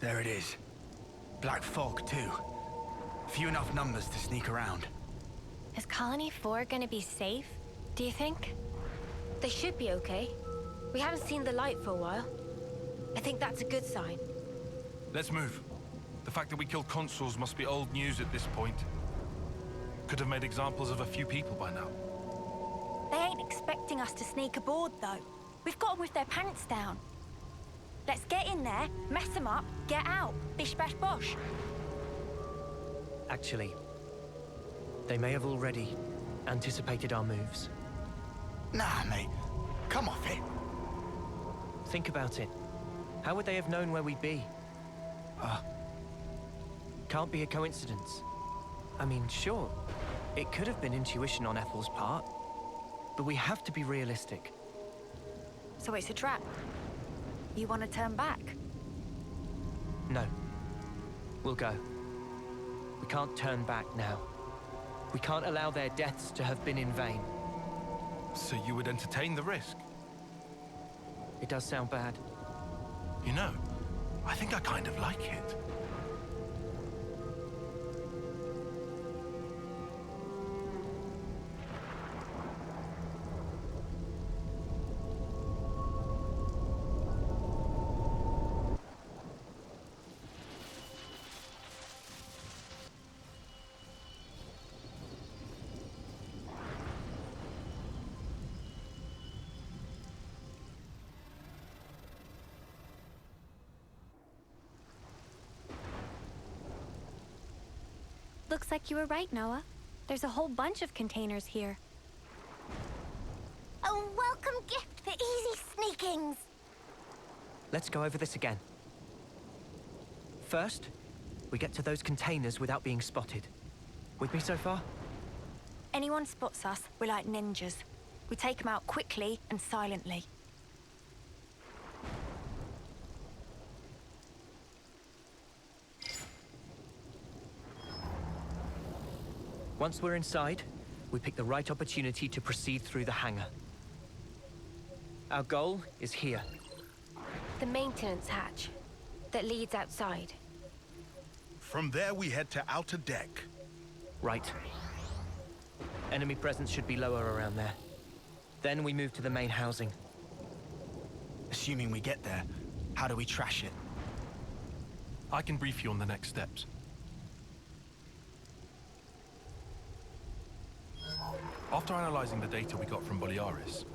There it is. Black fog, too. Few enough numbers to sneak around. Is Colony 4 gonna be safe, do you think? They should be okay. We haven't seen the light for a while. I think that's a good sign. Let's move. The fact that we killed consuls must be old news at this point. Could have made examples of a few people by now. They ain't expecting us to sneak aboard, though. We've got them with their pants down. Let's get in there, mess them up, get out. Bish bash bosh. Actually, they may have already anticipated our moves. Nah, mate. Come off it. Think about it. How would they have known where we'd be? Can't be a coincidence. I mean, sure, it could have been intuition on Ethel's part, but we have to be realistic. So it's a trap. You want to turn back? No. We'll go. We can't turn back now. We can't allow their deaths to have been in vain. So you would entertain the risk? It does sound bad. You know, I think I kind of like it. Looks like you were right, Noah. There's a whole bunch of containers here. A welcome gift for easy sneakings. Let's go over this again. First, we get to those containers without being spotted. With me so far? Anyone spots us, we're like ninjas. We take them out quickly and silently. Once we're inside, we pick the right opportunity to proceed through the hangar. Our goal is here. The maintenance hatch that leads outside. From there, we head to outer deck. Right. Enemy presence should be lower around there. Then we move to the main housing. Assuming we get there, how do we trash it? I can brief you on the next steps. After analyzing the data we got from Boliaris,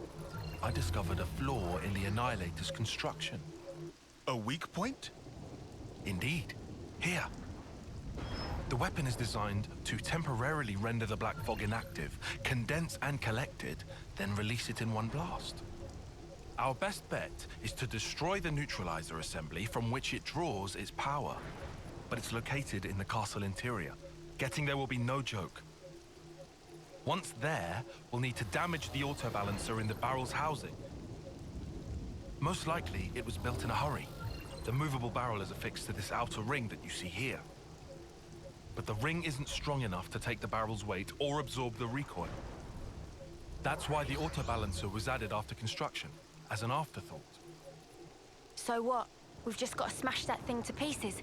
I discovered a flaw in the Annihilator's construction. A weak point? Indeed. Here. The weapon is designed to temporarily render the black fog inactive, condense and collect it, then release it in one blast. Our best bet is to destroy the neutralizer assembly from which it draws its power. But it's located in the castle interior. Getting there will be no joke. Once there, we'll need to damage the autobalancer in the barrel's housing. Most likely, it was built in a hurry. The movable barrel is affixed to this outer ring that you see here. But the ring isn't strong enough to take the barrel's weight or absorb the recoil. That's why the autobalancer was added after construction, as an afterthought. So what? We've just got to smash that thing to pieces.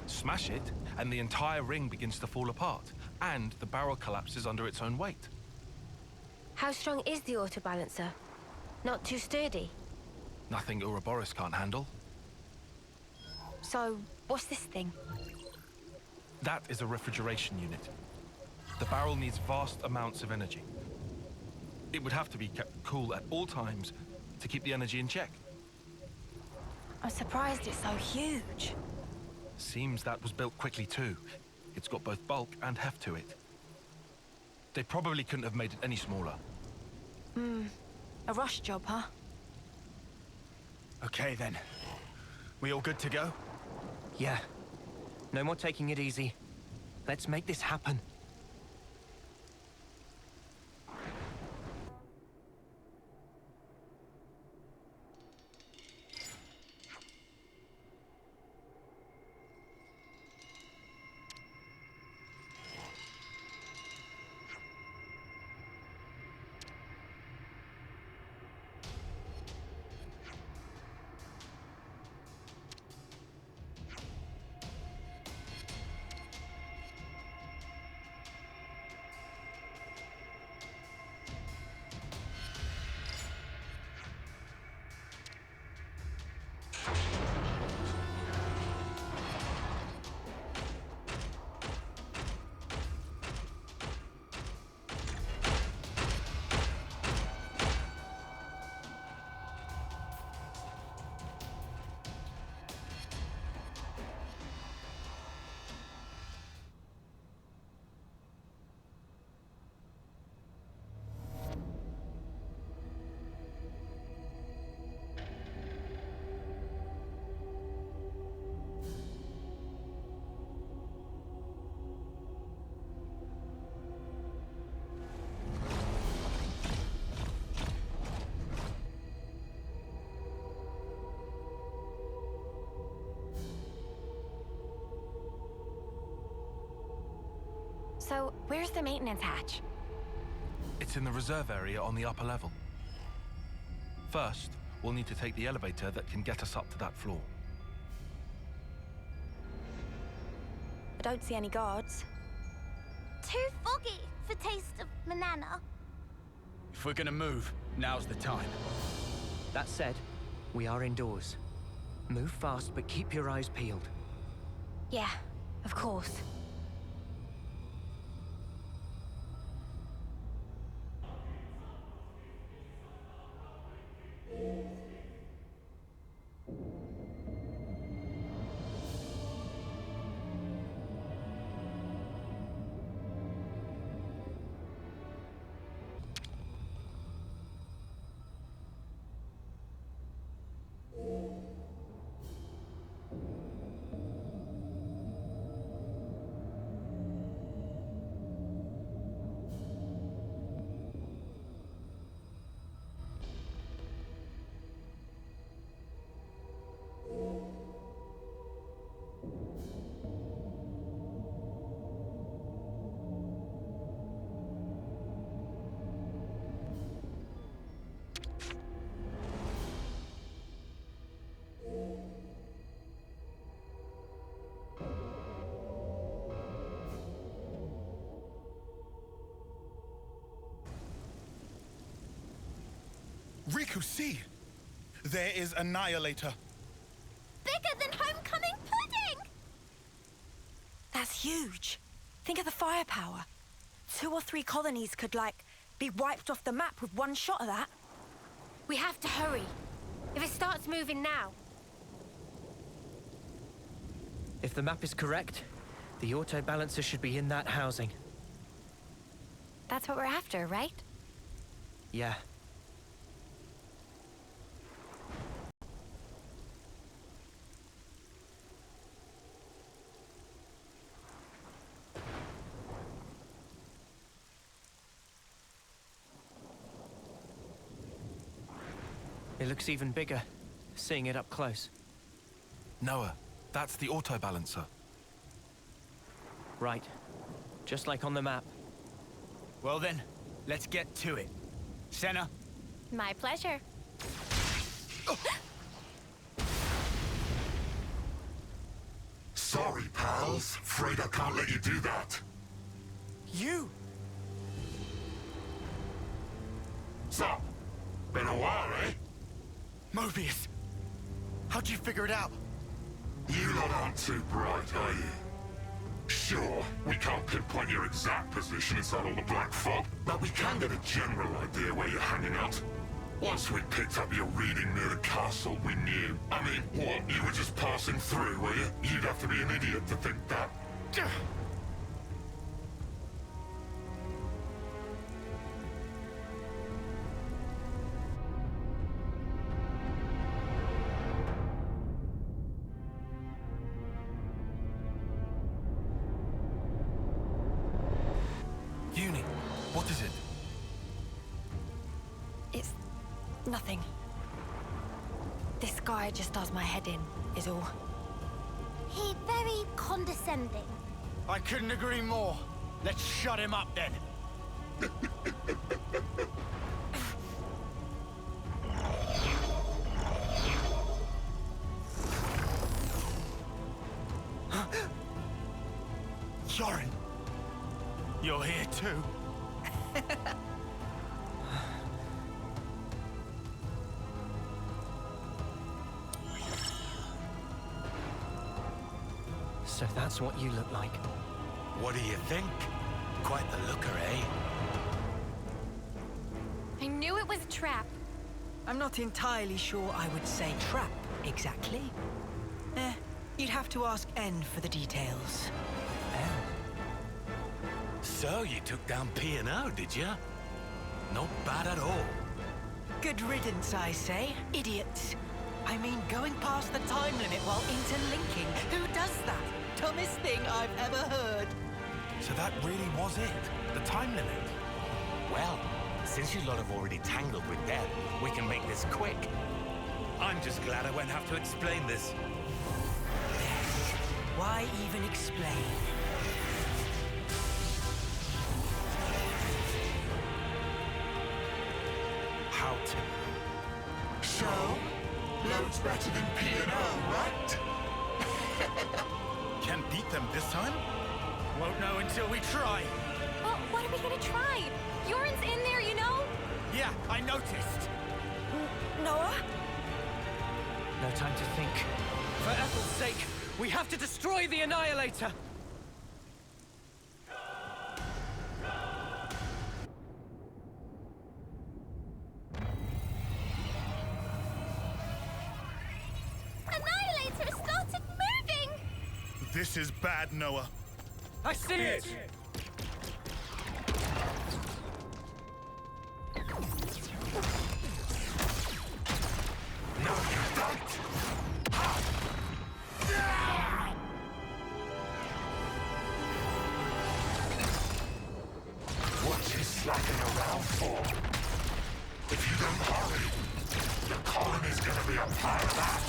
Smash it, and the entire ring begins to fall apart, and the barrel collapses under its own weight. How strong is the autobalancer? Not too sturdy? Nothing Ouroboros can't handle. So, what's this thing? That is a refrigeration unit. The barrel needs vast amounts of energy. It would have to be kept cool at all times to keep the energy in check. I'm surprised it's so huge. Seems that was built quickly too. It's got both bulk and heft to it. They probably couldn't have made it any smaller. A rush job, huh? Okay then. We all good to go? Yeah. No more taking it easy. Let's make this happen. So, where's the maintenance hatch? It's in the reserve area on the upper level. First, we'll need to take the elevator that can get us up to that floor. I don't see any guards. Too foggy for Taste of Manana. If we're gonna move, now's the time. That said, we are indoors. Move fast, but keep your eyes peeled. Yeah, of course. Riku, see! There is Annihilator. Bigger than homecoming pudding! That's huge. Think of the firepower. 2 or 3 colonies could, be wiped off the map with one shot of that. We have to hurry. If it starts moving now. If the map is correct, the auto balancer should be in that housing. That's what we're after, right? Yeah. It looks even bigger, seeing it up close. Noah, that's the auto balancer. Right. Just like on the map. Well then, let's get to it. Senna? My pleasure. Sorry, pals. Afraid I can't let you do that. You! So, been a while, eh? Mobius! How'd you figure it out? You lot aren't too bright, are you? Sure, we can't pinpoint your exact position inside all the black fog, but we can get a general idea where you're hanging out. Once we picked up your reading near the castle, we knew. I mean, what, you were just passing through, were you? You'd have to be an idiot to think that. Uni, what is it? It's nothing. This guy just does my head in, is all. He very condescending. I couldn't agree more. Let's shut him up then. Yorin! You're here too? So that's what you look like. What do you think? Quite the looker, eh? I knew it was a trap. I'm not entirely sure I would say trap, exactly. You'd have to ask N for the details. So you took down P&O, did you? Not bad at all. Good riddance, I say. Idiots. I mean, going past the time limit while interlinking. Who does that? Dumbest thing I've ever heard. So that really was it? The time limit? Well, since you lot have already tangled with them, we can make this quick. I'm just glad I won't have to explain this. Why even explain? So, loads better than P&O, right? Can't beat them this time? Won't know until we try. Well, what are we gonna try? Yoren's in there, you know? Yeah, I noticed. Noah? No time to think. For Ethel's sake, we have to destroy the Annihilator! Annihilator has started moving! This is bad, Noah. I see it! No, you don't! What you slacking around for? If you don't hurry, your colony's gonna be a pile of ash.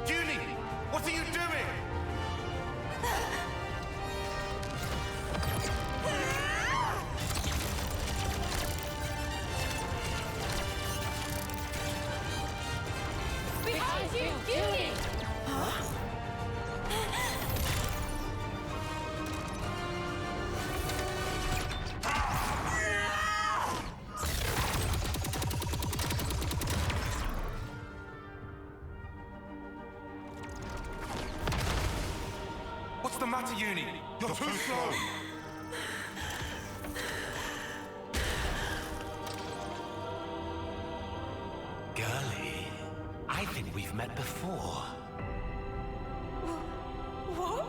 Julie, what are you doing? Behind you, Judy! What's the matter, Uni? You're too slow. Girlie, I think we've met before. What?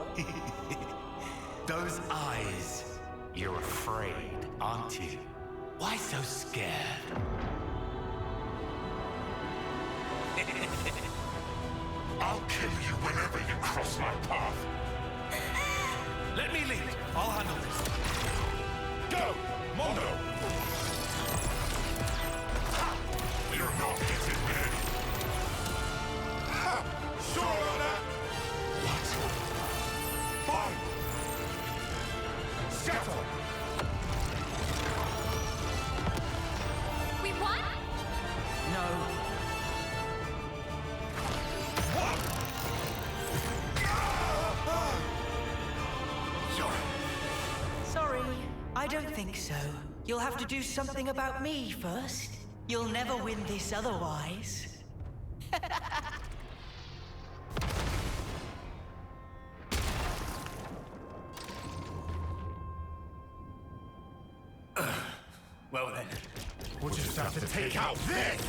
Those eyes. You're afraid, aren't you? Why so scared? I'll kill you whenever you cross my path. Let me lead. I'll handle this. Go, Mondo! You're not getting me. Sure on that? What? Fine. Settle. We won? No. Sorry, I don't think so. You'll have to do something about me first. You'll never win this otherwise. Well then, we'll just have to take out this!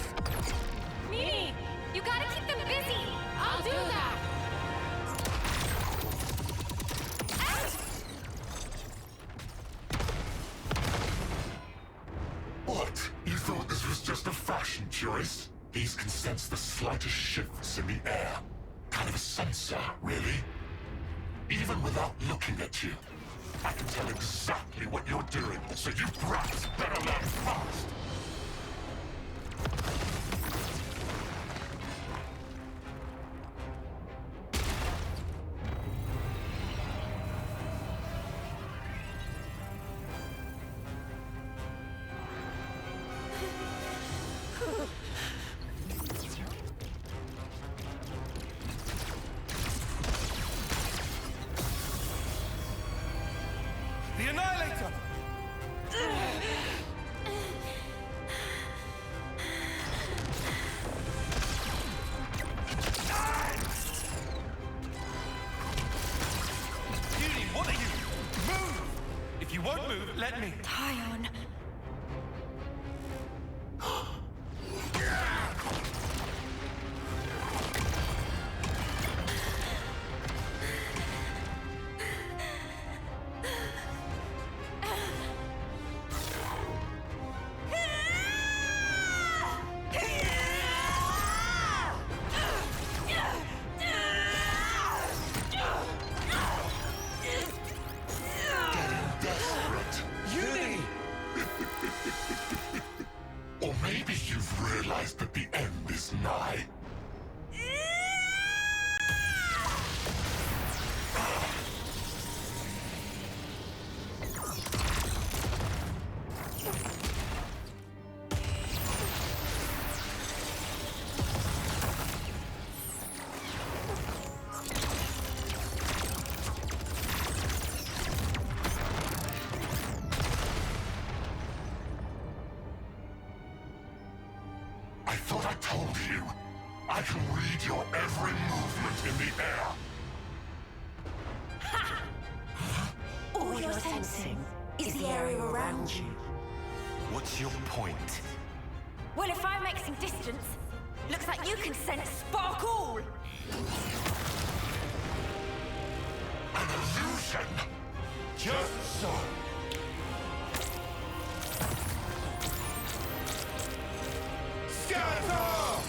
Mimi, you gotta keep them busy! I'll do that! What? You thought this was just a fashion choice? These can sense the slightest shifts in the air. Kind of a sensor, really. Even without looking at you, I can tell exactly what you're doing, so you brats better learn fast! The Annihilator! Judy, what are you? Move! If you won't move, let me. Tyon. Getting desperate. Judy! told you. I can read your every movement in the air. All you're sensing is the area around you. What's your point? Well, if I make some distance, looks like you can sense sparkle. An illusion? Just so. Scatter!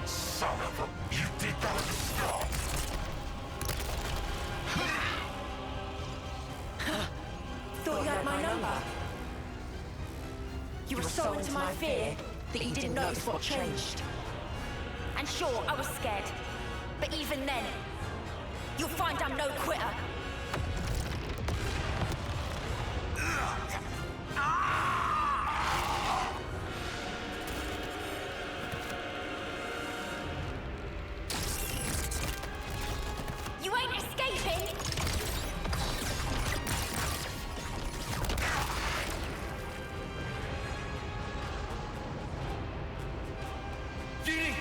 Son of a... You did that at the start. Thought you had my number. You were so into my fear that you didn't notice what changed. And sure, I was scared. But even then, you'll find I'm no quitter. You ain't escaping! Judy!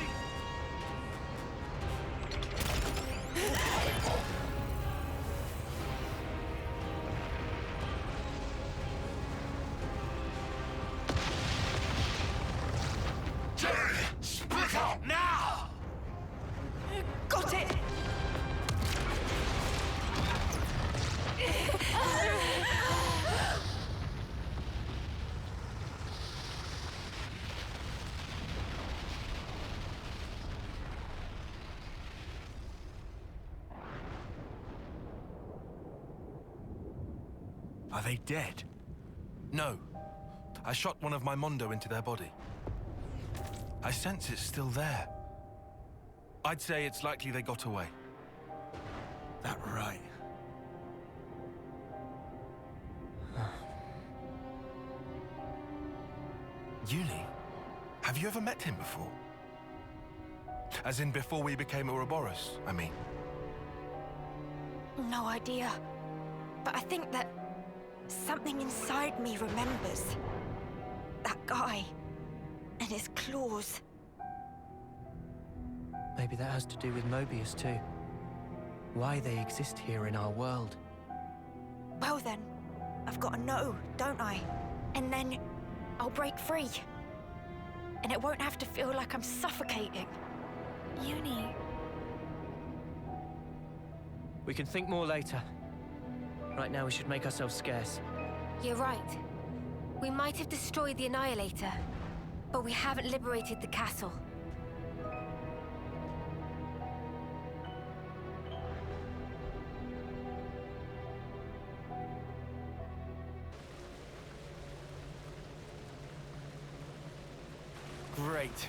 Jerry! Split up now! Got it! Are they dead? No. I shot one of my Mondo into their body. I sense it's still there. I'd say it's likely they got away. That right. Uni? Have you ever met him before? As in before we became Ouroboros, I mean. No idea. But I think that something inside me remembers. That guy. And his claws. Maybe that has to do with Mobius too. Why they exist here in our world. Well then, I've got to know, don't I? And then I'll break free. And it won't have to feel like I'm suffocating. Uni. We can think more later. Right now we should make ourselves scarce. You're right. We might have destroyed the Annihilator, but we haven't liberated the castle. Great.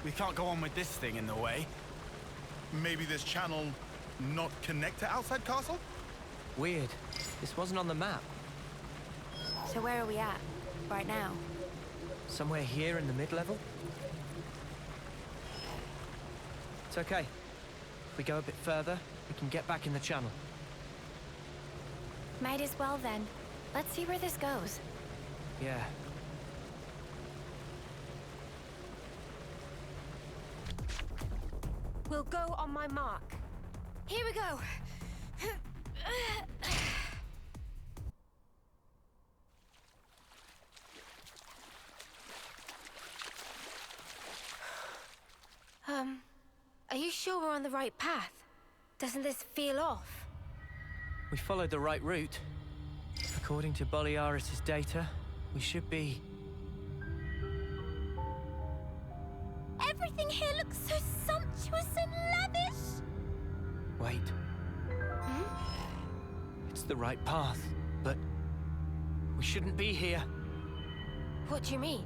We can't go on with this thing in the way. Maybe this channel not connect to outside castle? Weird. This wasn't on the map. So where are we at, right now? Somewhere here in the mid-level? It's okay. If we go a bit further, we can get back in the channel. Might as well then. Let's see where this goes. Yeah. We'll go on my mark. Here we go. Are you sure we're on the right path? Doesn't this feel off? We followed the right route. According to Boliaris' data, we should be... Everything here looks so sumptuous and lavish. Wait. It's the right path, but we shouldn't be here. What do you mean?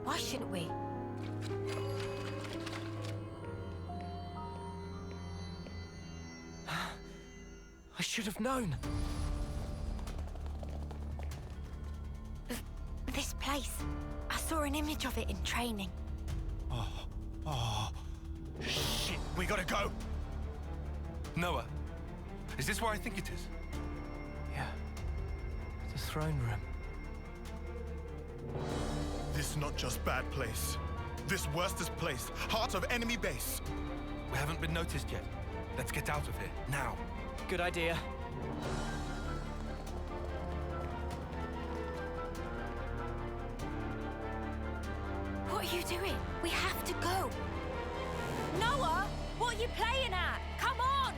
Why shouldn't we? I should have known. This place. I saw an image of it in training. Oh, shit. We gotta go. Noah, is this where I think it is? Yeah. The throne room. This not just bad place. This worstest place, heart of enemy base. We haven't been noticed yet. Let's get out of here, now. Good idea. What are you doing? We have to go. Noah, what are you playing at? Come on!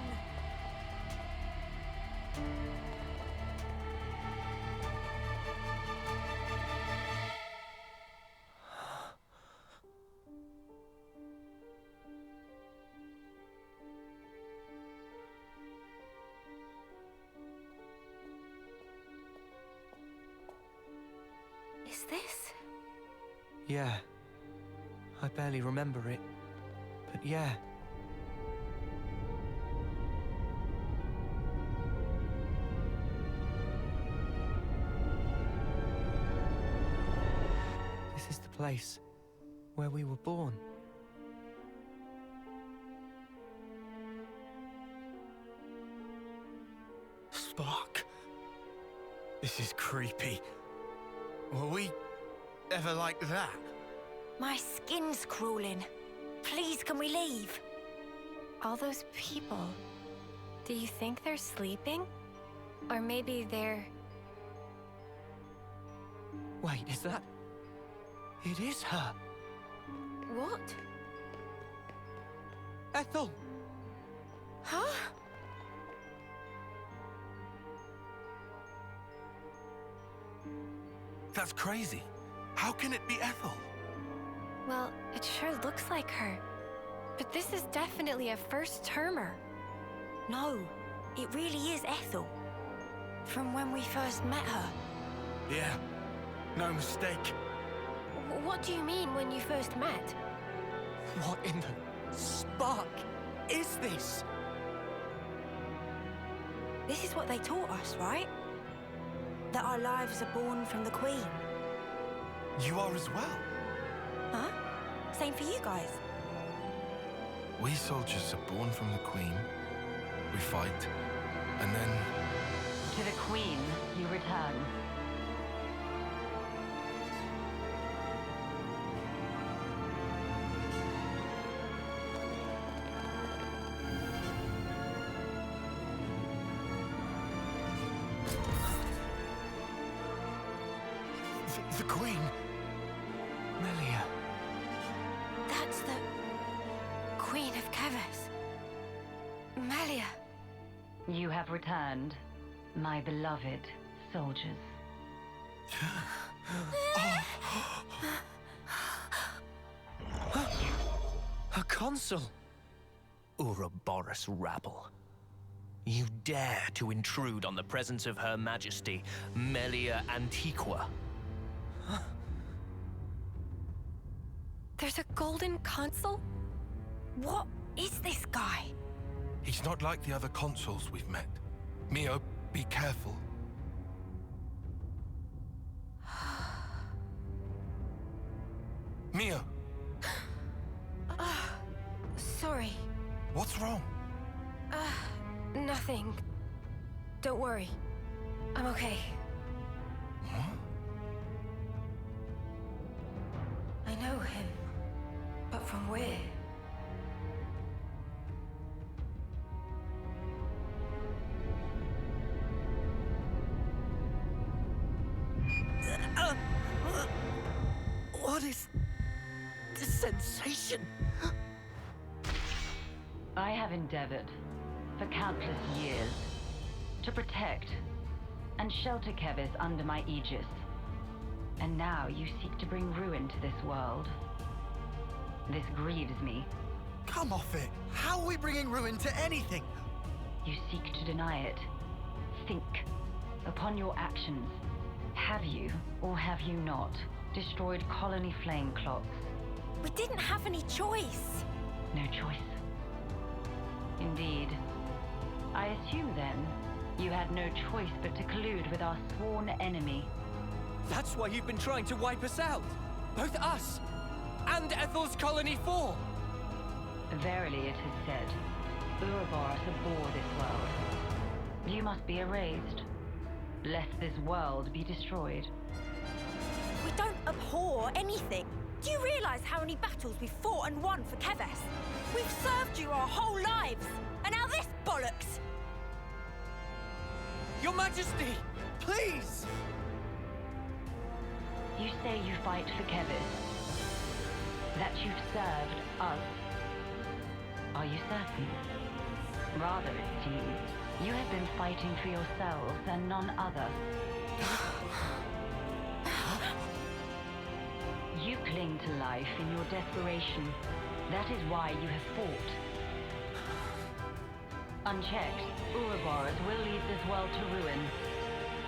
Is this? Yeah. I barely remember it. But yeah. This is the place where we were born. Spark. This is creepy. Were we ever like that? My skin's crawling. Please, can we leave? All those people. Do you think they're sleeping? Or maybe they're... Wait, is that... It is her. What? Ethel! Huh? That's crazy. How can it be Ethel? Well, it sure looks like her. But this is definitely a first-termer. No, it really is Ethel. From when we first met her. Yeah, no mistake. What do you mean when you first met? What in the spark is this? This is what they taught us, right? That our lives are born from the Queen. You are as well. Huh? Same for you guys. We soldiers are born from the Queen. We fight, and then... To the Queen you return. The Queen. Melia. That's the... Queen of Kevers. Melia. You have returned, my beloved soldiers. A consul. Ouroboros rabble. You dare to intrude on the presence of Her Majesty, Melia Antiqua. There's a golden consul? What is this guy? He's not like the other consuls we've met. Mio, be careful. Mio! Sorry. What's wrong? Nothing. Don't worry. I'm okay. What? I know him. But from where? What is this sensation? I have endeavored, for countless years, to protect and shelter Kevis under my aegis. And now you seek to bring ruin to this world. This grieves me. Come off it. How are we bringing ruin to anything? You seek to deny it. Think. Upon your actions. Have you, or have you not, destroyed colony flame clocks? We didn't have any choice. No choice. Indeed. I assume, then, you had no choice but to collude with our sworn enemy. That's why you've been trying to wipe us out. Both us and Ethel's Colony 4. Verily it is said, Ouroboros abhor this world. You must be erased, lest this world be destroyed. We don't abhor anything. Do you realize how many battles we've fought and won for Keves? We've served you our whole lives, and now this bollocks! Your Majesty, please! You say you fight for Kevis. That you've served us. Are you certain? Rather, it seems. You have been fighting for yourselves and none other. You cling to life in your desperation. That is why you have fought. Unchecked, Ouroboros will lead this world to ruin.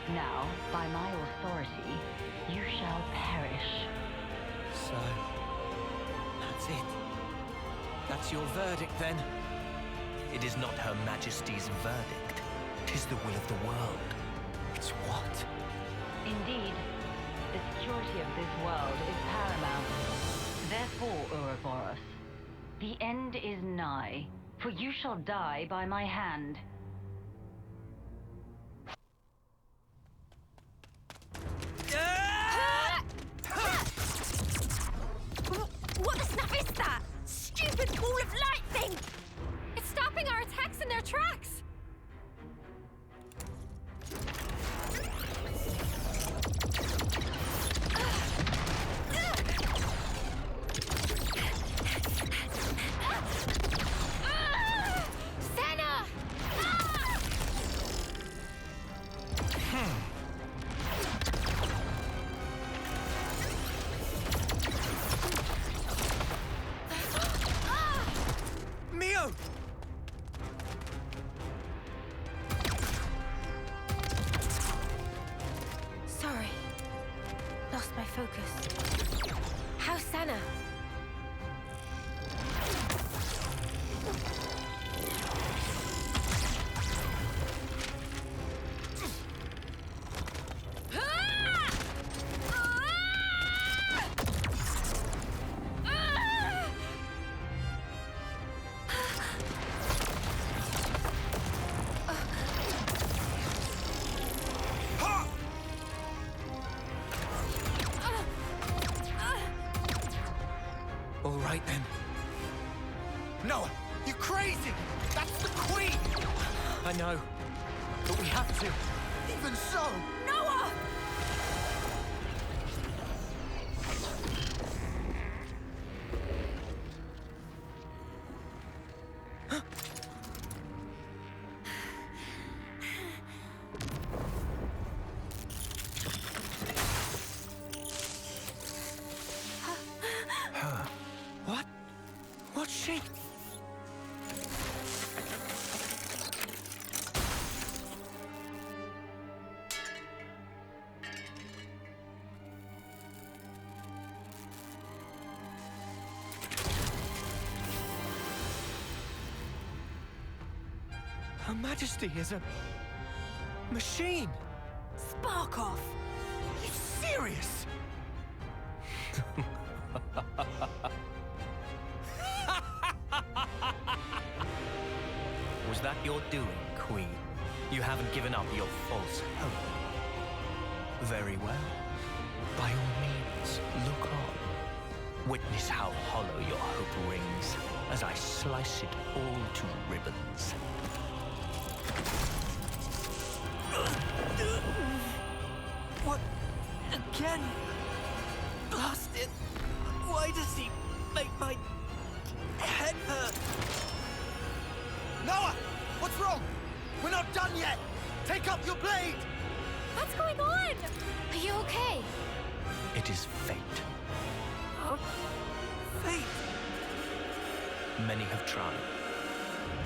Now, by my authority, you shall perish. So, that's it. That's your verdict, then? It is not Her Majesty's verdict. 'Tis the will of the world. It's what? Indeed, the security of this world is paramount. Therefore, Ouroboros, the end is nigh, for you shall die by my hand. What the snap is that? Stupid ball of light thing! It's stopping our attacks in their tracks! Senna! Mio! Sorry. Lost my focus. How's Senna? All right, then. Noah, you crazy! That's the Queen! I know, but we have to. Even so! Noah! What? What's she? Her Majesty is a machine. Spark off! Are you serious? Was that your doing, Queen? You haven't given up your false hope. Very well. By all means, look on. Witness how hollow your hope rings as I slice it all to ribbons. What? Again? Blast it! Why does he make my head hurt? Noah! What's wrong? We're not done yet! Take up your blade! What's going on? Are you okay? It is fate. Fate! Many have tried,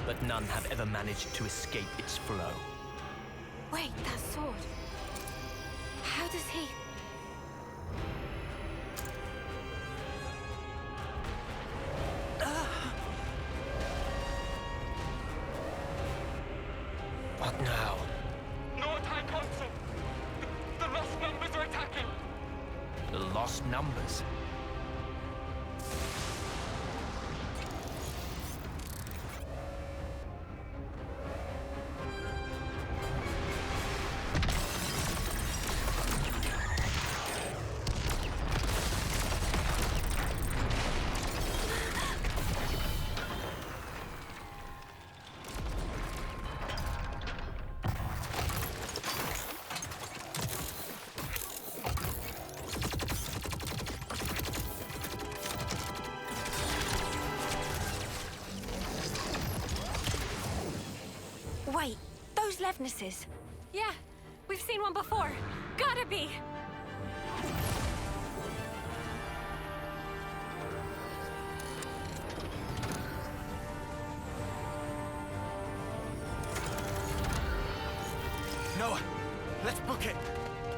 but none have ever managed to escape its flow. Wait, that sword. How does he... What now? No attack, Consul! The lost numbers are attacking! The lost numbers? Wait, those Levnesses. Yeah, we've seen one before. Gotta be! Noah, let's book it.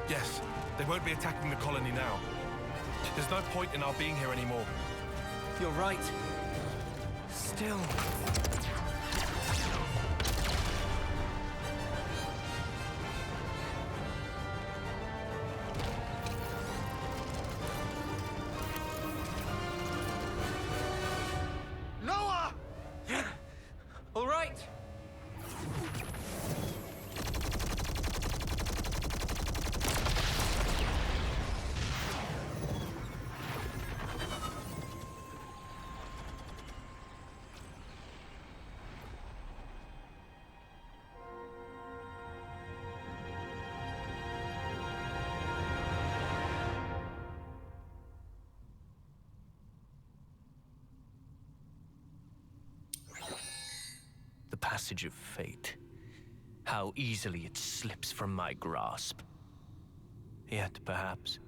Yes, they won't be attacking the colony now. There's no point in our being here anymore. You're right. Still. Noah! All right. The passage of fate. How easily it slips from my grasp. Yet, perhaps,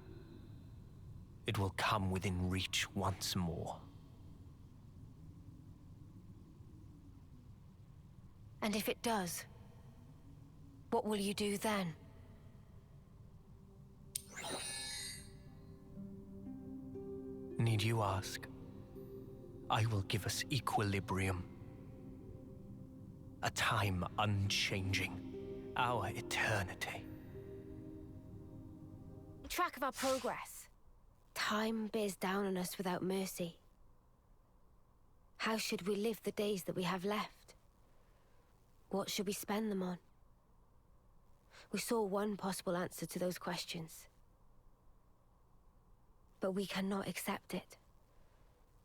it will come within reach once more. And if it does, what will you do then? Need you ask? I will give us equilibrium. A time unchanging. Our eternity. Track of our progress. Time bears down on us without mercy. How should we live the days that we have left? What should we spend them on? We saw one possible answer to those questions. But we cannot accept it.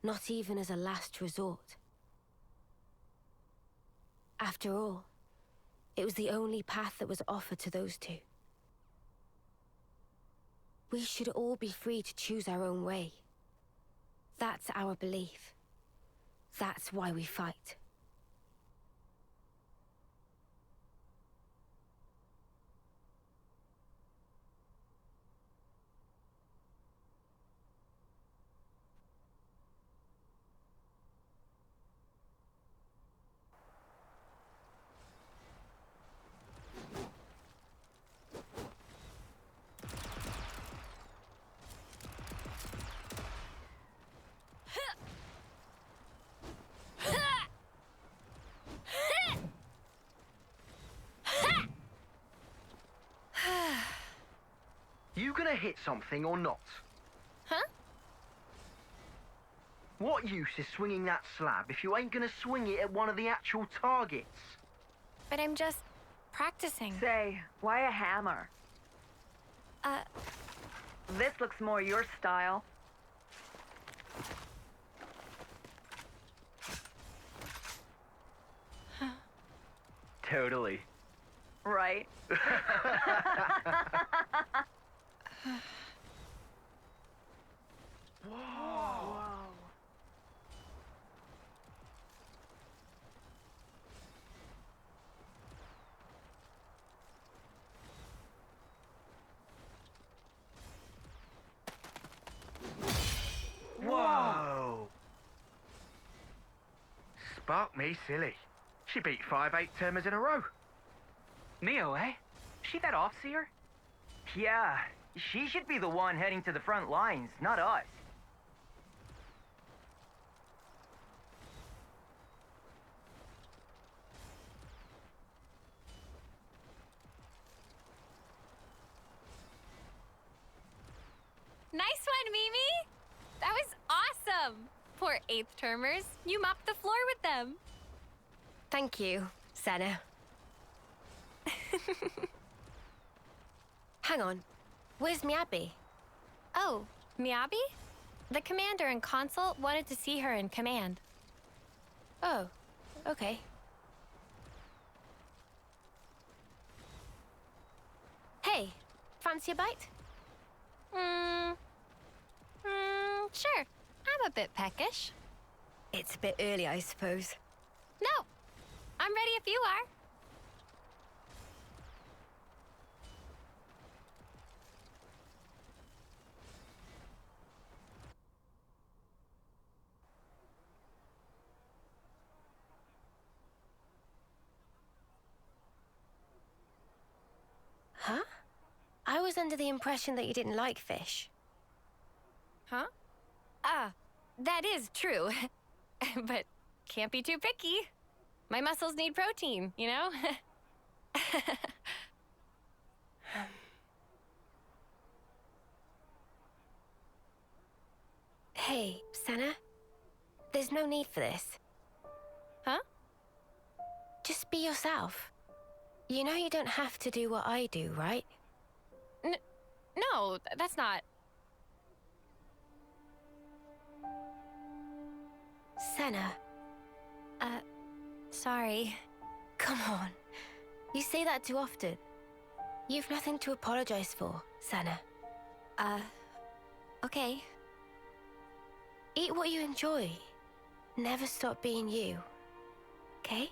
Not even as a last resort. After all, it was the only path that was offered to those two. We should all be free to choose our own way. That's our belief. That's why we fight. You gonna hit something or not? Huh? What use is swinging that slab if you ain't gonna swing it at one of the actual targets? But I'm just practicing. Say, why a hammer? This looks more your style. Totally. Right. Whoa. Whoa. Spark me silly. She beat 5 8-termers in a row. Mio, eh? She that off-seer? Yeah, she should be the one heading to the front lines, not us. Nice one, Mimi! That was awesome! Poor 8th-termers. You mopped the floor with them. Thank you, Senna. Hang on. Where's Miyabi? Oh, Miyabi? The commander and consult wanted to see her in command. Oh, okay. Hey, fancy a bite? Sure. I'm a bit peckish. It's a bit early, I suppose. No. I'm ready if you are. was under the impression that you didn't like fish. Huh? That is true. But can't be too picky. My muscles need protein, you know? Hey, Senna. There's no need for this. Huh? Just be yourself. You know you don't have to do what I do, right? No, that's not... Senna. Sorry. Come on. You say that too often. You've nothing to apologize for, Senna. Okay. Eat what you enjoy. Never stop being you. Okay?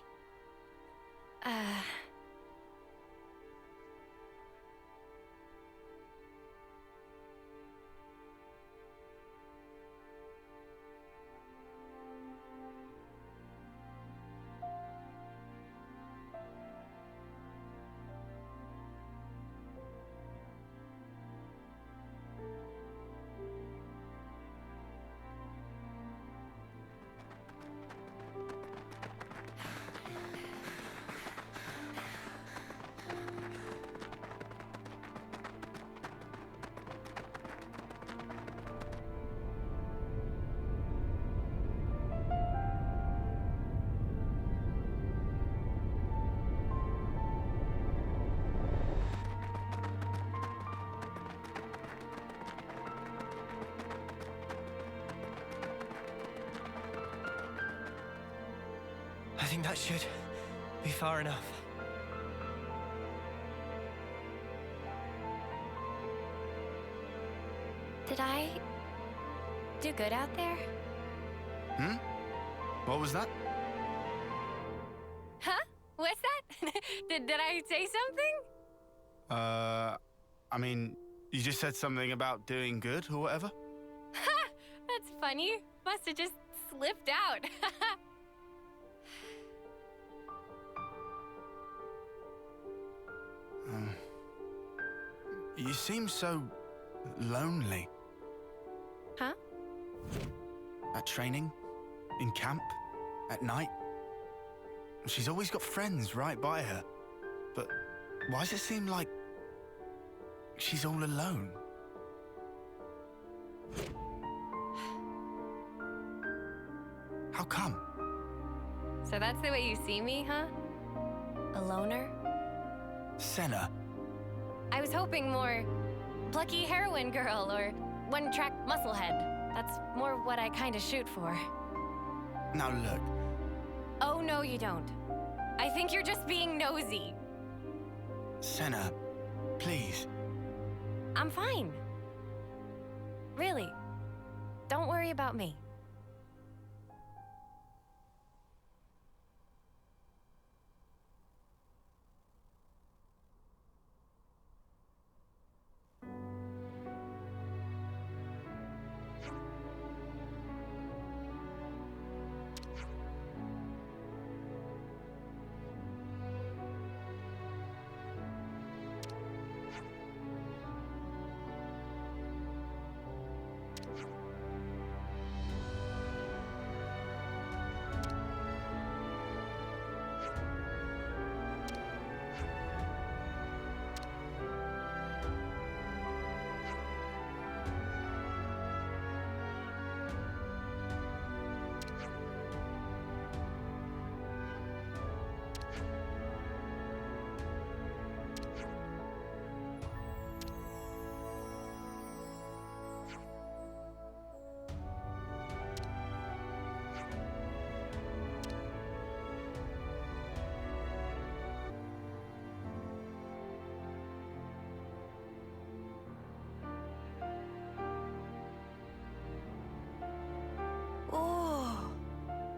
I think that should be far enough. Did I do good out there? What was that? Huh? What's that? did I say something? I mean, you just said something about doing good or whatever? Ha! That's funny. Must have just slipped out. You seem so lonely. Huh? At training, in camp, at night. She's always got friends right by her. But why does it seem like she's all alone? How come? So that's the way you see me, huh? A loner? Senna. I was hoping more plucky heroine girl or one-track musclehead. That's more what I kind of shoot for. Now look. Oh, no, you don't. I think you're just being nosy. Senna, please. I'm fine. Really. Don't worry about me.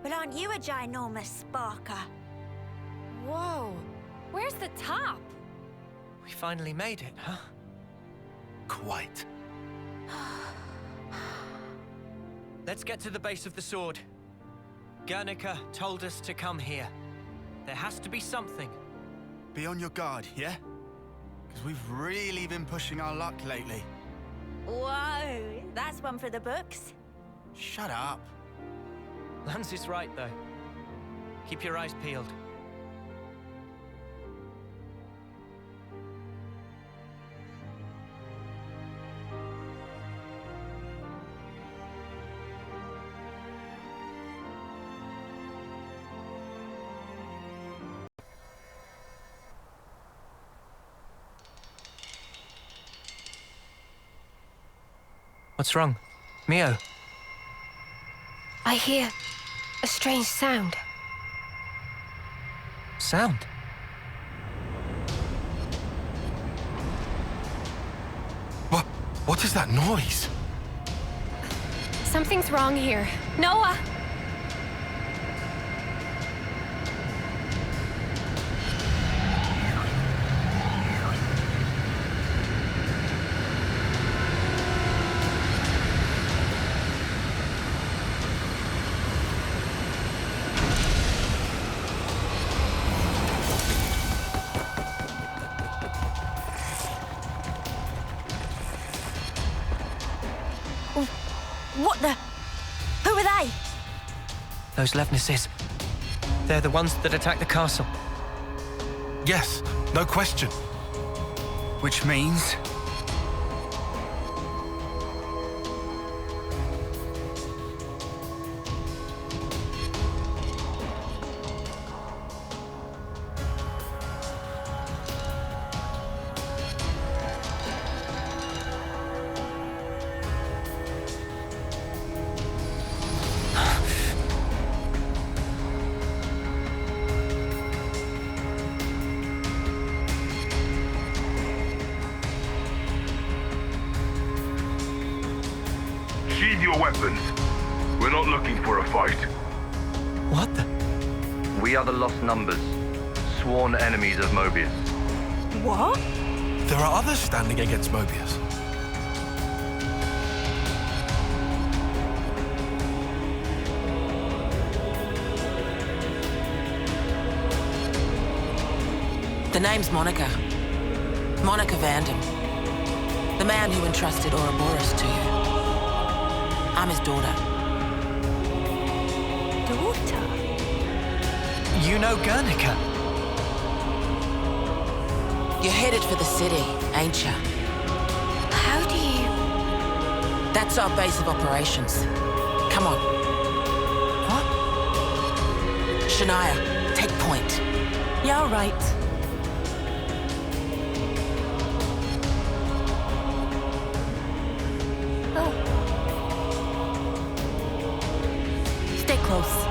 But aren't you a ginormous sparker? Whoa, where's the top? We finally made it, huh? Quite. Let's get to the base of the sword. Guernica told us to come here. There has to be something. Be on your guard, yeah? Because we've really been pushing our luck lately. Whoa, that's one for the books. Shut up. Lance is right, though. Keep your eyes peeled. What's wrong? Mio? I hear a strange sound. Sound? What is that noise? Something's wrong here. Noah! What the? Who are they? Those Levnesses. They're the ones that attacked the castle. Yes, no question. Which means... Sheathe your weapons. We're not looking for a fight. What the? We are the Lost Numbers, sworn enemies of Mobius. What? There are others standing against Mobius. The name's Monica. Monica Vanden. The man who entrusted Ouroboros to you. I'm his daughter. Daughter? You know Guernica? You're headed for the city, ain't ya? How do you... That's our base of operations. Come on. What? Shania, take point. Yeah, all right. Stay close.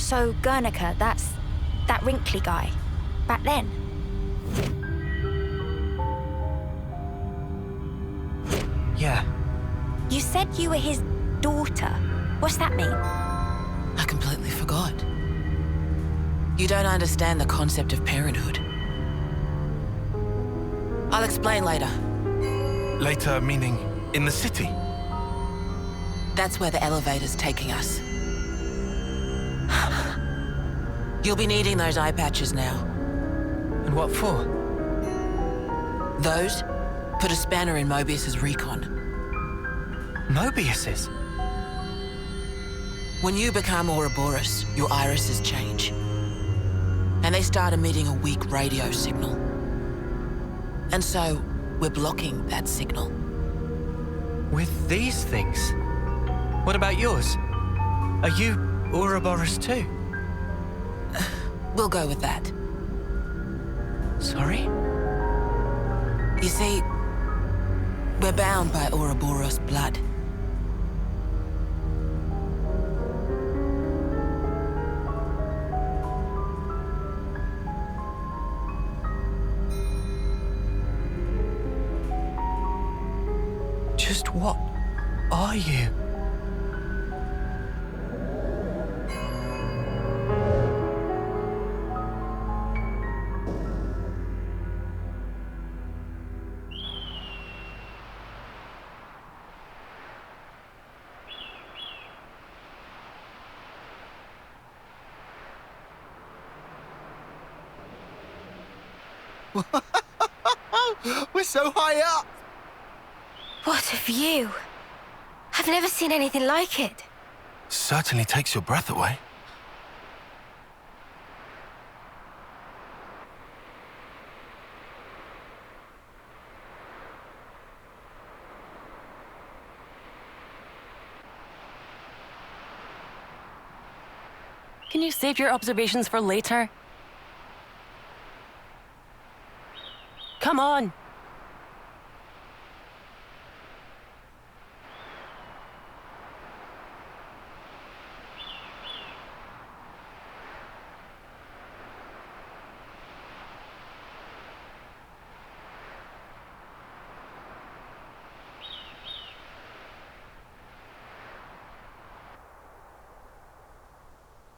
So Guernica, that's that wrinkly guy. Back then. Yeah. You said you were his daughter. What's that mean? I completely forgot. You don't understand the concept of parenthood. I'll explain later. Later, meaning in the city? That's where the elevator's taking us. You'll be needing those eye patches now. And what for? Those put a spanner in Mobius's recon. Mobius's? When you become Ouroboros, your irises change. And they start emitting a weak radio signal. And so, we're blocking that signal. With these things? What about yours? Are you Ouroboros too? We'll go with that. Sorry? You see, we're bound by Ouroboros blood. Just what are you? We're so high up! What a view! I've never seen anything like it. Certainly takes your breath away. Can you save your observations for later? Come on!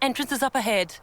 Entrance is up ahead.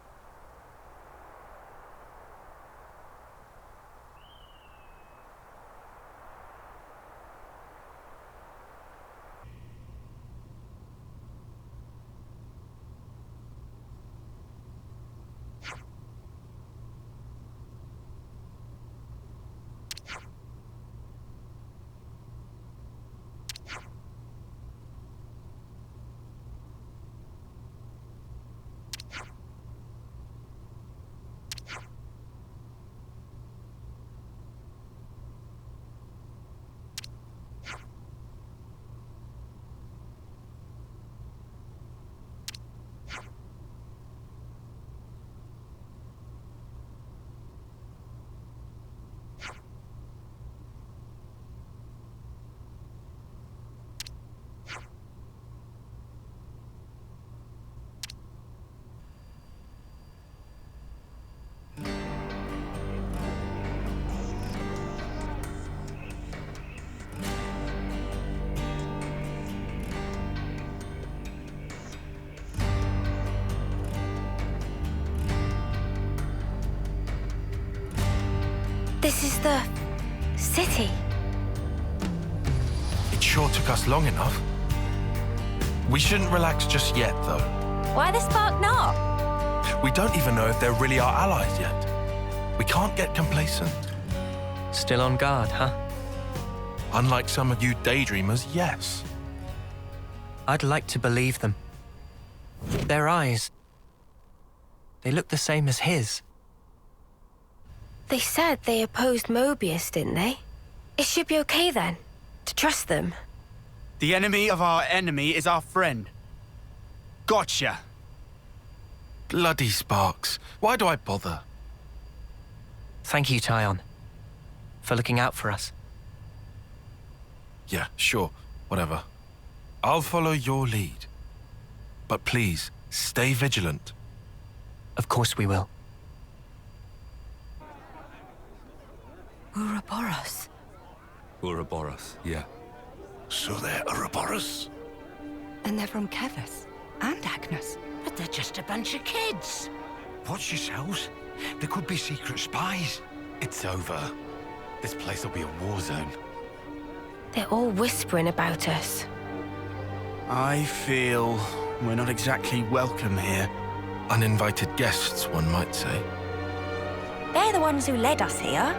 This is the city. It sure took us long enough. We shouldn't relax just yet, though. Why the spark not? We don't even know if they're really our allies yet. We can't get complacent. Still on guard, huh? Unlike some of you daydreamers, yes. I'd like to believe them. Their eyes, they look the same as his. They said they opposed Mobius, didn't they? It should be okay then, to trust them. The enemy of our enemy is our friend. Gotcha. Bloody Sparks. Why do I bother? Thank you, Tyon, for looking out for us. Yeah, sure. Whatever. I'll follow your lead. But please, stay vigilant. Of course we will. Ouroboros. Ouroboros, yeah. So they're Ouroboros? And they're from Kevis and Agnes. But they're just a bunch of kids. Watch yourselves. There could be secret spies. It's over. This place will be a war zone. They're all whispering about us. I feel we're not exactly welcome here. Uninvited guests, one might say. They're the ones who led us here.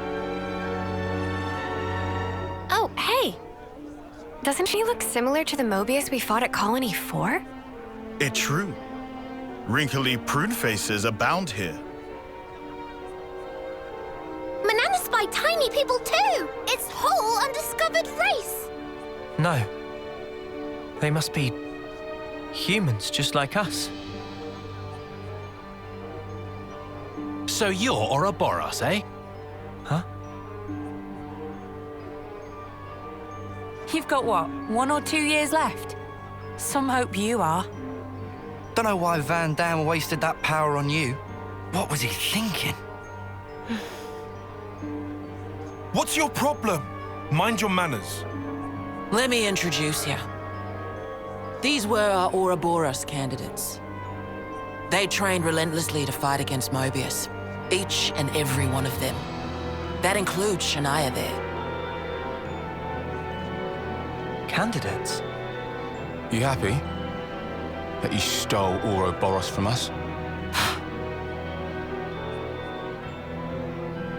Oh, hey! Doesn't she look similar to the Mobius we fought at Colony 4? It's true. Wrinkly prune faces abound here. Manana spy tiny people too! It's whole undiscovered race! No. They must be humans just like us. So you're Ouroboros, eh? Huh? You've got what, 1 or 2 years left? Some hope you are. Don't know why Van Damme wasted that power on you. What was he thinking? What's your problem? Mind your manners. Let me introduce you. These were our Ouroboros candidates. They trained relentlessly to fight against Mobius. Each and every one of them. That includes Shania there. Candidates? You happy that you stole Ouroboros from us?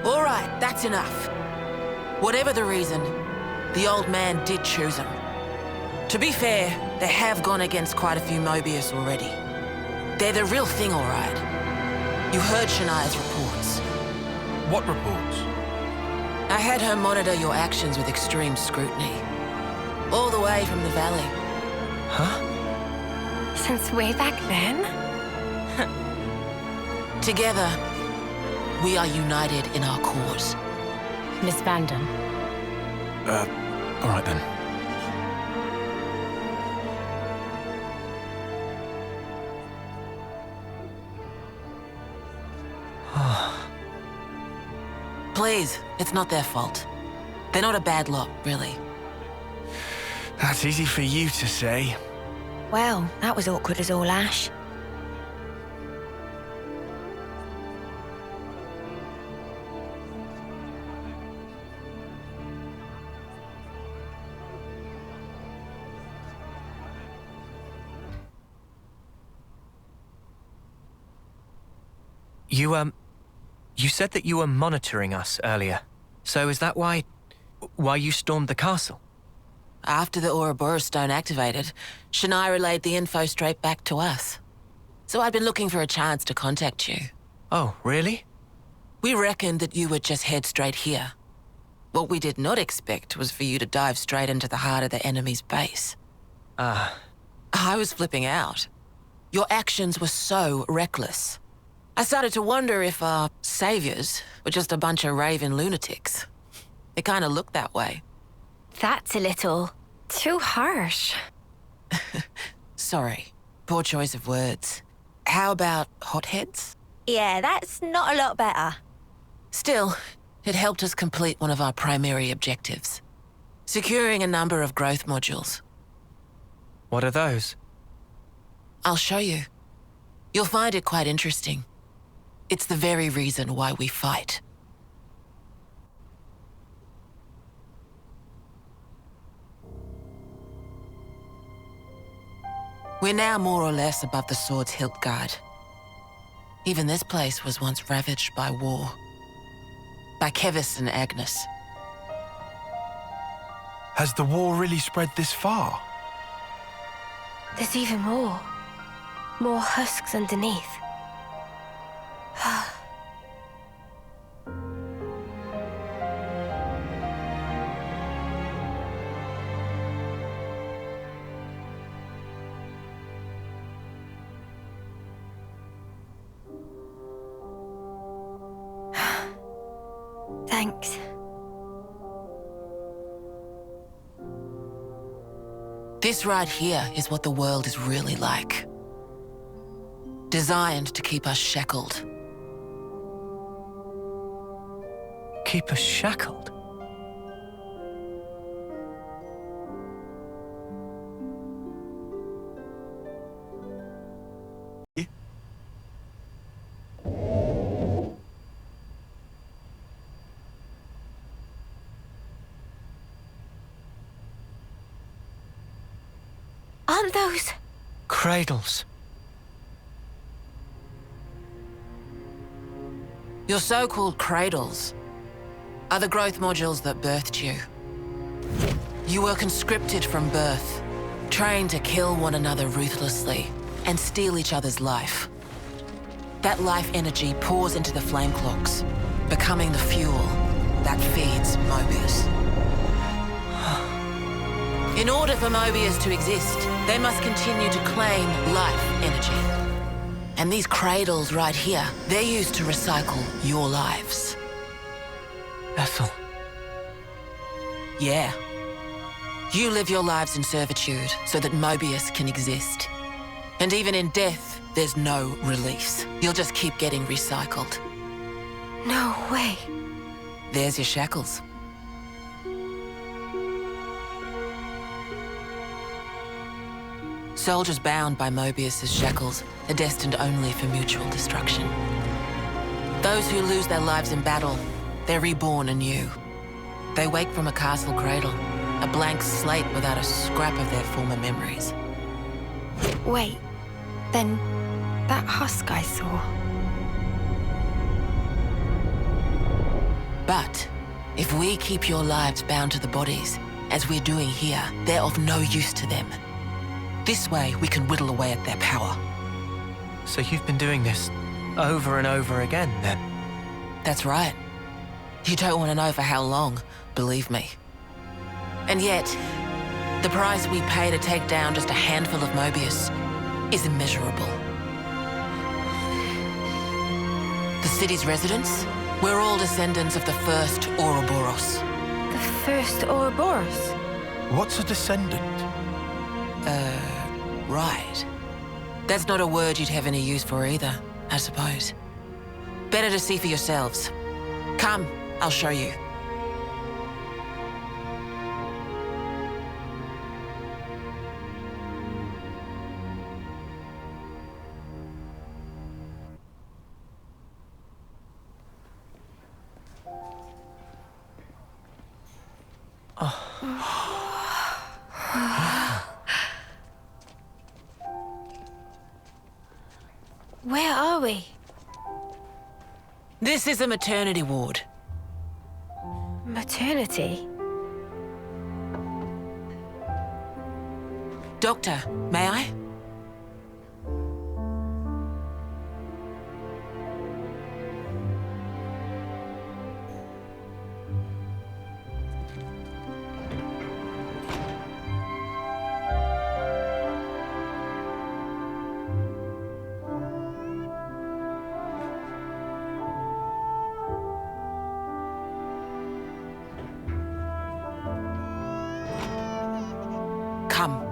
All right, that's enough. Whatever the reason, the old man did choose them. To be fair, they have gone against quite a few Mobius already. They're the real thing, all right. You heard Shania's reports. What reports? I had her monitor your actions with extreme scrutiny. All the way from the valley. Huh? Since way back then? Together, we are united in our cause. Miss Vandam. All right then. Please, it's not their fault. They're not a bad lot, really. That's easy for you to say. Well, that was awkward as all ash. You said that you were monitoring us earlier. So is that why you stormed the castle? After the Ouroboros stone activated, Shania relayed the info straight back to us. So I'd been looking for a chance to contact you. Oh, really? We reckoned that you would just head straight here. What we did not expect was for you to dive straight into the heart of the enemy's base. I was flipping out. Your actions were so reckless. I started to wonder if our saviors were just a bunch of raving lunatics. It kind of looked that way. That's a little... too harsh. Sorry. Poor choice of words. How about hotheads? Yeah, that's not a lot better. Still, it helped us complete one of our primary objectives. Securing a number of growth modules. What are those? I'll show you. You'll find it quite interesting. It's the very reason why we fight. We're now more or less above the sword's hilt guard. Even this place was once ravaged by war. By Kevis and Agnes. Has the war really spread this far? There's even more. More husks underneath. Thanks. This right here is what the world is really like. designed to keep us shackled. Keep us shackled? Aren't those... Cradles. Your so-called cradles are the growth modules that birthed you. You were conscripted from birth, trained to kill one another ruthlessly and steal each other's life. That life energy pours into the flame clocks, becoming the fuel that feeds Mobius. In order for Mobius to exist, they must continue to claim life energy. And these cradles right here, they're used to recycle your lives. Ethel. Yeah. You live your lives in servitude so that Mobius can exist. And even in death, there's no release. You'll just keep getting recycled. No way. There's your shackles. Soldiers bound by Mobius's shackles are destined only for mutual destruction. Those who lose their lives in battle, they're reborn anew. They wake from a castle cradle, a blank slate without a scrap of their former memories. Wait, then that husk I saw... But if we keep your lives bound to the bodies, as we're doing here, they're of no use to them. This way, we can whittle away at their power. So you've been doing this over and over again, then? That's right. You don't want to know for how long, believe me. And yet, the price we pay to take down just a handful of Mobius is immeasurable. The city's residents, we're all descendants of the first Ouroboros. The first Ouroboros? What's a descendant? Right. That's not a word you'd have any use for either, I suppose. Better to see for yourselves. Come, I'll show you. Where are we? This is a maternity ward. Maternity? Doctor, may I? Come.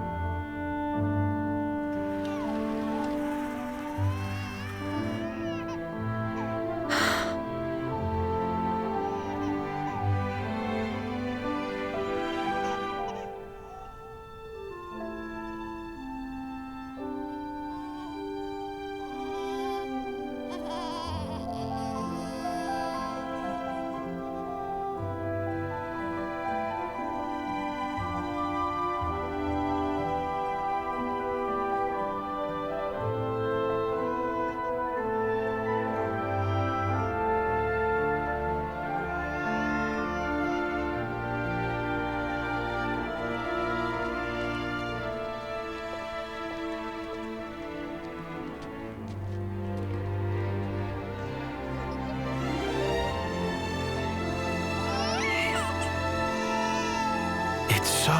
It's so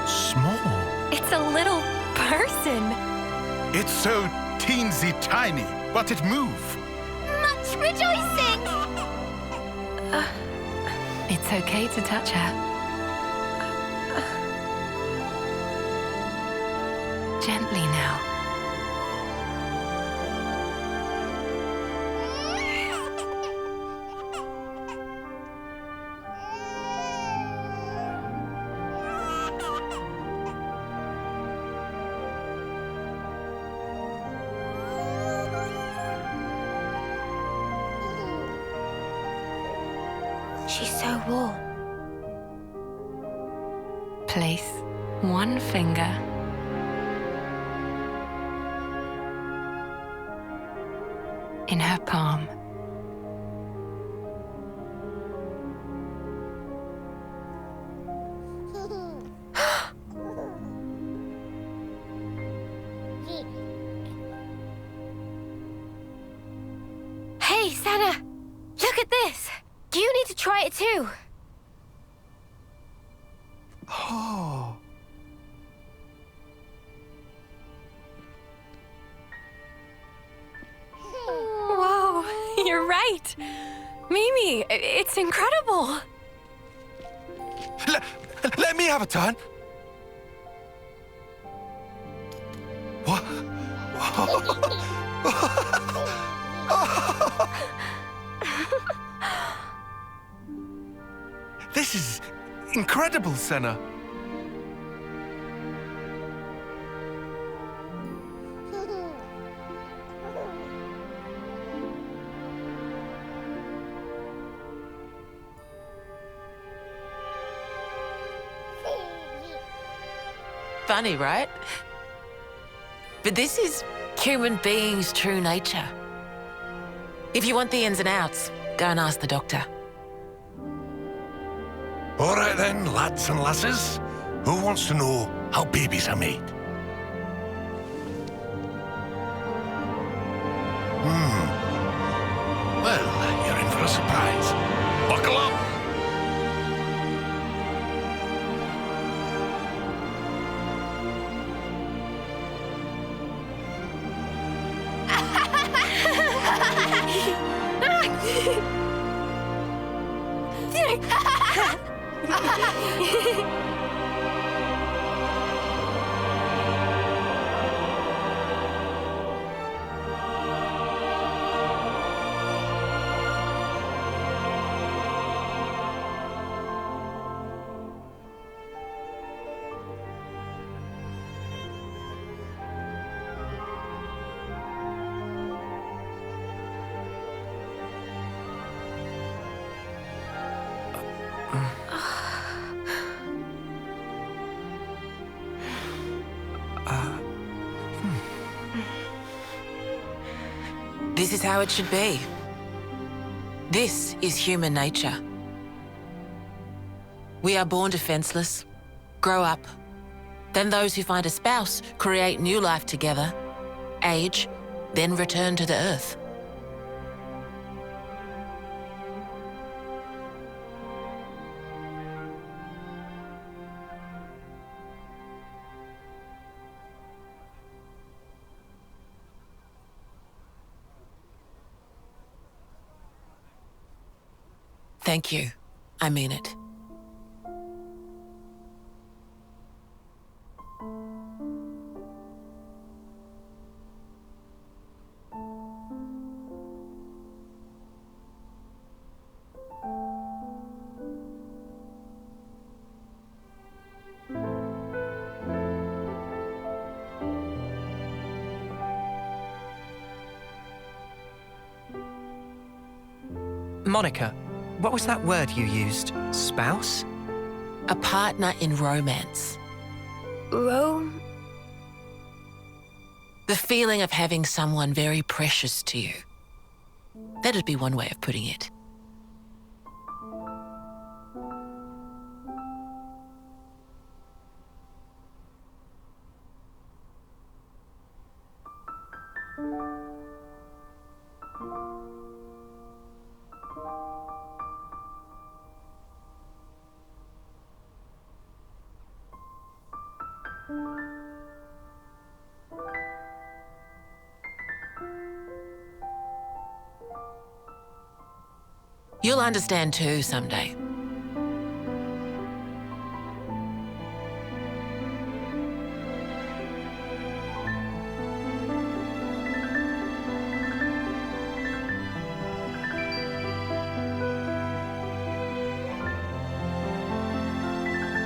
small. It's a little person. It's so teensy tiny, but it moves. Much rejoicing! It's okay to touch her. Gently now. She's so warm. Place one finger in her palm. Hey, Senna! Look at this! You need to try it too! Oh. Whoa, you're right. Mimi, it's incredible. Let me have a turn. What? This is incredible, Senna. Funny, right? But this is human beings' true nature. If you want the ins and outs, go and ask the doctor. All right then, lads and lasses. Who wants to know how babies are made? Well, you're in for a surprise. Buckle up! This is how it should be. This is human nature. We are born defenseless, grow up. Then those who find a spouse create new life together, age, then return to the earth. Thank you. I mean it. Monica, what was that word you used? Spouse? A partner in romance. Rome? The feeling of having someone very precious to you. That'd be one way of putting it. You'll understand too someday.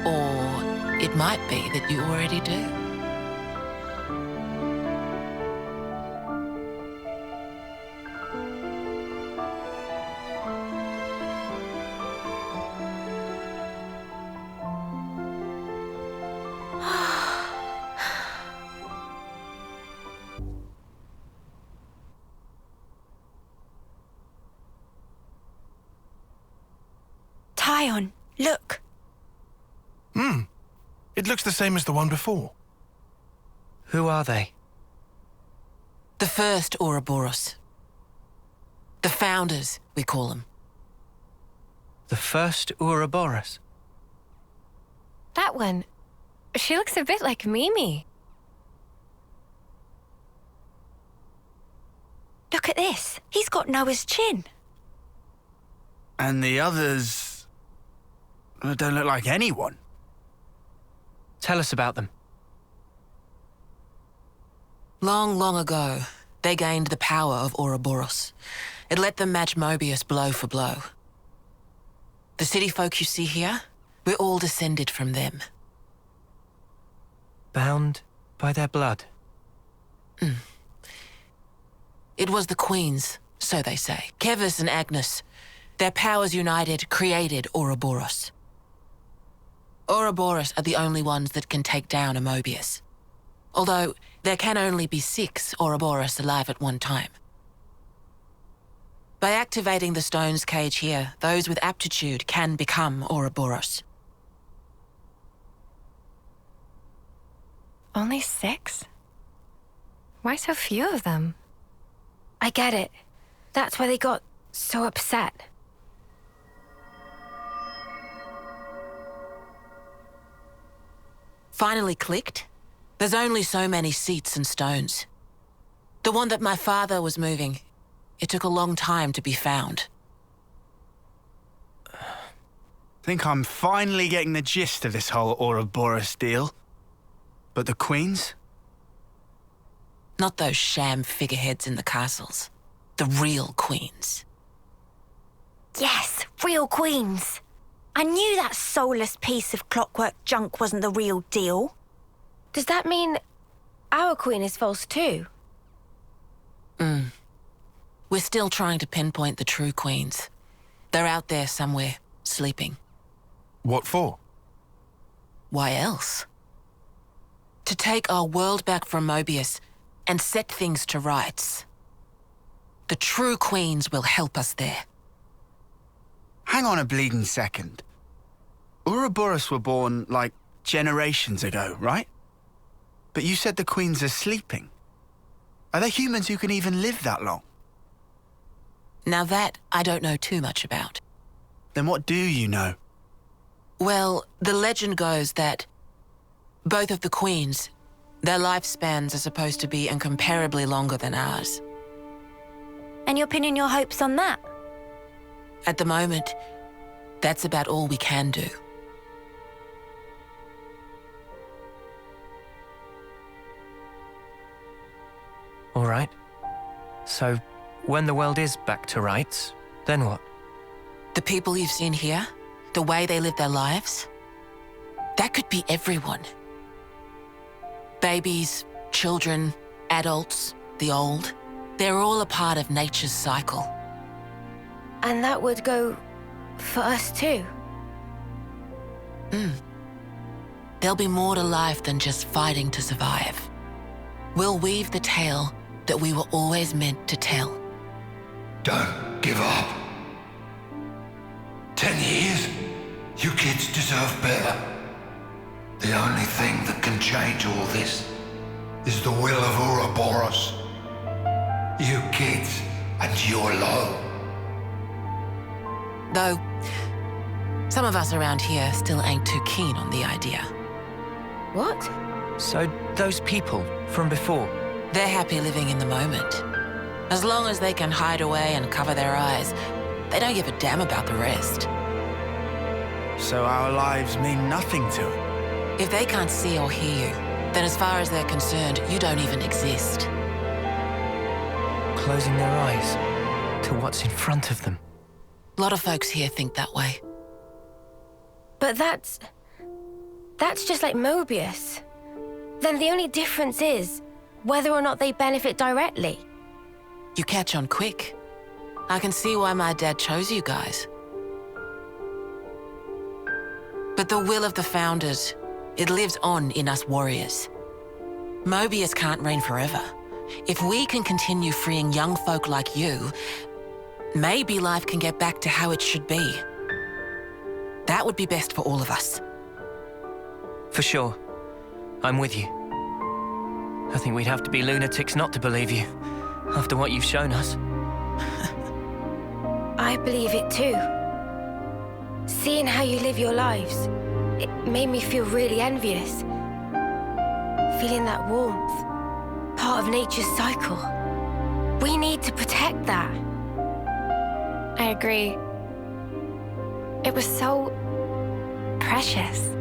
Or it might be that you already do. Look. It looks the same as the one before. Who are they? The first Ouroboros. The founders, we call them. The first Ouroboros? That one. She looks a bit like Mimi. Look at this. He's got Noah's chin. And the others don't look like anyone. Tell us about them. Long, long ago, they gained the power of Ouroboros. It let them match Mobius blow for blow. The city folk you see here, we're all descended from them. Bound by their blood? It was the queens, so they say. Kevis and Agnes. Their powers united created Ouroboros. Ouroboros are the only ones that can take down a Mobius. Although, there can only be 6 Ouroboros alive at one time. By activating the stone's cage here, those with aptitude can become Ouroboros. Only 6? Why so few of them? I get it. That's why they got so upset. Finally clicked? There's only so many seats and stones. The one that my father was moving, it took a long time to be found. Think I'm finally getting the gist of this whole Ouroboros deal. But the queens? Not those sham figureheads in the castles. The real queens. Yes, real queens. I knew that soulless piece of clockwork junk wasn't the real deal. Does that mean our queen is false too? We're still trying to pinpoint the true queens. They're out there somewhere, sleeping. What for? Why else? To take our world back from Mobius and set things to rights. The true queens will help us there. Hang on a bleeding second. Ouroboros were born, like, generations ago, right? But you said the queens are sleeping. Are there humans who can even live that long? Now that, I don't know too much about. Then what do you know? Well, the legend goes that both of the queens, their lifespans are supposed to be incomparably longer than ours. And you're pinning your hopes on that? At the moment, that's about all we can do. All right. So, when the world is back to rights, then what? The people you've seen here, the way they live their lives, that could be everyone. Babies, children, adults, the old, they're all a part of nature's cycle. And that would go for us too? There'll be more to life than just fighting to survive. We'll weave the tale that we were always meant to tell. Don't give up. 10 years? You kids deserve better. The only thing that can change all this is the will of Ouroboros. You kids and your low. Though, some of us around here still ain't too keen on the idea. What? So, those people from before? They're happy living in the moment. As long as they can hide away and cover their eyes, they don't give a damn about the rest. So our lives mean nothing to them? If they can't see or hear you, then as far as they're concerned, you don't even exist. Closing their eyes to what's in front of them. A lot of folks here think that way. But that's just like Mobius. Then the only difference is whether or not they benefit directly. You catch on quick. I can see why my dad chose you guys. But the will of the Founders, it lives on in us warriors. Mobius can't reign forever. If we can continue freeing young folk like you, maybe life can get back to how it should be. That would be best for all of us. For sure. I'm with you. I think we'd have to be lunatics not to believe you, after what you've shown us. I believe it too. Seeing how you live your lives, it made me feel really envious. Feeling that warmth, part of nature's cycle. We need to protect that. I agree. It was so precious.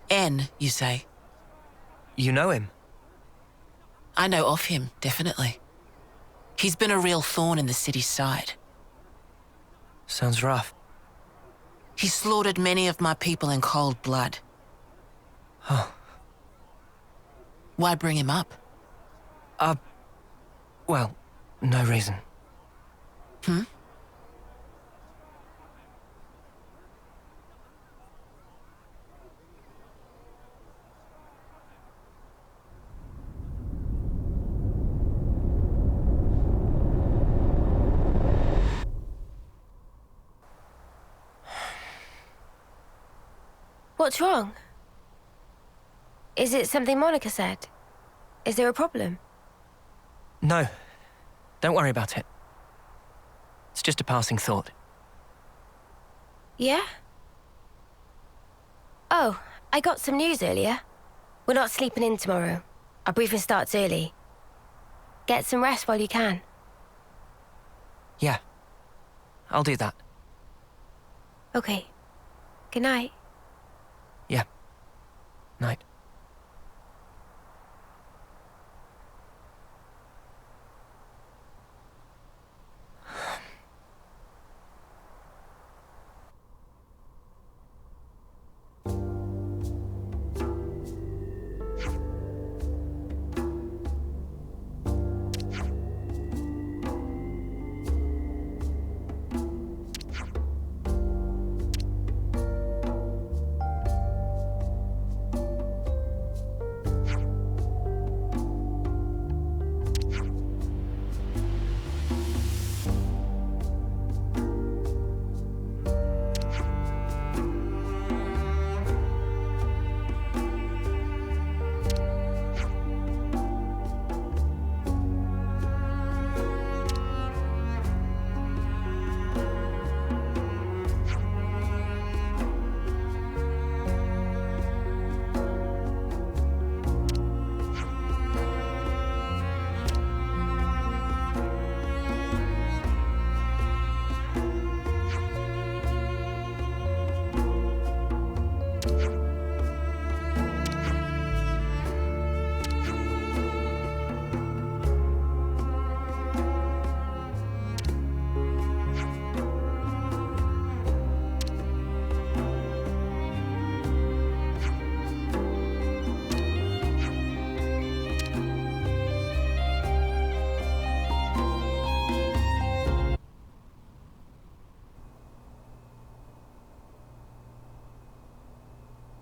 N, you say? You know him? I know of him, definitely. He's been a real thorn in the city's side. Sounds rough. He slaughtered many of my people in cold blood. Oh. Why bring him up? Well, no reason. Hmm? What's wrong? Is it something Monica said? Is there a problem? No. Don't worry about it. It's just a passing thought. Yeah? Oh, I got some news earlier. We're not sleeping in tomorrow. Our briefing starts early. Get some rest while you can. Yeah. I'll do that. Okay. Good night. Yeah. Night.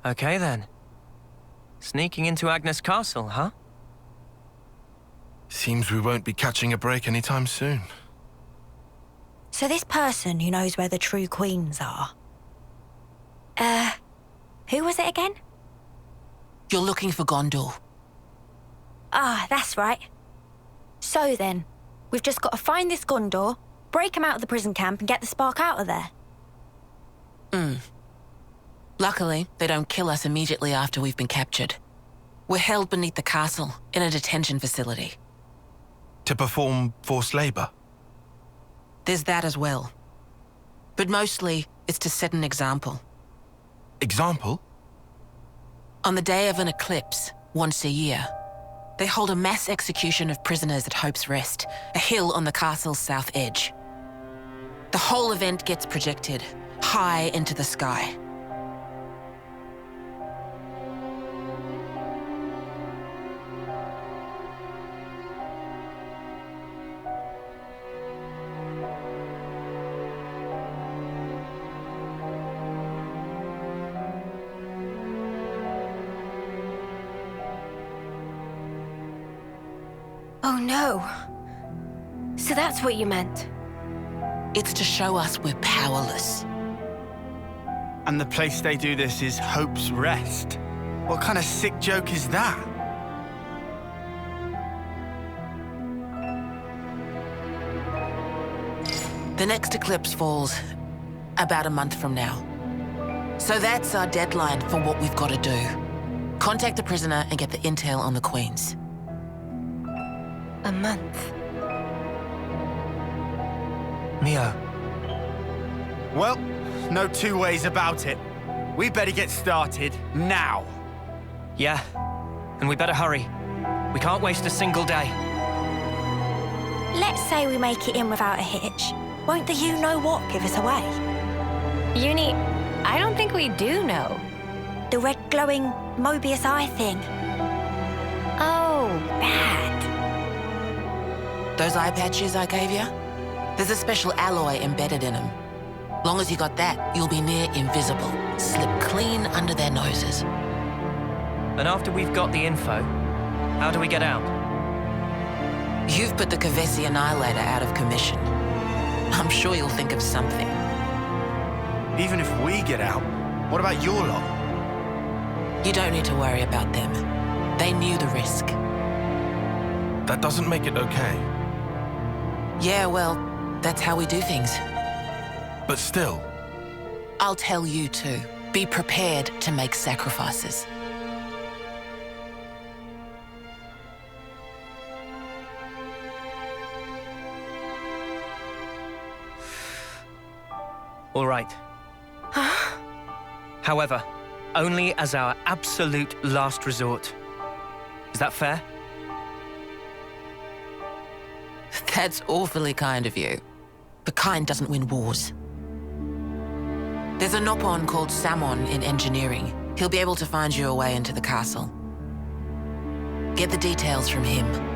Okay then. Sneaking into Agnes Castle, huh? Seems we won't be catching a break anytime soon. So this person who knows where the true queens are... who was it again? You're looking for Gondor. Ah, that's right. So then, we've just got to find this Gondor, break him out of the prison camp and get the spark out of there. Luckily, they don't kill us immediately after we've been captured. We're held beneath the castle, in a detention facility. To perform forced labor? There's that as well. But mostly, it's to set an example. Example? On the day of an eclipse, once a year, they hold a mass execution of prisoners at Hope's Rest, a hill on the castle's south edge. The whole event gets projected, high into the sky. Oh no. So that's what you meant? It's to show us we're powerless. And the place they do this is Hope's Rest. What kind of sick joke is that? The next eclipse falls about a month from now. So that's our deadline for what we've got to do. Contact the prisoner and get the intel on the queens. A month. Mio. Well, no two ways about it. We better get started now. Yeah, and we better hurry. We can't waste a single day. Let's say we make it in without a hitch. Won't the you-know-what give us away? Uni, I don't think we do know. The red glowing Mobius eye thing. Oh, bad. Those eye patches I gave you? There's a special alloy embedded in them. Long as you got that, you'll be near invisible. Slip clean under their noses. And after we've got the info, how do we get out? You've put the Kavesi Annihilator out of commission. I'm sure you'll think of something. Even if we get out, what about your lot? You don't need to worry about them. They knew the risk. That doesn't make it okay. Yeah, well, that's how we do things. But still. I'll tell you too. Be prepared to make sacrifices. All right. However, only as our absolute last resort. Is that fair? That's awfully kind of you. But kind doesn't win wars. There's a Nopon called Samon in engineering. He'll be able to find you a way into the castle. Get the details from him.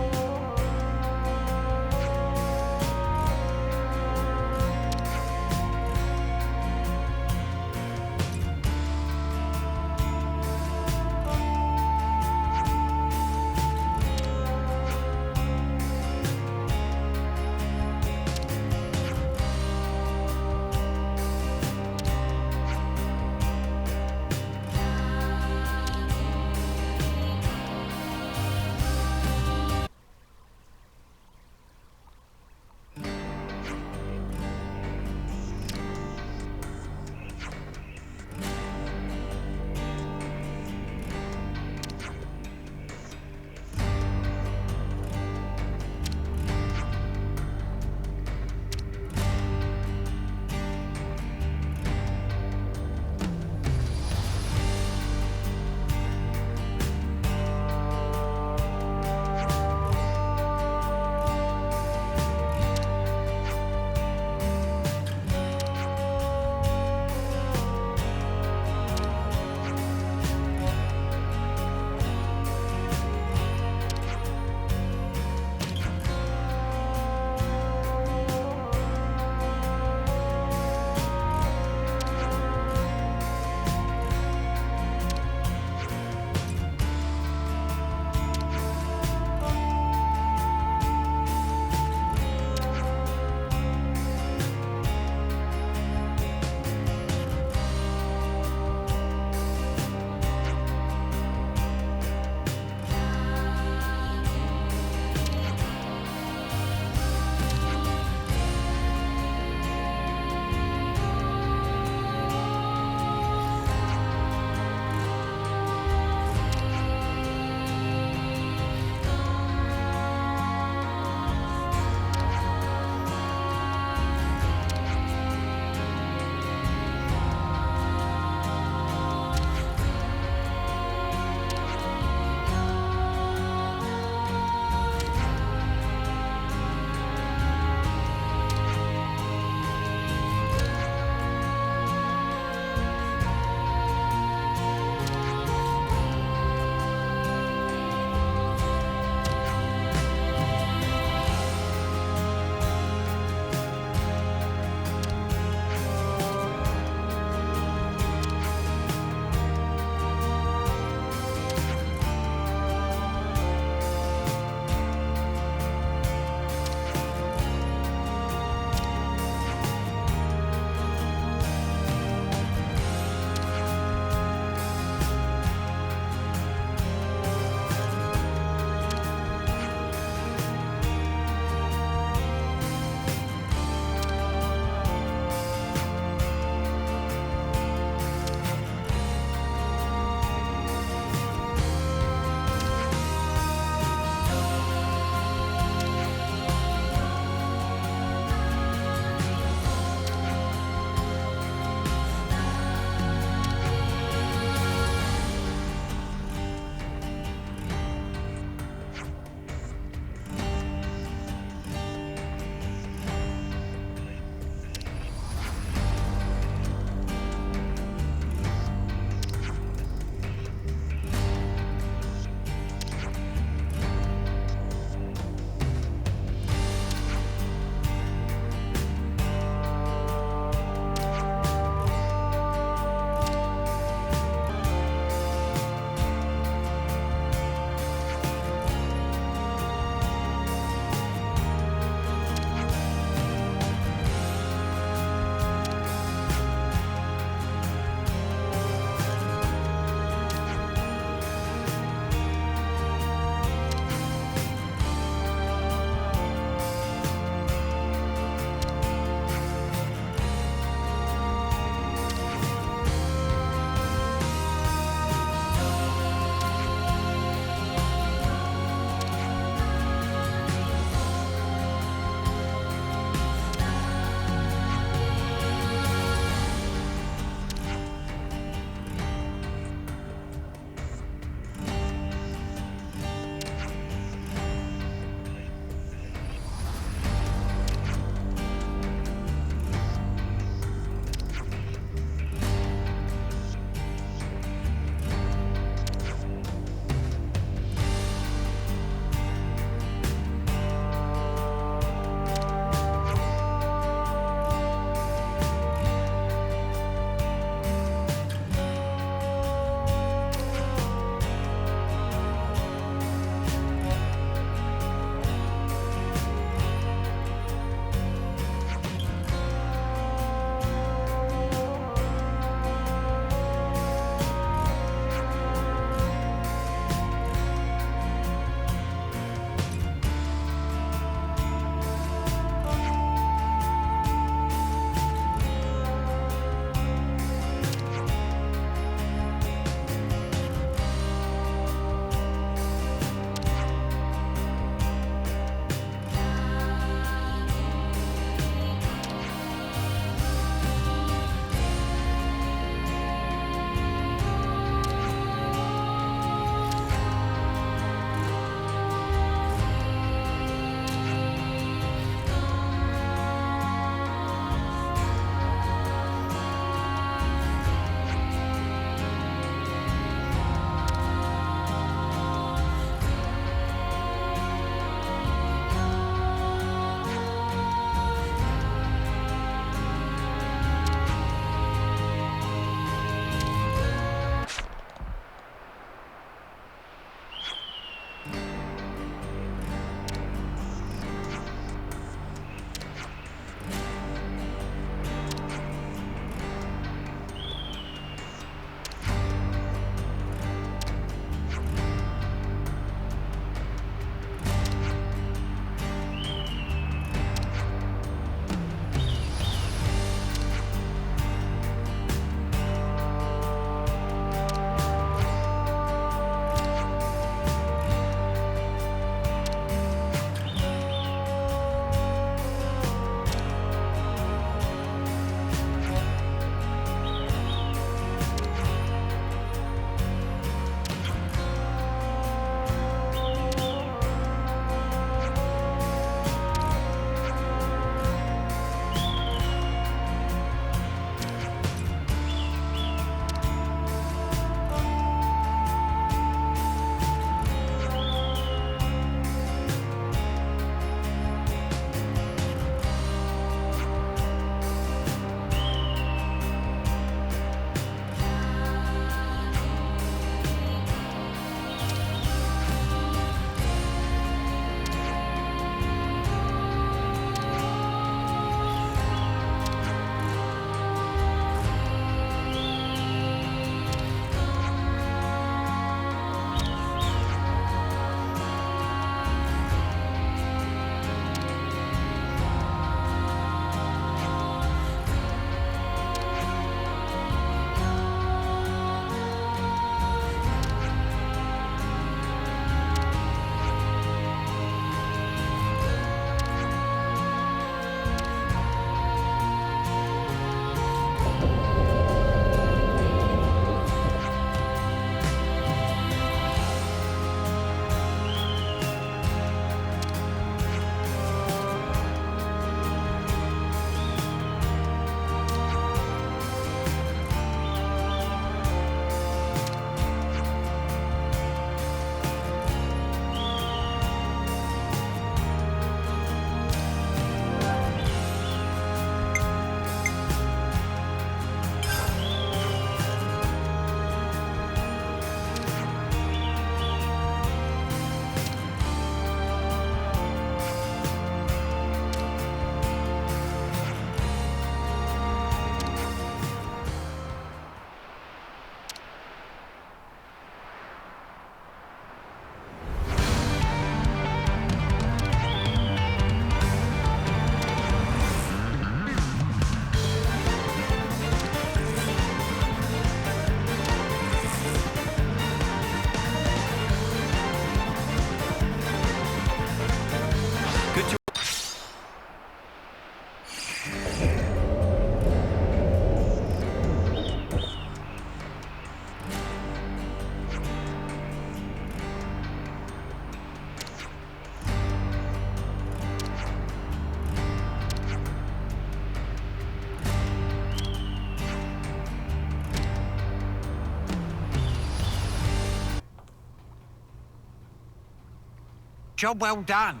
job well done.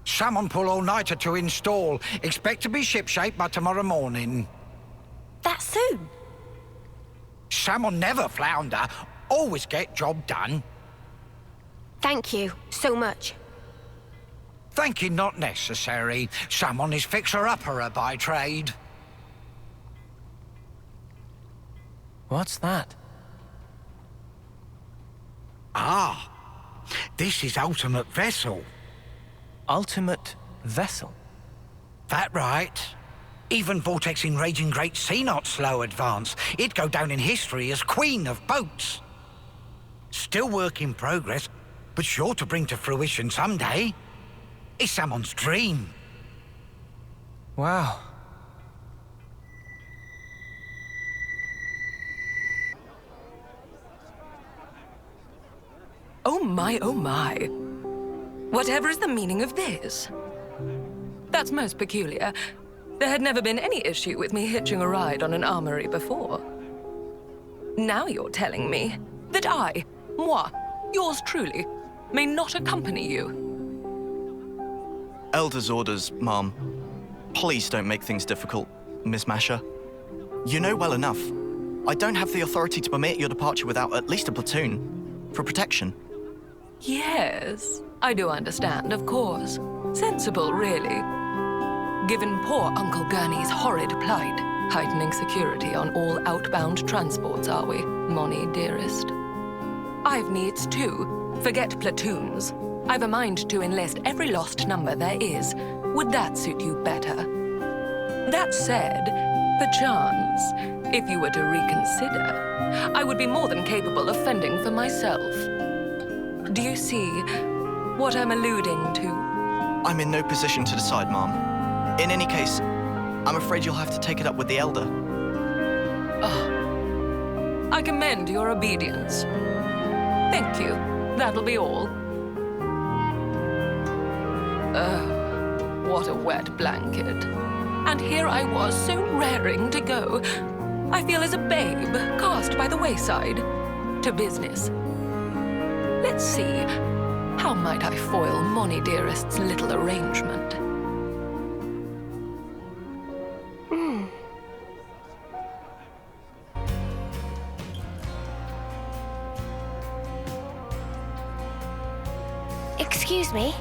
Salmon pull all-nighter to install. Expect to be shipshape by tomorrow morning. That soon? Salmon never flounder. Always get job done. Thank you so much. Thanking not necessary. Salmon is fixer-upperer by trade. What's that? Ah, this is ultimate vessel. Ultimate vessel? That right. Even vortexing raging great sea not slow advance. It'd go down in history as queen of boats. Still work in progress, but sure to bring to fruition someday. It's someone's dream. Wow. Oh my, oh my. Whatever is the meaning of this? That's most peculiar. There had never been any issue with me hitching a ride on an armory before. Now you're telling me that I, moi, yours truly, may not accompany you. Elder's orders, Mom. Please don't make things difficult, Miss Masher. You know well enough. I don't have the authority to permit your departure without at least a platoon. For protection. Yes, I do understand, of course. Sensible, really. Given poor Uncle Gurney's horrid plight, heightening security on all outbound transports, are we, Moni, dearest? I've needs too. Forget platoons. I've a mind to enlist every lost number there is. Would that suit you better? That said, perchance, if you were to reconsider, I would be more than capable of fending for myself. Do you see what I'm alluding to? I'm in no position to decide, Mom. In any case, I'm afraid you'll have to take it up with the Elder. Oh, I commend your obedience. Thank you. That'll be all. Oh, what a wet blanket. And here I was, so raring to go. I feel as a babe cast by the wayside. To business. Let's see. How might I foil Moni dearest's little arrangement? Excuse me?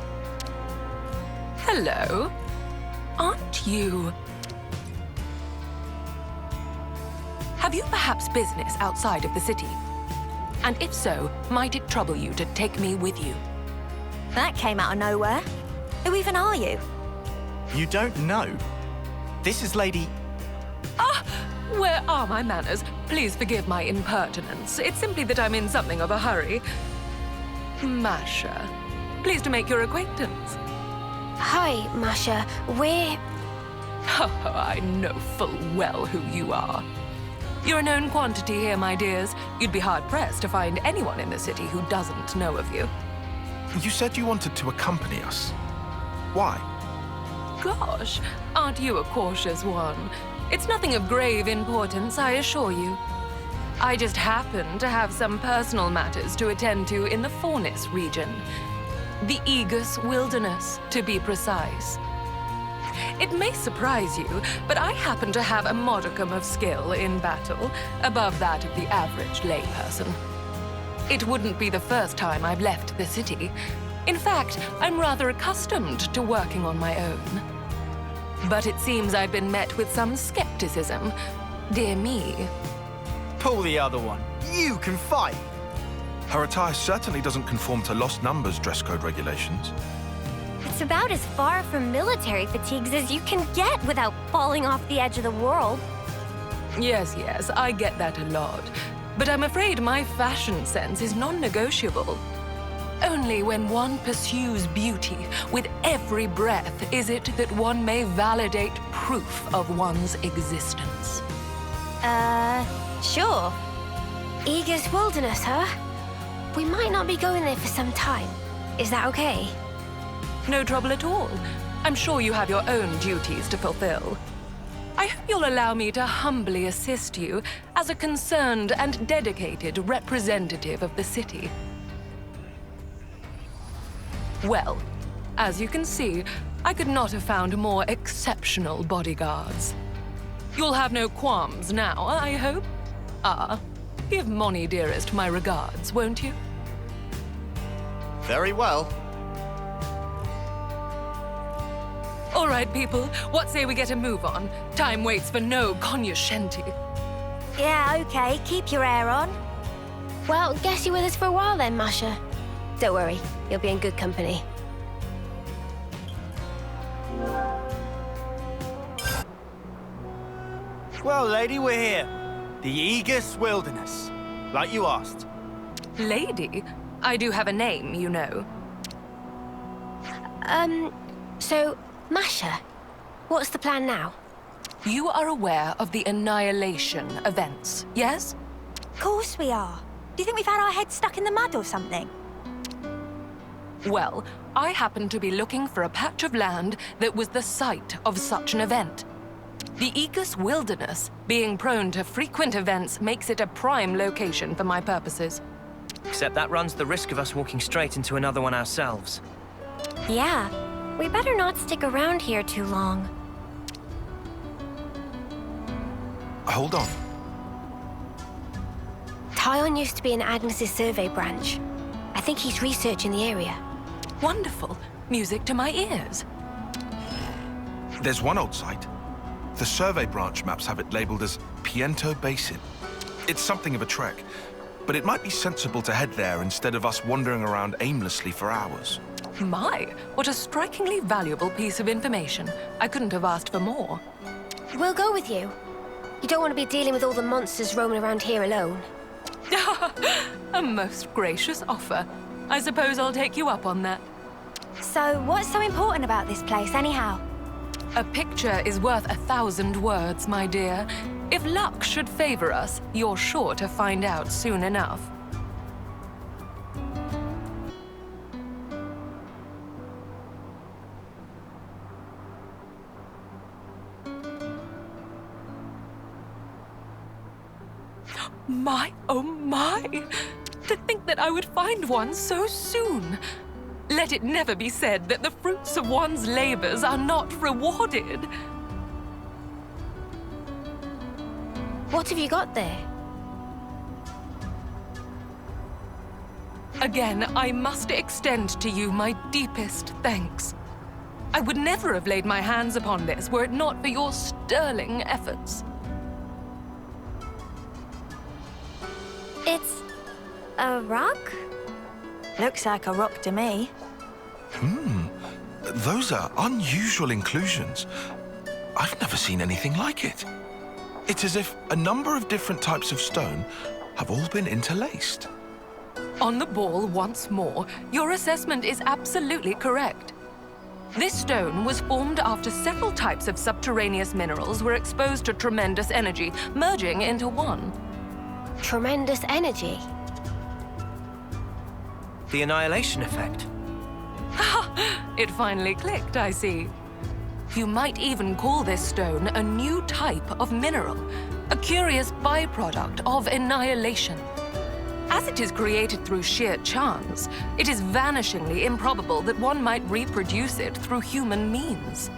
Hello? Aren't you... Have you perhaps business outside of the city? And if so, might it trouble you to take me with you? That came out of nowhere. Who even are you? You don't know? This is Lady... Ah! Where are my manners? Please forgive my impertinence. It's simply that I'm in something of a hurry. Masha. Pleased to make your acquaintance. Hi, Masha. We're... Oh, I know full well who you are. You're a known quantity here, my dears. You'd be hard-pressed to find anyone in the city who doesn't know of you. You said you wanted to accompany us. Why? Gosh, aren't you a cautious one? It's nothing of grave importance, I assure you. I just happen to have some personal matters to attend to in the Fornis region. The Aegis Wilderness, to be precise. It may surprise you, but I happen to have a modicum of skill in battle, above that of the average layperson. It wouldn't be the first time I've left the city. In fact, I'm rather accustomed to working on my own. But it seems I've been met with some skepticism. Dear me. Pull the other one. You can fight! Her attire certainly doesn't conform to Lost Numbers dress code regulations. It's about as far from military fatigues as you can get without falling off the edge of the world. Yes, I get that a lot. But I'm afraid my fashion sense is non-negotiable. Only when one pursues beauty with every breath is it that one may validate proof of one's existence. Sure. Aegis Wilderness, huh? We might not be going there for some time. Is that okay? No trouble at all. I'm sure you have your own duties to fulfill. I hope you'll allow me to humbly assist you as a concerned and dedicated representative of the city. Well, as you can see, I could not have found more exceptional bodyguards. You'll have no qualms now, I hope? Give Moni dearest my regards, won't you? Very well. All right, people, what say we get a move on? Time waits for no cognoscenti. Yeah, okay. Keep your hair on. Well, guess you're with us for a while then, Masha. Don't worry, you'll be in good company. Well, lady, we're here. The Aegis Wilderness, like you asked. Lady? I do have a name, you know. So, Masha, what's the plan now? You are aware of the Annihilation events, yes? Of course we are. Do you think we've had our heads stuck in the mud or something? Well, I happen to be looking for a patch of land that was the site of such an event. The Aegis Wilderness, being prone to frequent events, makes it a prime location for my purposes. Except that runs the risk of us walking straight into another one ourselves. Yeah, we better not stick around here too long. Hold on. Tyon used to be in Agnes's survey branch. I think he's researching the area. Wonderful. Music to my ears. There's one old site. The survey branch maps have it labeled as Piento Basin. It's something of a trek, but it might be sensible to head there instead of us wandering around aimlessly for hours. My, what a strikingly valuable piece of information. I couldn't have asked for more. We'll go with you. You don't want to be dealing with all the monsters roaming around here alone. A most gracious offer. I suppose I'll take you up on that. So, what's so important about this place, anyhow? A picture is worth 1,000 words, my dear. If luck should favor us, you're sure to find out soon enough. My, oh my! To think that I would find one so soon! Let it never be said that the fruits of one's labors are not rewarded. What have you got there? Again, I must extend to you my deepest thanks. I would never have laid my hands upon this were it not for your sterling efforts. It's a rock? Looks like a rock to me. Those are unusual inclusions. I've never seen anything like it. It's as if a number of different types of stone have all been interlaced. On the ball once more, your assessment is absolutely correct. This stone was formed after several types of subterraneous minerals were exposed to tremendous energy, merging into one. Tremendous energy? The Annihilation effect. It finally clicked, I see. You might even call this stone a new type of mineral, a curious byproduct of annihilation. As it is created through sheer chance, it is vanishingly improbable that one might reproduce it through human means.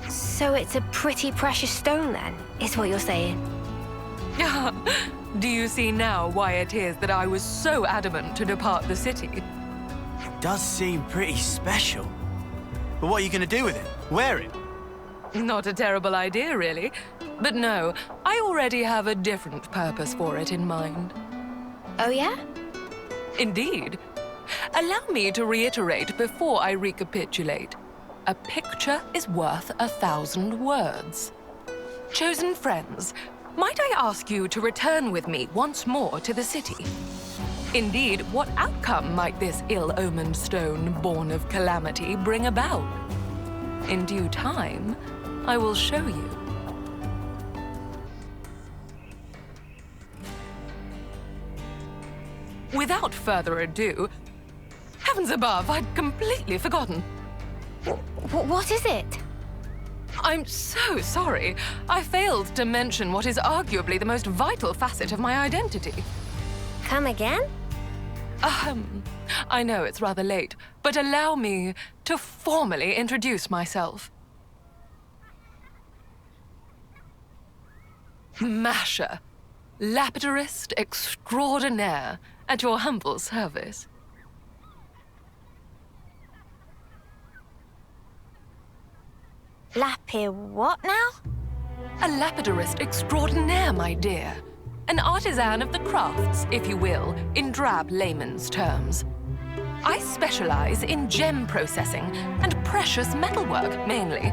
So it's a pretty precious stone then, is what you're saying? Do you see now why it is that I was so adamant to depart the city? It does seem pretty special. But what are you going to do with it? Wear it? Not a terrible idea, really. But no, I already have a different purpose for it in mind. Oh, yeah? Indeed. Allow me to reiterate before I recapitulate. A picture is worth 1,000 words. Chosen friends, might I ask you to return with me once more to the city? Indeed, what outcome might this ill-omened stone, born of calamity, bring about? In due time, I will show you. Without further ado, heavens above, I'd completely forgotten. What is it? I'm so sorry. I failed to mention what is arguably the most vital facet of my identity. Come again? I know it's rather late, but allow me to formally introduce myself. Masha, lapidurist extraordinaire, at your humble service. What now? A lapidurist extraordinaire, my dear. An artisan of the crafts, if you will, in drab layman's terms. I specialize in gem processing and precious metalwork, mainly,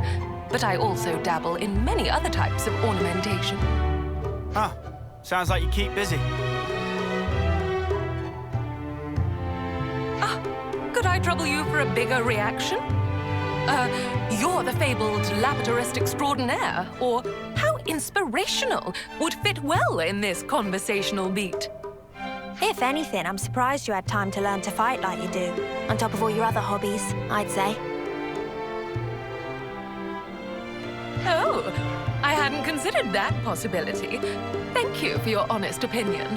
but I also dabble in many other types of ornamentation. Huh. Sounds like you keep busy. Could I trouble you for a bigger reaction? You're the fabled lapidurist extraordinaire, or how inspirational would fit well in this conversational beat. If anything, I'm surprised you had time to learn to fight like you do, on top of all your other hobbies, I'd say. Oh, I hadn't considered that possibility. Thank you for your honest opinion.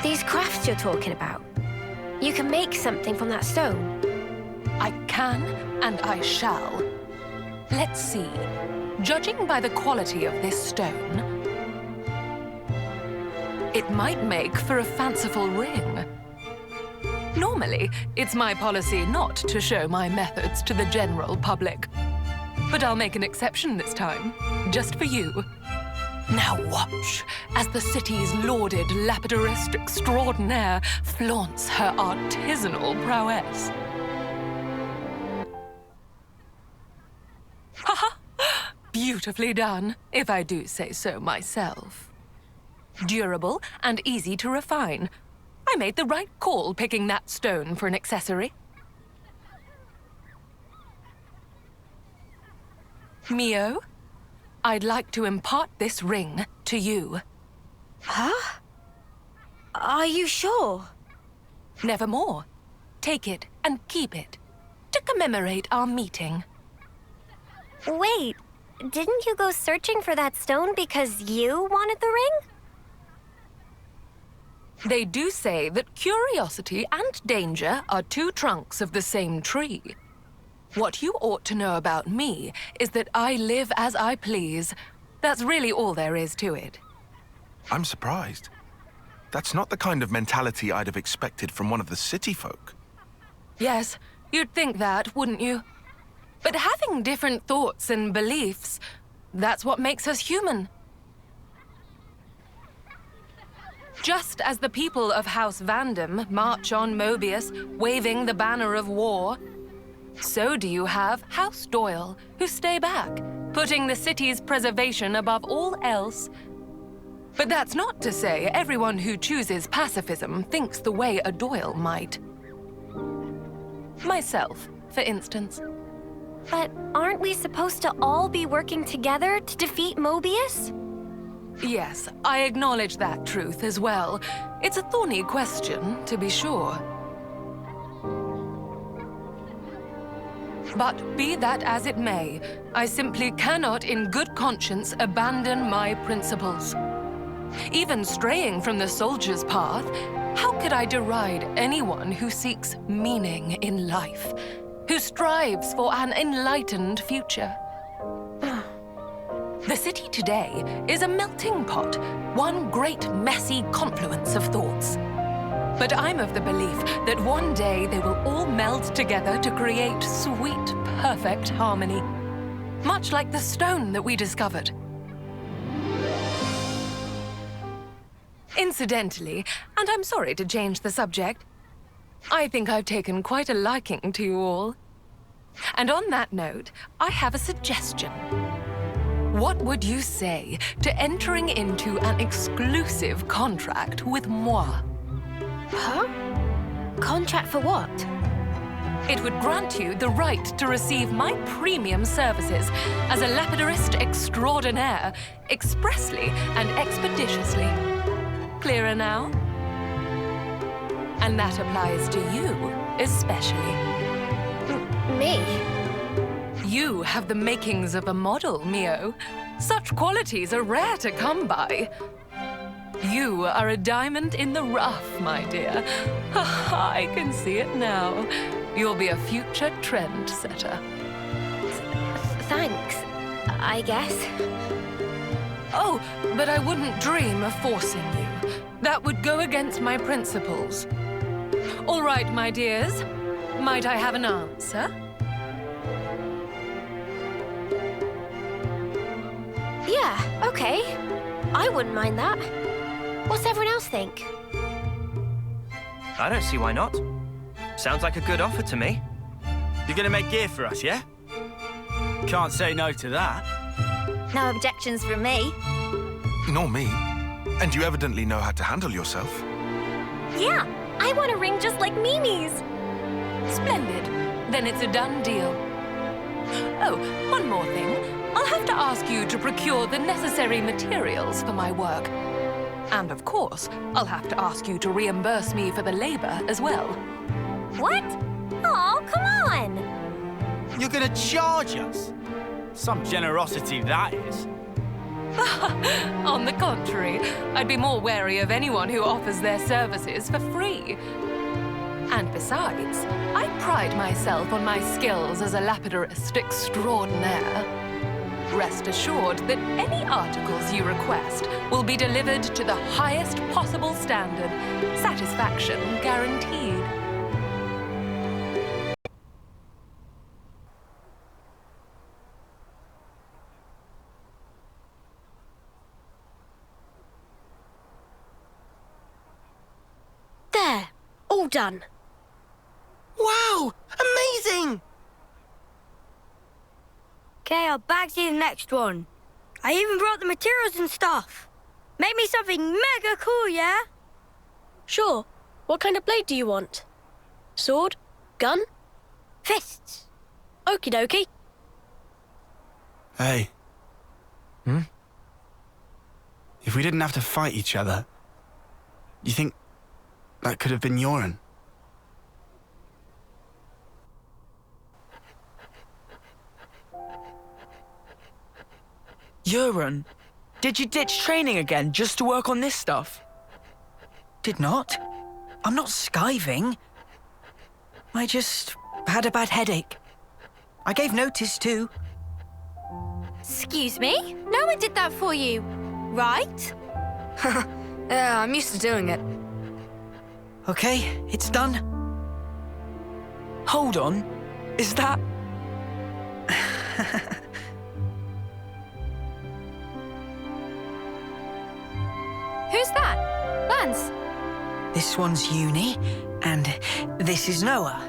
These crafts you're talking about, you can make something from that stone? I can, and I shall. Let's see. Judging by the quality of this stone, it might make for a fanciful ring. Normally, it's my policy not to show my methods to the general public. But I'll make an exception this time, just for you. Now watch as the city's lauded lapidurist extraordinaire flaunts her artisanal prowess. Haha! Beautifully done, if I do say so myself. Durable and easy to refine. I made the right call picking that stone for an accessory. Mio, I'd like to impart this ring to you. Huh? Are you sure? Nevermore. Take it and keep it to commemorate our meeting. Wait, didn't you go searching for that stone because you wanted the ring? They do say that curiosity and danger are two trunks of the same tree. What you ought to know about me is that I live as I please. That's really all there is to it. I'm surprised. That's not the kind of mentality I'd have expected from one of the city folk. Yes, you'd think that, wouldn't you? But having different thoughts and beliefs, that's what makes us human. Just as the people of House Vandam march on Mobius, waving the banner of war, so do you have House Doyle, who stay back, putting the city's preservation above all else. But that's not to say everyone who chooses pacifism thinks the way a Doyle might. Myself, for instance. But aren't we supposed to all be working together to defeat Mobius? Yes, I acknowledge that truth as well. It's a thorny question, to be sure. But be that as it may, I simply cannot in good conscience abandon my principles. Even straying from the soldier's path, how could I deride anyone who seeks meaning in life, who strives for an enlightened future? The city today is a melting pot, one great messy confluence of thoughts. But I'm of the belief that one day they will all meld together to create sweet, perfect harmony. Much like the stone that we discovered. Incidentally, and I'm sorry to change the subject, I think I've taken quite a liking to you all. And on that note, I have a suggestion. What would you say to entering into an exclusive contract with moi? Huh? Contract for what? It would grant you the right to receive my premium services as a lapidurist extraordinaire, expressly and expeditiously. Clearer now? And that applies to you, especially. Me? You have the makings of a model, Mio. Such qualities are rare to come by. You are a diamond in the rough, my dear. I can see it now. You'll be a future trendsetter. Thanks, I guess. Oh, but I wouldn't dream of forcing you. That would go against my principles. All right, my dears. Might I have an answer? Yeah, okay. I wouldn't mind that. What's everyone else think? I don't see why not. Sounds like a good offer to me. You're gonna make gear for us, yeah? Can't say no to that. No objections from me. Nor me. And you evidently know how to handle yourself. Yeah, I want a ring just like Mimi's. Splendid. Then it's a done deal. Oh, one more thing. I'll have to ask you to procure the necessary materials for my work. And of course, I'll have to ask you to reimburse me for the labor as well. What? Oh, come on! You're gonna charge us? Some generosity, that is. On the contrary, I'd be more wary of anyone who offers their services for free. And besides, I pride myself on my skills as a lapidarist extraordinaire. Rest assured that any articles you request will be delivered to the highest possible standard. Satisfaction guaranteed. There, all done. Wow! Amazing! Okay, I'll bag you the next one. I even brought the materials and stuff. Make me something mega cool, yeah? Sure. What kind of blade do you want? Sword? Gun? Fists. Okie dokie. Hey. If we didn't have to fight each other, you think that could have been Yoren? Yoren, did you ditch training again just to work on this stuff? Did not. I'm not skiving. I just had a bad headache. I gave notice too. Excuse me? No one did that for you, right? Yeah, I'm used to doing it. Okay, it's done. Hold on. Is that... Who's that? Lance? This one's Uni, and this is Noah.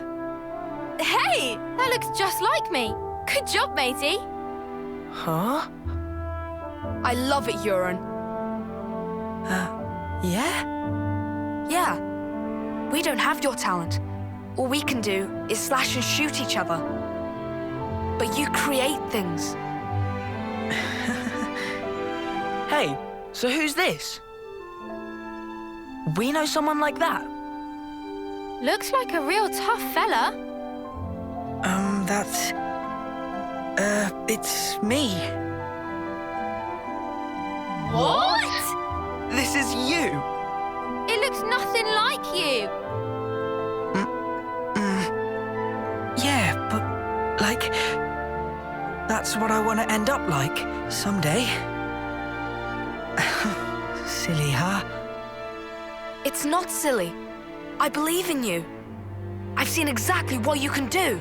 Hey! That looks just like me. Good job, matey. Huh? I love it, Yoren. Yeah? Yeah. We don't have your talent. All we can do is slash and shoot each other. But you create things. Hey, so who's this? We know someone like that? Looks like a real tough fella. That's... it's me. What? This is you. It looks nothing like you. Yeah, but, like... That's what I want to end up like, someday. Silly, huh? It's not silly. I believe in you. I've seen exactly what you can do.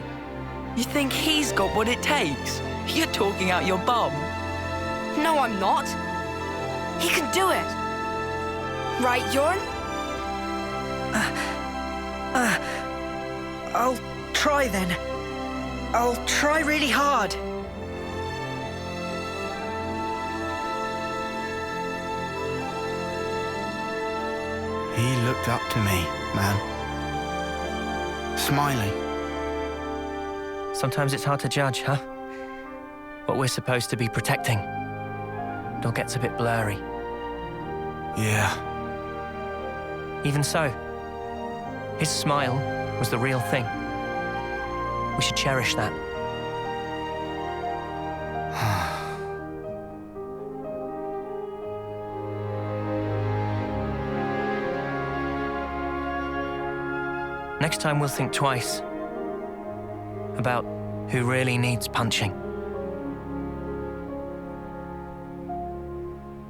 You think he's got what it takes? You're talking out your bum. No, I'm not. He can do it. Right, Yoren? I'll try then. I'll try really hard. He looked up to me, man. Smiling. Sometimes it's hard to judge, huh? What we're supposed to be protecting. It all gets a bit blurry. Yeah. Even so, his smile was the real thing. We should cherish that. Next time we'll think twice about who really needs punching.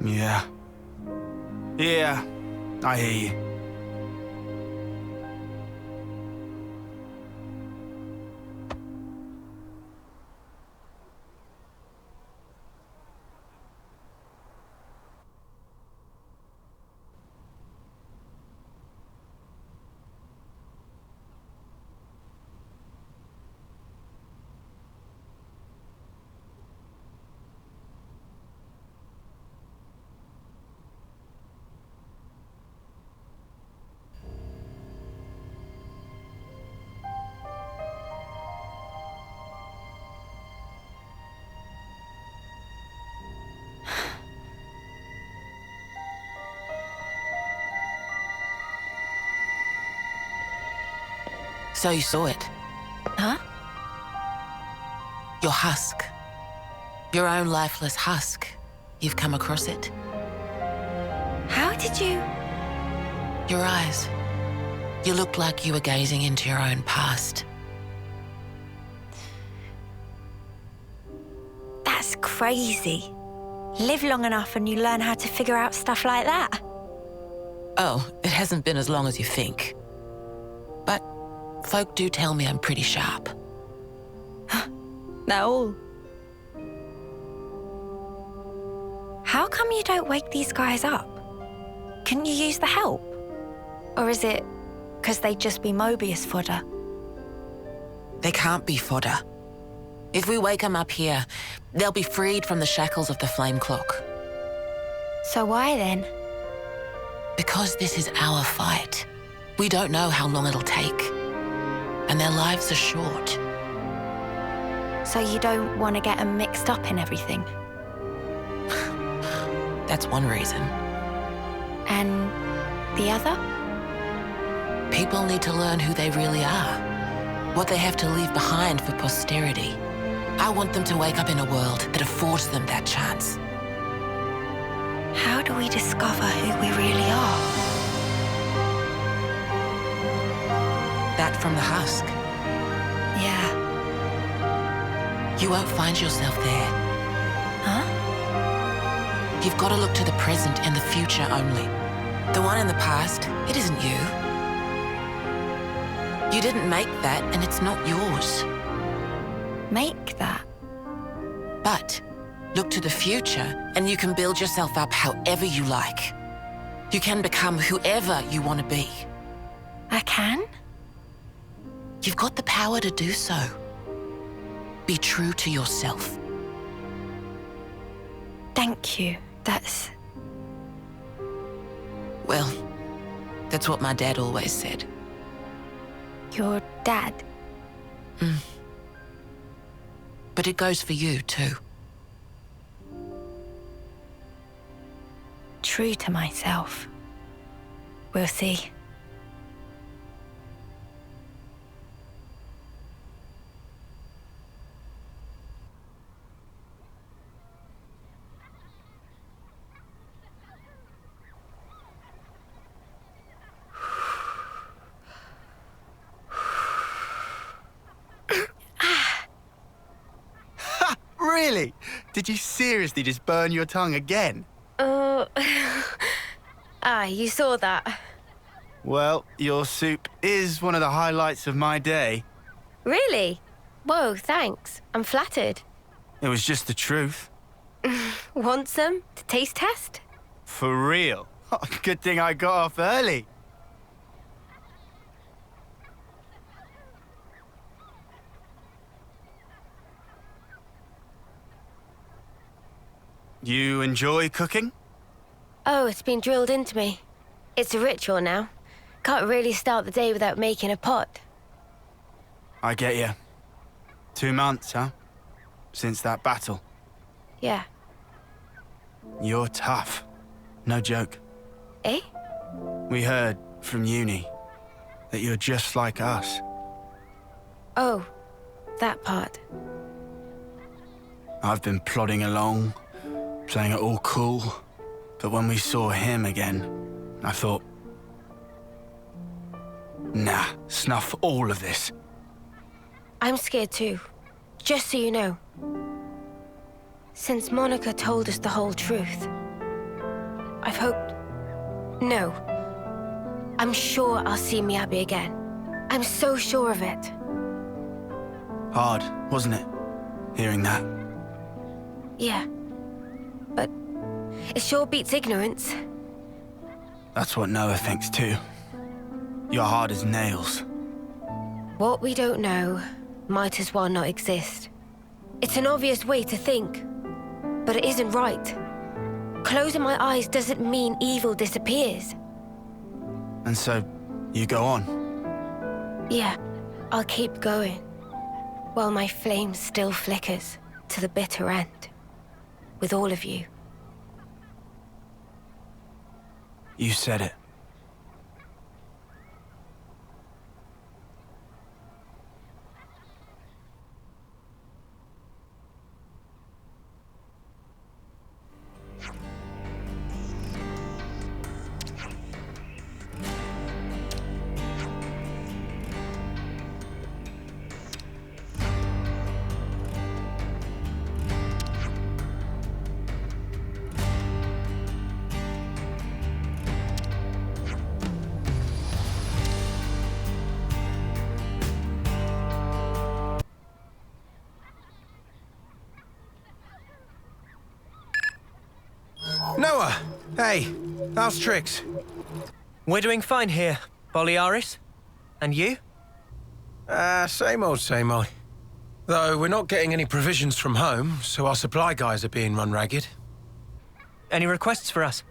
Yeah. Yeah, I hear you. So you saw it? Huh? Your husk. Your own lifeless husk. You've come across it? How did you... Your eyes. You looked like you were gazing into your own past. That's crazy. Live long enough and you learn how to figure out stuff like that. Oh, it hasn't been as long as you think. But folk do tell me I'm pretty sharp. No. How come you don't wake these guys up? Couldn't you use the help? Or is it because they'd just be Mobius fodder? They can't be fodder. If we wake them up here, they'll be freed from the shackles of the flame clock. So why then? Because this is our fight. We don't know how long it'll take. And their lives are short. So you don't want to get them mixed up in everything? That's one reason. And the other? People need to learn who they really are. What they have to leave behind for posterity. I want them to wake up in a world that affords them that chance. How do we discover who we really are? That from the husk. Yeah. You won't find yourself there. Huh? You've got to look to the present and the future only. The one in the past, it isn't you. You didn't make that, and it's not yours. Make that? But look to the future, and you can build yourself up however you like. You can become whoever you want to be. I can? You've got the power to do so. Be true to yourself. Thank you. That's... Well, that's what my dad always said. Your dad? But it goes for you, too. True to myself. We'll see. Really? Did you seriously just burn your tongue again? You saw that. Well, your soup is one of the highlights of my day. Really? Whoa, thanks. I'm flattered. It was just the truth. Want some to taste test? For real? Good thing I got off early. You enjoy cooking? Oh, it's been drilled into me. It's a ritual now. Can't really start the day without making a pot. I get you. 2 months, huh? Since that battle. Yeah. You're tough. No joke. Eh? We heard from uni that you're just like us. Oh, that part. I've been plodding along, playing it all cool. But when we saw him again, I thought, nah, snuff all of this. I'm scared too. Just so you know. Since Monica told us the whole truth, I've hoped... No. I'm sure I'll see Miyabi again. I'm so sure of it. Hard, wasn't it? Hearing that. Yeah. But it sure beats ignorance. That's what Noah thinks too. You're hard as nails. What we don't know might as well not exist. It's an obvious way to think, but it isn't right. Closing my eyes doesn't mean evil disappears. And so, you go on? Yeah, I'll keep going. While my flame still flickers to the bitter end. With all of you. You said it. Noah! Hey, how's tricks? We're doing fine here, Boliaris. And you? Same old, same old. Though we're not getting any provisions from home, so our supply guys are being run ragged. Any requests for us?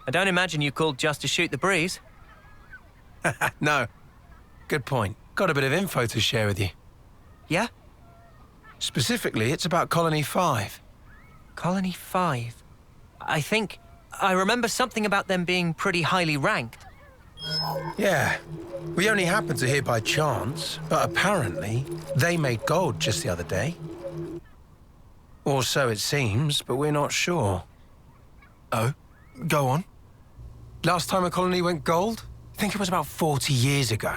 I don't imagine you called just to shoot the breeze. No. Good point. Got a bit of info to share with you. Yeah? Specifically, it's about Colony 5. Colony 5? I remember something about them being pretty highly ranked. Yeah. We only happened to hear by chance, but apparently they made gold just the other day. Or so it seems, but we're not sure. Oh? Go on. Last time a colony went gold? I think it was about 40 years ago.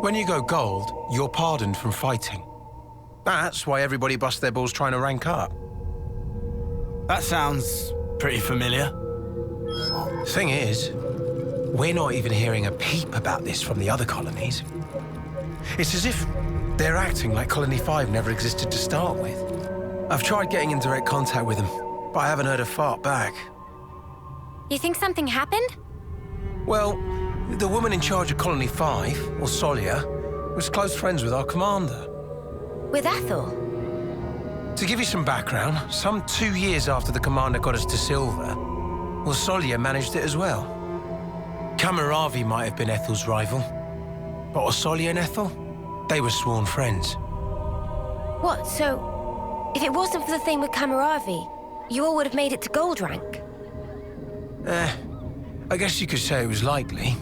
When you go gold, you're pardoned from fighting. That's why everybody busts their balls trying to rank up. That sounds pretty familiar. Thing is, we're not even hearing a peep about this from the other colonies. It's as if they're acting like Colony 5 never existed to start with. I've tried getting in direct contact with them, but I haven't heard a fart back. You think something happened? Well, the woman in charge of Colony 5, or Solia, was close friends with our commander. With Ethel? To give you some background, some 2 years after the commander got us to silver, well, Solia managed it as well. Kamaravi might have been Ethel's rival, but Osolia and Ethel, they were sworn friends. What, so if it wasn't for the thing with Kamaravi, you all would have made it to gold rank? I guess you could say it was likely.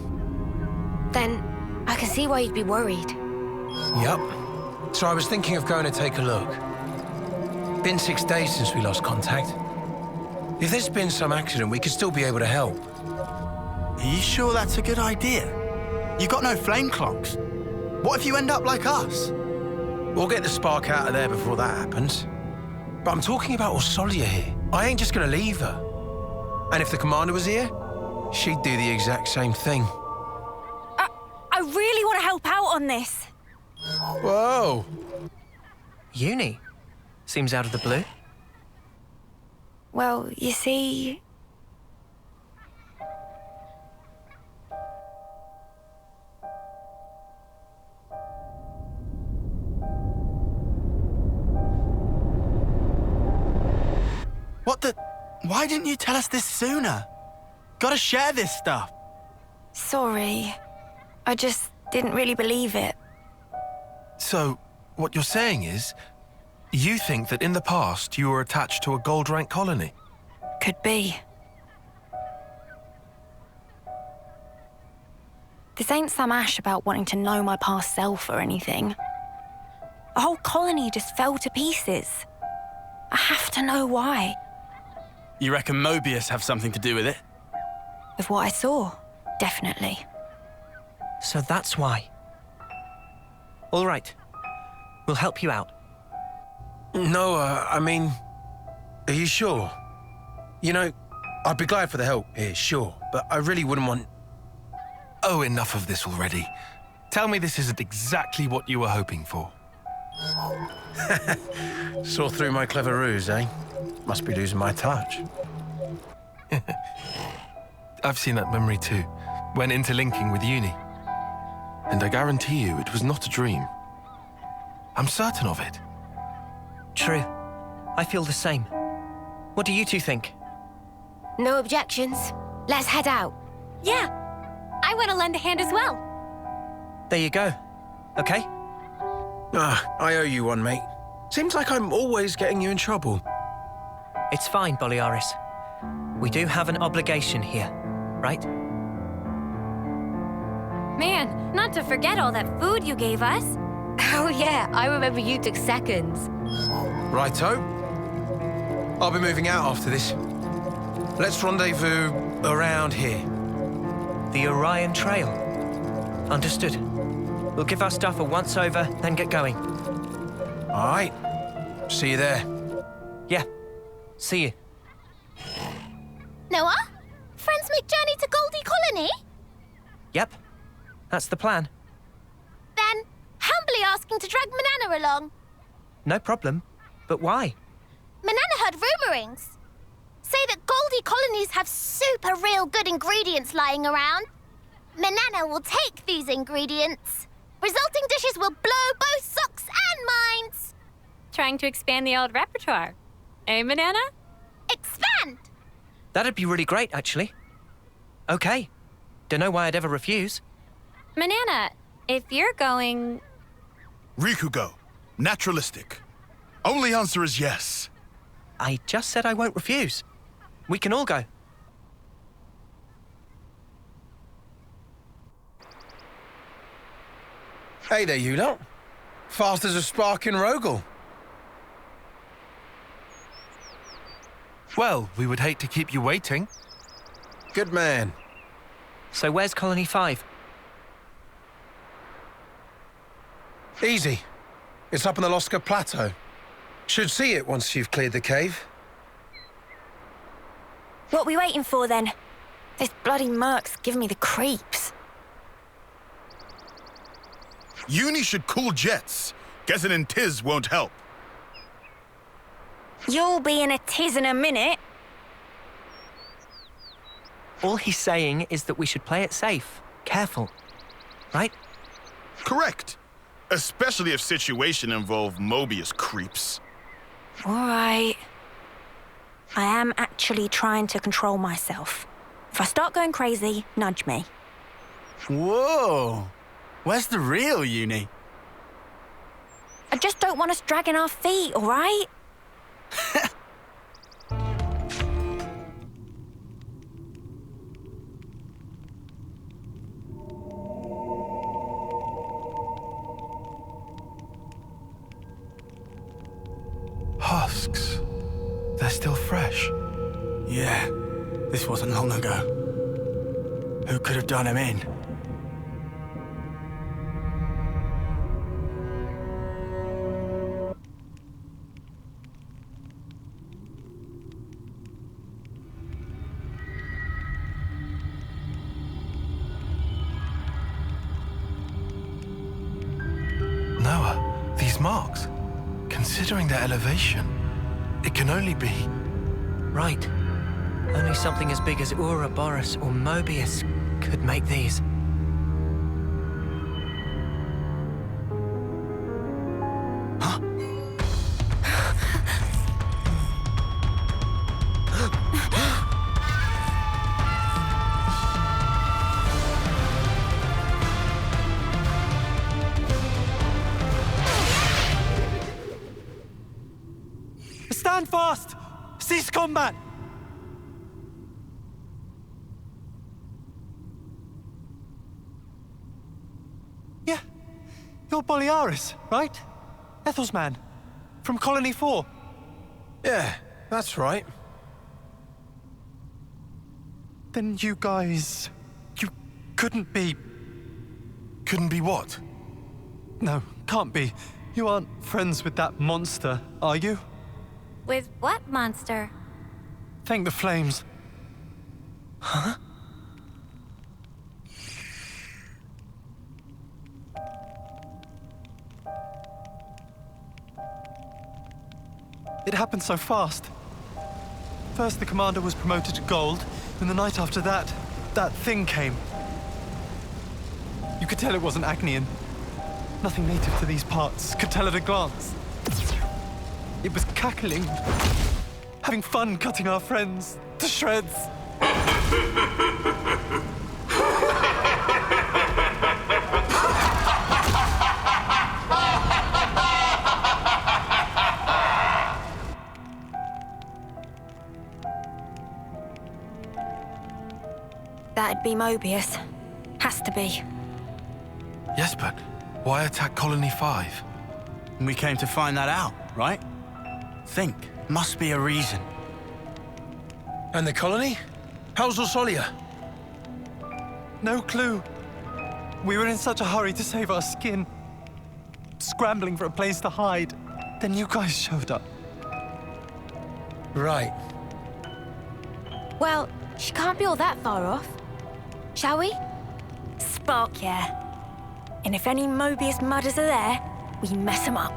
Then I can see why you'd be worried. Yep. So I was thinking of going to take a look. Been 6 days since we lost contact. If there's been some accident, we could still be able to help. Are you sure that's a good idea? You got no flame clocks. What if you end up like us? We'll get the spark out of there before that happens. But I'm talking about Osolia here. I ain't just gonna leave her. And if the commander was here, she'd do the exact same thing. I really want to help out on this. Whoa. Uni? Seems out of the blue. Well, you see... What the... Why didn't you tell us this sooner? Gotta share this stuff. Sorry. I just didn't really believe it. So, what you're saying is, you think that in the past you were attached to a gold rank colony? Could be. This ain't some ash about wanting to know my past self or anything. A whole colony just fell to pieces. I have to know why. You reckon Mobius have something to do with it? With what I saw, definitely. So that's why. All right. We'll help you out. No, I mean, are you sure? You know, I'd be glad for the help here, sure, but I really wouldn't want... Oh, enough of this already. Tell me this isn't exactly what you were hoping for. Saw through my clever ruse, eh? Must be losing my touch. I've seen that memory too, when interlinking with Uni. And I guarantee you it was not a dream. I'm certain of it. True. I feel the same. What do you two think? No objections. Let's head out. Yeah. I want to lend a hand as well. There you go. Okay? I owe you one, mate. Seems like I'm always getting you in trouble. It's fine, Boliaris. We do have an obligation here, right? Man, not to forget all that food you gave us. Oh yeah, I remember you took seconds. Righto. I'll be moving out after this. Let's rendezvous around here. The Orion Trail. Understood. We'll give our stuff a once-over, then get going. All right. See you there. Yeah. See you. Noah? Friends make journey to Goldie Colony? Yep. That's the plan. Then, humbly asking to drag Manana along. No problem. But why? Manana heard rumourings. Say that Goldie colonies have super real good ingredients lying around. Manana will take these ingredients. Resulting dishes will blow both socks and minds. Trying to expand the old repertoire. Eh, Manana? Expand! That'd be really great, actually. Okay. Don't know why I'd ever refuse. Manana, if you're going... Rikugo. Naturalistic. Only answer is yes. I just said I won't refuse. We can all go. Hey there, you lot. Fast as a spark in Rogel. Well, we would hate to keep you waiting. Good man. So where's Colony 5? Easy. It's up on the Loska Plateau. Should see it once you've cleared the cave. What we waiting for, then? This bloody Merc's giving me the creeps. Uni should cool jets. Guessing in Tiz won't help. You'll be in a tiz in a minute. All he's saying is that we should play it safe. Careful. Right? Correct. Especially if situation involve Mobius creeps. All right. I am actually trying to control myself. If I start going crazy, nudge me. Whoa! Where's the real Uni? I just don't want us dragging our feet, all right? Husks. They're still fresh. Yeah, this wasn't long ago. Who could have done him in? Noah, these marks, considering their elevation, it can only be... Right. Only something as big as Ouroboros or Mobius could make these. Stand fast! Cease combat! Yeah, you're Boliaris, right? Ethel's man, from Colony 4. Yeah, that's right. Then you guys... you couldn't be... Couldn't be what? No, Can't be. You aren't friends with that monster, are you? With what monster? Thank the flames. Huh? It happened so fast. First, the commander was promoted to gold, and the night after that, that thing came. You could tell it wasn't Agnian. Nothing native to these parts. Could tell at a glance. It was cackling, having fun cutting our friends to shreds. That'd be Mobius. Has to be. Yes, but why attack Colony 5? We came to find that out, right? Think. Must be a reason. And the colony? How's Orsolia? No clue. We were in such a hurry to save our skin. Scrambling for a place to hide. Then you guys showed up. Right. Well, she can't be all that far off. Shall we? Spark, yeah. And if any Mobius mudders are there, we mess them up.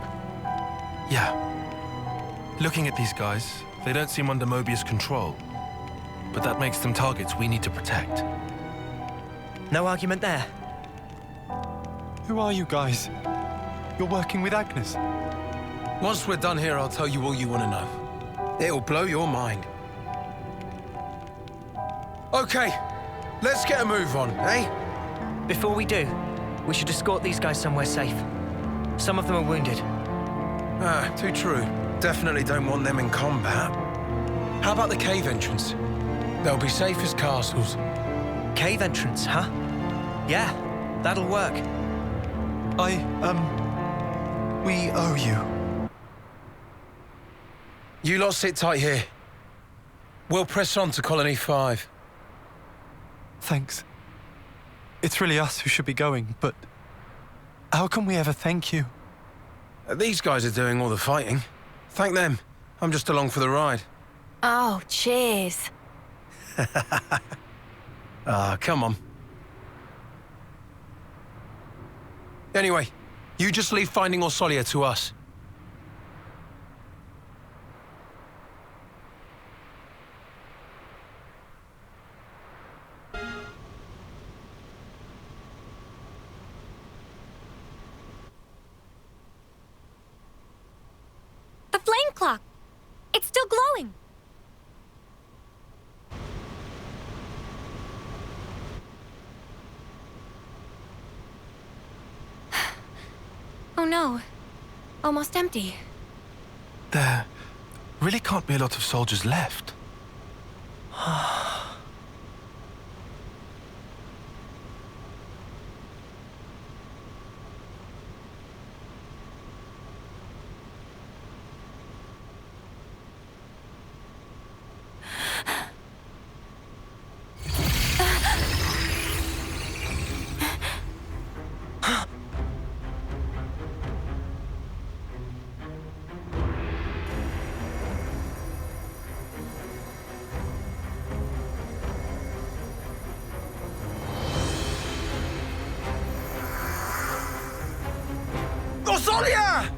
Yeah. Looking at these guys, they don't seem under Mobius control. But that makes them targets we need to protect. No argument there. Who are you guys? You're working with Agnes? Once we're done here, I'll tell you all you want to know. It'll blow your mind. Okay, let's get a move on, eh? Before we do, we should escort these guys somewhere safe. Some of them are wounded. Ah, too true. Definitely don't want them in combat. How about the cave entrance? They'll be safe as castles. Cave entrance, huh? Yeah, that'll work. We owe you. You lot sit tight here. We'll press on to Colony 5. Thanks. It's really us who should be going, but how can we ever thank you? These guys are doing all the fighting. Thank them. I'm just along for the ride. Oh, cheers. Come on. Anyway, you just leave finding Orsolia to us. The flame clock! It's still glowing! Oh no. Almost empty. There really can't be a lot of soldiers left. Orsolia!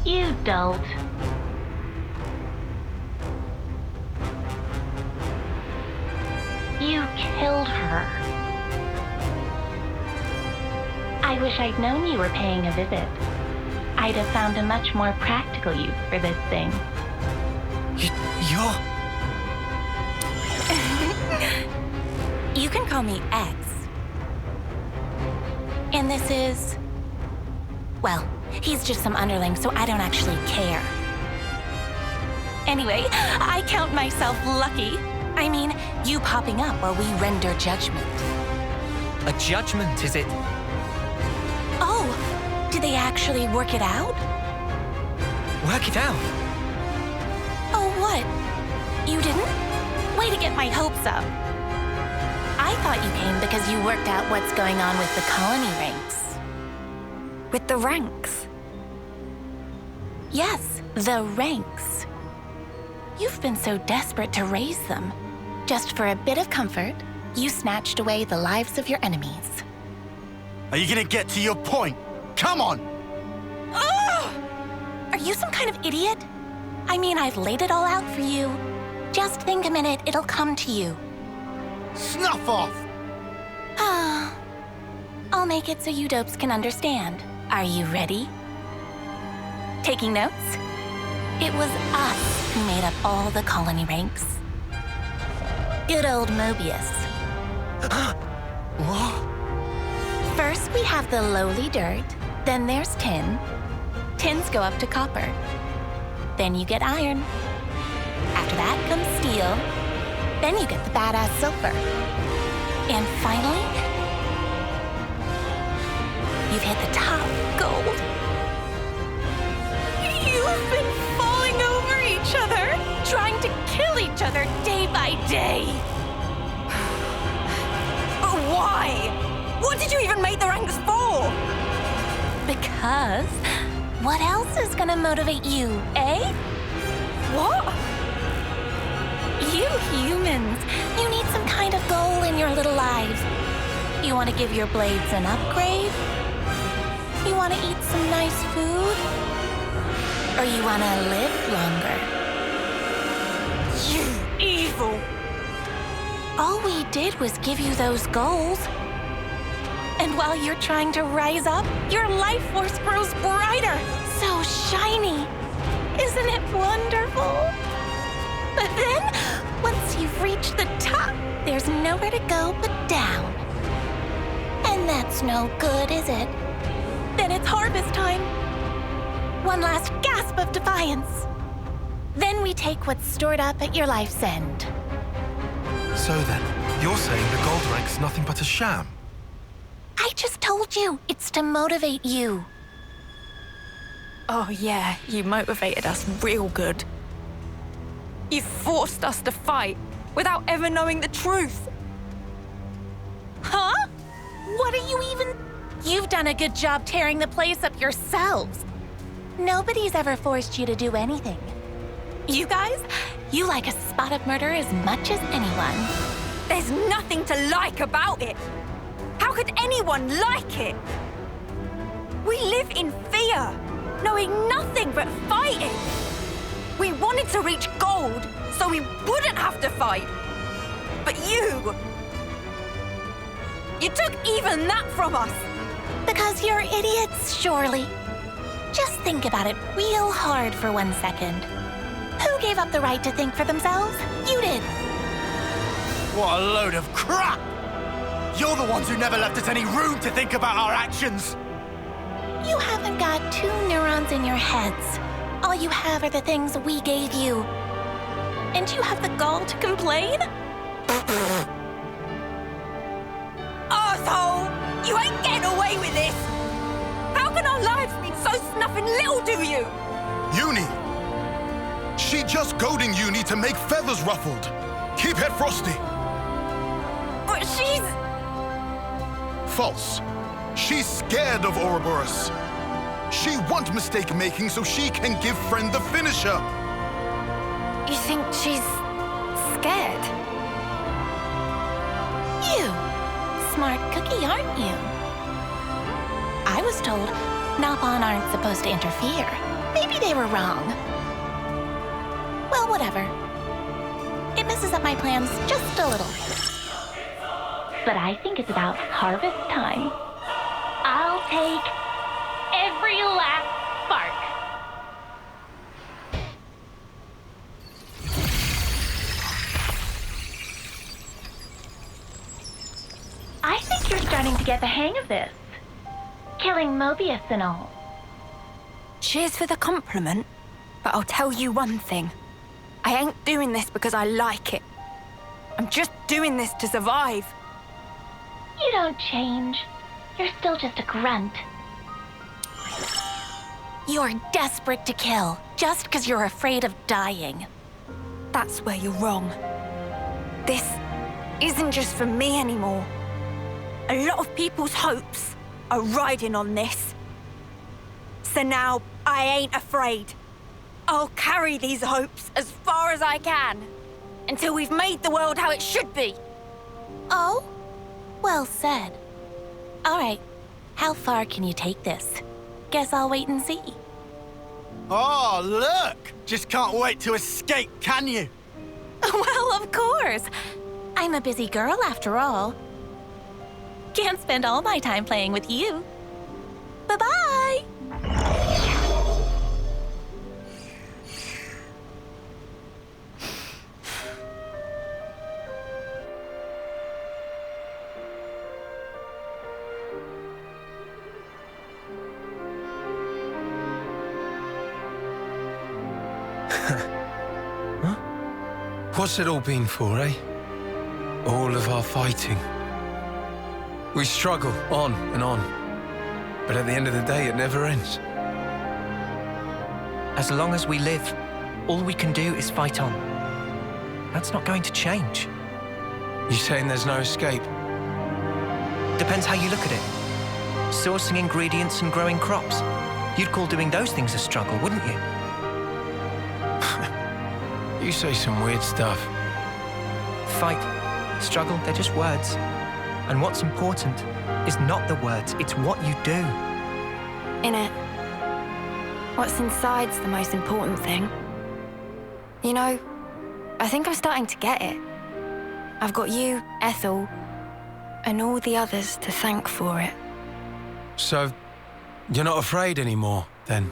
You dolt. You killed her. I wish I'd known you were paying a visit. I'd have found a much more practical use for this thing. You're... You can call me X. And this is... Well, he's just some underling, so I don't actually care. Anyway, I count myself lucky. I mean, you popping up while we render judgment. A judgment, is it? Oh, did they actually work it out? Work it out. Oh, what? You didn't? Way to get my hopes up. I thought you came because you worked out what's going on with the colony ranks. With the ranks? Yes, the ranks. You've been so desperate to raise them. Just for a bit of comfort, you snatched away the lives of your enemies. Are you gonna get to your point? Come on! Ugh! Are you some kind of idiot? I mean, I've laid it all out for you. Just think a minute, it'll come to you. Snuff off! Ah, I'll make it so you dopes can understand. Are you ready? Taking notes? It was us who made up all the colony ranks. Good old Mobius. What? First, we have the lowly dirt. Then there's tin. Tins go up to copper. Then you get iron. After that comes steel. Then you get the badass silver. And finally, you've hit the top, gold. You've been falling over each other, trying to kill each other day by day. But why? What did you even make the ranks for? Because what else is gonna motivate you, eh? What? You humans, you need some kind of goal in your little lives. You want to give your blades an upgrade? You want to eat some nice food? Or you want to live longer? You evil! All we did was give you those goals. And while you're trying to rise up, your life force grows brighter. So shiny. Isn't it wonderful? But then, once you've reached the top, there's nowhere to go but down. And that's no good, is it? Then it's harvest time. One last gasp of defiance. Then we take what's stored up at your life's end. So then, you're saying the gold rank's nothing but a sham? I just told you, it's to motivate you. Oh yeah, you motivated us real good. You forced us to fight without ever knowing the truth. Huh? What are you even... You've done a good job tearing the place up yourselves. Nobody's ever forced you to do anything. You guys, you like a spot of murder as much as anyone. There's nothing to like about it. How could anyone like it? We live in fear, knowing nothing but fighting. We wanted to reach gold so we wouldn't have to fight. But you took even that from us. Because you're idiots, surely. Just think about it real hard for 1 second. Who gave up the right to think for themselves? You did. What a load of crap! You're the ones who never left us any room to think about our actions! You haven't got 2 neurons in your heads. All you have are the things we gave you. And you have the gall to complain? Arsehole! You ain't getting away with this! How can our lives mean so snuffing little to you? Uni! She just goading Uni to make feathers ruffled. Keep head frosty. But she's... False. She's scared of Ouroboros. She wants mistake-making so she can give friend the finisher. You think she's scared? You. Smart cookie, aren't you? I was told Napon aren't supposed to interfere. Maybe they were wrong. Well, whatever. It messes up my plans just a little. But I think it's about harvest time. I'll take every last spark. I think you're starting to get the hang of this. Killing Mobius and all. Cheers for the compliment, but I'll tell you one thing. I ain't doing this because I like it. I'm just doing this to survive. You don't change. You're still just a grunt. You're desperate to kill, just because you're afraid of dying. That's where you're wrong. This isn't just for me anymore. A lot of people's hopes are riding on this. So now I ain't afraid. I'll carry these hopes as far as I can until we've made the world how it should be. Oh? Well said. All right, how far can you take this? Guess I'll wait and see. Oh, look! Just can't wait to escape, can you? Well, of course. I'm a busy girl after all. Can't spend all my time playing with you. Bye-bye! What's it all been for, eh? All of our fighting. We struggle on and on, but at the end of the day, it never ends. As long as we live, all we can do is fight on. That's not going to change. You saying there's no escape? Depends how you look at it. Sourcing ingredients and growing crops. You'd call doing those things a struggle, wouldn't you? You say some weird stuff. Fight, struggle, they're just words. And what's important is not the words, it's what you do. Innit? What's inside's the most important thing. You know, I think I'm starting to get it. I've got you, Ethel, and all the others to thank for it. So, you're not afraid anymore, then?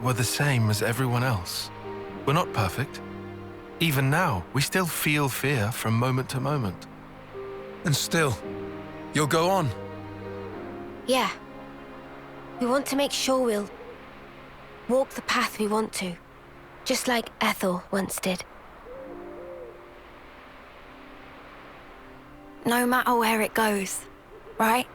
We're the same as everyone else. We're not perfect. Even now, we still feel fear from moment to moment. And still, you'll go on? Yeah. We want to make sure we'll walk the path we want to, just like Ethel once did. No matter where it goes, right?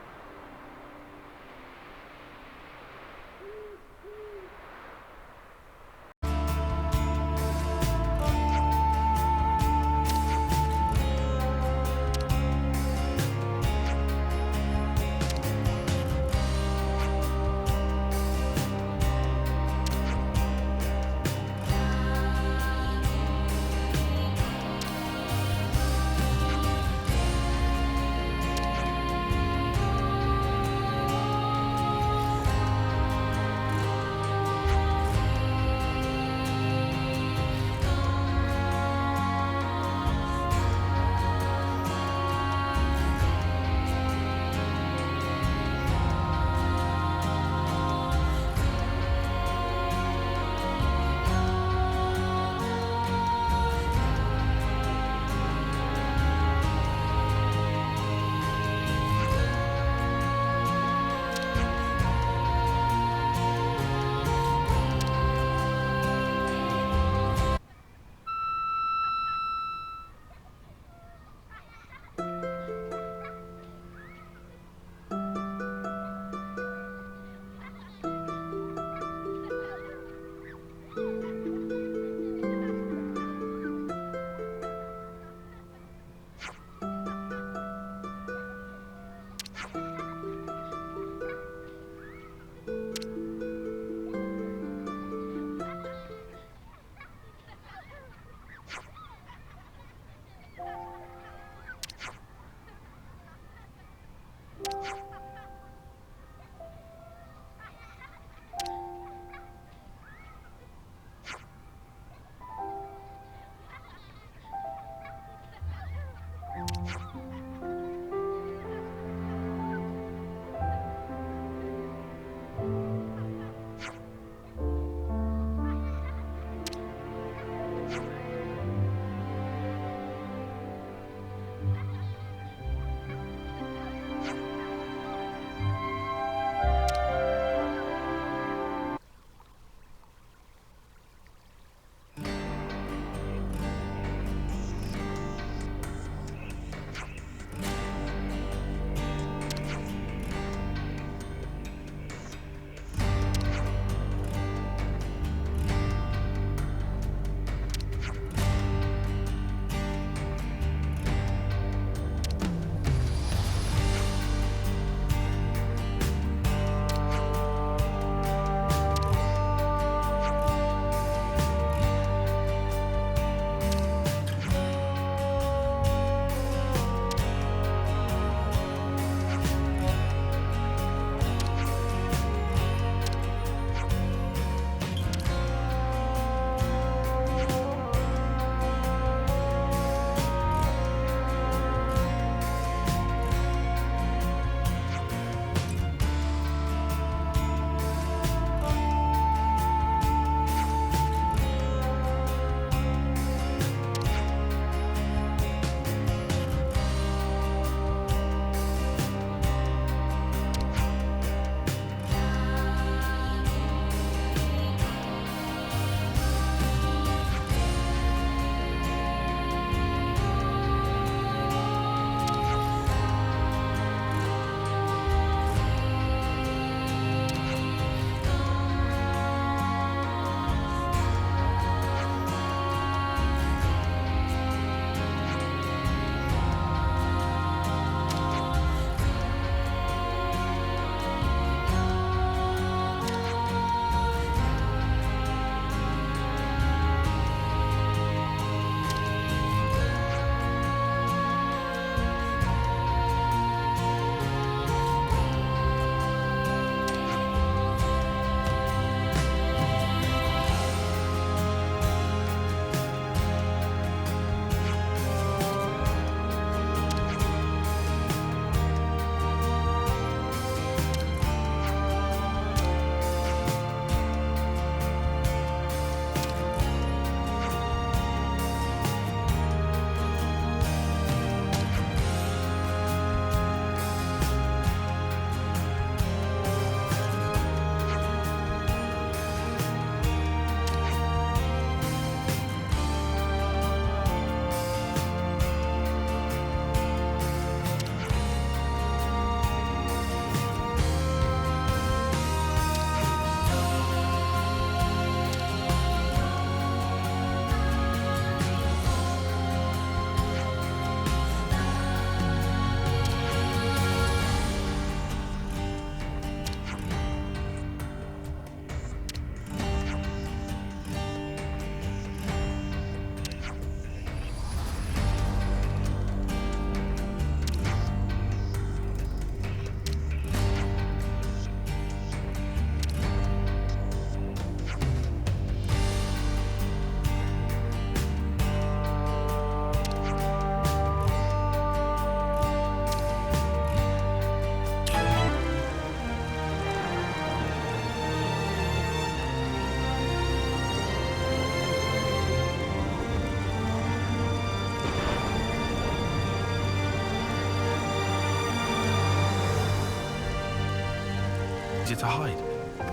easier to hide.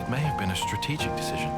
It may have been a strategic decision.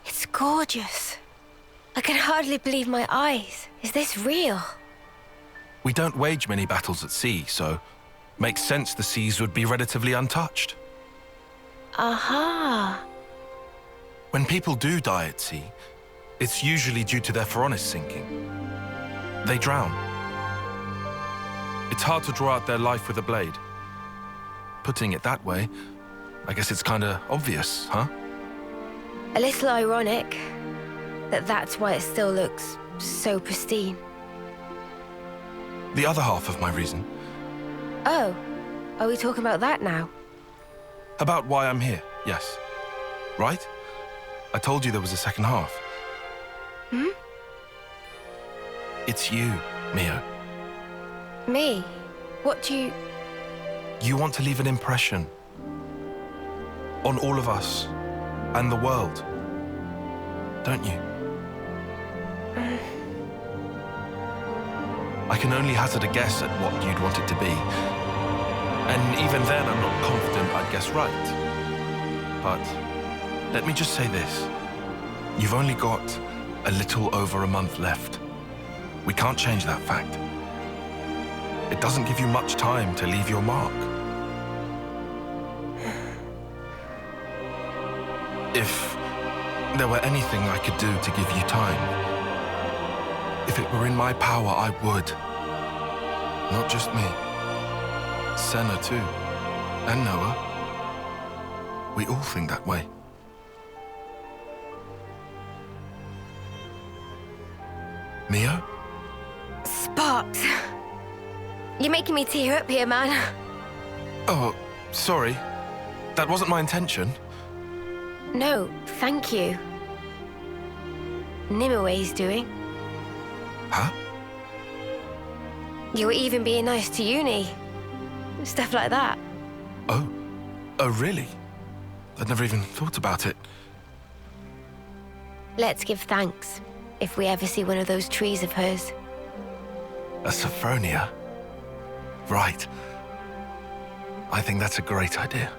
It's gorgeous. I can hardly believe my eyes. Is this real? We don't wage many battles at sea, so makes sense the seas would be relatively untouched. Aha. When people do die at sea, it's usually due to their Phoronis sinking. They drown. It's hard to draw out their life with a blade. Putting it that way, I guess it's kinda obvious, huh? A little ironic that that's why it still looks so pristine. The other half of my reason. Oh, are we talking about that now? About why I'm here, yes. Right? I told you there was a second half. Hmm? It's you, Mio. Me? What do you... You want to leave an impression on all of us and the world, don't you? I can only hazard a guess at what you'd want it to be. And even then, I'm not confident I'd guess right. But let me just say this. You've only got a little over a month left. We can't change that fact. It doesn't give you much time to leave your mark. If there were anything I could do to give you time, if it were in my power, I would. Not just me. Senna too. And Noah. We all think that way. Mio? Sparks. You're making me tear up here, man. Oh, sorry. That wasn't my intention. No, thank you. Nimue's doing. Huh? You were even being nice to Uni. Stuff like that. Oh. Oh, really? I'd never even thought about it. Let's give thanks if we ever see one of those trees of hers. A Sophronia? Right. I think that's a great idea.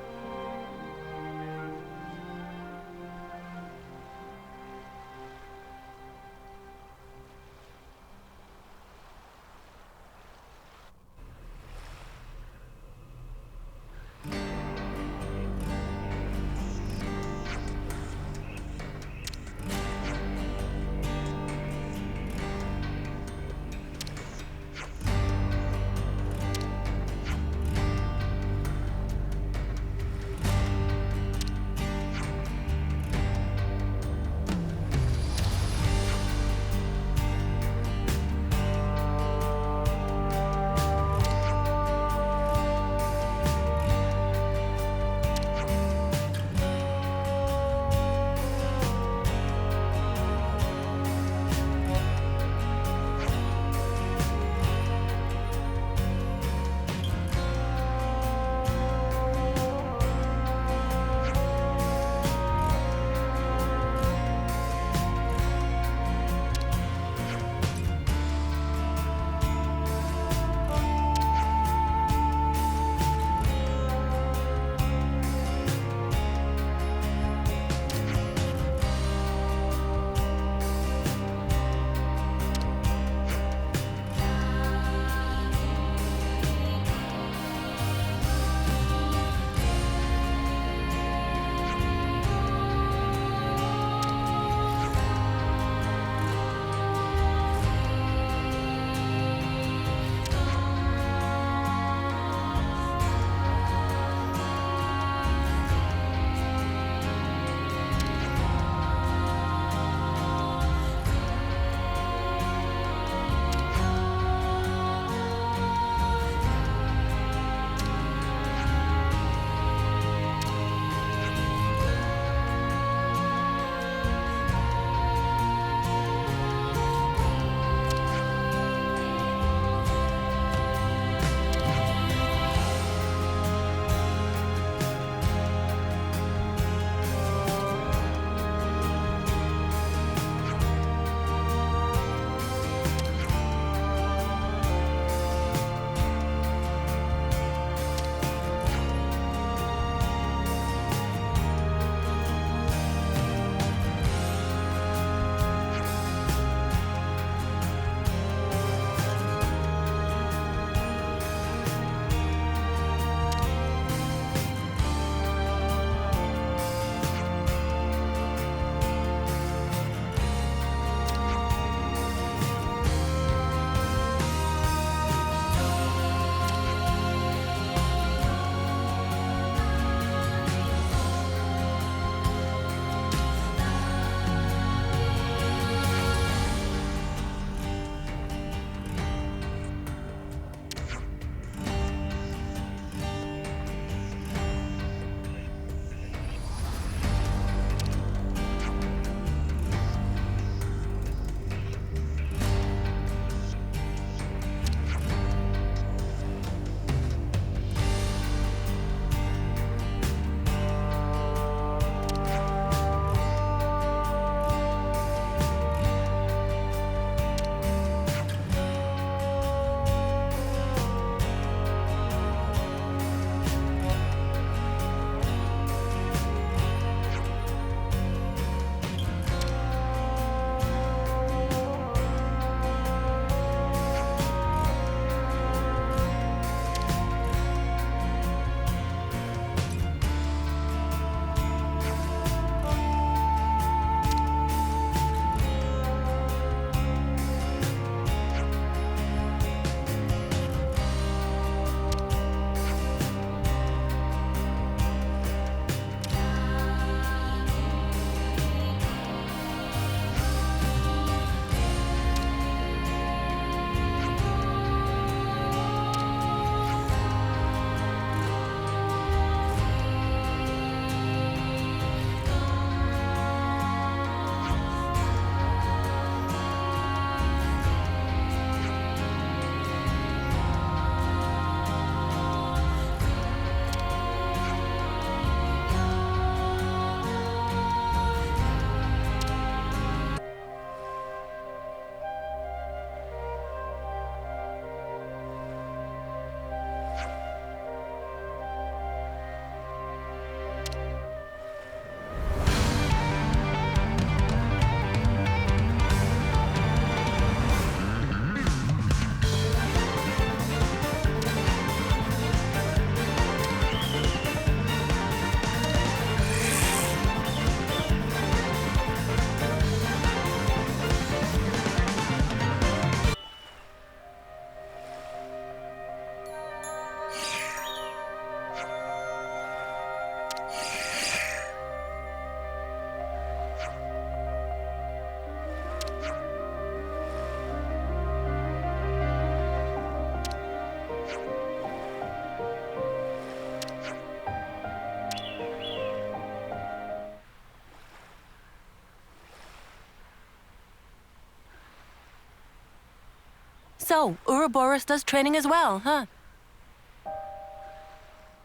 So, Ouroboros does training as well, huh?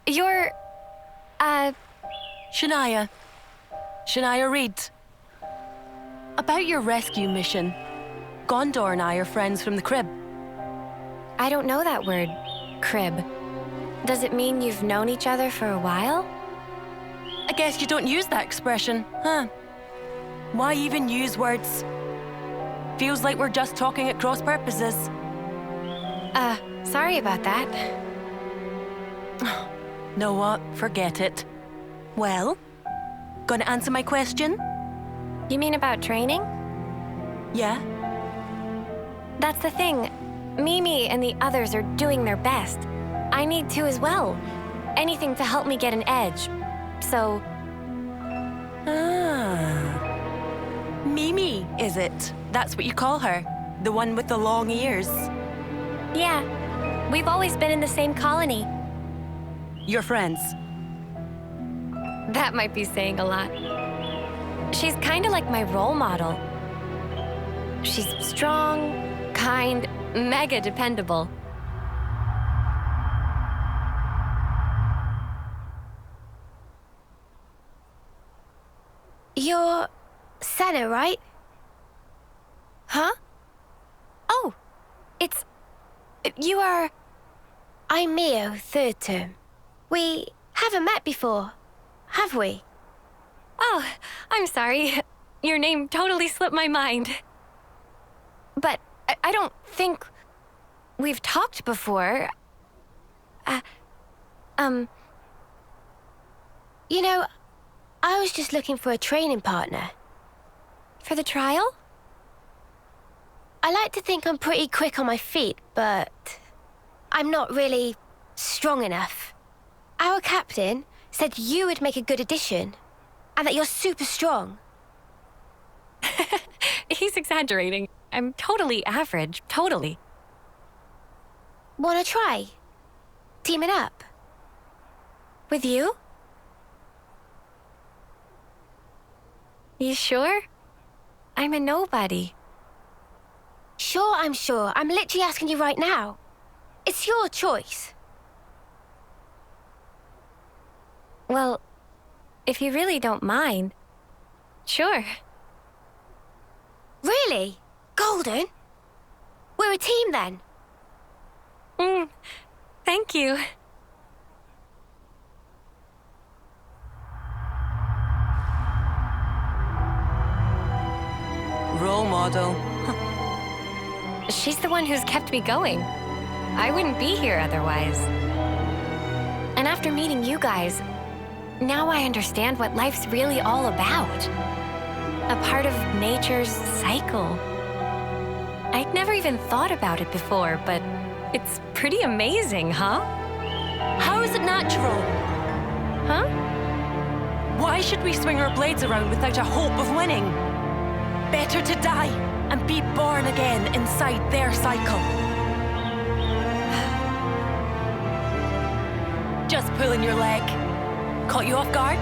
You're... Shania. Shania Reed. About your rescue mission. Gondor and I are friends from the crib. I don't know that word, crib. Does it mean you've known each other for a while? I guess you don't use that expression, huh? Why even use words? Feels like we're just talking at cross purposes. Sorry about that. Know what? Forget it. Well, gonna answer my question? You mean about training? Yeah. That's the thing. Mimi and the others are doing their best. I need to as well. Anything to help me get an edge. So... Mimi, is it? That's what you call her? The one with the long ears? Yeah. We've always been in the same colony. You're friends? That might be saying a lot. She's kind of like my role model. She's strong, kind, mega dependable. You're Senna, right? Huh? Oh, it's... You are... I'm Mio, third term. We haven't met before, have we? Oh, I'm sorry. Your name totally slipped my mind. But I don't think we've talked before. You know, I was just looking for a training partner. For the trial? I like to think I'm pretty quick on my feet, but I'm not really strong enough. Our captain said you would make a good addition, and that you're super strong. He's exaggerating. I'm totally average, totally. Wanna try? Teaming up? With you? You sure? I'm a nobody. Sure, I'm sure. I'm literally asking you right now. It's your choice. Well, if you really don't mind, sure. Really? Golden? We're a team then. Thank you. Role model. She's the one who's kept me going. I wouldn't be here otherwise. And after meeting you guys, now I understand what life's really all about. A part of nature's cycle. I'd never even thought about it before, but it's pretty amazing, huh? How is it natural? Huh? Why should we swing our blades around without a hope of winning? Better to die and be born again inside their cycle. Just pulling your leg. Caught you off guard?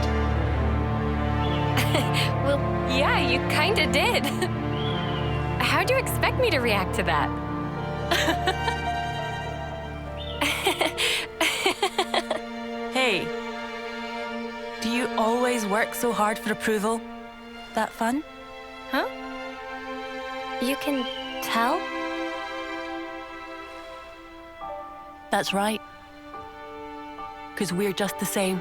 Well, yeah, you kinda did. How'd you expect me to react to that? Hey, do you always work so hard for approval? That fun? Huh? You can tell? That's right. 'Cause we're just the same.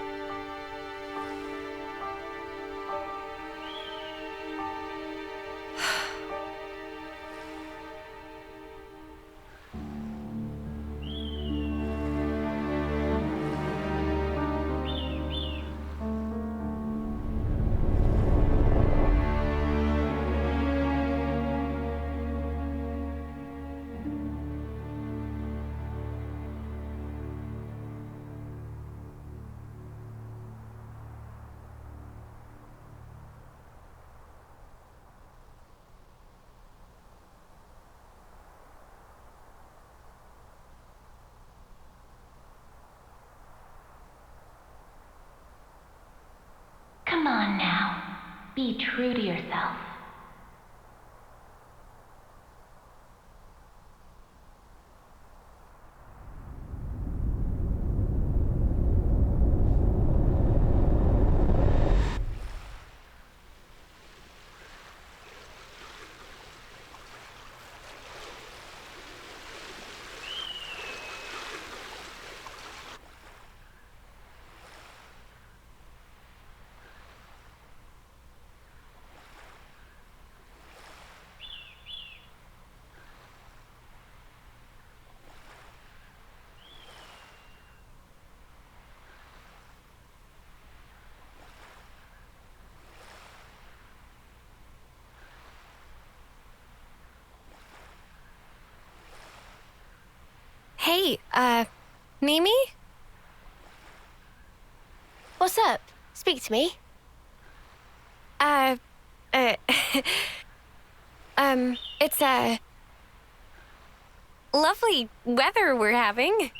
Come on now. Be true to yourself. Hey, Mimi? What's up? Speak to me. It's, lovely weather we're having.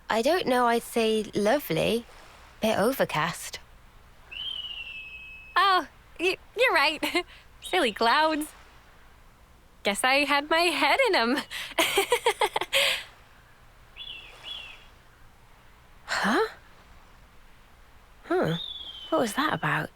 I don't know I'd say lovely. Bit overcast. Oh, you're right. Silly clouds. Guess I had my head in them. Huh? What was that about?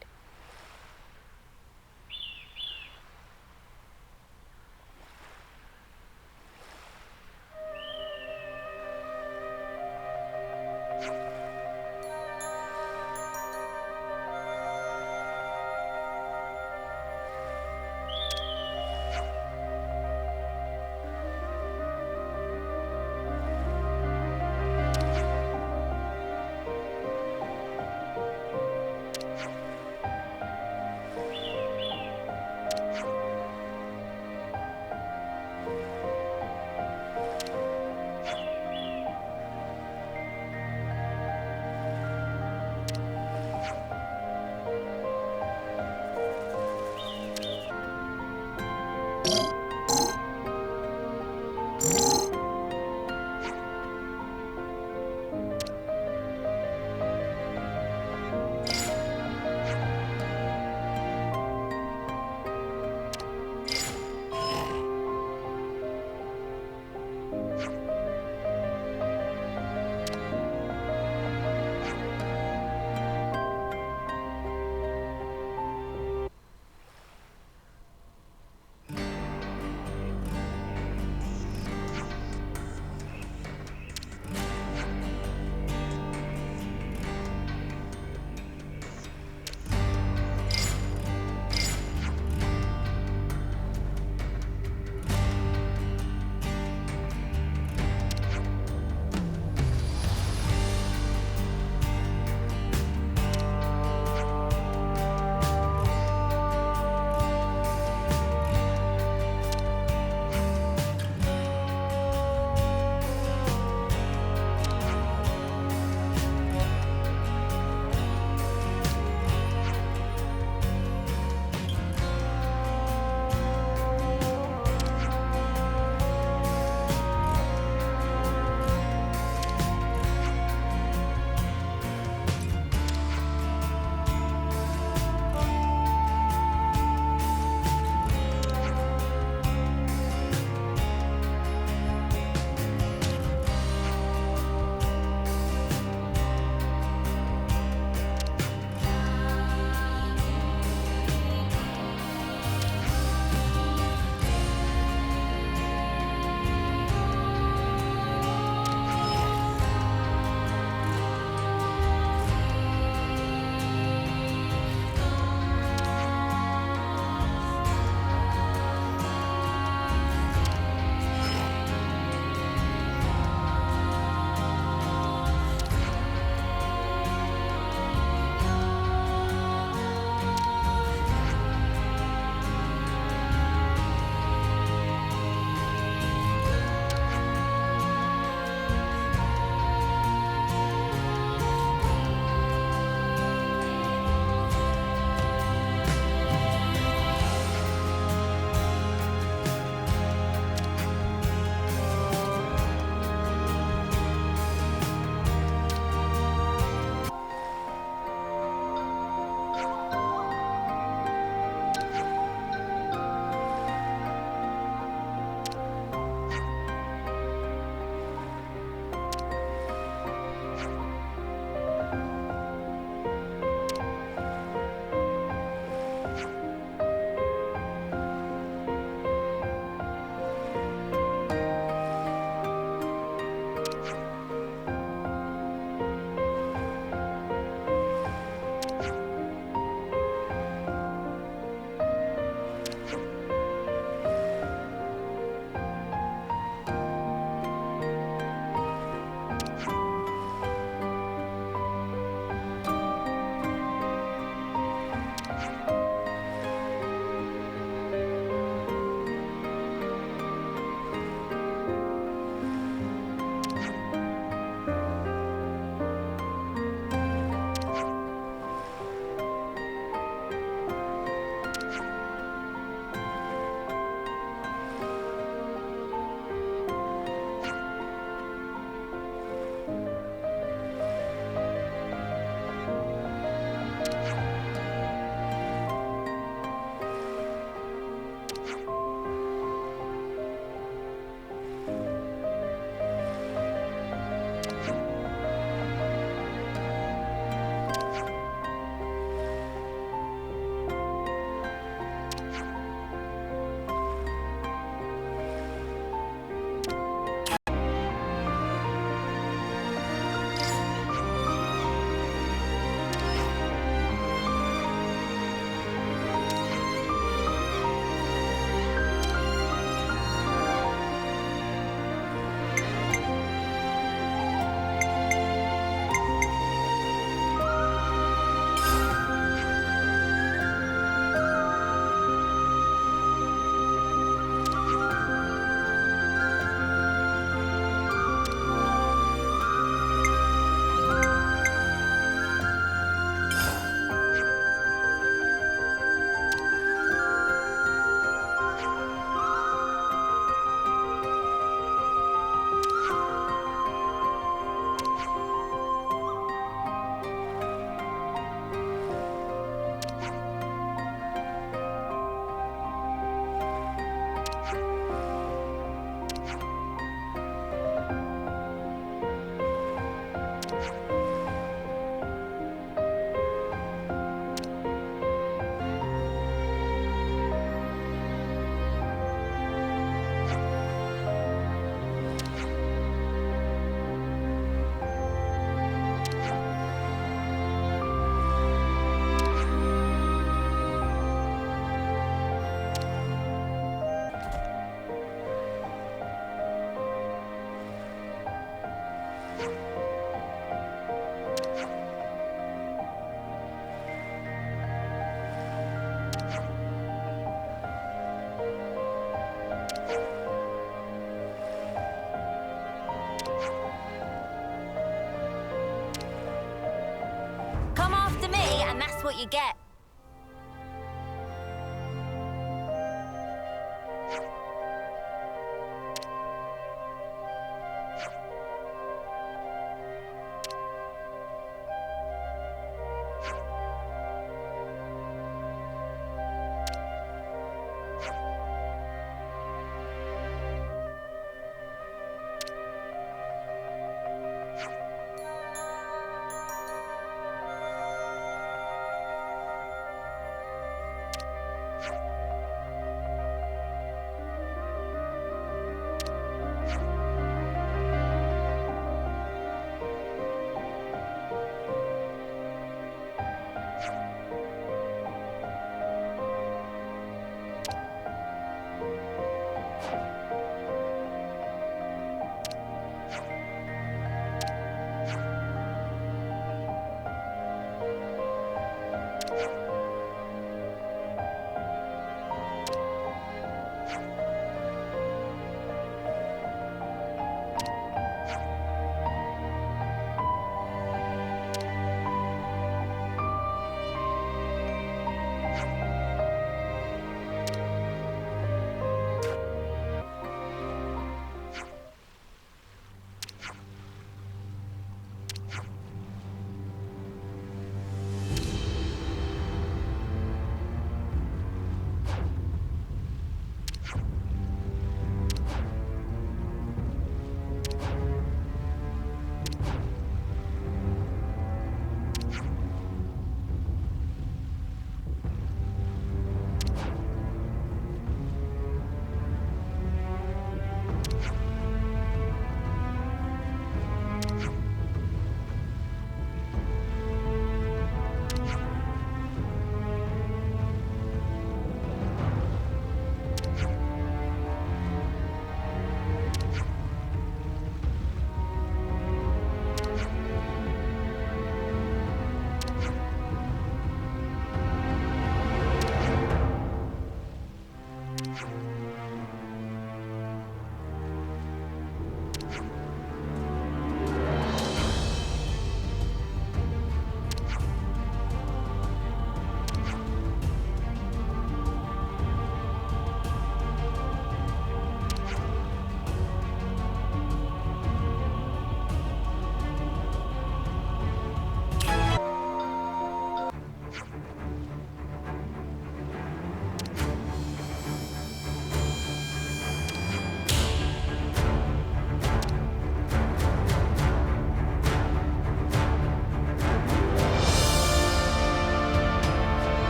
That's what you get.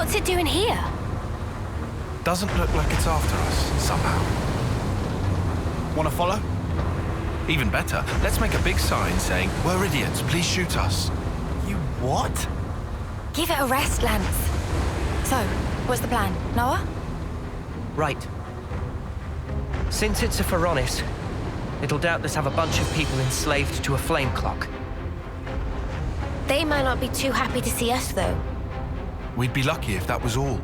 What's it doing here? Doesn't look like it's after us, somehow. Wanna follow? Even better, let's make a big sign saying, "We're idiots, please shoot us." You what? Give it a rest, Lance. So, what's the plan? Noah? Right. Since it's a Pharaonis, it'll doubtless have a bunch of people enslaved to a flame clock. They might not be too happy to see us, though. We'd be lucky if that was all.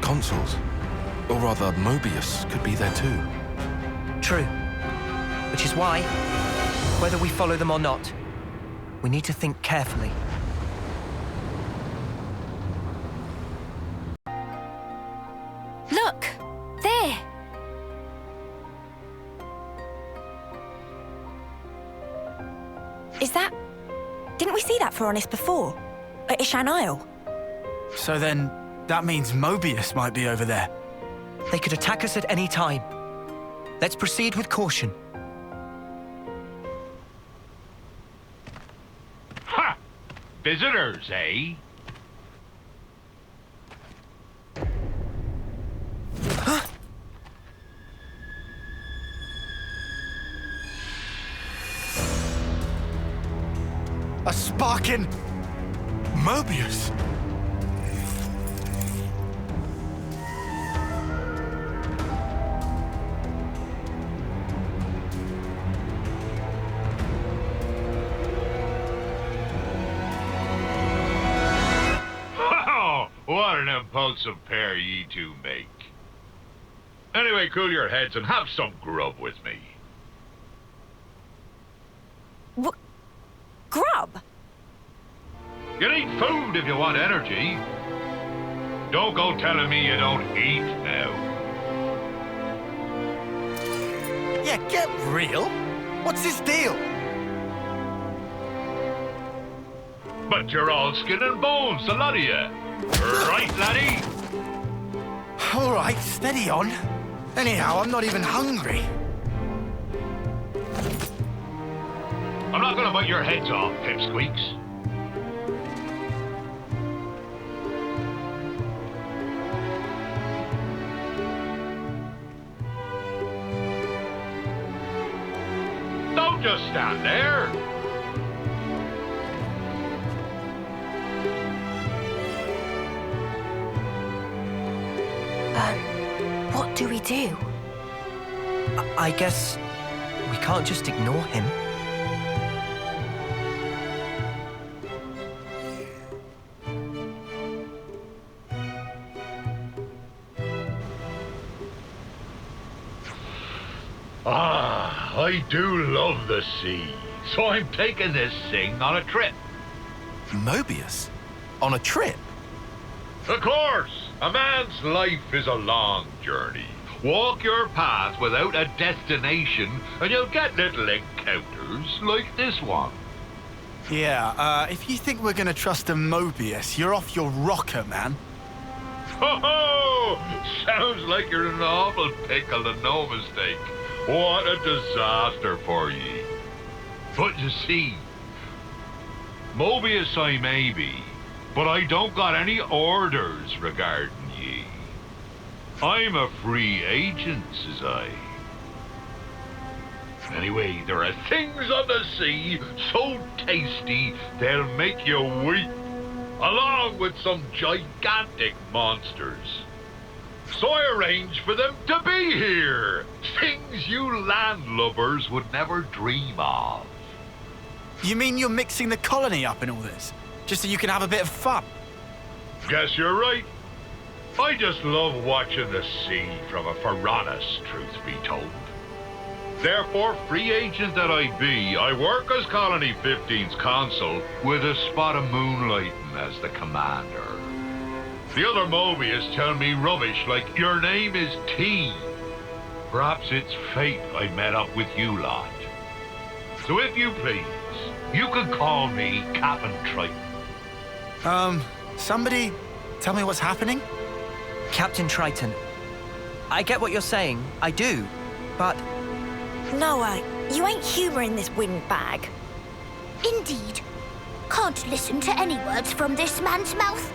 Consuls, or rather Mobius, could be there too. True. Which is why, whether we follow them or not, we need to think carefully. Look! There! Is that... Didn't we see that Pharaonis before? At Ishan Isle? So then, that means Mobius might be over there. They could attack us at any time. Let's proceed with caution. Ha! Visitors, eh? A sparking Mobius. What an impulsive pair ye two make. Anyway, cool your heads and have some grub with me. Grub? You need food if you want energy. Don't go telling me you don't eat now. Yeah, get real. What's this deal? But you're all skin and bones, the lot of you. Right, laddie? All right, steady on. Anyhow, I'm not even hungry. I'm not gonna bite your heads off, pipsqueaks. Don't just stand there. What do we do? I guess we can't just ignore him. I do love the sea, so I'm taking this thing on a trip. Mobius? On a trip? Of course! A man's life is a long journey. Walk your path without a destination, and you'll get little encounters like this one. Yeah, if you think we're gonna trust a Mobius, you're off your rocker, man. Ho ho! Sounds like you're in an awful pickle and no mistake. What a disaster for ye. But you see, Mobius I may be, but I don't got any orders regarding ye. I'm a free agent, says I. Anyway, there are things on the sea so tasty they'll make you weep, along with some gigantic monsters. So I arranged for them to be here. Things you landlubbers would never dream of. You mean you're mixing the colony up in all this? Just so you can have a bit of fun? Guess you're right. I just love watching the sea from a Pharaonis, truth be told. Therefore, free agent that I be, I work as Colony 15's consul with a spot of moonlighting as the commander. The other Mobius tell me rubbish like your name is T. Perhaps it's fate I met up with you lot. So if you please, you can call me Captain Triton. Somebody tell me what's happening? Captain Triton, I get what you're saying, I do, but... Noah, you ain't humouring this windbag. Indeed. Can't listen to any words from this man's mouth.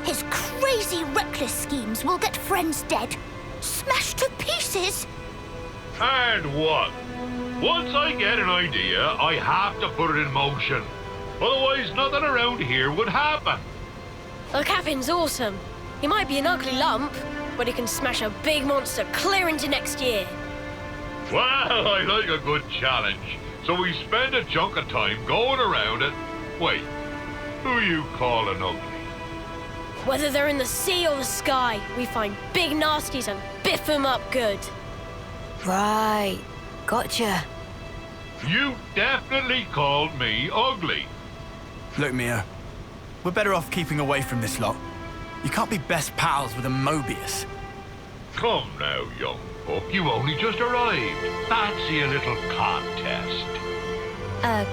His crazy, reckless schemes will get friends dead, smashed to pieces. And what? Once I get an idea, I have to put it in motion. Otherwise, nothing around here would happen. Well, Captain's awesome. He might be an ugly lump, but he can smash a big monster clear into next year. Well, I like a good challenge. So we spend a chunk of time going around it. Wait, who you calling ugly? Whether they're in the sea or the sky, we find big nasties and biff them up good. Right. Gotcha. You definitely called me ugly. Look, Mia, we're better off keeping away from this lot. You can't be best pals with a Mobius. Come now, young pup. You only just arrived. Fancy a little contest. A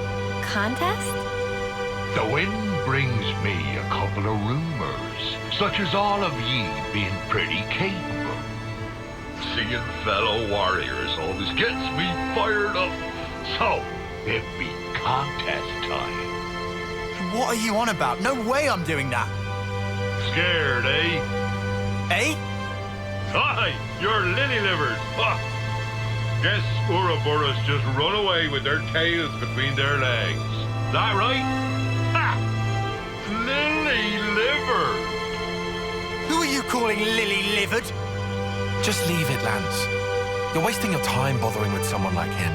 contest? The wind brings me a couple of rumors, such as all of ye being pretty capable. Seeing fellow warriors always gets me fired up. So, it be contest time. What are you on about? No way I'm doing that. Scared, eh? Eh? Aye, you're lily-livers. Ah. Guess Ouroboros just run away with their tails between their legs. That right? Ha! Lily-livered. Who are you calling lily-livered? Just leave it, Lance. You're wasting your time bothering with someone like him.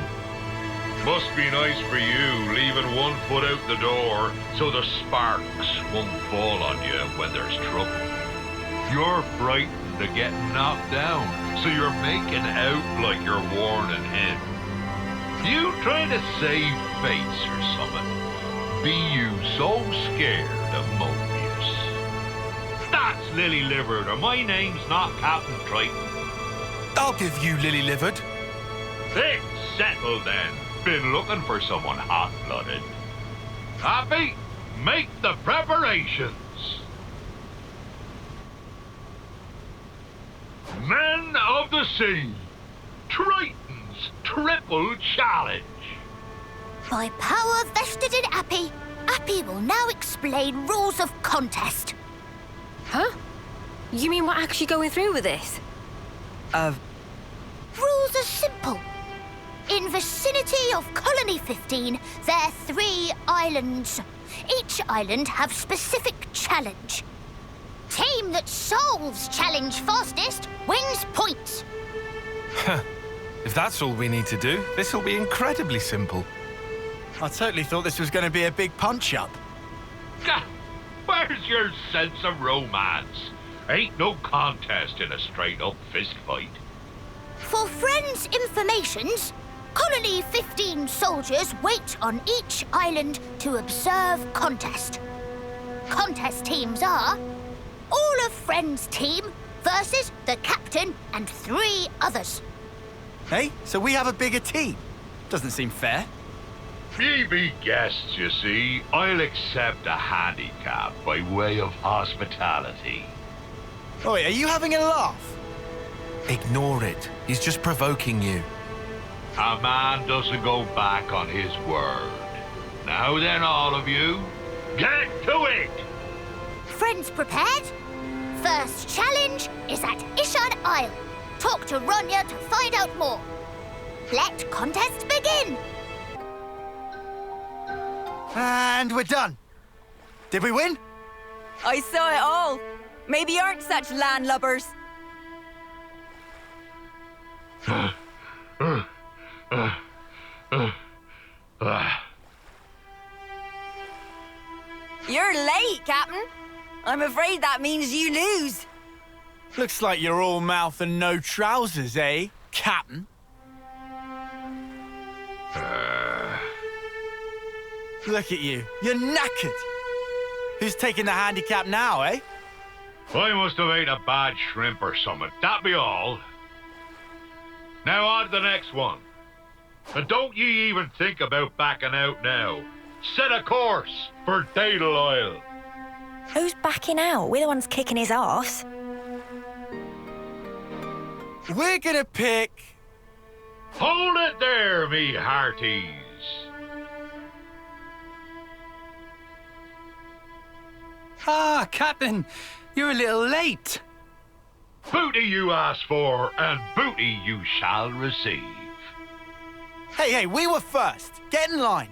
Must be nice for you, leaving one foot out the door so the sparks won't fall on you when there's trouble. You're frightened of getting knocked down, so you're making out like you're warning him. You trying to save face or something? Be you so scared of Mobius? That's lily-livered, or my name's not Captain Triton. I'll give you lily-livered. It's settled then. Been looking for someone hot-blooded. Happy? Make the preparations. Men of the Sea, Triton's Triple Challenge. By power vested in Appy, Appy will now explain rules of contest. Huh? You mean we're actually going through with this? Rules are simple. In vicinity of Colony 15, there are 3 islands. Each island have specific challenge. Team that solves challenge fastest wins points. If that's all we need to do, this will be incredibly simple. I totally thought this was going to be a big punch-up. Where's your sense of romance? Ain't no contest in a straight-up fist fight. For friends' informations, Colony 15 soldiers wait on each island to observe contest. Contest teams are all of Friends' team versus the captain and 3 others. Hey, so we have a bigger team. Doesn't seem fair. Ye be guests, you see. I'll accept a handicap by way of hospitality. Oi, are you having a laugh? Ignore it. He's just provoking you. A man doesn't go back on his word. Now then, all of you, get to it! Friends prepared? First challenge is at Ishan Isle. Talk to Ronya to find out more. Let contest begin! And we're done. Did we win? I saw it all. Maybe aren't such landlubbers. You're late, Captain. I'm afraid that means you lose. Looks like you're all mouth and no trousers, eh, Captain? Look at you. You're knackered. Who's taking the handicap now, eh? I must have ate a bad shrimp or something. That be all. Now on to the next one. And don't ye even think about backing out now. Set a course for Daedal Isle. Who's backing out? We're the ones kicking his arse. We're gonna pick... Hold it there, me hearties. Ah, Captain! You're a little late. Booty you asked for, and booty you shall receive. Hey, we were first. Get in line.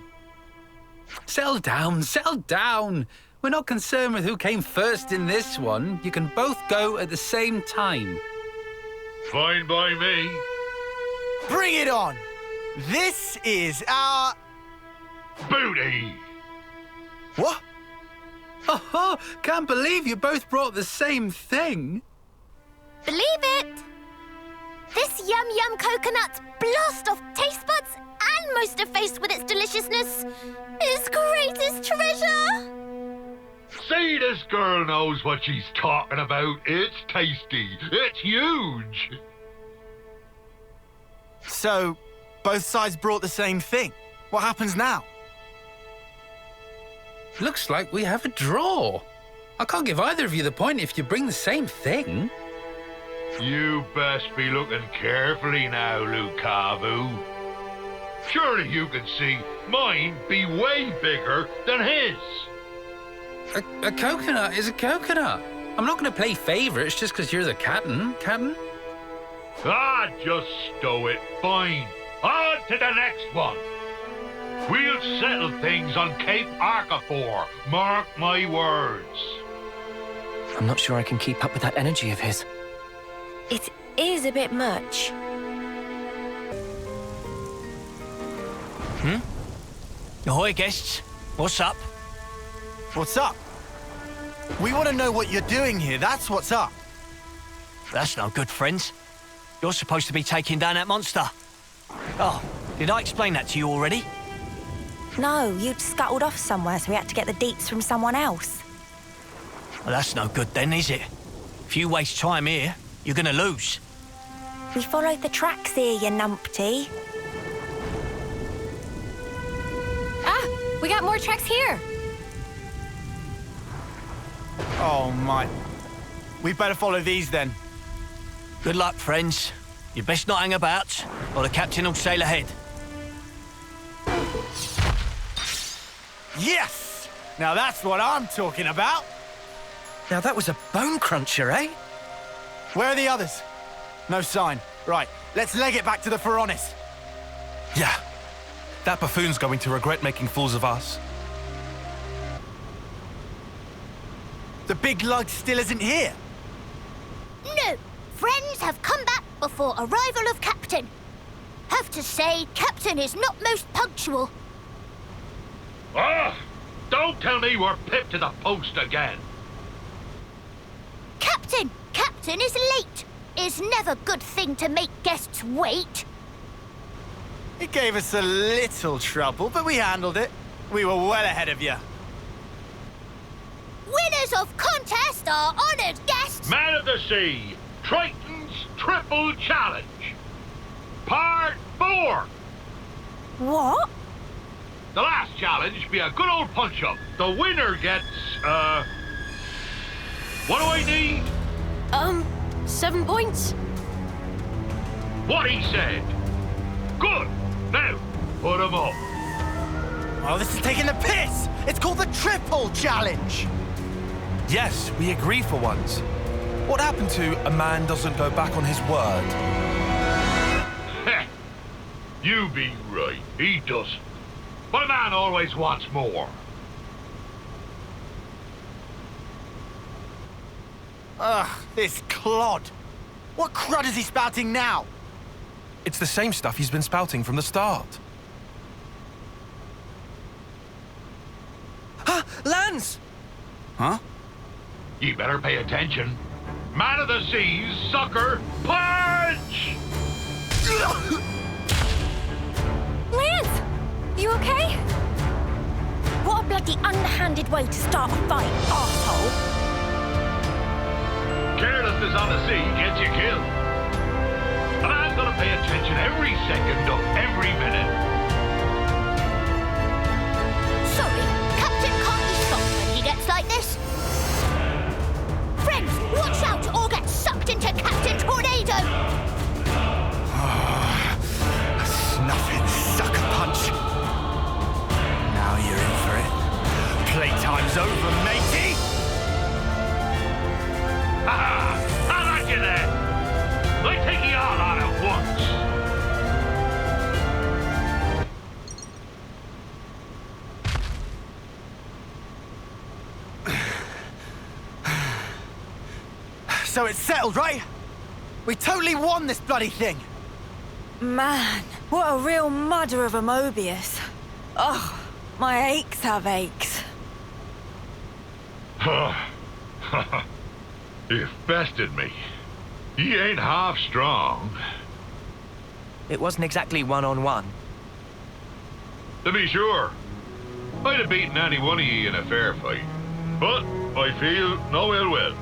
Settle down. We're not concerned with who came first in this one. You can both go at the same time. Fine by me. Bring it on. This is our... booty. What? Oh, can't believe you both brought the same thing. Believe it! This yum-yum coconut's blast off taste buds and most effaced with its deliciousness is greatest treasure! See, this girl knows what she's talking about. It's tasty. It's huge. So, both sides brought the same thing. What happens now? Looks like we have a draw. I can't give either of you the point if you bring the same thing. You best be looking carefully now, Lukavu. Surely you can see mine be way bigger than his. A coconut is a coconut. I'm not going to play favourites just because you're the captain. Ah, just stow it. Fine. On to the next one. We'll settle things on Cape Arcafor. Mark my words. I'm not sure I can keep up with that energy of his. It is a bit much. Ahoy, guests. What's up? What's up? We want to know what you're doing here. That's what's up. That's no good, friends. You're supposed to be taking down that monster. Oh, did I explain that to you already? No, you'd scuttled off somewhere, so we had to get the deets from someone else. Well, that's no good then, is it? If you waste time here, you're gonna lose. We followed the tracks here, you numpty. We got more tracks here. Oh, my. We better follow these, then. Good luck, friends. You best not hang about, or the captain will sail ahead. Yes! Now that's what I'm talking about. Now that was a bone cruncher, eh? Where are the others? No sign. Right, let's leg it back to the Pharaonis. Yeah. That buffoon's going to regret making fools of us. The big lug still isn't here. No, friends have come back before arrival of Captain. Have to say, Captain is not most punctual. Ah! Don't tell me we're pipped to the post again. Captain is late. Is never good thing to make guests wait. It gave us a little trouble, but we handled it. We were well ahead of you. Winners of contest are honoured guests. Man of the Sea, Triton's Triple Challenge. Part 4. What? The last challenge be a good old punch-up. The winner gets, what do I need? 7 points. What he said. Good. Now, put him up. Oh, this is taking the piss! It's called the Triple Challenge! Yes, we agree for once. What happened to a man doesn't go back on his word? Heh. You be right. He doesn't. But a man always wants more. Ugh, this clod. What crud is he spouting now? It's the same stuff he's been spouting from the start. Ah, Lance! Huh? You better pay attention. Man of the Seas, sucker, punch! Lance! You okay? What a bloody underhanded way to start a fight, arsehole! Carelessness on the sea gets you killed. And I'm gonna pay attention every second of every minute. Sorry, Captain can't be stopped when he gets like this. Friends, watch out or get sucked into Captain Tornado! A snuffing sucker punch. Now you're in for it. Playtime's over, matey! So it's settled, right? We totally won this bloody thing! Man, what a real mudder of a Mobius. Oh, my aches have aches. You've bested me. He ain't half strong. It wasn't exactly one-on-one. To be sure, I'd have beaten any one of ye in a fair fight. But I feel no ill will.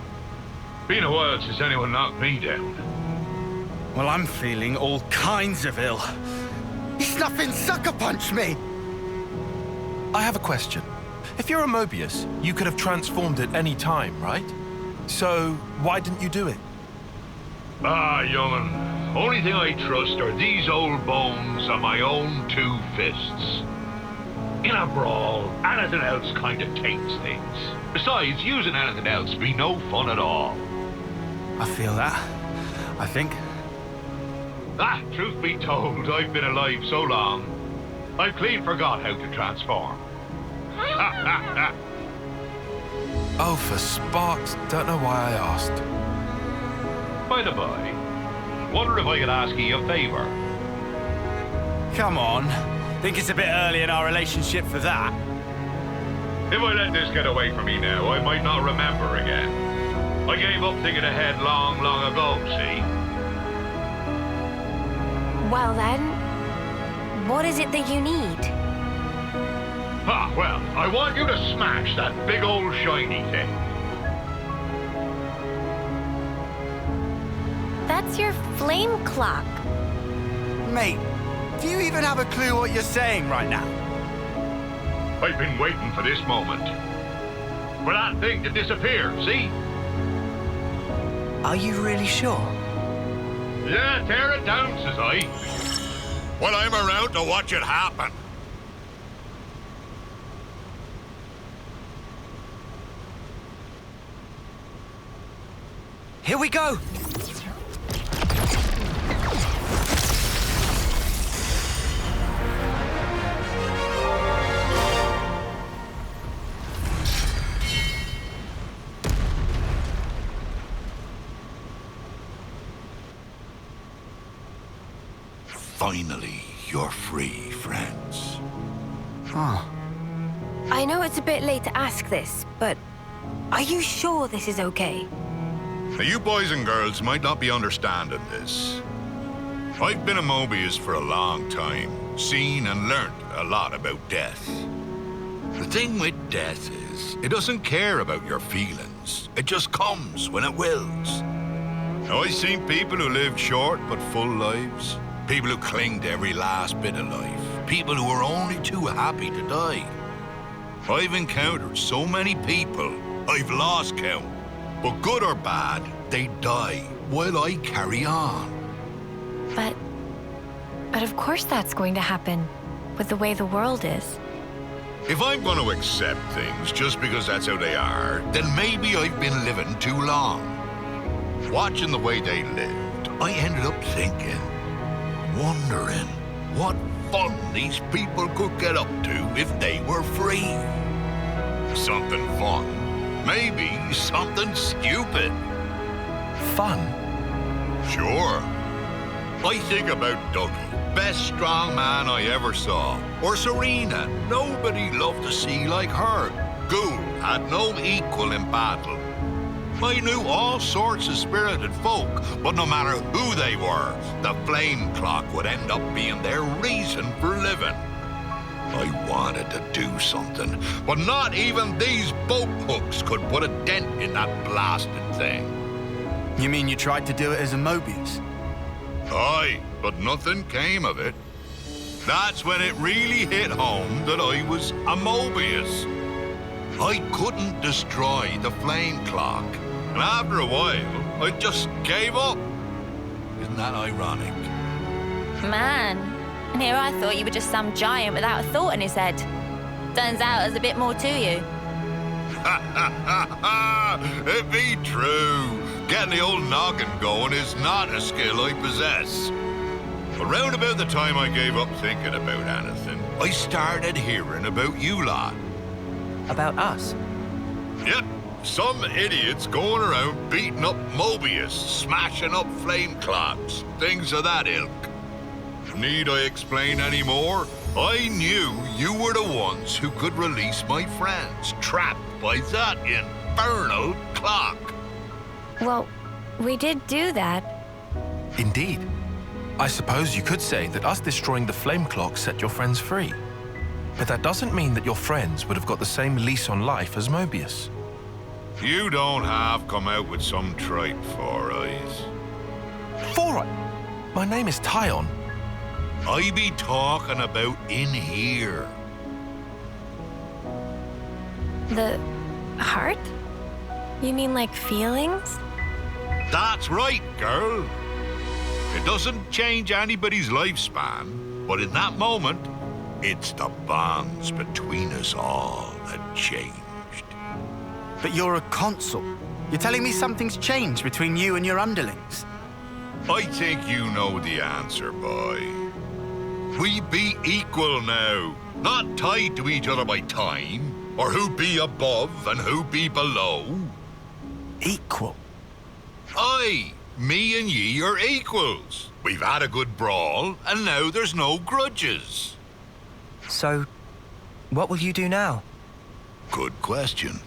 Been a while since anyone knocked me down. Well, I'm feeling all kinds of ill. He snuffing sucker punched me! I have a question. If you're a Mobius, you could have transformed at any time, right? So, why didn't you do it? Ah, young'un. Only thing I trust are these old bones and my own 2 fists. In a brawl, anything else kind of taints things. Besides, using anything else be no fun at all. I feel that. I think. Ah, truth be told, I've been alive so long, I've clean forgot how to transform. Oh, for sparks, don't know why I asked. By the by, wonder if I could ask you a favor. Come on. Think it's a bit early in our relationship for that. If I let this get away from me now, I might not remember again. I gave up thinking ahead long, long ago, see? Well then, what is it that you need? Ah, well, I want you to smash that big old shiny thing. That's your flame clock. Mate, do you even have a clue what you're saying right now? I've been waiting for this moment. For that thing to disappear, see? Are you really sure? Yeah, tear it down, says I. Well, I'm around to watch it happen. Here we go! Finally, you're free, friends. Huh. I know it's a bit late to ask this, but are you sure this is okay? Now, you boys and girls might not be understanding this. I've been a Mobius for a long time, seen and learnt a lot about death. The thing with death is, it doesn't care about your feelings. It just comes when it wills. Now, I've seen people who lived short but full lives. People who cling to every last bit of life. People who are only too happy to die. I've encountered so many people, I've lost count. But good or bad, they die while I carry on. But of course that's going to happen, with the way the world is. If I'm going to accept things just because that's how they are, then maybe I've been living too long. Watching the way they lived, I ended up thinking, wondering what fun these people could get up to if they were free. Something fun. Maybe something stupid. Fun? Sure. I think about Dougie, best strong man I ever saw. Or Serena, nobody loved to see like her. Ghoul had no equal in battle. I knew all sorts of spirited folk, but no matter who they were, the flame clock would end up being their reason for living. I wanted to do something, but not even these boat hooks could put a dent in that blasted thing. You mean you tried to do it as a Mobius? Aye, but nothing came of it. That's when it really hit home that I was a Mobius. I couldn't destroy the flame clock, and after a while, I just gave up. Isn't that ironic? Man, and here I thought you were just some giant without a thought in his head. Turns out there's a bit more to you. It be true. Getting the old noggin going is not a skill I possess. But round about the time I gave up thinking about anything, I started hearing about you lot. About us? Yep. Some idiots going around beating up Mobius, smashing up flame clots, things of that ilk. Need I explain any more? I knew you were the ones who could release my friends, trapped by that infernal clock. Well, we did do that. Indeed. I suppose you could say that us destroying the flame clock set your friends free. But that doesn't mean that your friends would have got the same lease on life as Mobius. You don't have come out with some trite Four Eyes. Four Eyes? My name is Tyon. I be talking about in here. The heart? You mean like feelings? That's right, girl. It doesn't change anybody's lifespan, but in that moment, it's the bonds between us all that changed. But you're a consul. You're telling me something's changed between you and your underlings? I think you know the answer, boy. We be equal now, not tied to each other by time, or who be above and who be below. Equal? Aye, me and ye are equals. We've had a good brawl, and now there's no grudges. So, what will you do now? Good question.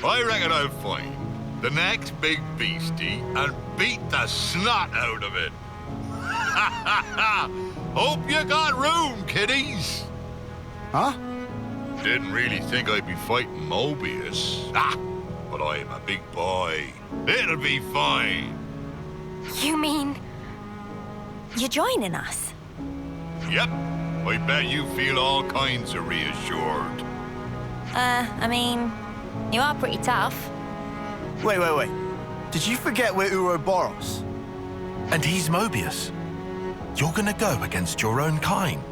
I reckon I'll find the next big beastie and beat the snot out of it. Hope you got room, kiddies. Huh? Didn't really think I'd be fighting Mobius. But I'm a big boy. It'll be fine. You mean you're joining us? Yep. I bet you feel all kinds of reassured. I mean, you are pretty tough. Wait. Did you forget we're Ouroboros? And he's Mobius. You're gonna go against your own kind.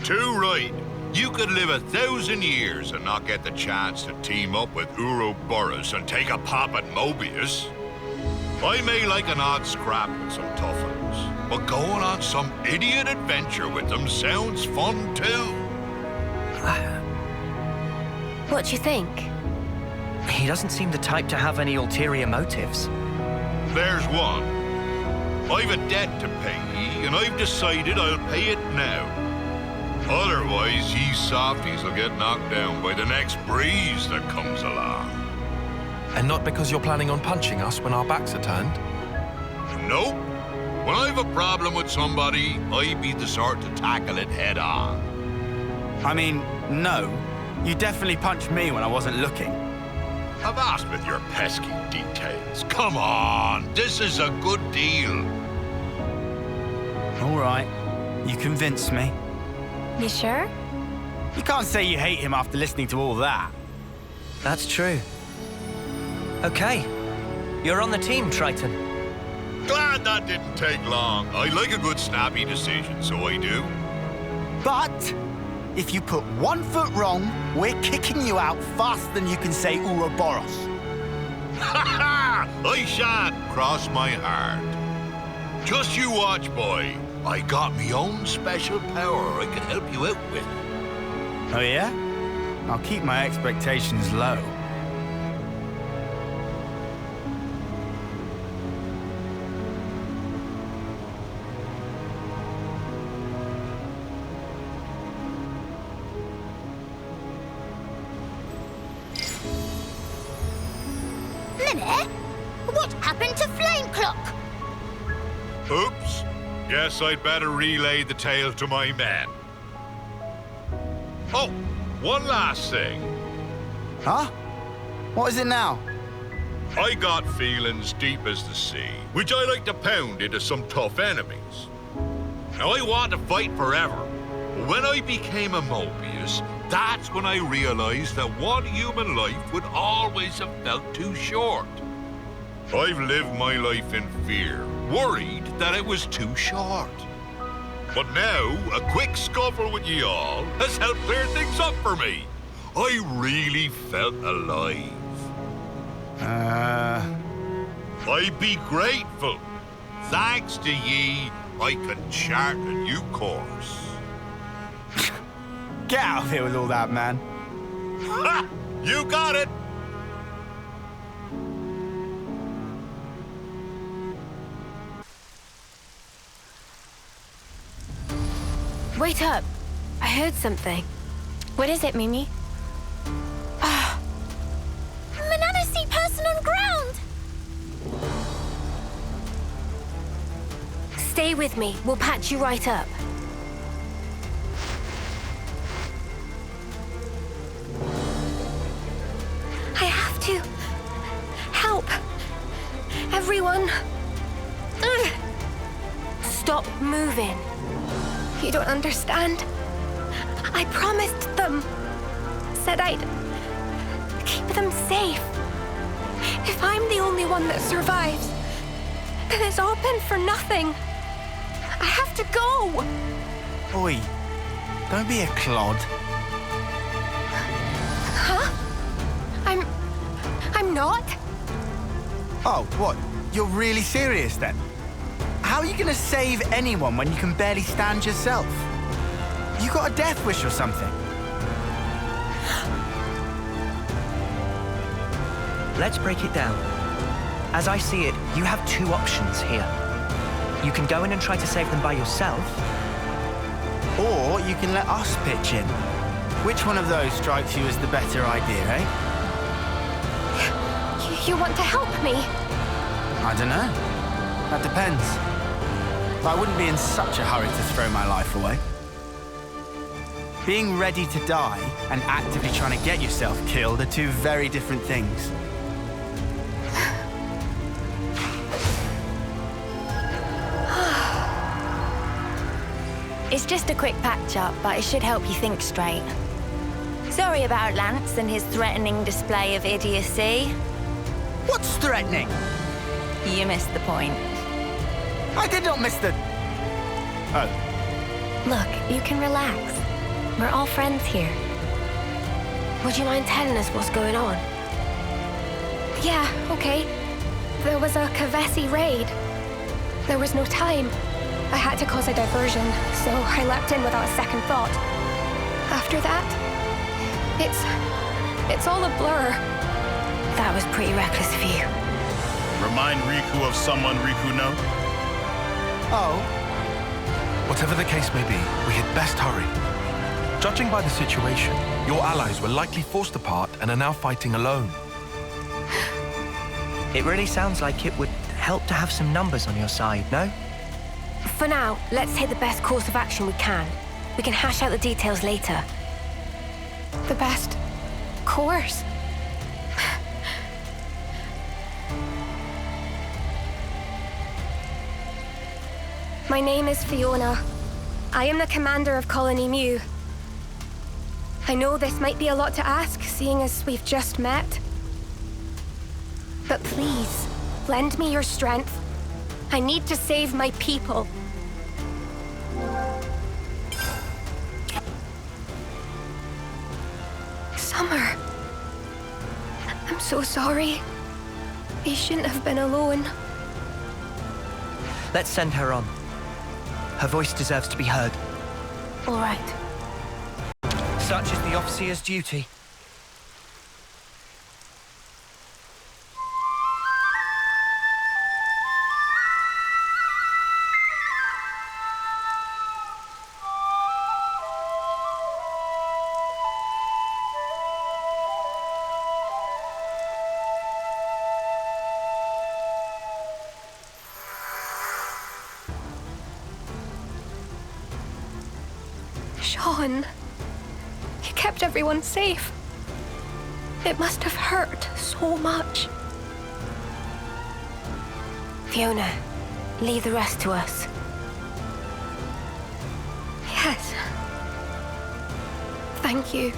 Too right. You could live 1,000 years and not get the chance to team up with Ouroboros and take a pop at Mobius. I may like an odd scrap with some tough ones, but going on some idiot adventure with them sounds fun too. What do you think? He doesn't seem the type to have any ulterior motives. There's one. I've a debt to pay, and I've decided I'll pay it now. Otherwise, ye softies will get knocked down by the next breeze that comes along. And not because you're planning on punching us when our backs are turned? Nope. When I've a problem with somebody, I be the sort to tackle it head on. I mean, no. You definitely punched me when I wasn't looking. Avast with your pesky details. Come on, this is a good deal. All right. You convinced me. You sure? You can't say you hate him after listening to all that. That's true. Okay. You're on the team, Triton. Glad that didn't take long. I like a good snappy decision, so I do. But if you put one foot wrong, we're kicking you out faster than you can say Ouroboros. Ha ha! I shan't cross my heart. Just you watch, boy. I got me own special power I can help you out with. Oh, yeah? I'll keep my expectations low. Minute? What happened to Flame Clock? Oops. Guess I'd better relay the tale to my men. Oh, one last thing. Huh? What is it now? I got feelings deep as the sea, which I like to pound into some tough enemies. Now, I want to fight forever. But when I became a Mobius, that's when I realized that one human life would always have felt too short. I've lived my life in fear, worried that it was too short. But now, a quick scuffle with ye all has helped clear things up for me. I really felt alive. I be grateful. Thanks to ye, I can chart a new course. Get out of here with all that, man. Ha! You got it! Wait up. I heard something. What is it, Mimi? Manana see person on ground! Stay with me. We'll patch you right up. I have to help everyone. Ugh. Stop moving. You don't understand. I promised them. Said I'd keep them safe. If I'm the only one that survives, then it's all been for nothing. I have to go. Oi, don't be a clod. Huh? I'm not. Oh, what? You're really serious then? How are you gonna save anyone when you can barely stand yourself? You got a death wish or something? Let's break it down. As I see it, you have two options here. You can go in and try to save them by yourself. Or you can let us pitch in. Which one of those strikes you as the better idea, eh? You want to help me? I don't know. That depends. I wouldn't be in such a hurry to throw my life away. Being ready to die and actively trying to get yourself killed are two very different things. It's just a quick patch-up, but it should help you think straight. Sorry about Lance and his threatening display of idiocy. What's threatening? You missed the point. I did not miss the... Oh. Look, you can relax. We're all friends here. Would you mind telling us what's going on? Yeah, okay. There was a Kavesi raid. There was no time. I had to cause a diversion, so I leapt in without a second thought. After that, it's all a blur. That was pretty reckless of you. Remind Riku of someone Riku know? Oh. Whatever the case may be, we had best hurry. Judging by the situation, your allies were likely forced apart and are now fighting alone. It really sounds like it would help to have some numbers on your side, no? For now, let's take the best course of action we can. We can hash out the details later. The best course? My name is Fiona. I am the commander of Colony Mu. I know this might be a lot to ask, seeing as we've just met. But please, lend me your strength. I need to save my people. Summer. I'm so sorry. You shouldn't have been alone. Let's send her on. Her voice deserves to be heard. All right. Such is the officer's duty. Sean, you kept everyone safe. It must have hurt so much. Fiona, leave the rest to us. Yes. Thank you.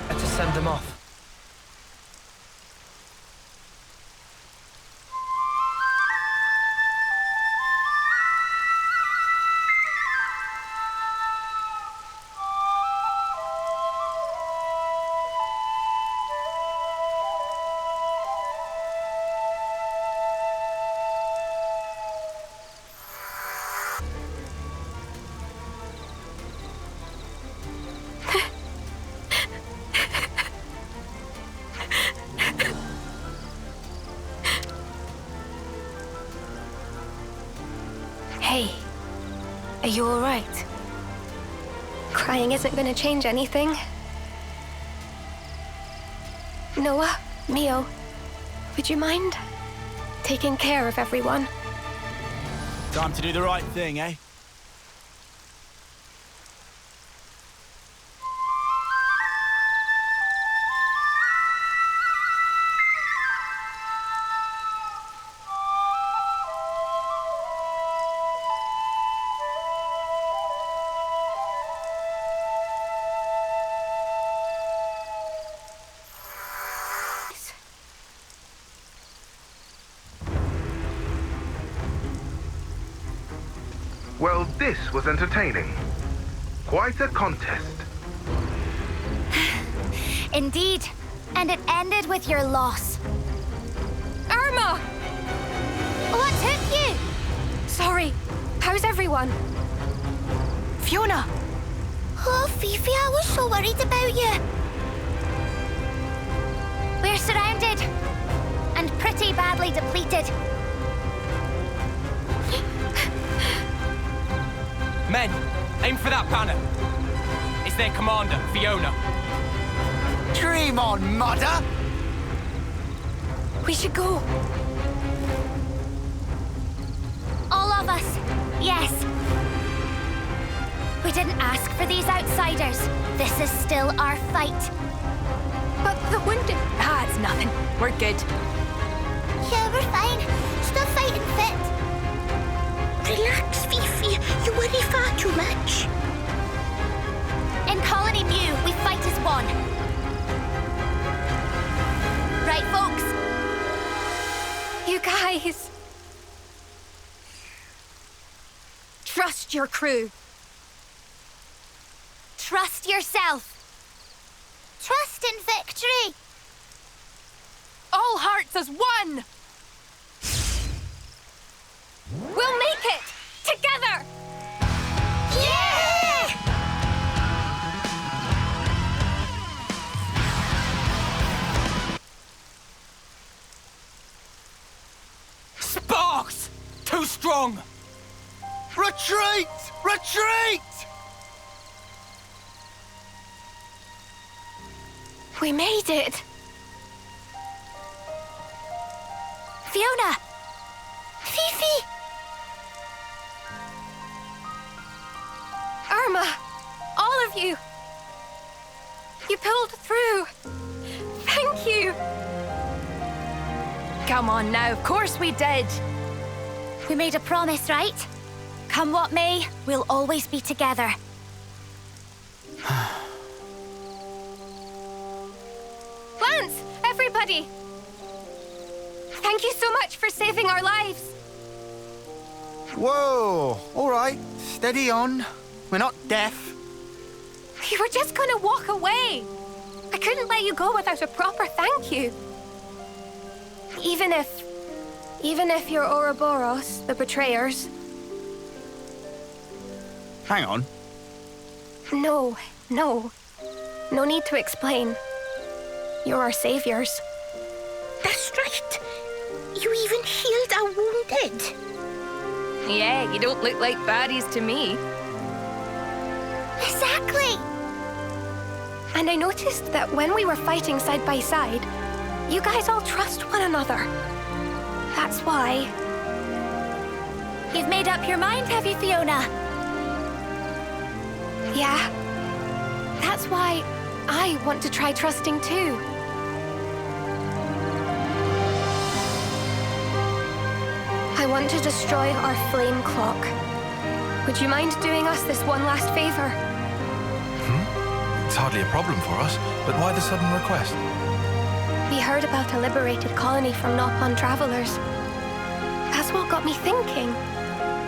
Better send them off. Hey, are you all right? Crying isn't gonna change anything. Noah, Mio, would you mind taking care of everyone? Time to do the right thing, eh? Well, this was entertaining. Quite a contest. Indeed. And it ended with your loss. Irma! What took you? Sorry. How's everyone? Fiona! Oh, Fifi, I was so worried about you. We're surrounded. And pretty badly depleted. Men, aim for that banner. It's their commander, Fiona. Dream on, mother! We should go. All of us, yes. We didn't ask for these outsiders. This is still our fight. But the wounded... Ah, it's nothing. We're good. Yeah, we're fine. Still fighting fit. Relax, Fifi. You worry far too much. In Colony Mu, we fight as one. Right, folks? You guys... Trust your crew. Trust yourself. Trust in victory. All hearts as one! We'll make it! Together! Yeah! Sparks! Too strong! Retreat! Retreat! We made it! Fiona! Fifi! Irma! All of you! You pulled through! Thank you! Come on now, of course we did. We made a promise, right? Come what may, we'll always be together. Lance! Everybody! Thank you so much for saving our lives! Whoa! All right, steady on. We're not deaf. We were just gonna walk away. I couldn't let you go without a proper thank you. Even if you're Ouroboros, the betrayers. Hang on. No. No need to explain. You're our saviors. That's right. You even healed our wounded. Yeah, you don't look like baddies to me. Exactly! And I noticed that when we were fighting side by side, you guys all trust one another. That's why... You've made up your mind, have you, Fiona? Yeah. That's why I want to try trusting too. I want to destroy our flame clock. Would you mind doing us this one last favor? It's hardly a problem for us, but why the sudden request? We heard about a liberated colony from Nopon travelers. That's what got me thinking.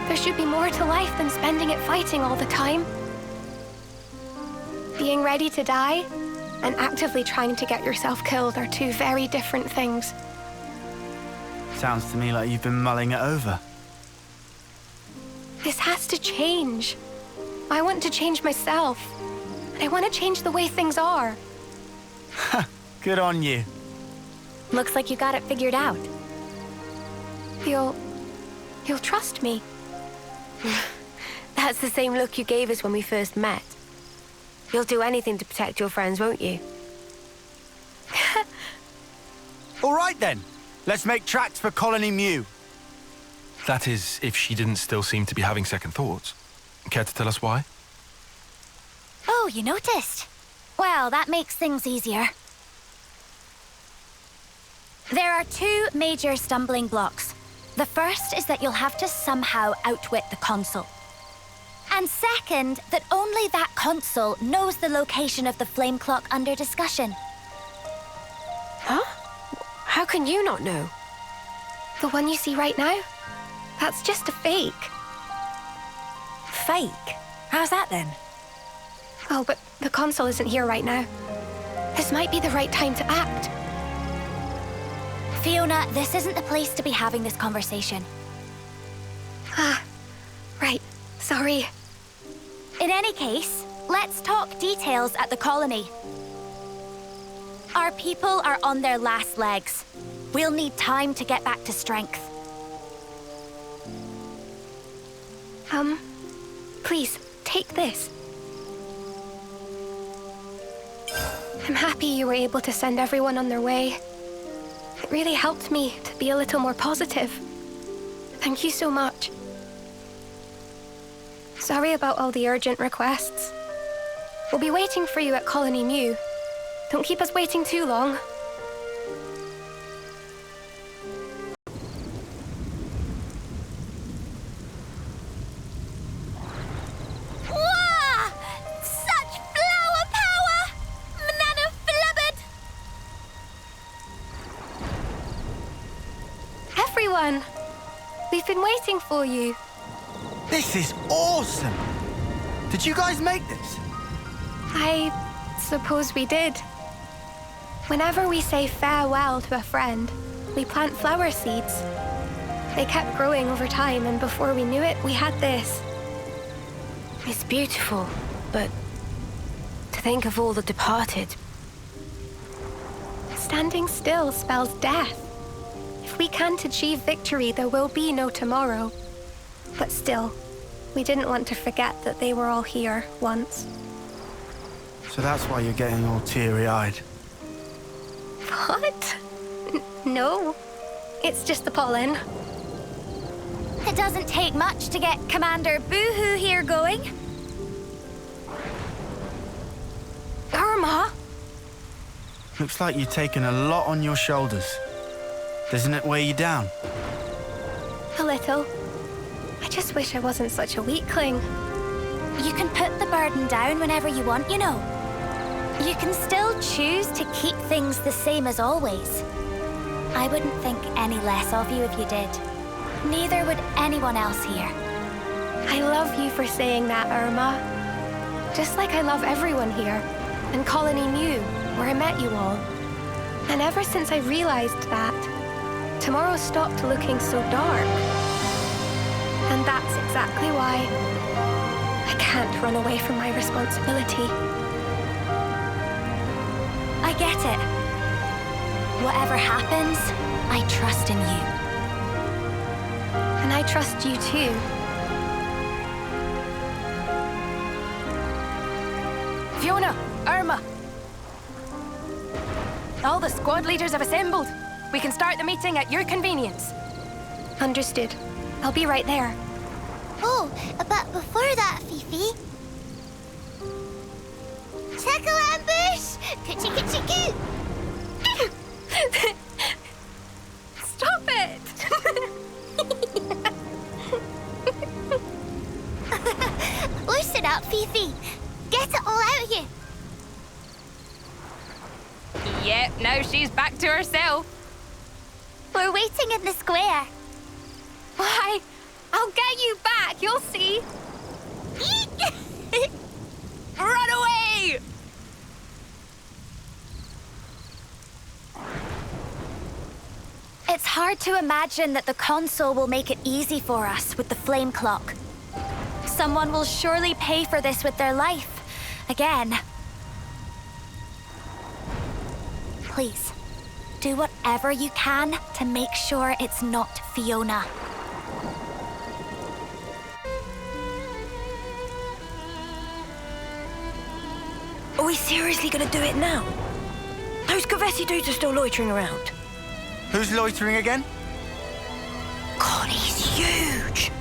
There should be more to life than spending it fighting all the time. Being ready to die and actively trying to get yourself killed are two very different things. Sounds to me like you've been mulling it over. This has to change. I want to change myself. And I want to change the way things are. Good on you. Looks like you got it figured out. You'll trust me. That's the same look you gave us when we first met. You'll do anything to protect your friends, won't you? All right then. Let's make tracks for Colony Mew. That is, if she didn't still seem to be having second thoughts. Care to tell us why? Oh, you noticed? Well, that makes things easier. There are two major stumbling blocks. The first is that you'll have to somehow outwit the console. And second, that only that console knows the location of the flame clock under discussion. Huh? How can you not know? The one you see right now? That's just a fake. Fake? How's that then? Oh, but the console isn't here right now. This might be the right time to act. Fiona, this isn't the place to be having this conversation. Ah, right. Sorry. In any case, let's talk details at the colony. Our people are on their last legs. We'll need time to get back to strength. Please, take this. I'm happy you were able to send everyone on their way. It really helped me to be a little more positive. Thank you so much. Sorry about all the urgent requests. We'll be waiting for you at Colony Mew. Don't keep us waiting too long. Wow! Such flower power! Manana flubbered! Everyone! We've been waiting for you. This is awesome! Did you guys make this? I suppose we did. Whenever we say farewell to a friend, we plant flower seeds. They kept growing over time, and before we knew it, we had this. It's beautiful, but to think of all the departed. Standing still spells death. If we can't achieve victory, there will be no tomorrow. But still, we didn't want to forget that they were all here once. So that's why you're getting all teary-eyed. What? No. It's just the pollen. It doesn't take much to get Commander Boohoo here going. Irma! Looks like you've taken a lot on your shoulders. Doesn't it weigh you down? A little. I just wish I wasn't such a weakling. You can put the burden down whenever you want, you know. You can still choose to keep things the same as always. I wouldn't think any less of you if you did. Neither would anyone else here. I love you for saying that, Irma. Just like I love everyone here. And Colony Mew, where I met you all. And ever since I realized that, tomorrow stopped looking so dark. And that's exactly why I can't run away from my responsibility. I get it. Whatever happens, I trust in you. And I trust you too. Fiona, Irma. All the squad leaders have assembled. We can start the meeting at your convenience. Understood. I'll be right there. Oh, but before that, Fifi. Tackle ambush! Kuchi-kuchi-ku! Stop it! Loosen up, Fifi. Get it all out of you. Yep, now she's back to herself. We're waiting in the square. Why? I'll get you back, you'll see. Run away! It's hard to imagine that the console will make it easy for us with the flame clock. Someone will surely pay for this with their life. Again. Please, do whatever you can to make sure it's not Fiona. Are we seriously gonna do it now? Those Gavesi dudes are still loitering around. Who's loitering again? God, he's huge.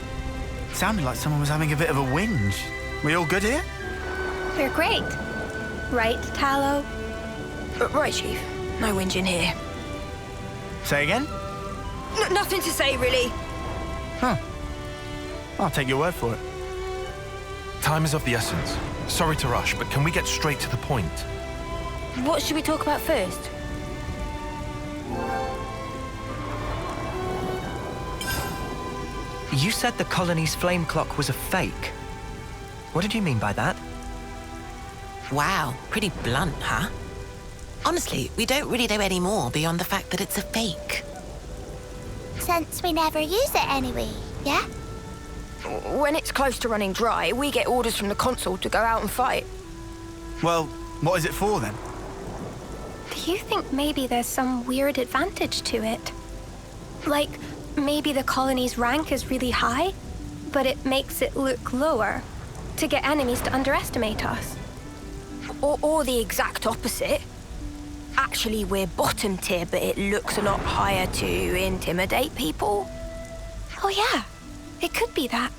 Sounded like someone was having a bit of a whinge. We all good here? We're great. Right, Tallow? Right, Chief. No whinging here. Say again? Nothing to say, really. Huh. I'll take your word for it. Time is of the essence. Sorry to rush, but can we get straight to the point? What should we talk about first? You said the colony's flame clock was a fake. What did you mean by that? Wow, pretty blunt, huh? Honestly, we don't really know any more beyond the fact that it's a fake. Since we never use it anyway, yeah? When it's close to running dry, we get orders from the consul to go out and fight. Well, what is it for then? Do you think maybe there's some weird advantage to it? Like, maybe the colony's rank is really high, but it makes it look lower to get enemies to underestimate us. Or the exact opposite. Actually, we're bottom tier, but it looks a lot higher to intimidate people. Oh yeah, it could be that.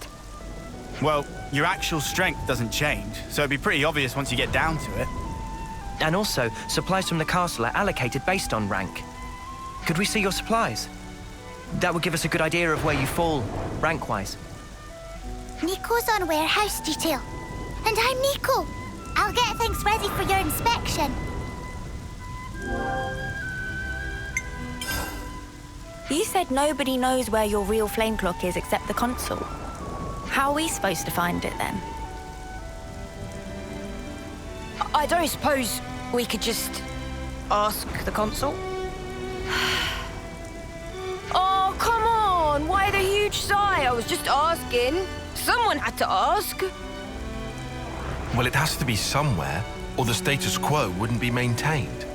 Well, your actual strength doesn't change, so it'd be pretty obvious once you get down to it. And also, supplies from the castle are allocated based on rank. Could we see your supplies? That would give us a good idea of where you fall, rank-wise. Nico's on warehouse detail. And I'm Nico. I'll get things ready for your inspection. You said nobody knows where your real flame clock is except the consul. How are we supposed to find it then? I don't suppose we could just ask the consul? Oh, come on! Why the huge sigh? I was just asking. Someone had to ask. Well, it has to be somewhere, or the status quo wouldn't be maintained.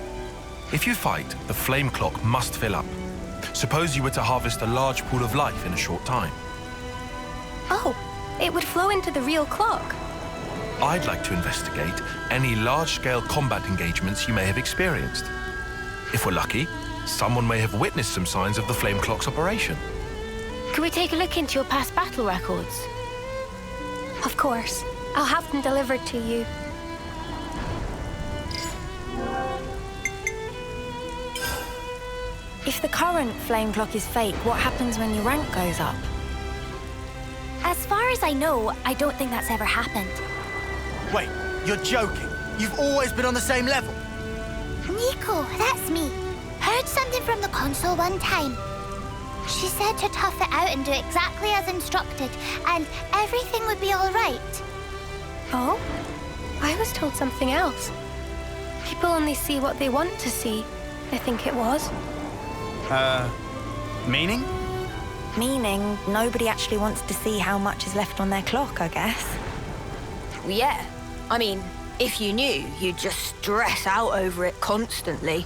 If you fight, the flame clock must fill up. Suppose you were to harvest a large pool of life in a short time. Oh, it would flow into the real clock. I'd like to investigate any large-scale combat engagements you may have experienced. If we're lucky, someone may have witnessed some signs of the flame clock's operation. Can we take a look into your past battle records? Of course. I'll have them delivered to you. If the current flame clock is fake, what happens when your rank goes up? As far as I know, I don't think that's ever happened. Wait, you're joking? You've always been on the same level? Nico, that's me. Heard something from the consul one time. She said to tough it out and do exactly as instructed, and everything would be all right. Oh? I was told something else. People only see what they want to see, I think it was. Meaning? Meaning nobody actually wants to see how much is left on their clock, I guess. Yeah. I mean, if you knew, you'd just stress out over it constantly.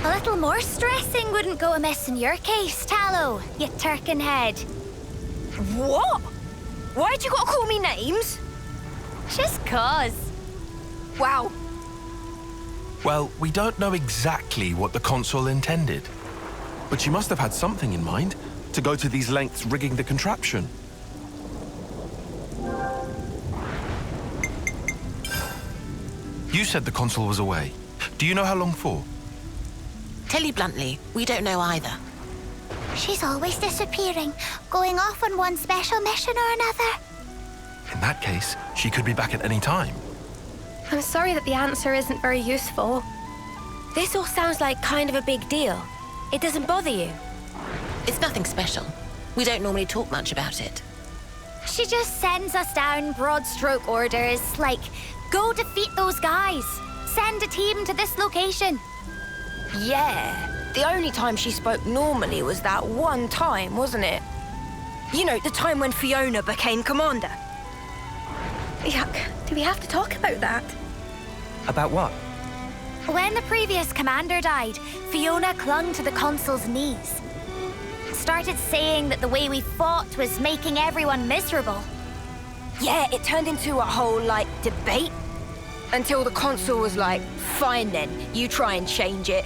A little more stressing wouldn't go amiss in your case, Tallow, you turkin head. What? Why'd you gotta call me names? Just 'cause. Wow. Well, we don't know exactly what the consul intended. But she must have had something in mind to go to these lengths rigging the contraption. You said the consul was away. Do you know how long for? Tell you bluntly, we don't know either. She's always disappearing, going off on one special mission or another. In that case, she could be back at any time. I'm sorry that the answer isn't very useful. This all sounds like kind of a big deal. It doesn't bother you? It's nothing special. We don't normally talk much about it. She just sends us down broad stroke orders, like, go defeat those guys. Send a team to this location. Yeah. The only time she spoke normally was that one time, wasn't it? You know, the time when Fiona became commander. Yuck. Do we have to talk about that? About what? When the previous commander died, Fiona clung to the consul's knees. Started saying that the way we fought was making everyone miserable. Yeah, it turned into a whole, debate. Until the consul was like, fine then, you try and change it,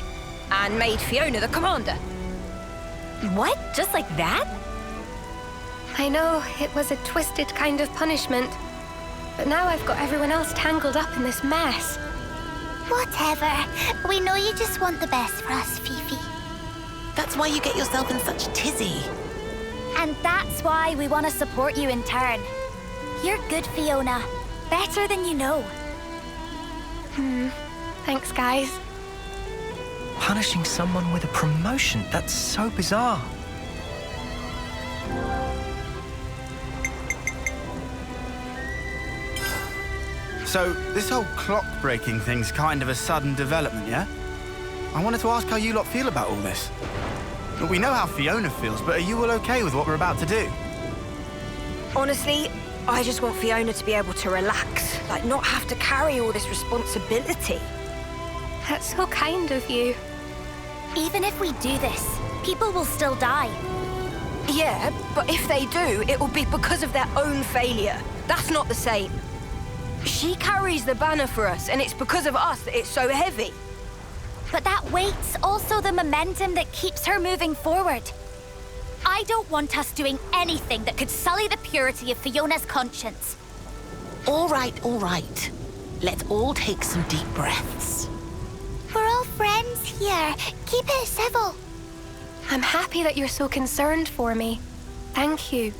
and made Fiona the commander. What? Just like that? I know, it was a twisted kind of punishment. But now I've got everyone else tangled up in this mess. Whatever. We know you just want the best for us, Fifi. That's why you get yourself in such tizzy. And that's why we want to support you in turn. You're good, Fiona. Better than you know. Thanks, guys. Punishing someone with a promotion? That's so bizarre. So, this whole clock-breaking thing's kind of a sudden development, yeah? I wanted to ask how you lot feel about all this. We know how Fiona feels, but are you all okay with what we're about to do? Honestly, I just want Fiona to be able to relax, like not have to carry all this responsibility. That's so kind of you. Even if we do this, people will still die. Yeah, but if they do, it will be because of their own failure. That's not the same. She carries the banner for us, and it's because of us that it's so heavy. But that weight's also the momentum that keeps her moving forward. I don't want us doing anything that could sully the purity of Fiona's conscience. All right, all right. Let's all take some deep breaths. We're all friends here. Keep it civil. I'm happy that you're so concerned for me. Thank you.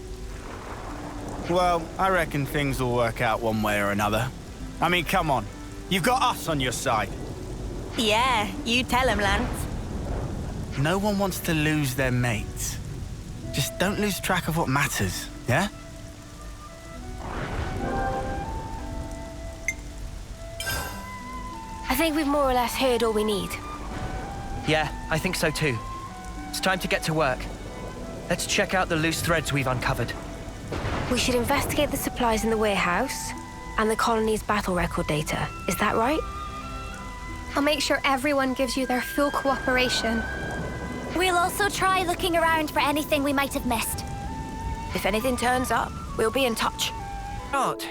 Well, I reckon things will work out one way or another. I mean, come on. You've got us on your side. Yeah, you tell him, Lance. No one wants to lose their mates. Just don't lose track of what matters, yeah? I think we've more or less heard all we need. Yeah, I think so too. It's time to get to work. Let's check out the loose threads we've uncovered. We should investigate the supplies in the warehouse and the colony's battle record data. Is that right? I'll make sure everyone gives you their full cooperation. We'll also try looking around for anything we might have missed. If anything turns up, we'll be in touch. Not.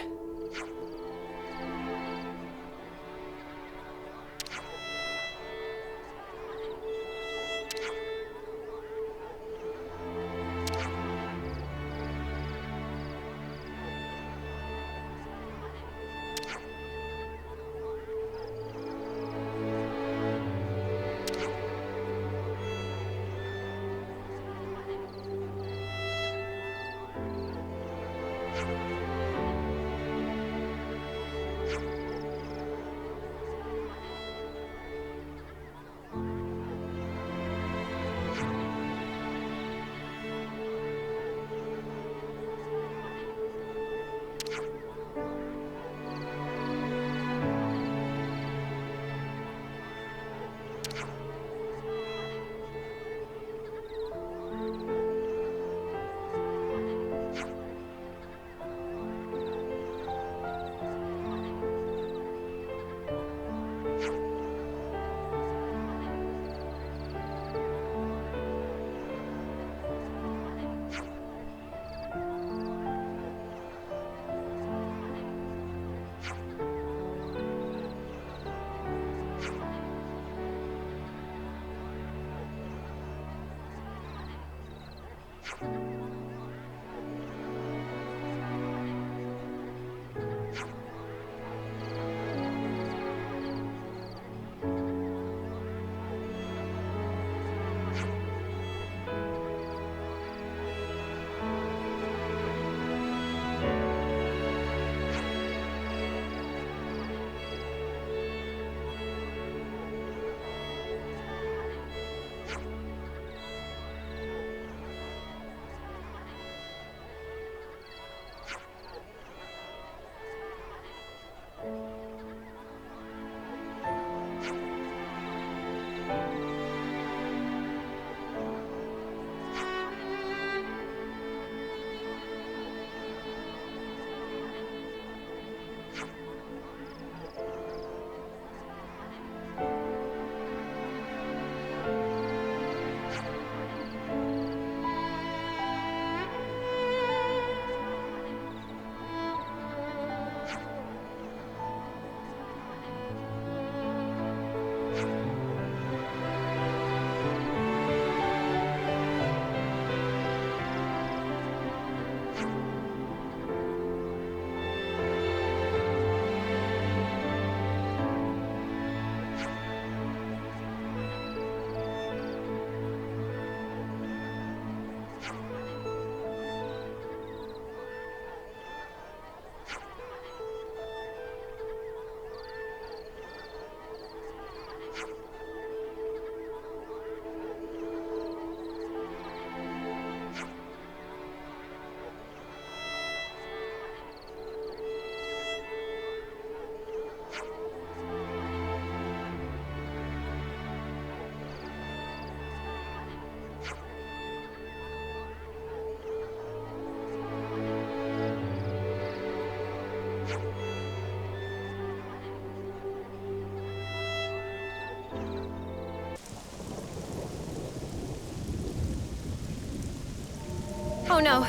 Oh no.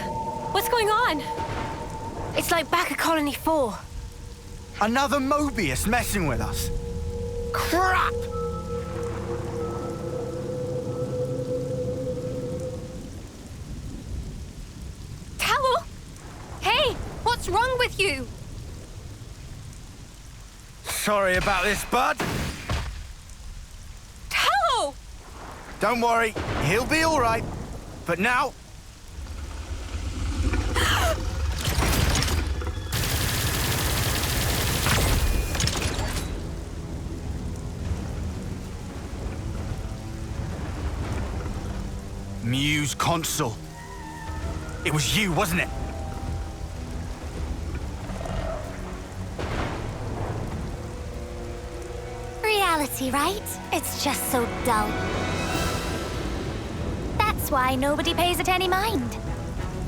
What's going on? It's like back at Colony 4. Another Mobius messing with us. Crap! Tallow? Hey, what's wrong with you? Sorry about this, bud. Tallow! Don't worry, he'll be all right. But now... Muse console. It was you, wasn't it? Reality, right? It's just so dull. That's why nobody pays it any mind.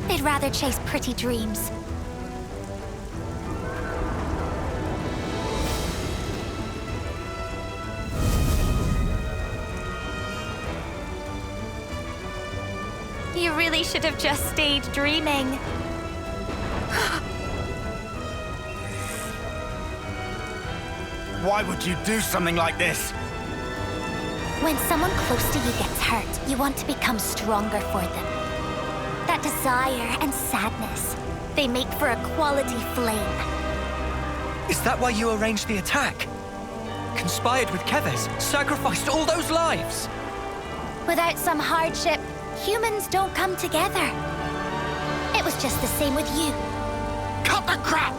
They'd rather chase pretty dreams. You really should have just stayed dreaming. Why would you do something like this? When someone close to you gets hurt, you want to become stronger for them. That desire and sadness, they make for a quality flame. Is that why you arranged the attack? Conspired with Keves, sacrificed all those lives? Without some hardship, humans don't come together. It was just the same with you. Cut the crap!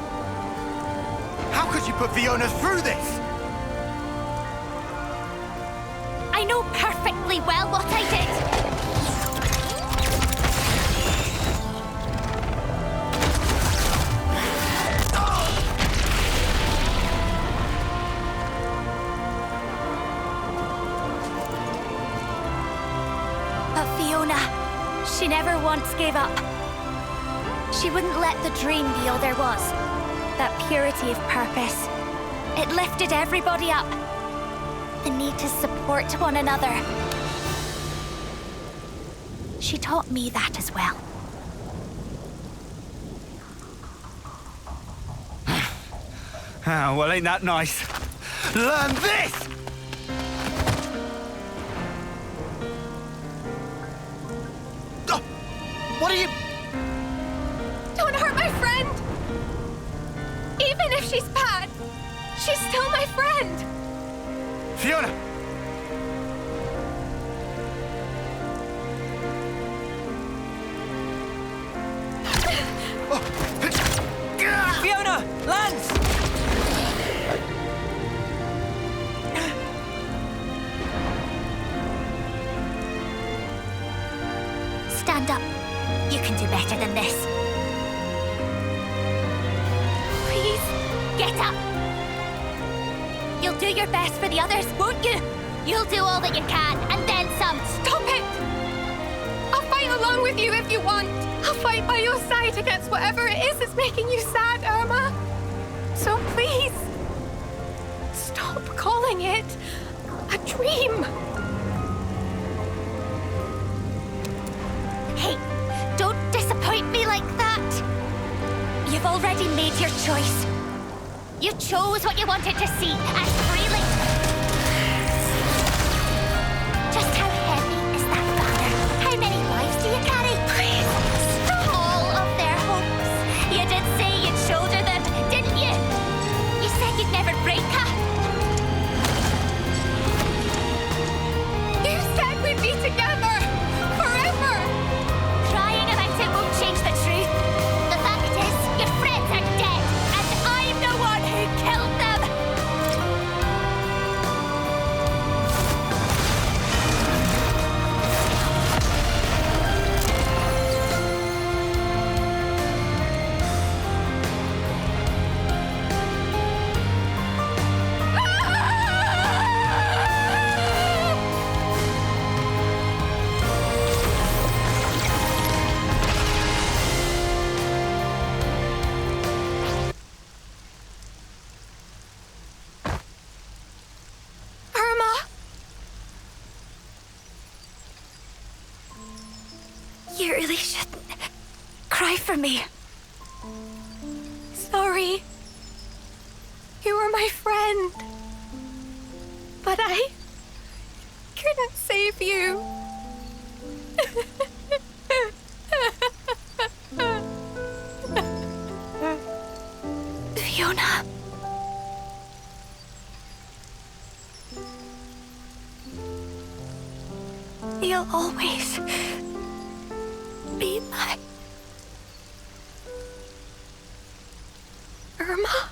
How could you put Fiona through this? I know perfectly well what I did. But Fiona, she never once gave up. She wouldn't let the dream be all there was. That purity of purpose. It lifted everybody up. The need to support one another. She taught me that as well. Ah, well, ain't that nice? Learn this! Oh, what are you... Don't hurt my friend! Even if she's bad, she's still my friend! Fiona! Fiona! Lance! Stand up. You can do better than this. Please, get up. You'll do your best for the others, won't you? You'll do all that you can, and then some. Stop it! I'll fight along with you if you want. I'll fight by your side against whatever it is that's making you sad, Irma. So please, stop calling it a dream. Hey, don't disappoint me like that. You've already made your choice. You chose what you wanted to see, and freely. Just how heavy is that banner? How many lives do you carry? Please, stop. All of their hopes. You did say you'd shoulder them, didn't you? You said you'd never break her. You said we'd be together forever. Crying about it won't change the truth. The fact is, your friends are dead, and I'm the one who killed them. cry for me. Sorry. You were my friend. But I couldn't save you. Fiona. You'll always be my Irma.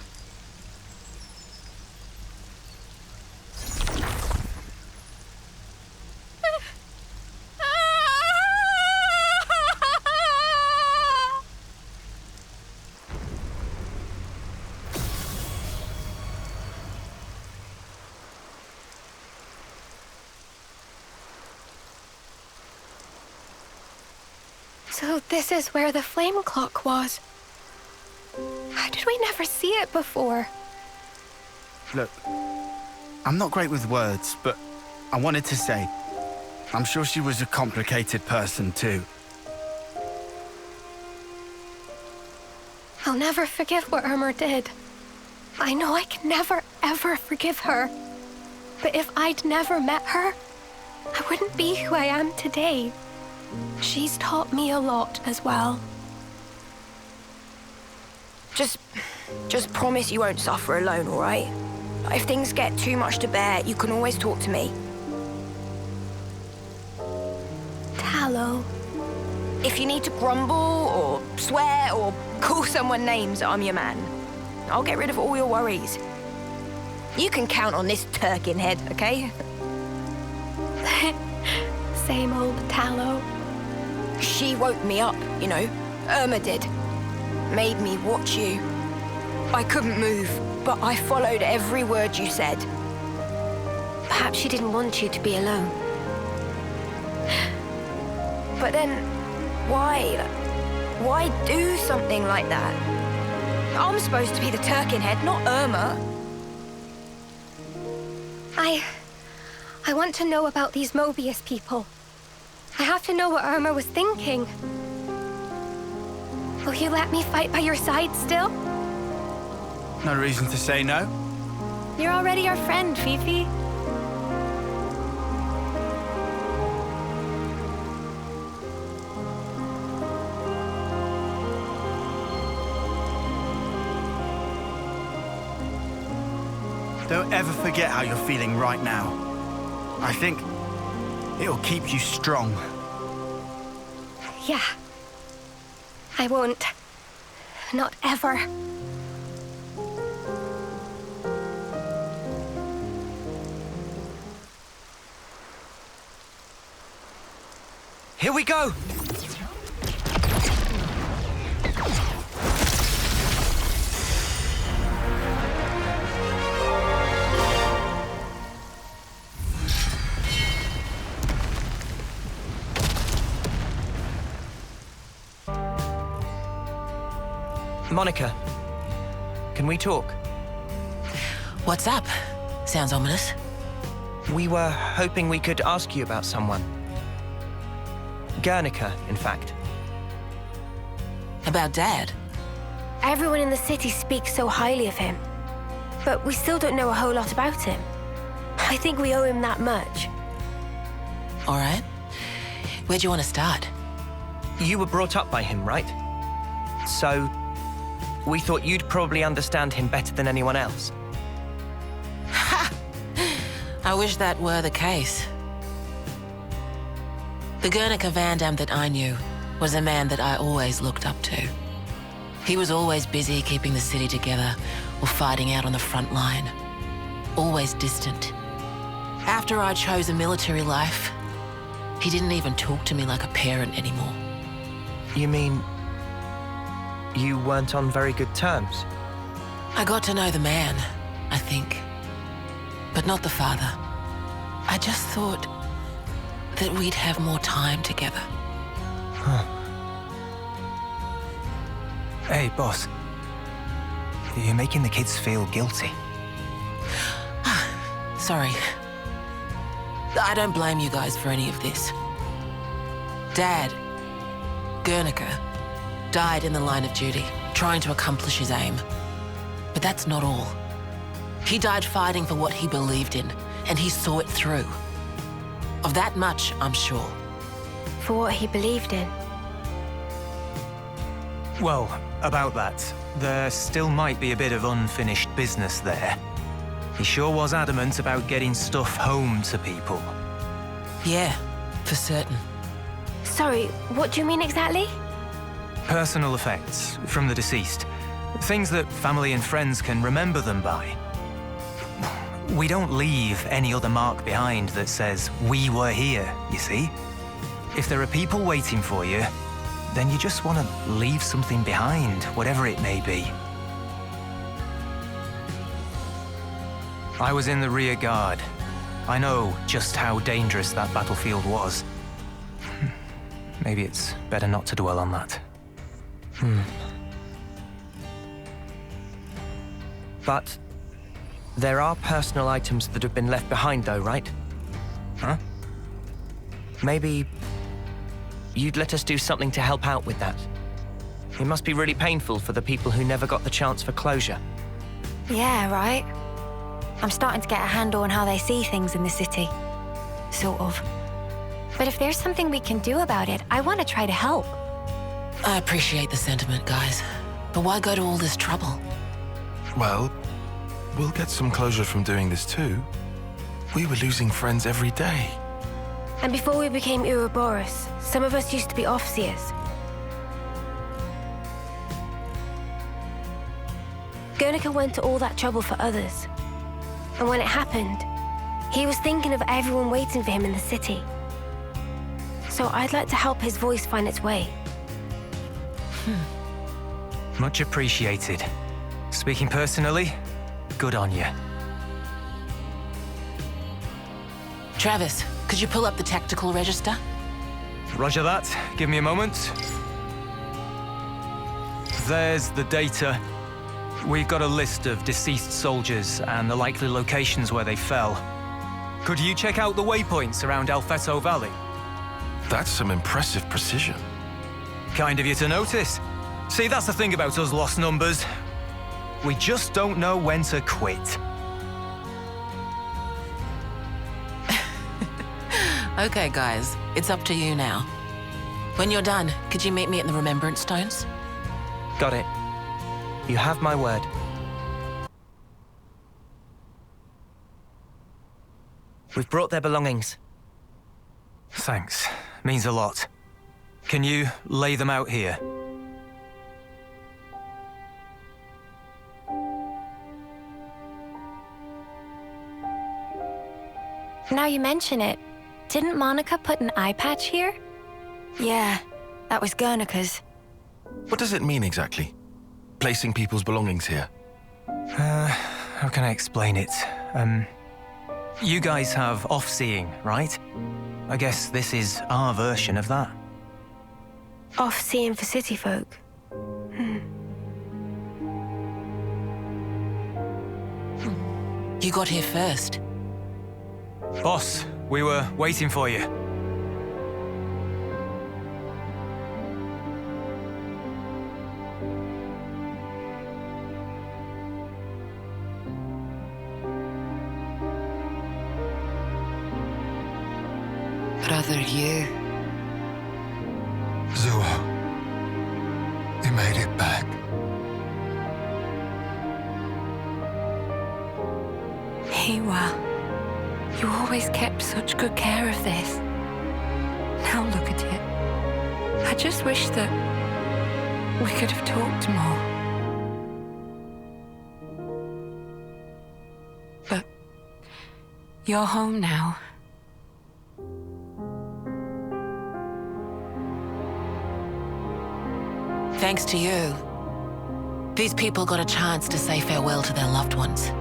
So this is where the flame clock was. How did we never see it before? Look, I'm not great with words, but I wanted to say, I'm sure she was a complicated person too. I'll never forgive what Irma did. I know I can never, ever forgive her. But if I'd never met her, I wouldn't be who I am today. She's taught me a lot as well. Just promise you won't suffer alone, all right? If things get too much to bear, you can always talk to me. Tallow. If you need to grumble or swear or call someone names, I'm your man. I'll get rid of all your worries. You can count on this turkin head, okay? Same old Tallow. She woke me up, you know. Irma did. Made me watch you. I couldn't move, but I followed every word you said. Perhaps she didn't want you to be alone. But then, why? Why do something like that? I'm supposed to be the turkin head, not Irma. I want to know about these Mobius people. I have to know what Irma was thinking. Will you let me fight by your side still? No reason to say no. You're already our friend, Fifi. Don't ever forget how you're feeling right now. I think it'll keep you strong. Yeah. I won't. Not ever. Here we go! Monica, can we talk? What's up? Sounds ominous. We were hoping we could ask you about someone. Guernica, in fact. About Dad? Everyone in the city speaks so highly of him. But we still don't know a whole lot about him. I think we owe him that much. All right. Where'd you want to start? You were brought up by him, right? So, we thought you'd probably understand him better than anyone else. Ha! I wish that were the case. The Guernica Vandam that I knew was a man that I always looked up to. He was always busy keeping the city together or fighting out on the front line. Always distant. After I chose a military life, he didn't even talk to me like a parent anymore. You mean you weren't on very good terms? I got to know the man, I think. But not the father. I just thought that we'd have more time together. Huh. Hey, boss. You're making the kids feel guilty. Sorry. I don't blame you guys for any of this. Dad, Guernica, died in the line of duty, trying to accomplish his aim. But that's not all. He died fighting for what he believed in, and he saw it through. Of that much, I'm sure. For what he believed in. Well, about that, there still might be a bit of unfinished business there. He sure was adamant about getting stuff home to people. Yeah, for certain. Sorry, what do you mean exactly? Personal effects from the deceased. Things that family and friends can remember them by. We don't leave any other mark behind that says we were here, you see? If there are people waiting for you, then you just want to leave something behind, whatever it may be. I was in the rear guard. I know just how dangerous that battlefield was. Maybe it's better not to dwell on that. But there are personal items that have been left behind though, right? Huh? Maybe you'd let us do something to help out with that. It must be really painful for the people who never got the chance for closure. Yeah, right? I'm starting to get a handle on how they see things in the city. Sort of. But if there's something we can do about it, I want to try to help. I appreciate the sentiment, guys. But why go to all this trouble? Well, we'll get some closure from doing this too. We were losing friends every day. And before we became Ouroboros, some of us used to be Offseers. Guernica went to all that trouble for others. And when it happened, he was thinking of everyone waiting for him in the city. So I'd like to help his voice find its way. Much appreciated. Speaking personally, good on you. Travis, could you pull up the tactical register? Roger that. Give me a moment. There's the data. We've got a list of deceased soldiers and the likely locations where they fell. Could you check out the waypoints around Alfeto Valley? That's some impressive precision. Kind of you to notice. See, that's the thing about us lost numbers. We just don't know when to quit. Okay, guys, it's up to you now. When you're done, could you meet me at the Remembrance Stones? Got it. You have my word. We've brought their belongings. Thanks. Means a lot. Can you lay them out here? Now you mention it, didn't Monica put an eye patch here? Yeah, that was Guernica's. What does it mean exactly? Placing people's belongings here? How can I explain it? You guys have off-seeing, right? I guess this is our version of that. Off-seeing for city folk. You got here first. Boss, we were waiting for you. Brother, you. Zuo. You made it back. Hiwa. You always kept such good care of this. Now look at it. I just wish that we could have talked more. But you're home now. Thanks to you, these people got a chance to say farewell to their loved ones.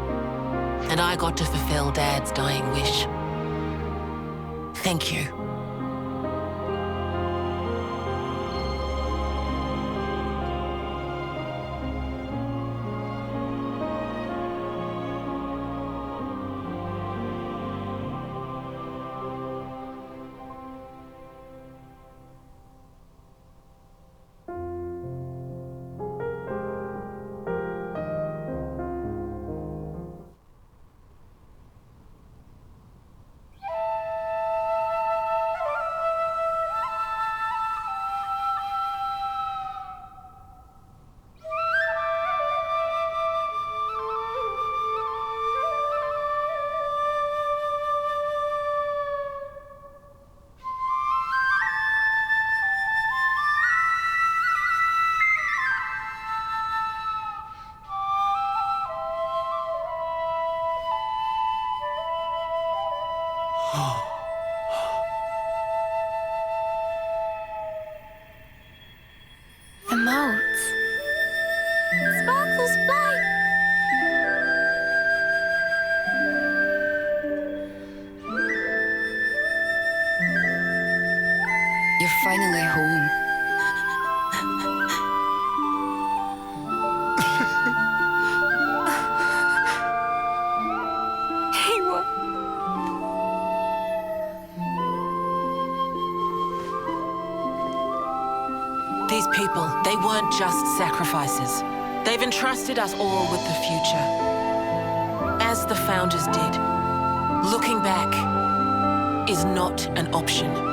And I got to fulfill Dad's dying wish. Thank you. motes. Sparkles fly. You're finally home. These people, they weren't just sacrifices. They've entrusted us all with the future. As the Founders did. Looking back is not an option.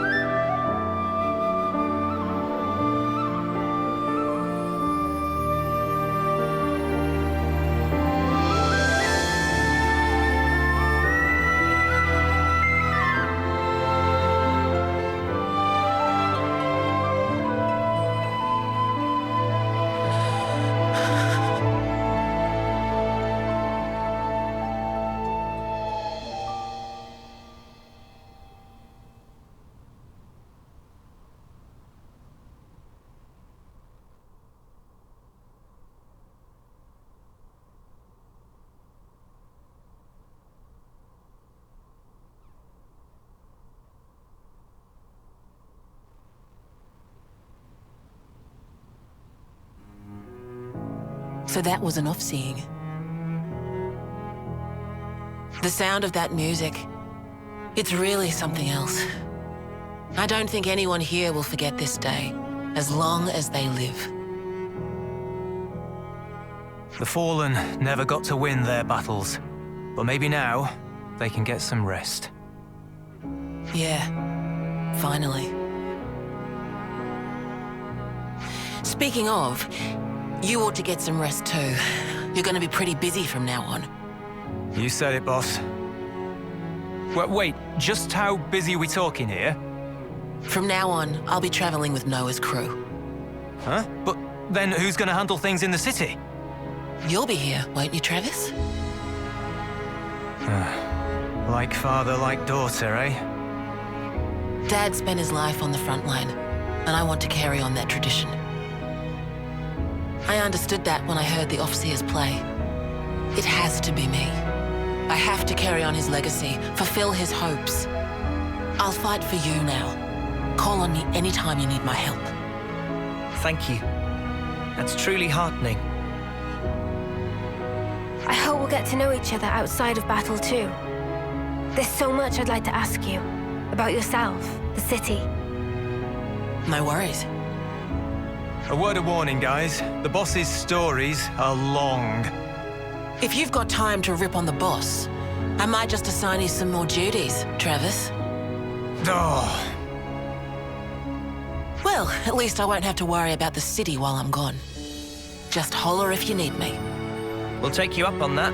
So that was an off-seeing. The sound of that music, it's really something else. I don't think anyone here will forget this day, as long as they live. The Fallen never got to win their battles, but maybe now they can get some rest. Yeah, finally. Speaking of, you ought to get some rest too. You're gonna be pretty busy from now on. You said it, boss. Wait, just how busy are we talking here? From now on, I'll be traveling with Noah's crew. Huh? But then who's gonna handle things in the city? You'll be here, won't you, Travis? Like father, like daughter, eh? Dad spent his life on the front line, and I want to carry on that tradition. I understood that when I heard the Overseers play. It has to be me. I have to carry on his legacy, fulfill his hopes. I'll fight for you now. Call on me anytime you need my help. Thank you. That's truly heartening. I hope we'll get to know each other outside of battle too. There's so much I'd like to ask you. About yourself, the city. No worries. A word of warning, guys. The boss's stories are long. If you've got time to rip on the boss, I might just assign you some more duties, Travis. Oh. Well, at least I won't have to worry about the city while I'm gone. Just holler if you need me. We'll take you up on that.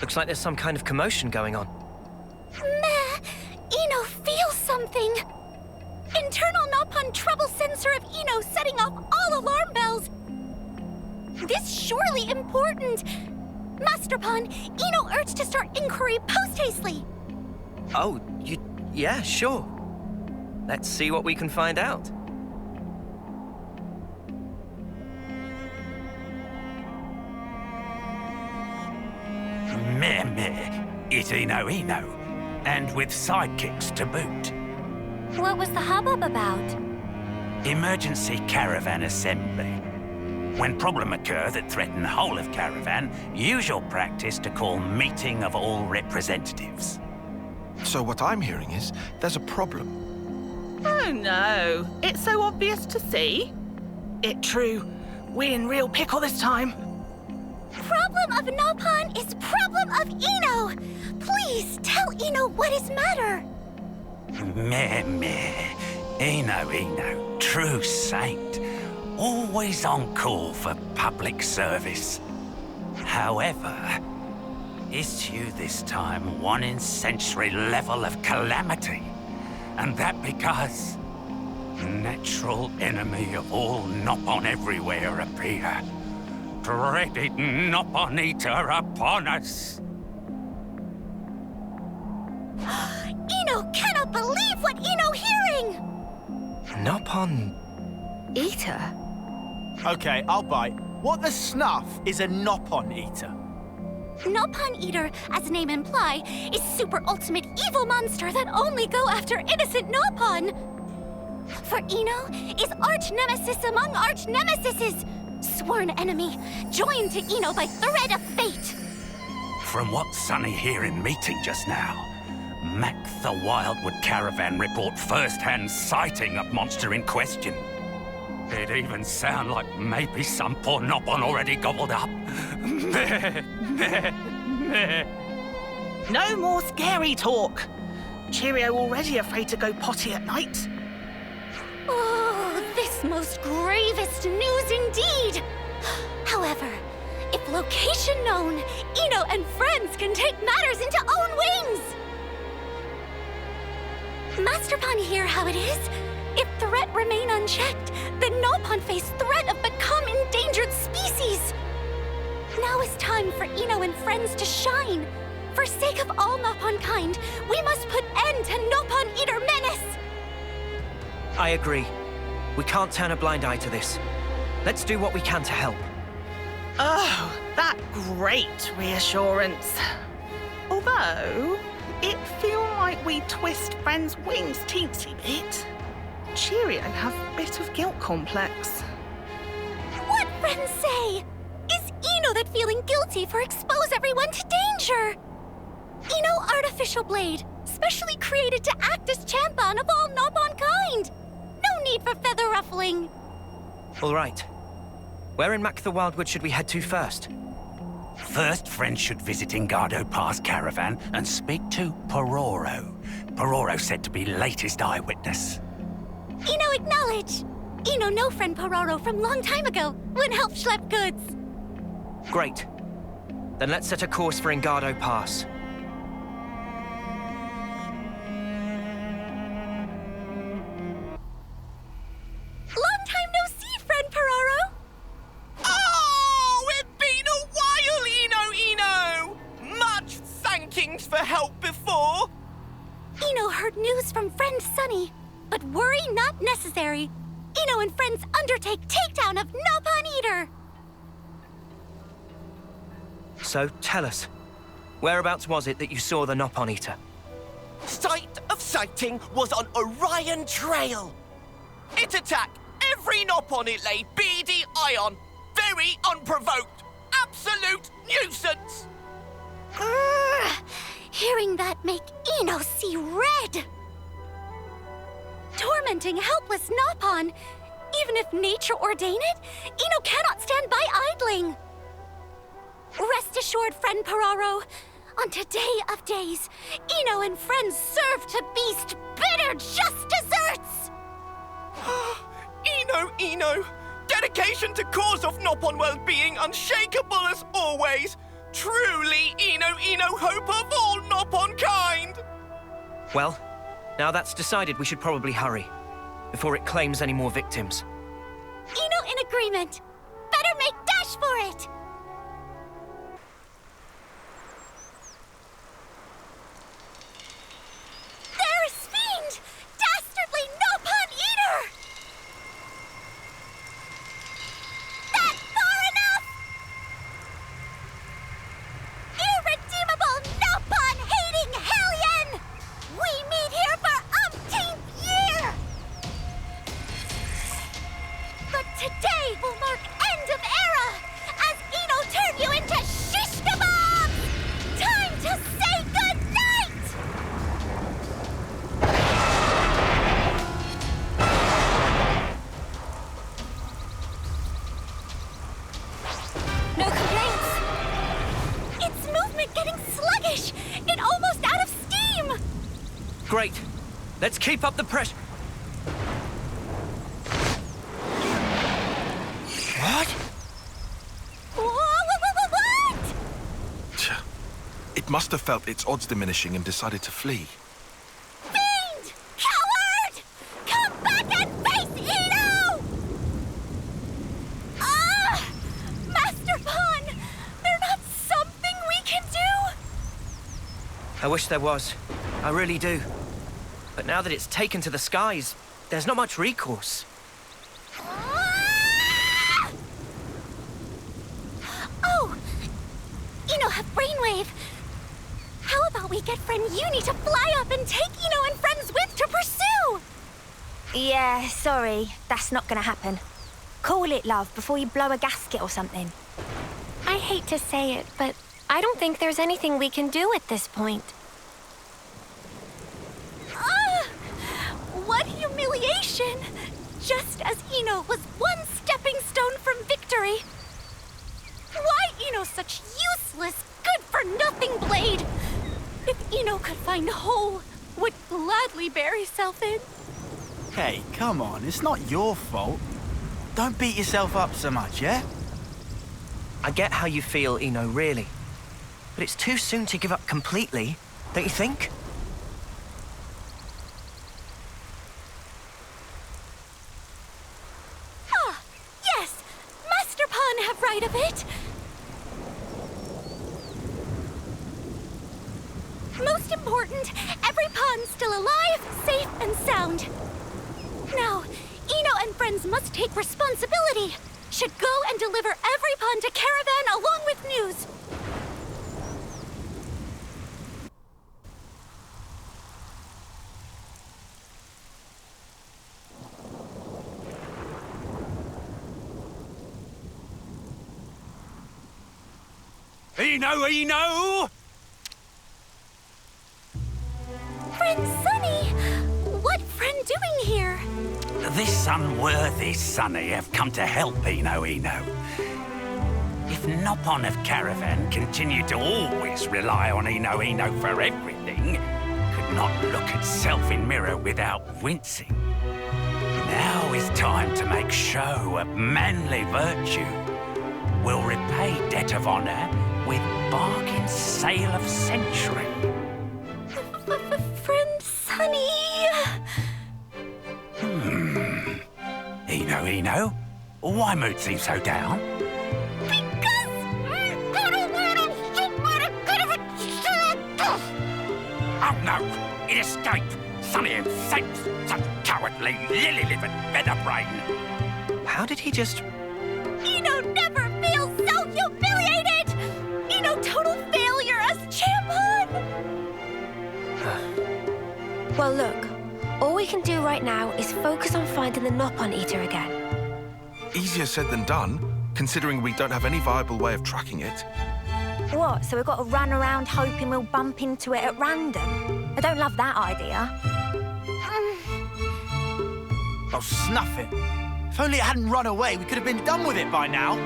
Looks like there's some kind of commotion going on. Meh, Ino feels something. Internal Nopon trouble sensor of Ino setting off all alarm bells. This surely important. Master Pon, Ino urged to start inquiry post-hastely. Oh, yeah, sure. Let's see what we can find out. Meh, it's Ino, and with sidekicks to boot. What was the hubbub about? Emergency caravan assembly. When problem occur that threaten the whole of caravan, usual practice to call meeting of all representatives. So what I'm hearing is there's a problem. Oh no, it's so obvious to see. It true. We in real pickle this time. Problem of Nopon is problem of Ino. Please tell Ino what is matter. Meh. Ino, true saint. Always on call for public service. However, issue this time one in century level of calamity. And that because natural enemy of all Nopon everywhere appear. Dreaded Nopon Eater upon us. Ino cannot believe what Ino hearing! Nopon Eater? Okay, I'll bite. What the snuff is a Nopon Eater? Nopon Eater, as the name imply, is super ultimate evil monster that only go after innocent Nopon. For Ino is arch nemesis among arch nemesises, sworn enemy, joined to Ino by thread of fate. From what Sonny hear in meeting just now, Mac the Wildwood Caravan report first-hand sighting of monster in question. It even sound like maybe some poor Nopon already gobbled up. No more scary talk. Cheerio already afraid to go potty at night. Oh, this most gravest news indeed. However, if location known, Ino and friends can take matters into own wings. Master Pon hear how it is. If threat remain unchecked, then Nopon face threat of become endangered species. Now is time for Ino and friends to shine. For sake of all Nopon kind, we must put end to Nopon Eater menace. I agree. We can't turn a blind eye to this. Let's do what we can to help. Oh, that great reassurance. Although, it feel like we twist friends' wings teensy bit. Cheerio have a bit of guilt complex. What friends say? Is Ino that feeling guilty for expose everyone to danger? Ino artificial blade, specially created to act as champion of all Nopon kind. No need for feather ruffling. All right. Where in Mac the Wildwood should we head to first? First, friends should visit Ingado Pass Caravan and speak to Pororo. Pororo said to be latest eyewitness. Ino acknowledge. Ino know friend Pororo from long time ago when help schlep goods. Great. Then let's set a course for Ingado Pass. Long time no see, friend Pororo. Oh, it's been a while, Ino! Much thankings for help before. Ino heard news from friend Sunny, but worry not necessary. Ino and friends undertake takedown of Nopon Eater. So, tell us, whereabouts was it that you saw the Nopon Eater? Site of sighting was on Orion Trail. It attacked every Nopon it lay beady eye on. Very unprovoked. Absolute nuisance. Hearing that make Ino see red. Tormenting helpless Nopon. Even if nature ordain it, Ino cannot stand by idling. Rest assured, friend Pororo, on today of days, Ino and friends serve to beast bitter just desserts! Ino! Dedication to cause of Nopon well-being unshakable as always. Truly, Ino hope of all Nopon kind! Well, now that's decided, we should probably hurry, before it claims any more victims. Ino in agreement. Better make dash for it! There's Fiend! Dastardly Nopon Eater! That far enough! Irredeemable Nopon-hating hellion! We meet here for umpteenth year! But today will mark end of era, as Ino turn you into shish kebabs! Time to say goodnight! No complaints. Its movement getting sluggish. It almost out of steam. Great. Let's keep up the pressure. What? What? It must have felt its odds diminishing and decided to flee. Fiend! Coward! Come back and face Ino! Master Pawn! There not something we can do? I wish there was. I really do. But now that it's taken to the skies, there's not much recourse. Oh! Ino have brainwave. How about we get friend Uni to fly up and take Ino and friends with to pursue? Yeah, sorry. That's not gonna happen. Call it, love, before you blow a gasket or something. I hate to say it, but I don't think there's anything we can do at this point. What humiliation! Just as Ino was one stepping stone from victory. Why Ino such useless, good-for-nothing blade? If Ino could find a hole, would gladly bury self in. Hey, come on, it's not your fault. Don't beat yourself up so much, yeah? I get how you feel, Ino, really. But it's too soon to give up completely, don't you think? Yes! Master Pawn have right of it! Most important, every pawn's still alive, safe, and sound. Now, Ino and friends must take responsibility. Should go and deliver every pawn to Caravan along with news. Ino! Friend Sunny! What friend doing here? This unworthy Sonny have come to help Ino. If Nopon of Caravan continued to always rely on Ino for everything, could not look at self in mirror without wincing. Now is time to make show of manly virtue. We'll repay debt of honor with bargain sale of century. Friend Sunny... Ino, why mood seems so down? Oh no, it escaped! Sonny himself, such cowardly, lily-livered featherbrain. How did he just... Ino never feels so humiliated! Ino total failure as champion! Well, look. All we can do right now is focus on finding the Nopon Eater again. Easier said than done, considering we don't have any viable way of tracking it. What, so we've got to run around hoping we'll bump into it at random? I don't love that idea. Oh, snuff it. If only it hadn't run away, we could have been done with it by now.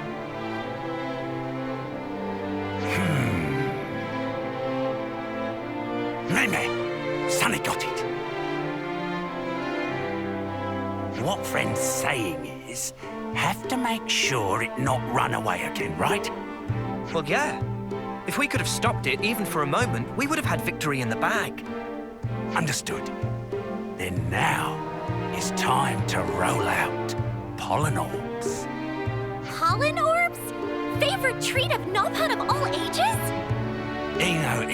Meme, Sonny got it. What friend's saying is, have to make sure it not run away again, right? Well, yeah. If we could have stopped it, even for a moment, we would have had victory in the bag. Understood. Then now is time to roll out pollen orbs. Pollen orbs? Favorite treat of Nopon of all ages? Eno.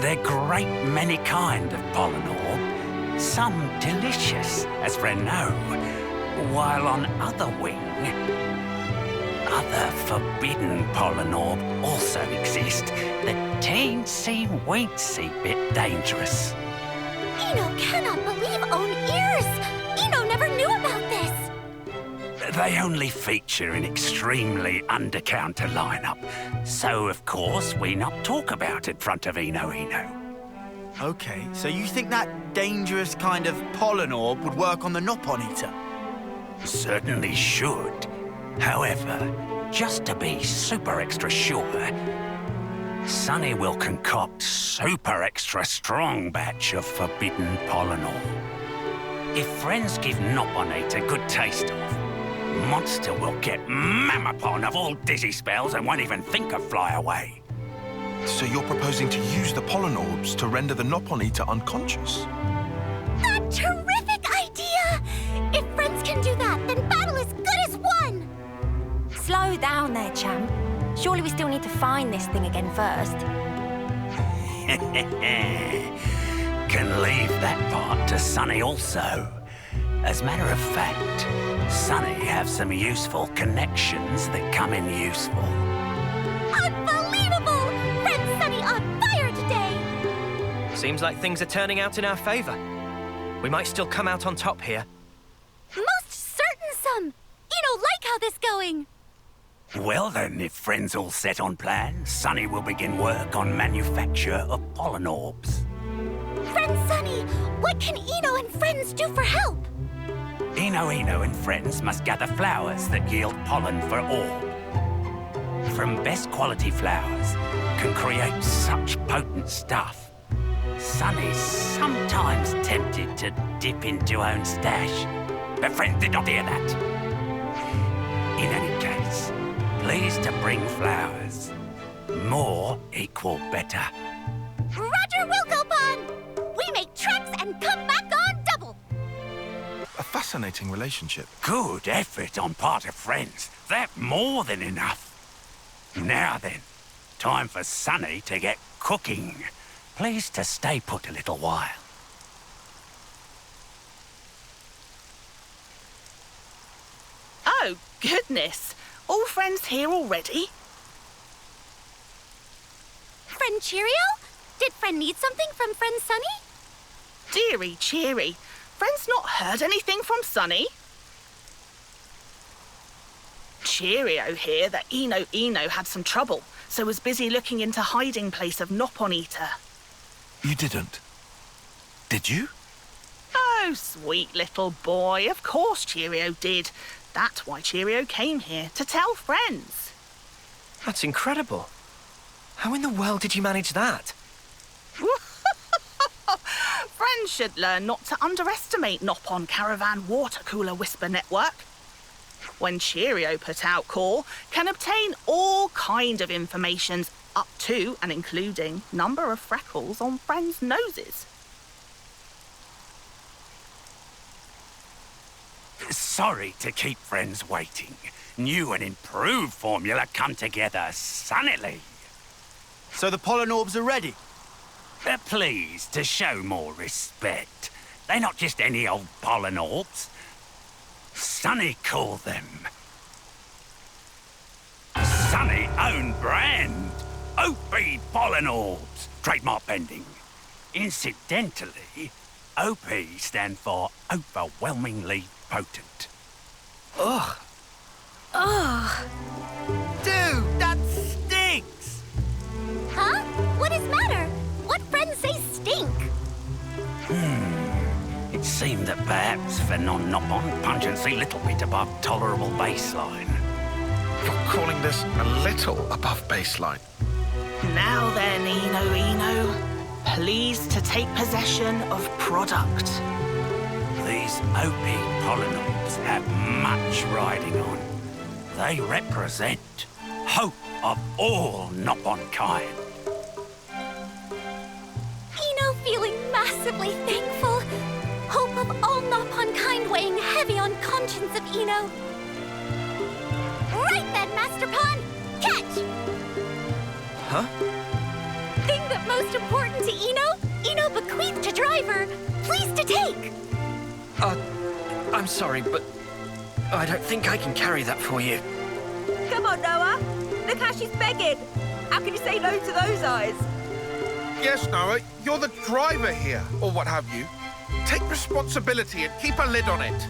They're great many kind of pollen orb. Some delicious, as friend know. While on other wing, other forbidden pollen orb also exist that teensy-weensy bit dangerous. Eno cannot believe own ears! Eno never knew about this! They only feature in extremely under-counter lineup, so of course we not talk about it front of Eno. Okay, so you think that dangerous kind of pollen orb would work on the Nopon Eater? Certainly should. However, just to be super extra sure, Sunny will concoct super extra strong batch of forbidden pollen orb. If friends give Noponate a good taste of, Monster will get Mammapon of all dizzy spells and won't even think of fly away. So you're proposing to use the pollen orbs to render the Nopon Eater unconscious? A terrific idea! If friends can do that, then battle is good as won! Slow down there, champ. Surely we still need to find this thing again first. Can leave that part to Sunny also. As a matter of fact, Sunny have some useful connections that come in useful. Unbelievable! Friend Sunny on fire today! Seems like things are turning out in our favor. We might still come out on top here. Most certain some! Like how this going? Well then, if friends all set on plan, Sunny will begin work on manufacture of pollen orbs. Friend Sunny, what can Eno and friends do for help? Eno and friends must gather flowers that yield pollen for orb. From best quality flowers can create such potent stuff. Sunny's sometimes tempted to dip into own stash, but friends did not hear that. In any case, pleased to bring flowers. More equal better. Roger Wilcopon! We make tracks and come back on double! A fascinating relationship. Good effort on part of friends. That's more than enough. Now then, time for Sunny to get cooking. Please to stay put a little while. Oh, goodness. All friends here already? Friend Cheerio? Did friend need something from friend Sunny? Dearie cheery. Friend's not heard anything from Sunny? Cheerio here that Eno had some trouble, so was busy looking into hiding place of Nopon Eater. You didn't? Did you? Oh, sweet little boy. Of course Cheerio did. That's why Cheerio came here, to tell friends. That's incredible. How in the world did you manage that? Friends should learn not to underestimate Nopon Caravan Water Cooler Whisper Network. When Cheerio put out call, can obtain all kind of informations up to and including number of freckles on friends' noses. Sorry to keep friends waiting. New and improved formula come together sunnily. So the pollen orbs are ready? Please, to show more respect. They're not just any old pollen orbs. Sunny call them. Sunny own brand. OP pollen orbs. Trademark pending. Incidentally, OP stand for overwhelmingly potent. Ugh. Ugh. Dude, that stinks! Huh? What is matter? What friends say stink? It seemed that perhaps for non-Nopon, pungency little bit above tolerable baseline. You're calling this a little above baseline? Now then, Eno, pleased to take possession of product. These OP pollen orbs have much riding on. They represent hope of all Nopon kind. Eno feeling massively thankful. Hope of all Nopon kind weighing heavy on conscience of Eno. Right then, Master Pon! Catch! Huh? Thing that most important to Eno bequeathed to driver. Please to take. I'm sorry, but I don't think I can carry that for you. Come on, Noah. Look how she's begging. How can you say no to those eyes? Yes, Noah, you're the driver here, or what have you. Take responsibility and keep a lid on it.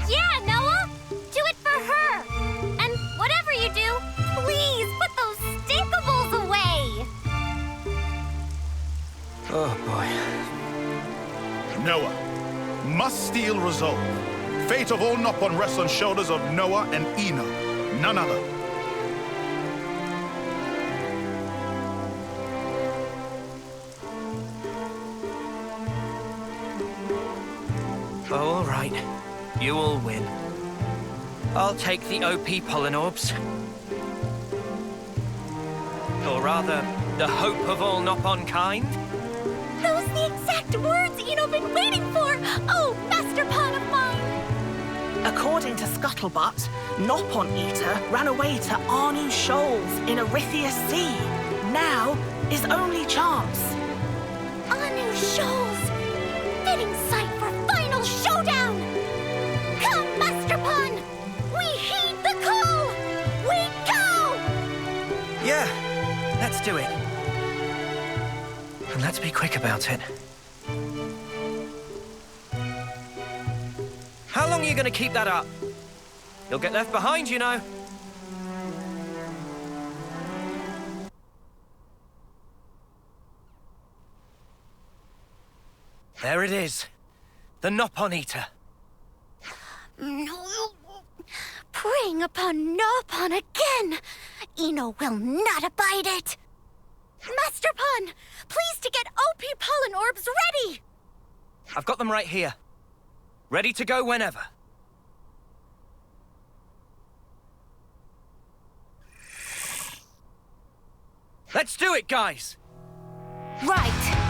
Yeah, Noah! Do it for her! And whatever you do, please put those stinkables away! Oh, boy. Noah, must steal resolve. Fate of all Nopon rests on shoulders of Noah and Eno, none other. All right. You all win. I'll take the OP pollen orbs. Or rather, the hope of all Nopon kind. Those the exact words Eno been waiting for! Oh, Master Pon of mine! According to Scuttlebutt, Nopon Eater ran away to Arnu Shoals in Arithia Sea. Now, his only chance. Arnu Shoals! Fitting site for final showdown! Come, Master Pon! We heed the call! We go! Yeah, let's do it. And let's be quick about it. How long are you going to keep that up? You'll get left behind, you know. There it is. The Nopon Eater. No. Preying upon Nopon again! Eno will not abide it! Master Pon, please to get OP pollen orbs ready! I've got them right here. Ready to go whenever. Let's do it, guys! Right.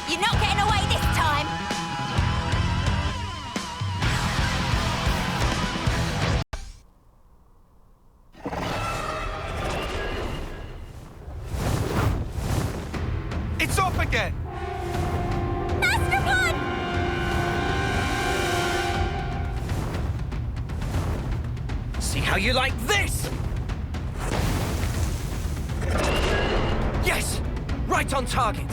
You're not getting away this time. It's off again! Master Pon! See how you like this? Yes! Right on target!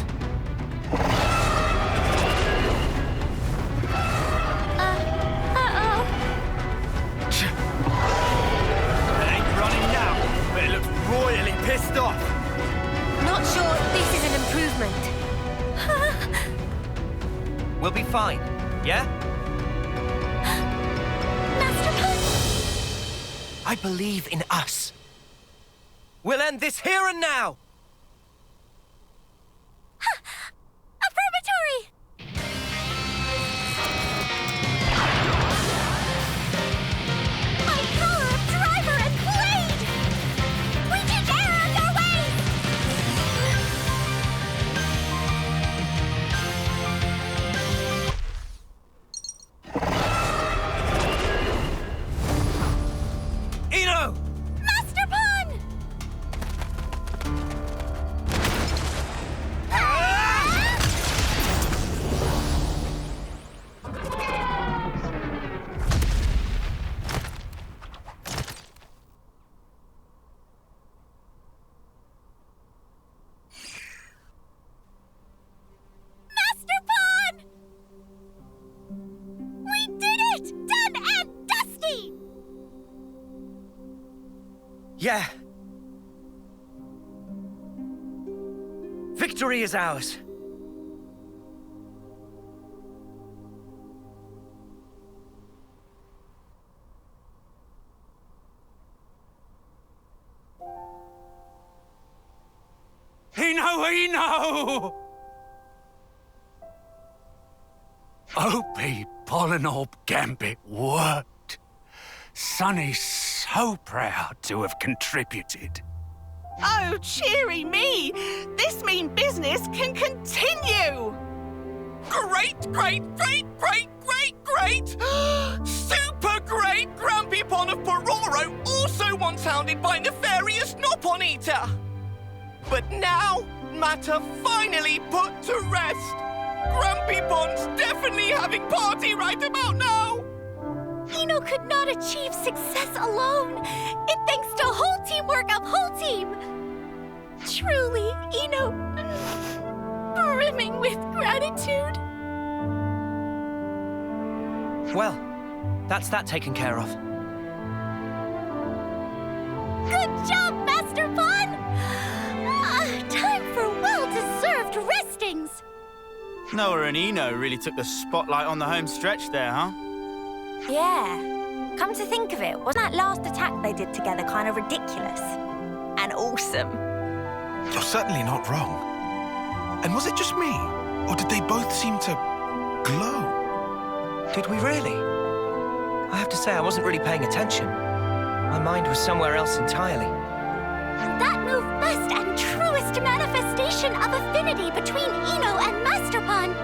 It ain't running now, but it looks royally pissed off. Not sure this is an improvement. We'll be fine, yeah? I believe in us. We'll end this here and now! Affirmatory! My power of driver and blade! We teach error their ways! Eno! Master Pon! Master Pon! We did it! Done and dusty! Yeah. Victory is ours. Eno! OP Pollen Orb Gambit worked. Sonny's so so proud to have contributed. Oh, cheery me! This mean business can continue! Great! Super great Grumpy-pon of Pororo also once hounded by nefarious Nopon Eater! But now, matter finally put to rest. Grumpy-pon's definitely having party right about now! Eno could not achieve success alone. It thanks to whole teamwork of whole team. Truly, Eno, brimming with gratitude. Well, that's that taken care of. Good job, Master Pon! Time for well-deserved restings. Noah and Eno really took the spotlight on the home stretch there, huh? Yeah. Come to think of it, wasn't that last attack they did together kind of ridiculous? And awesome. You're certainly not wrong. And was it just me? Or did they both seem to glow? Did we really? I have to say I wasn't really paying attention. My mind was somewhere else entirely. That move best and truest manifestation of affinity between Eno and Master Pon.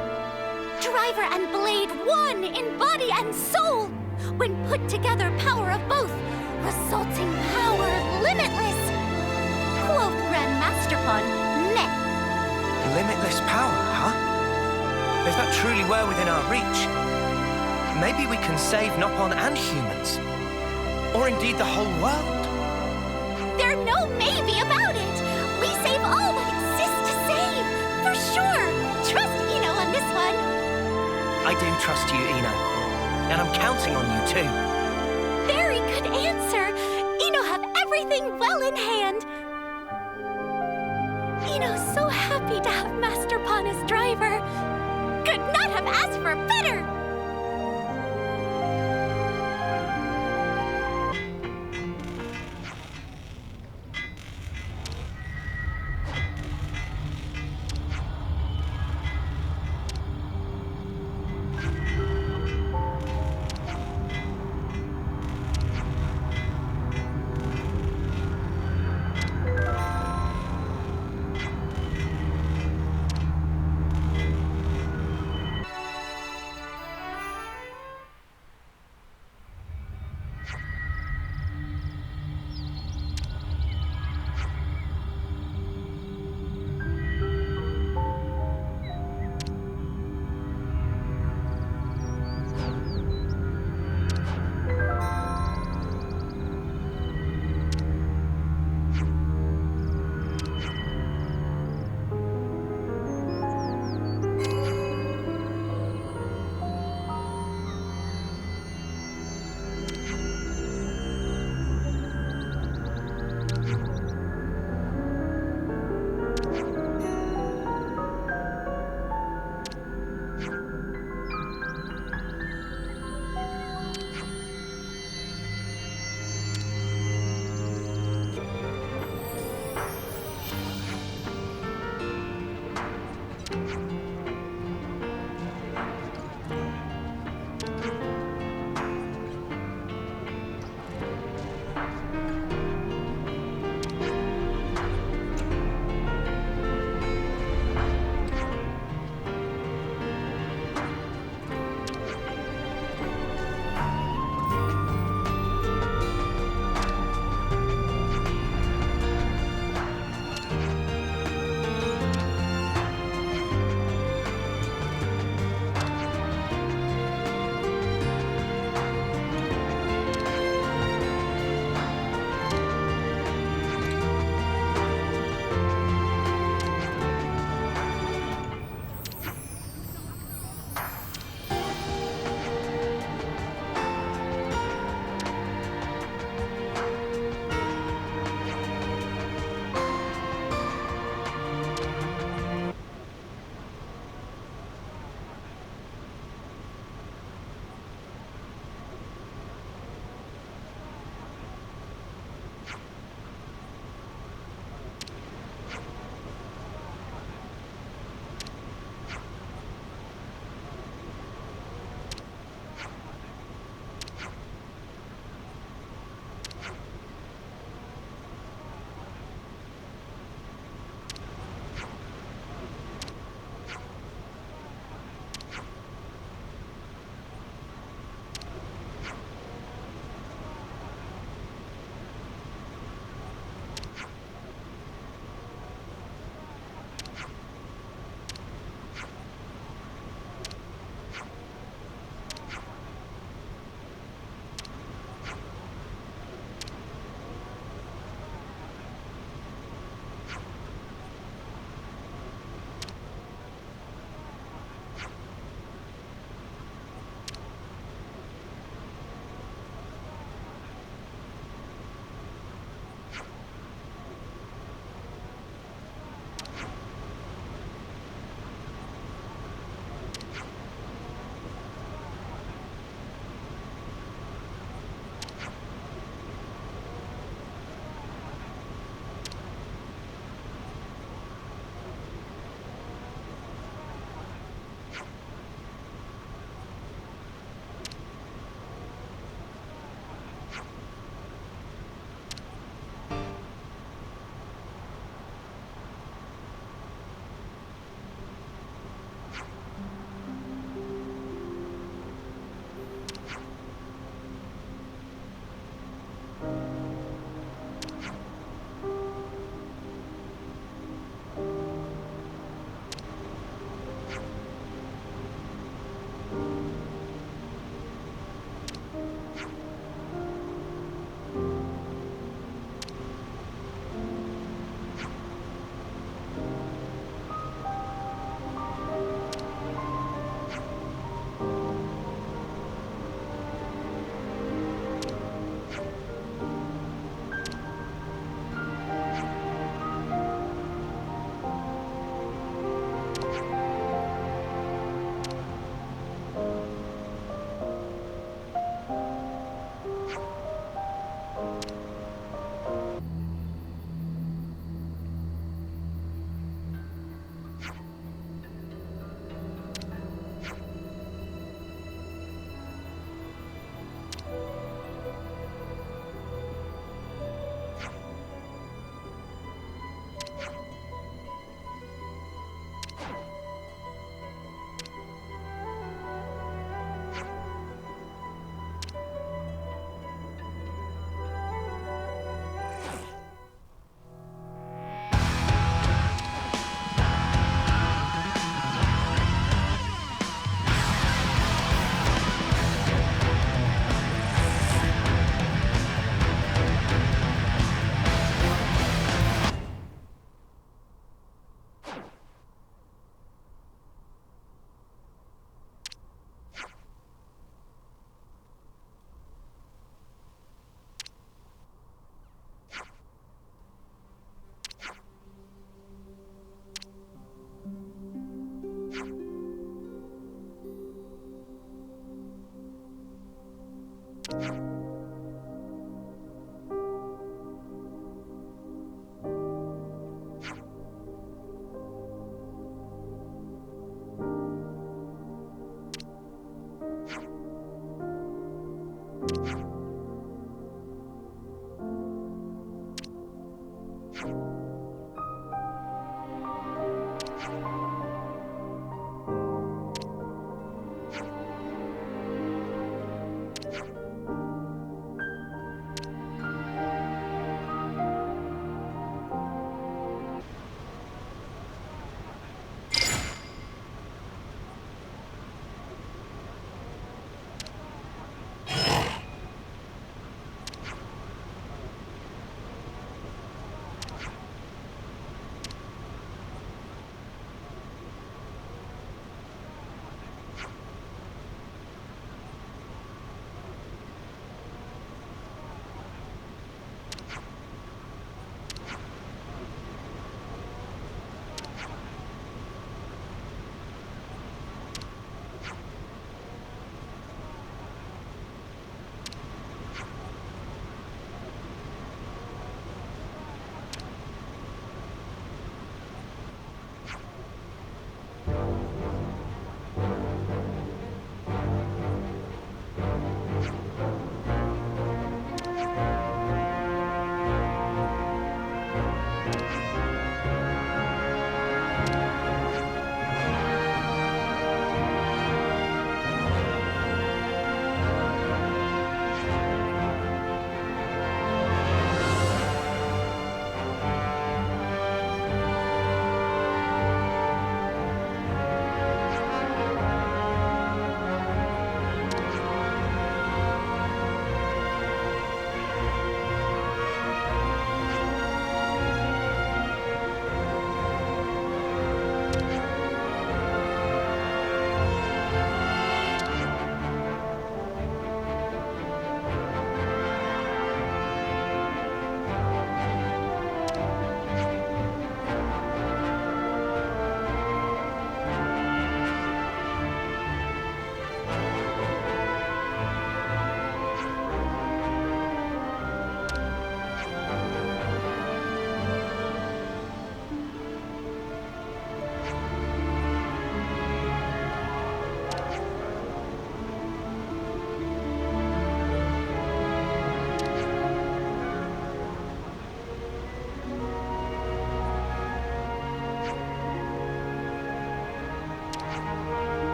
Driver and blade one in body and soul. When put together, power of both, resulting power limitless. Quoth Grand Master Pon, meh. Limitless power, huh? If that truly were within our reach, maybe we can save Nopon and humans. Or indeed the whole world. There's no maybe about it. We save all that exists to save, for sure. Trust Eno on this one. I do trust you, Eno. And I'm counting on you too. Very good answer. Eno have everything well in hand. Eno's so happy to have Master Pon as driver. Could not have asked for better.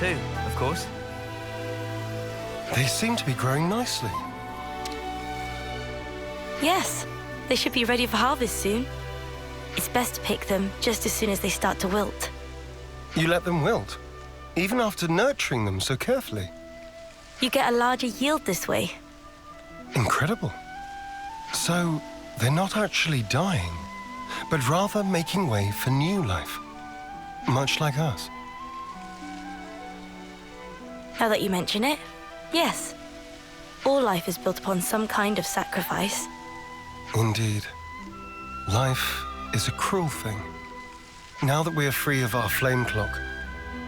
too, of course. They seem to be growing nicely. Yes, they should be ready for harvest soon. It's best to pick them just as soon as they start to wilt. You let them wilt, even after nurturing them so carefully. You get a larger yield this way. Incredible. So, they're not actually dying, but rather making way for new life, much like us. Now that you mention it, yes. All life is built upon some kind of sacrifice. Indeed. Life is a cruel thing. Now that we are free of our flame clock,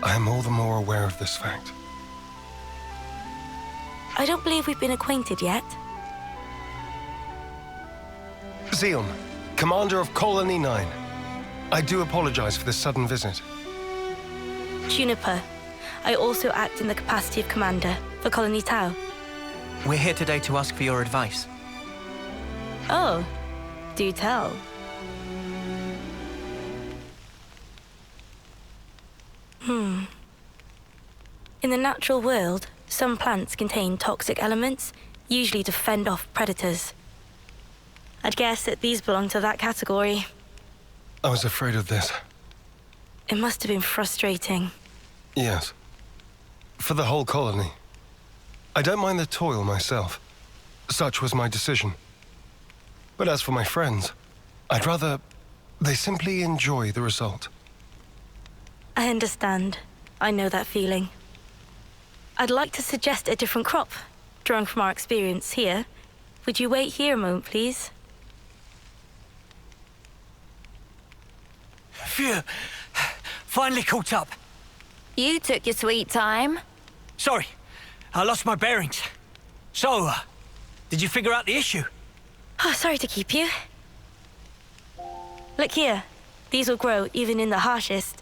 I am all the more aware of this fact. I don't believe we've been acquainted yet. Xeon, commander of Colony 9. I do apologize for this sudden visit. Juniper, I also act in the capacity of commander for Colony Tau. We're here today to ask for your advice. Oh, do tell. In the natural world, some plants contain toxic elements, usually to fend off predators. I'd guess that these belong to that category. I was afraid of this. It must have been frustrating. Yes. For the whole colony. I don't mind the toil myself. Such was my decision. But as for my friends, I'd rather they simply enjoy the result. I understand. I know that feeling. I'd like to suggest a different crop, drawing from our experience here. Would you wait here a moment, please? Phew. Finally caught up. You took your sweet time. Sorry, I lost my bearings. So, did you figure out the issue? Oh, sorry to keep you. Look here. These will grow even in the harshest.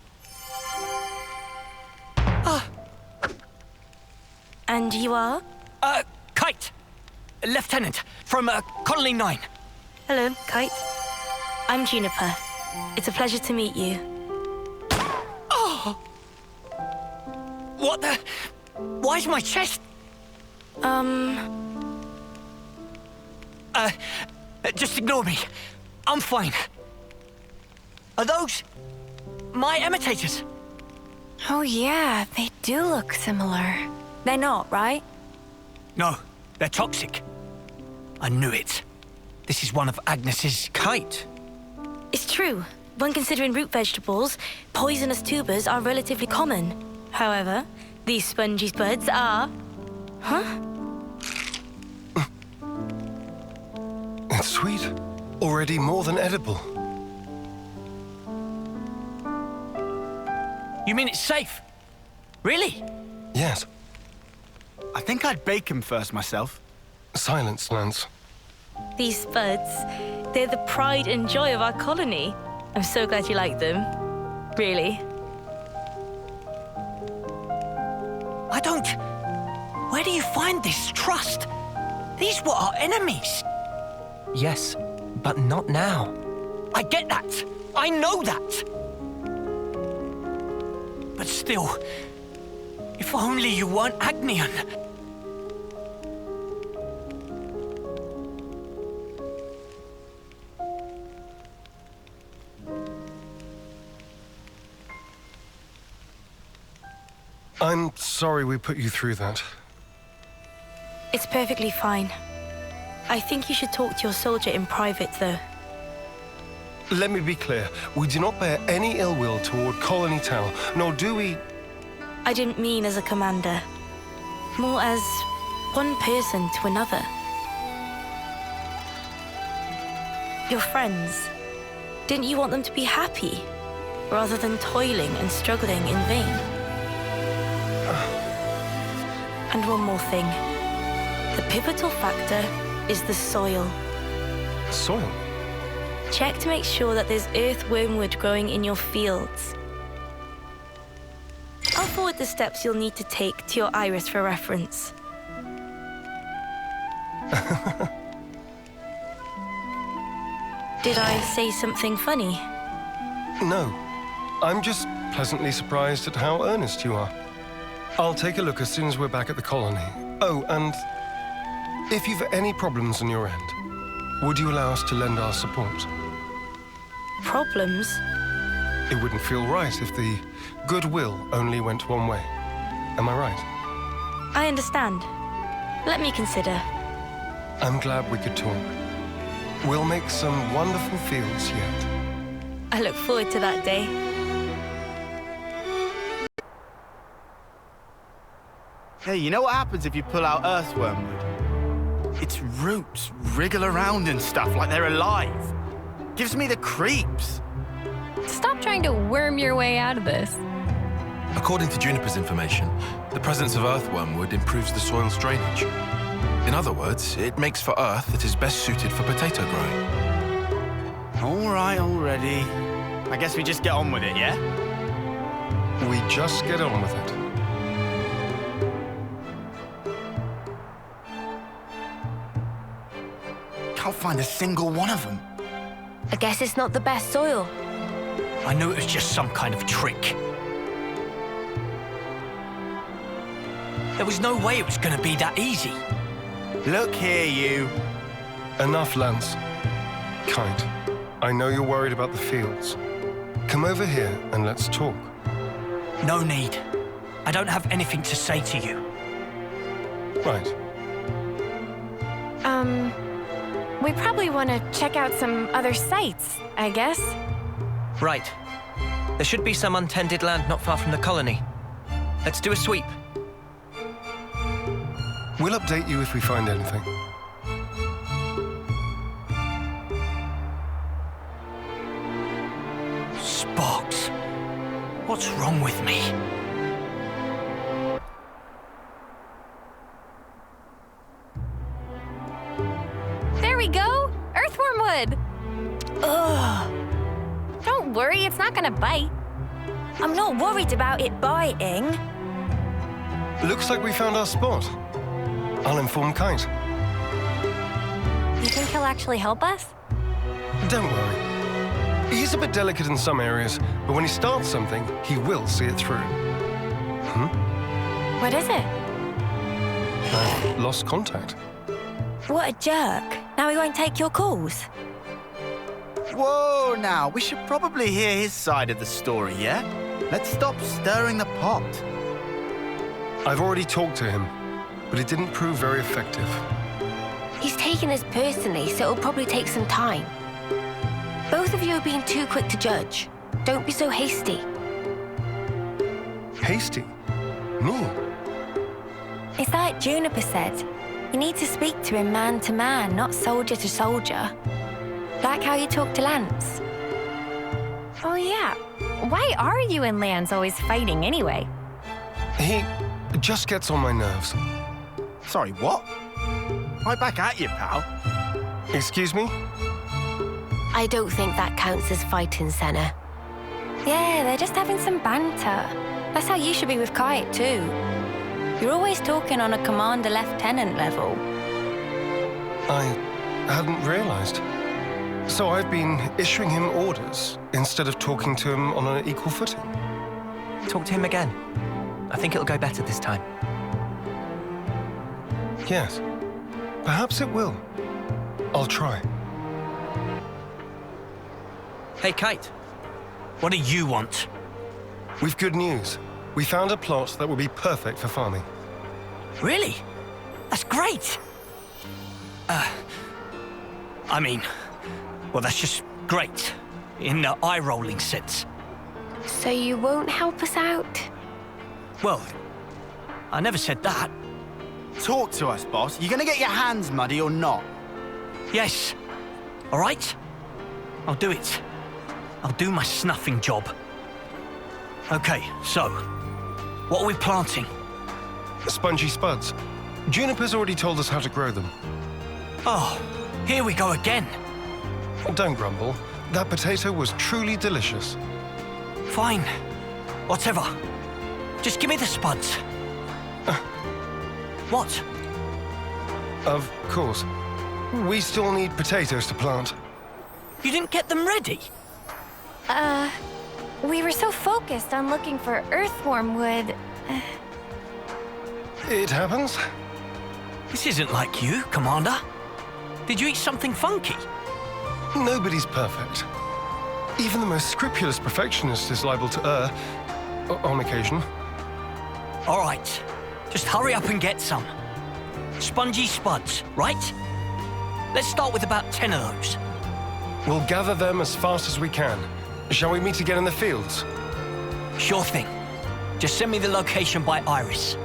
And you are? Kite. Lieutenant from Colony 9. Hello, Kite. I'm Juniper. It's a pleasure to meet you. Oh! What the? Why is my chest? Just ignore me. I'm fine. Are those my imitators? Oh yeah, they do look similar. They're not, right? No, they're toxic. I knew it. This is one of Agnes's kite. It's true. When considering root vegetables, poisonous tubers are relatively common. However, these spongy buds are... Huh? It's sweet. Already more than edible. You mean it's safe? Really? Yes. I think I'd bake him first myself. Silence, Lance. These spuds, they're the pride and joy of our colony. I'm so glad you like them. Really. I don't... Where do you find this trust? These were our enemies. Yes, but not now. I get that. I know that. But still, if only you weren't Agnian. I'm sorry we put you through that. It's perfectly fine. I think you should talk to your soldier in private, though. Let me be clear. We do not bear any ill will toward Colony Tau, nor do we... I didn't mean as a commander. More as one person to another. Your friends. Didn't you want them to be happy, rather than toiling and struggling in vain? And one more thing. The pivotal factor is the soil. Soil? Check to make sure that there's earthwormwood growing in your fields. I'll forward the steps you'll need to take to your iris for reference. Did I say something funny? No. I'm just pleasantly surprised at how earnest you are. I'll take a look as soon as we're back at the colony. Oh, and if you've any problems on your end, would you allow us to lend our support? Problems? It wouldn't feel right if the goodwill only went one way. Am I right? I understand. Let me consider. I'm glad we could talk. We'll make some wonderful fields yet. I look forward to that day. Hey, you know what happens if you pull out earthwormwood? Its roots wriggle around and stuff like they're alive. Gives me the creeps. Stop trying to worm your way out of this. According to Juniper's information, the presence of earthwormwood improves the soil's drainage. In other words, it makes for earth that is best suited for potato growing. All right already. I guess we just get on with it, yeah? We just get on with it. Can't find a single one of them. I guess it's not the best soil. I knew it was just some kind of trick. There was no way it was going to be that easy. Look here, you. Enough, Lance. Kite, I know you're worried about the fields. Come over here and let's talk. No need. I don't have anything to say to you. Right. We probably want to check out some other sites, I guess. Right. There should be some untended land not far from the colony. Let's do a sweep. We'll update you if we find anything. Sparks. What's wrong with me? There we go! Earthwormwood! Ugh. Don't worry, it's not gonna bite. I'm not worried about it biting. Looks like we found our spot. I'll inform Kite. You think he'll actually help us? Don't worry. He's a bit delicate in some areas, but when he starts something, he will see it through. What is it? I've lost contact. What a jerk. Now he won't take your calls. Whoa, now, we should probably hear his side of the story, yeah? Let's stop stirring the pot. I've already talked to him, but it didn't prove very effective. He's taken this personally, so it'll probably take some time. Both of you are being too quick to judge. Don't be so hasty. Hasty? Me? It's like Juniper said. You need to speak to him man to man, not soldier to soldier. Like how you talk to Lance. Oh yeah. Why are you and Lance always fighting anyway? He just gets on my nerves. Sorry, what? Right back at you, pal. Excuse me? I don't think that counts as fighting, Senna. Yeah, they're just having some banter. That's how you should be with Kite, too. You're always talking on a commander-lieutenant level. I hadn't realized. So I've been issuing him orders instead of talking to him on an equal footing. Talk to him again. I think it'll go better this time. Yes. Perhaps it will. I'll try. Hey, Kite. What do you want? We've good news. We found a plot that will be perfect for farming. Really? That's great! Well, that's just great. In the eye-rolling sense. So you won't help us out? Well, I never said that. Talk to us, boss. You gonna get your hands muddy or not? Yes. All right? I'll do it. I'll do my snuffing job. Okay, so, what are we planting? Spongy spuds. Juniper's already told us how to grow them. Oh, here we go again. Don't grumble. That potato was truly delicious. Fine. Whatever. Just give me the spuds. What? Of course. We still need potatoes to plant. You didn't get them ready? We were so focused on looking for earthwormwood. It happens. This isn't like you, Commander. Did you eat something funky? Nobody's perfect. Even the most scrupulous perfectionist is liable to err, on occasion. All right, just hurry up and get some. Spongy spuds, right? Let's start with about 10 of those. We'll gather them as fast as we can. Shall we meet again in the fields? Sure thing. Just send me the location by iris.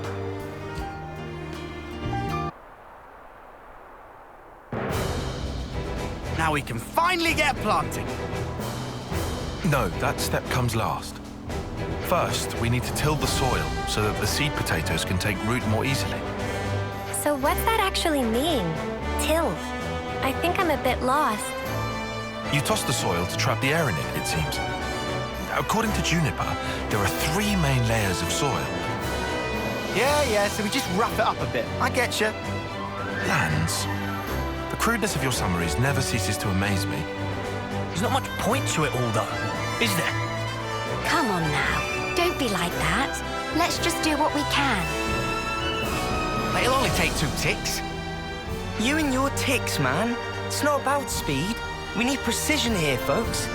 Now we can finally get planting. No, that step comes last. First, we need to till the soil so that the seed potatoes can take root more easily. So what's that actually mean? Till? I think I'm a bit lost. You toss the soil to trap the air in it seems. According to Juniper, there are 3 main layers of soil. Yeah, so we just wrap it up a bit. I get you. Lands. The crudeness of your summaries never ceases to amaze me. There's not much point to it all, though, is there? Come on now. Don't be like that. Let's just do what we can. It'll only take 2 ticks. You and your ticks, man. It's not about speed. We need precision here, folks.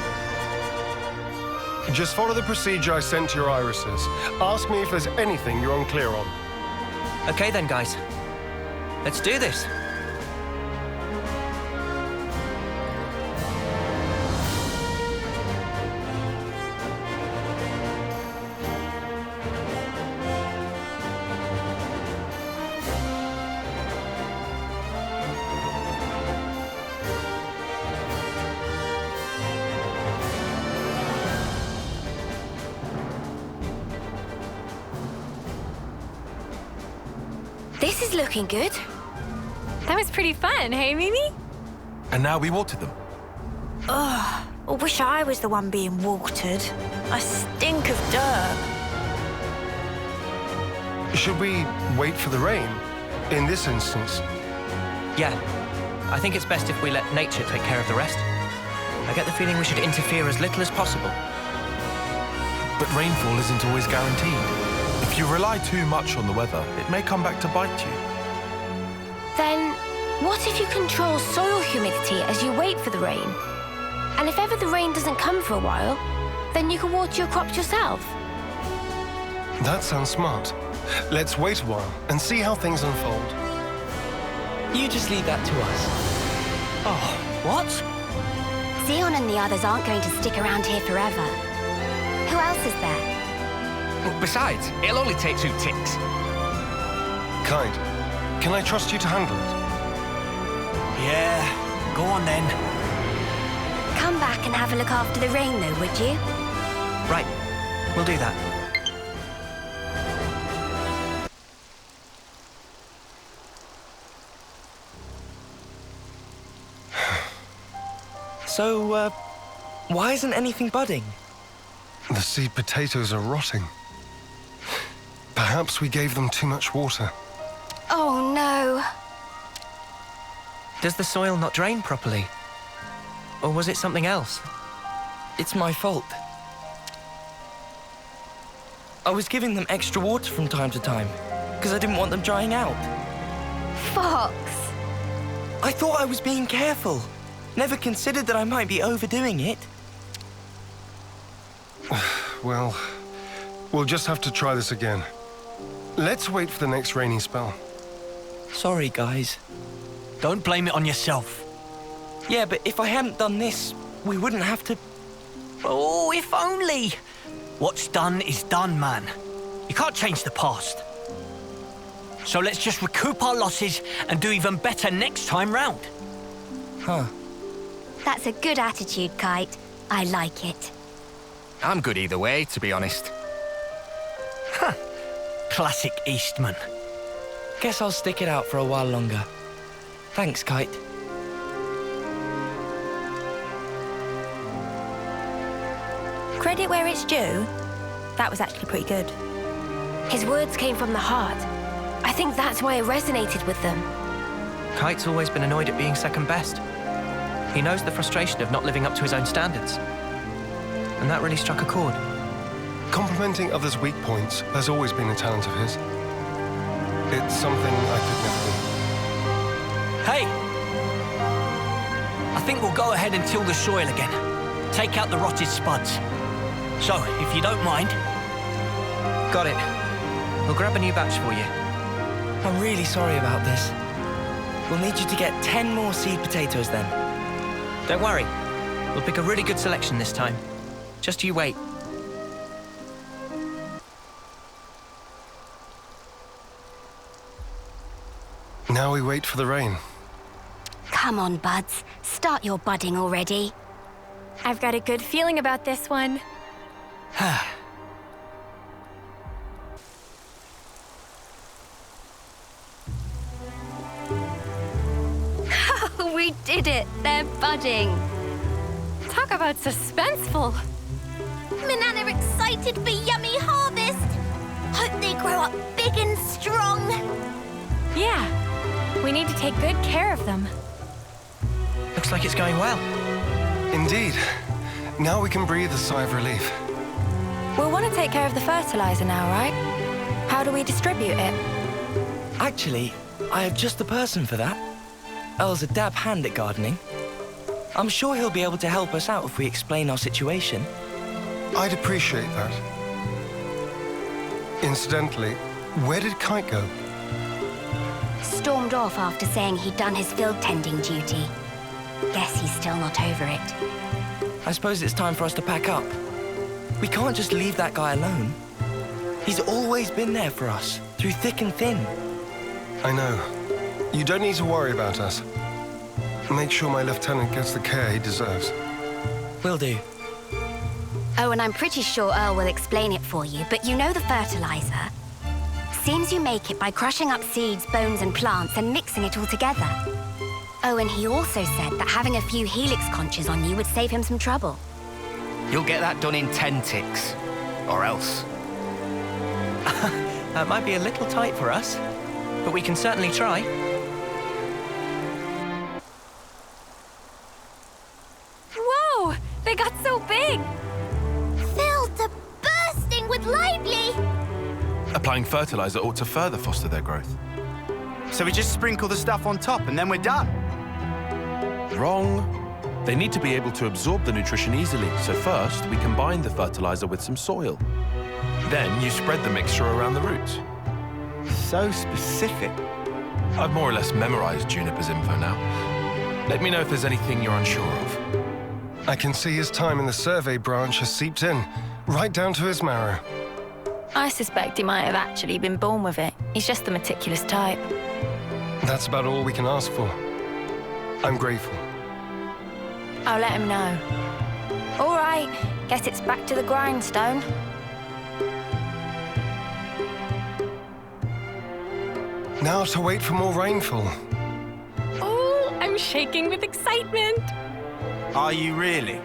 Just follow the procedure I sent to your irises. Ask me if there's anything you're unclear on. Okay then, guys. Let's do this. This is looking good. That was pretty fun, hey, Mimi? And now we water them. Ugh, I wish I was the one being watered. I stink of dirt. Should we wait for the rain? In this instance? Yeah. I think it's best if we let nature take care of the rest. I get the feeling we should interfere as little as possible. But rainfall isn't always guaranteed. If you rely too much on the weather, it may come back to bite you. Then, what if you control soil humidity as you wait for the rain? And if ever the rain doesn't come for a while, then you can water your crops yourself. That sounds smart. Let's wait a while and see how things unfold. You just leave that to us. Oh, what? Xeon and the others aren't going to stick around here forever. Who else is there? Besides, it'll only take 2 ticks. Kite, can I trust you to handle it? Yeah, go on then. Come back and have a look after the rain, though, would you? Right, we'll do that. So, why isn't anything budding? The seed potatoes are rotting. Perhaps we gave them too much water. Oh, no. Does the soil not drain properly? Or was it something else? It's my fault. I was giving them extra water from time to time, because I didn't want them drying out. Fox! I thought I was being careful. Never considered that I might be overdoing it. Well, we'll just have to try this again. Let's wait for the next rainy spell. Sorry, guys. Don't blame it on yourself. Yeah, but if I hadn't done this, we wouldn't have to... Oh, if only! What's done is done, man. You can't change the past. So let's just recoup our losses and do even better next time round. Huh. That's a good attitude, Kite. I like it. I'm good either way, to be honest. Huh. Classic Eastman. Guess I'll stick it out for a while longer. Thanks, Kite. Credit where it's due. That was actually pretty good. His words came from the heart. I think that's why it resonated with them. Kite's always been annoyed at being second best. He knows the frustration of not living up to his own standards. And that really struck a chord. Complimenting others' weak points has always been a talent of his. It's something I could never do. Hey! I think we'll go ahead and till the soil again. Take out the rotted spuds. So, if you don't mind... Got it. We'll grab a new batch for you. I'm really sorry about this. We'll need you to get 10 more seed potatoes then. Don't worry. We'll pick a really good selection this time. Just you wait. Now we wait for the rain. Come on, buds. Start your budding already. I've got a good feeling about this one. We did it! They're budding. Talk about suspenseful. Manana excited for yummy harvest. Hope they grow up big and strong. Yeah. We need to take good care of them. Looks like it's going well. Indeed. Now we can breathe a sigh of relief. We'll want to take care of the fertilizer now, right? How do we distribute it? Actually, I have just the person for that. Earl's a dab hand at gardening. I'm sure he'll be able to help us out if we explain our situation. I'd appreciate that. Incidentally, where did Kite go? Stormed off after saying he'd done his field tending duty. Guess he's still not over it. I suppose it's time for us to pack up. We can't just leave that guy alone. He's always been there for us, through thick and thin. I know. You don't need to worry about us. Make sure my lieutenant gets the care he deserves. Will do. Oh, and I'm pretty sure Earl will explain it for you, but you know the fertilizer? Seems you make it by crushing up seeds, bones, and plants and mixing it all together. Oh, and he also said that having a few helix conches on you would save him some trouble. You'll get that done in 10 ticks. Or else. That might be a little tight for us, but we can certainly try. Whoa! They got so big! Filled to bursting with lively! Applying fertilizer ought to further foster their growth. So we just sprinkle the stuff on top and then we're done? Wrong. They need to be able to absorb the nutrition easily, so first we combine the fertilizer with some soil. Then you spread the mixture around the roots. So specific. I've more or less memorized Juniper's info now. Let me know if there's anything you're unsure of. I can see his time in the survey branch has seeped in, right down to his marrow. I suspect he might have actually been born with it. He's just the meticulous type. That's about all we can ask for. I'm grateful. I'll let him know. All right, guess it's back to the grindstone. Now to wait for more rainfall. Oh, I'm shaking with excitement. Are you really?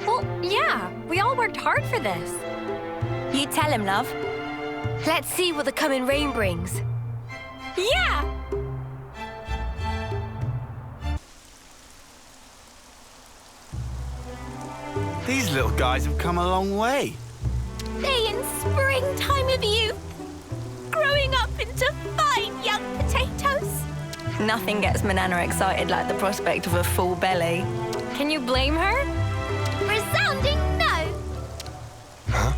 Well, yeah. We all worked hard for this. You tell him, love. Let's see what the coming rain brings. Yeah! These little guys have come a long way. They in springtime of youth, growing up into fine young potatoes. Nothing gets Manana excited like the prospect of a full belly. Can you blame her? Resounding no. Huh?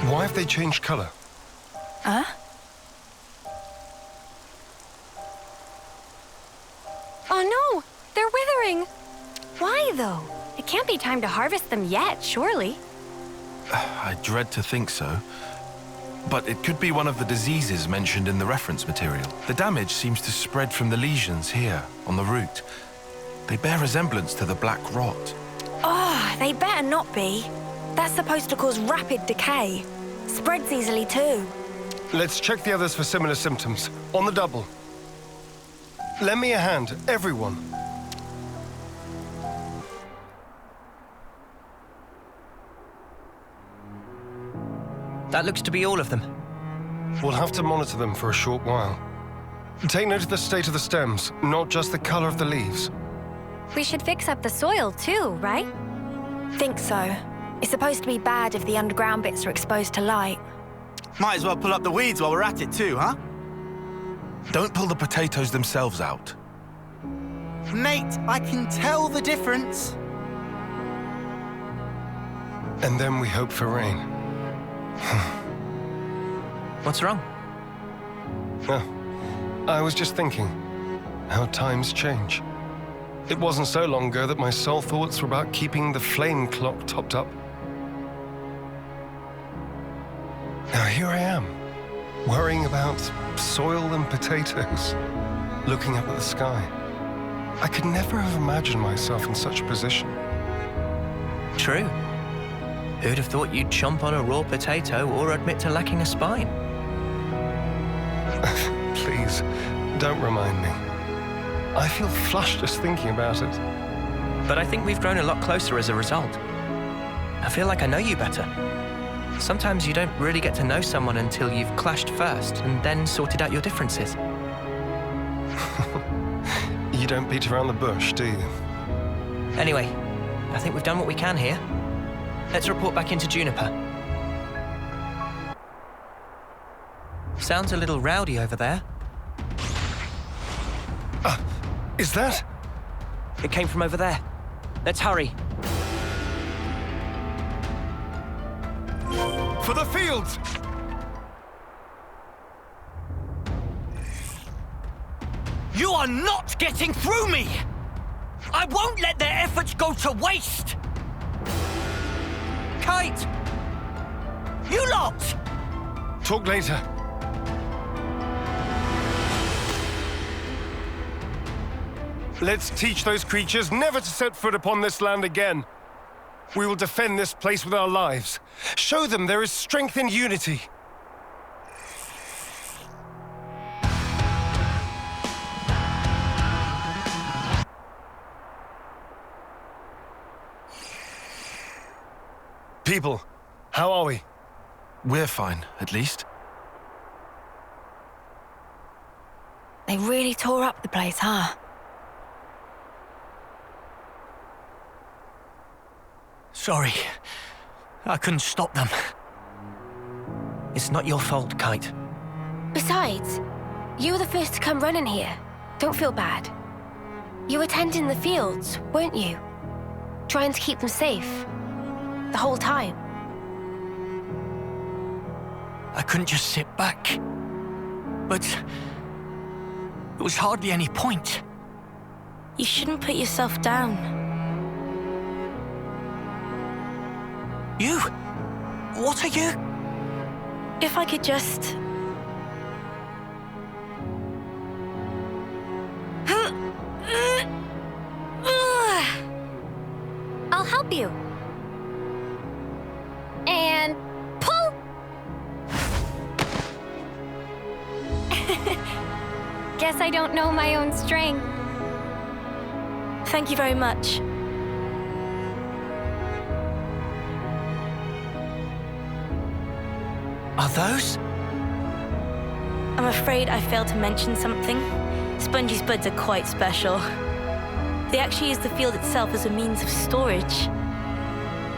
Why have they changed color? Huh? Oh no! They're withering! Why, though? It can't be time to harvest them yet, surely. I dread to think so. But it could be one of the diseases mentioned in the reference material. The damage seems to spread from the lesions here, on the root. They bear resemblance to the black rot. Oh, they better not be. That's supposed to cause rapid decay. Spreads easily, too. Let's check the others for similar symptoms. On the double. Lend me a hand, everyone. That looks to be all of them. We'll have to monitor them for a short while. Take note of the state of the stems, not just the color of the leaves. We should fix up the soil, too, right? Think so. It's supposed to be bad if the underground bits are exposed to light. Might as well pull up the weeds while we're at it too, huh? Don't pull the potatoes themselves out. Mate, I can tell the difference. And then we hope for rain. What's wrong? Oh, I was just thinking how times change. It wasn't so long ago that my sole thoughts were about keeping the flame clock topped up. Now here I am, worrying about soil and potatoes, looking up at the sky. I could never have imagined myself in such a position. True. Who'd have thought you'd chomp on a raw potato or admit to lacking a spine? Please, don't remind me. I feel flushed just thinking about it. But I think we've grown a lot closer as a result. I feel like I know you better. Sometimes you don't really get to know someone until you've clashed first and then sorted out your differences. You don't beat around the bush, do you? Anyway, I think we've done what we can here. Let's report back into Juniper. Sounds a little rowdy over there. Is that? It came from over there. Let's hurry. For the fields! You are not getting through me! I won't let their efforts go to waste! Kite! You lot! Talk later. Let's teach those creatures never to set foot upon this land again. We will defend this place with our lives. Show them there is strength in unity. People, how are we? We're fine, at least. They really tore up the place, huh? Sorry. I couldn't stop them. It's not your fault, Kite. Besides, you were the first to come running here. Don't feel bad. You were tending the fields, weren't you? Trying to keep them safe. The whole time. I couldn't just sit back. But there was hardly any point. You shouldn't put yourself down. You? What are you? If I could just... I'll help you. And pull! Guess I don't know my own strength. Thank you very much. Are those? I'm afraid I failed to mention something. Spongy's buds are quite special. They actually use the field itself as a means of storage.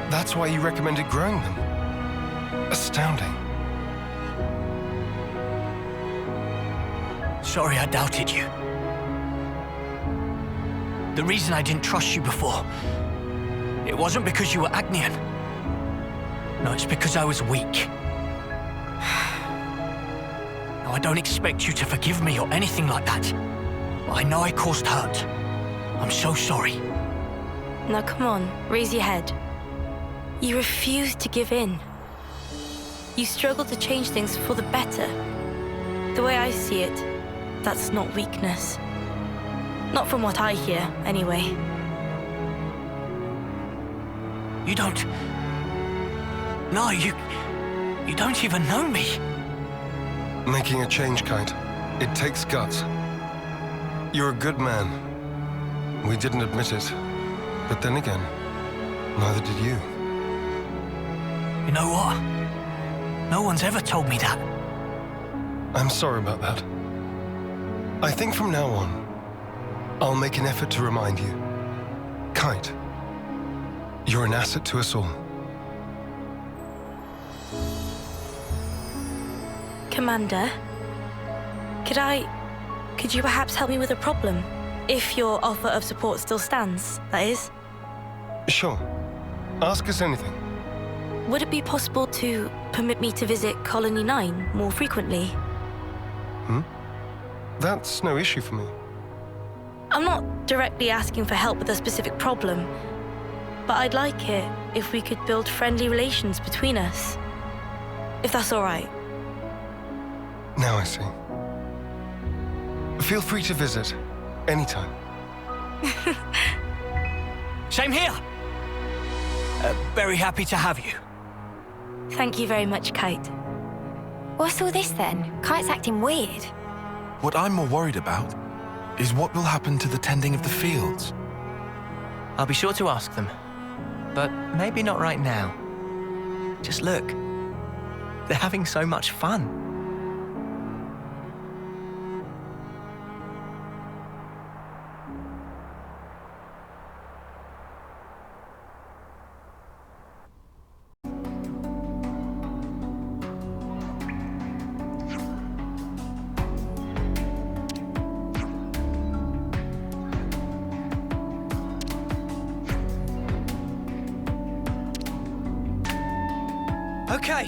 That's why you recommended growing them. Astounding. Sorry I doubted you. The reason I didn't trust you before, it wasn't because you were Agnian. No, it's because I was weak. Now, I don't expect you to forgive me or anything like that. But I know I caused hurt. I'm so sorry. Now come on, raise your head. You refuse to give in. You struggle to change things for the better. The way I see it, that's not weakness. Not from what I hear, anyway. You don't... No, you don't even know me. Making a change, Kite. It takes guts. You're a good man. We didn't admit it. But then again, neither did you. You know what? No one's ever told me that. I'm sorry about that. I think from now on, I'll make an effort to remind you. Kite, you're an asset to us all. Commander, could you perhaps help me with a problem? If your offer of support still stands, that is. Sure. Ask us anything. Would it be possible to permit me to visit Colony 9 more frequently? That's no issue for me. I'm not directly asking for help with a specific problem, but I'd like it if we could build friendly relations between us. If that's all right. Now I see. Feel free to visit anytime. Same here. Very happy to have you. Thank you very much, Kite. What's all this then? Kite's acting weird. What I'm more worried about is what will happen to the tending of the fields. I'll be sure to ask them. But maybe not right now. Just look. They're having so much fun. Okay.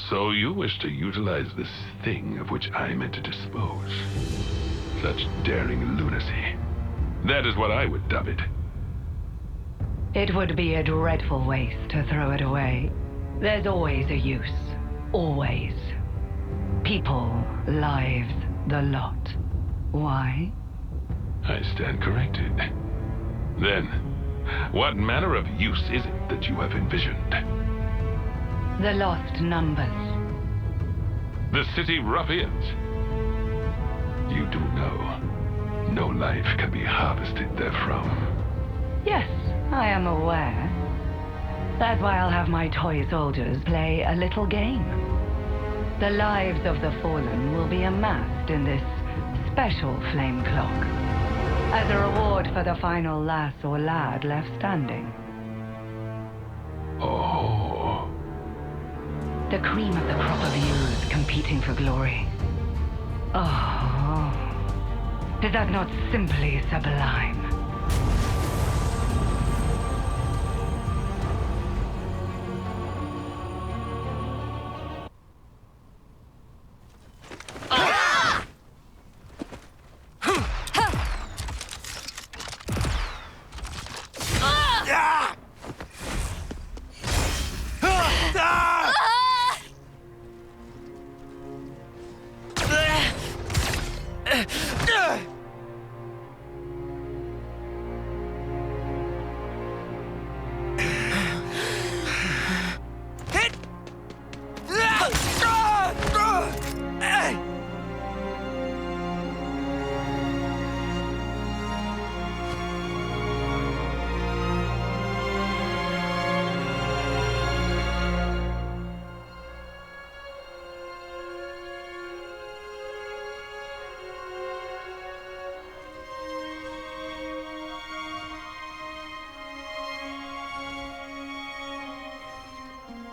So you wish to utilize this thing of which I meant to dispose. Such daring lunacy. That is what I would dub it. It would be a dreadful waste to throw it away. There's always a use. Always. People, lives, the lot. Why? I stand corrected. Then, what manner of use is it that you have envisioned? The lost numbers. The city ruffians. You do know, no life can be harvested therefrom. Yes, I am aware. That's why I'll have my toy soldiers play a little game. The lives of the fallen will be amassed in this special flame clock as a reward for the final lass or lad left standing. Oh. The cream of the crop of youths competing for glory. Oh, is that not simply sublime?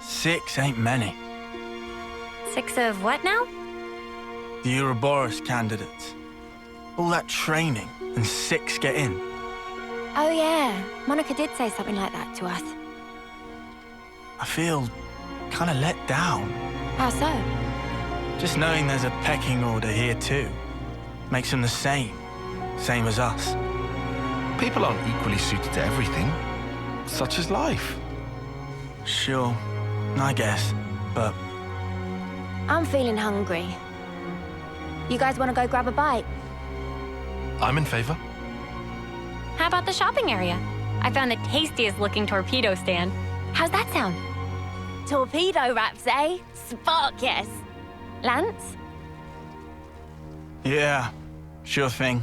Six ain't many. 6 of what now? The Ouroboros candidates. All that training, and 6 get in. Oh yeah, Monica did say something like that to us. I feel kind of let down. How so? Just knowing there's a pecking order here too. Makes them the same as us. People aren't equally suited to everything. Such is life. Sure, I guess, but... I'm feeling hungry. You guys want to go grab a bite? I'm in favor. How about the shopping area? I found the tastiest looking torpedo stand. How's that sound? Torpedo wraps, eh? Spark, yes. Lance? Yeah, sure thing.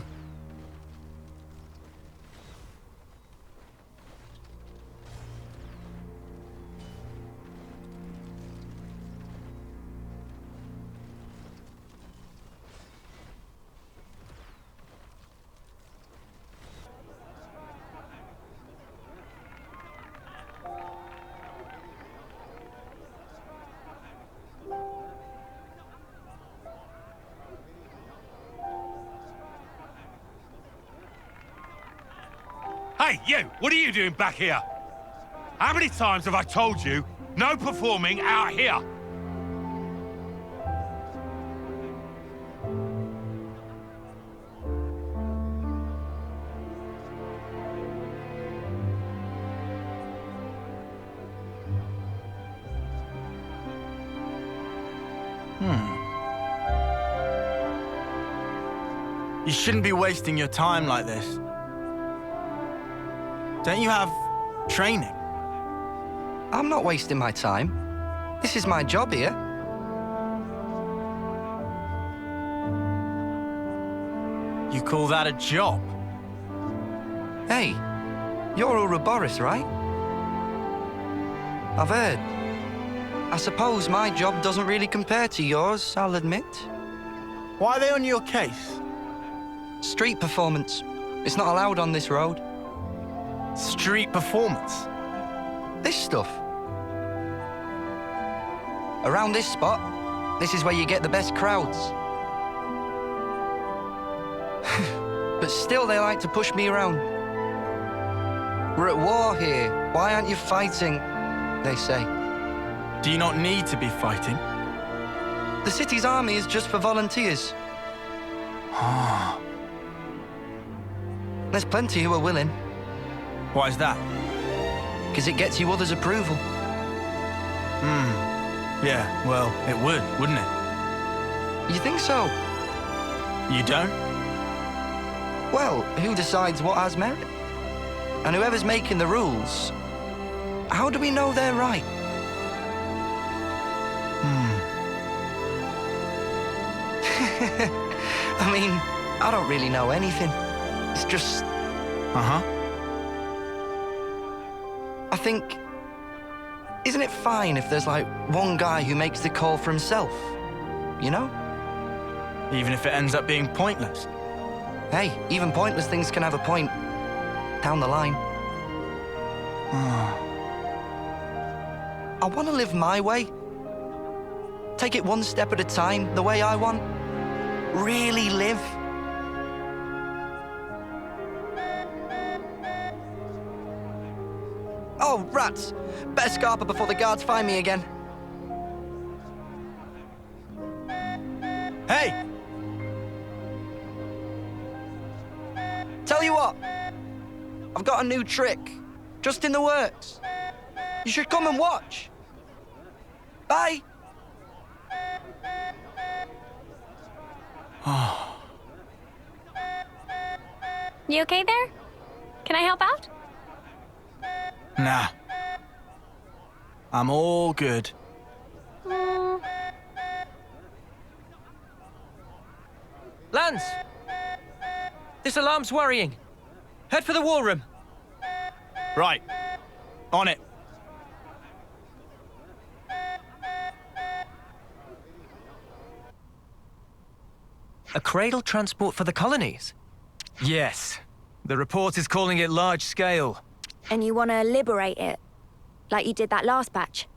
Hey, you! What are you doing back here? How many times have I told you, no performing out here? You shouldn't be wasting your time like this. Don't you have training? I'm not wasting my time. This is my job here. You call that a job? Hey, you're Ouroboros, right? I've heard. I suppose my job doesn't really compare to yours, I'll admit. Why are they on your case? Street performance. It's not allowed on this road. Street performance? This stuff. Around this spot, this is where you get the best crowds. But still they like to push me around. We're at war here. Why aren't you fighting? They say. Do you not need to be fighting? The city's army is just for volunteers. There's plenty who are willing. Why is that? Because it gets you others' approval. Yeah, well, it would, wouldn't it? You think so? You don't? Well, who decides what has merit? And whoever's making the rules, how do we know they're right? I mean, I don't really know anything. It's just... Uh-huh. I think... Isn't it fine if there's, like, one guy who makes the call for himself? You know? Even if it ends up being pointless? Hey, even pointless things can have a point. Down the line. I want to live my way. Take it one step at a time, the way I want. Really live. Oh, rats! Better scarper before the guards find me again. Hey! Tell you what, I've got a new trick, just in the works. You should come and watch. Bye. You okay there? Can I help out? Nah. I'm all good. Lance! This alarm's worrying. Head for the war room. Right. On it. A cradle transport for the colonies? Yes. The report is calling it large scale. And you want to liberate it? Like you did that last batch?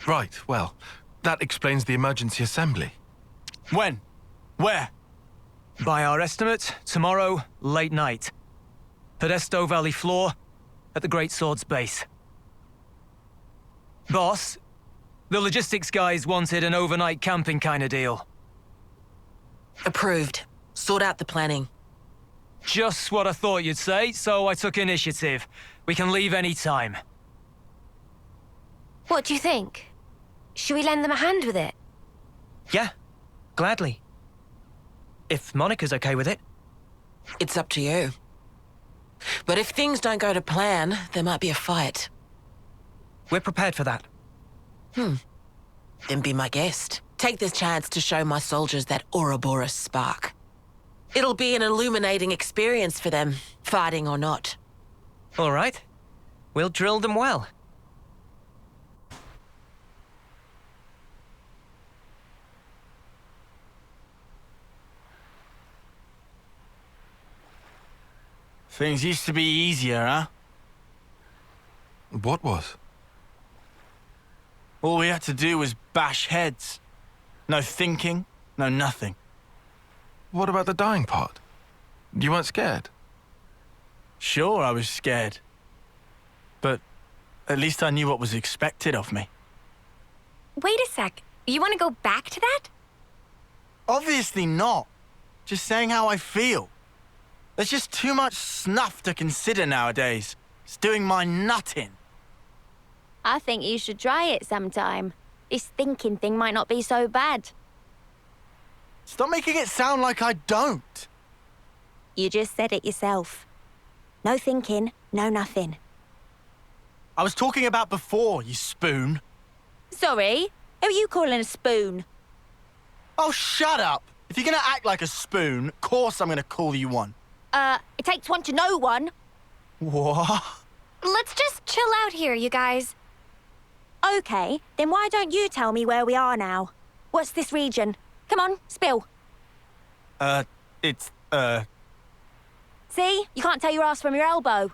Right, well, that explains the emergency assembly. When? Where? By our estimate, tomorrow, late night. Podesto Valley floor, at the Great Sword's base. Boss, the logistics guys wanted an overnight camping kind of deal. Approved. Sort out the planning. Just what I thought you'd say, so I took initiative. We can leave any time. What do you think? Should we lend them a hand with it? Yeah, gladly. If Monica's okay with it. It's up to you. But if things don't go to plan, there might be a fight. We're prepared for that. Then be my guest. Take this chance to show my soldiers that Ouroboros spark. It'll be an illuminating experience for them, fighting or not. All right. We'll drill them well. Things used to be easier, huh? What was? All we had to do was bash heads. No thinking, no nothing. What about the dying part? You weren't scared? Sure, I was scared. But at least I knew what was expected of me. Wait a sec. You want to go back to that? Obviously not. Just saying how I feel. There's just too much snuff to consider nowadays. It's doing my nut in. I think you should try it sometime. This thinking thing might not be so bad. Stop making it sound like I don't. You just said it yourself. No thinking, no nothing. I was talking about before, you spoon. Sorry? Who are you calling a spoon? Oh, shut up. If you're gonna act like a spoon, of course I'm gonna call you one. It takes one to know one. What? Let's just chill out here, you guys. Okay, then why don't you tell me where we are now? What's this region? Come on, spill. It's, See? You can't tell your ass from your elbow.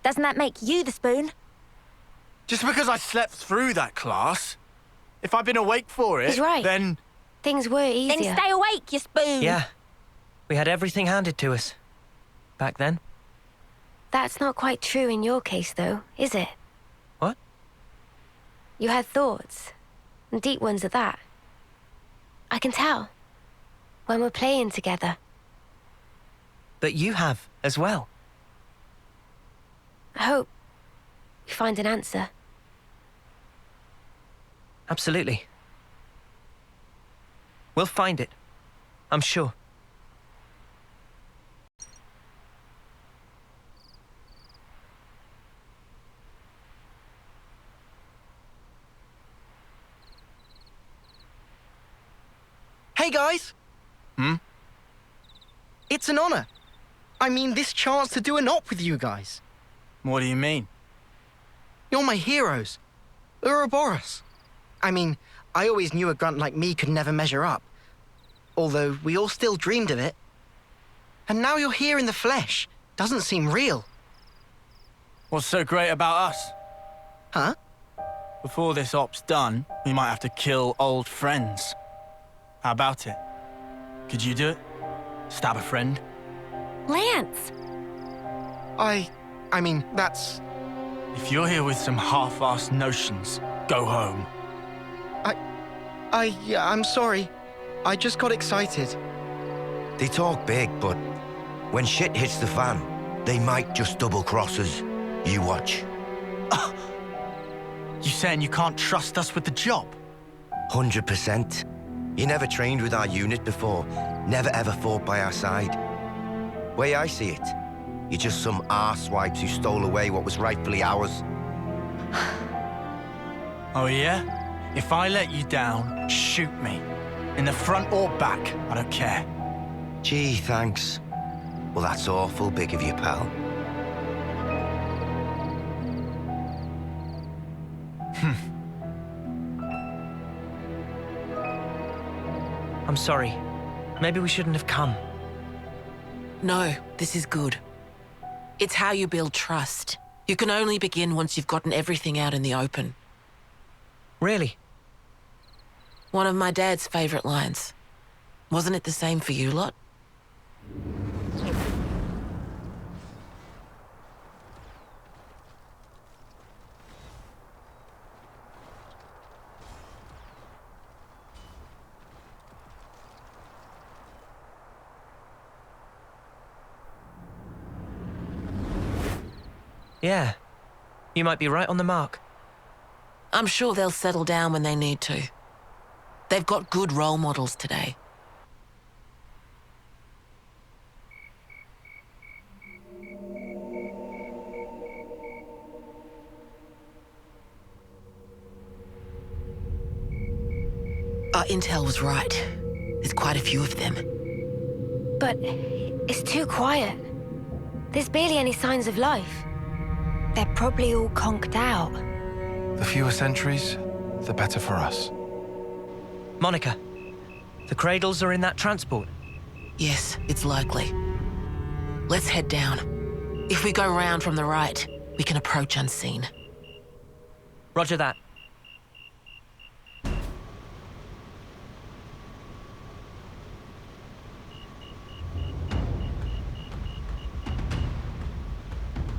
Doesn't that make you the spoon? Just because I slept through that class, if I'd been awake for it, He's right. then... Things were easier. Then stay awake, you spoon. Yeah. We had everything handed to us. Back then. That's not quite true in your case, though, is it? What? You had thoughts. And deep ones at that. I can tell. When we're playing together. But you have, as well. I hope we find an answer. Absolutely. We'll find it. I'm sure. Hey, guys! It's an honor. I mean, this chance to do an op with you guys. What do you mean? You're my heroes. Ouroboros. I mean, I always knew a grunt like me could never measure up. Although we all still dreamed of it. And now you're here in the flesh. Doesn't seem real. What's so great about us? Huh? Before this op's done, we might have to kill old friends. How about it? Could you do it? Stab a friend? Lance! I mean, that's... If you're here with some half-assed notions, go home. I'm sorry. I just got excited. They talk big, but when shit hits the fan, they might just double-cross us. You watch. You saying you can't trust us with the job? 100%. You never trained with our unit before, never ever fought by our side. Way I see it, you're just some arsewipes who stole away what was rightfully ours. Oh yeah? If I let you down, shoot me. In the front or back, I don't care. Gee, thanks. Well, that's awful big of you, pal. I'm sorry. Maybe we shouldn't have come. No, this is good. It's how you build trust. You can only begin once you've gotten everything out in the open. Really? One of my dad's favorite lines. Wasn't it the same for you lot? Yeah. You might be right on the mark. I'm sure they'll settle down when they need to. They've got good role models today. Our intel was right. There's quite a few of them. But it's too quiet. There's barely any signs of life. They're probably all conked out. The fewer sentries, the better for us. Monica, the cradles are in that transport. Yes, it's likely. Let's head down. If we go round from the right, we can approach unseen. Roger that.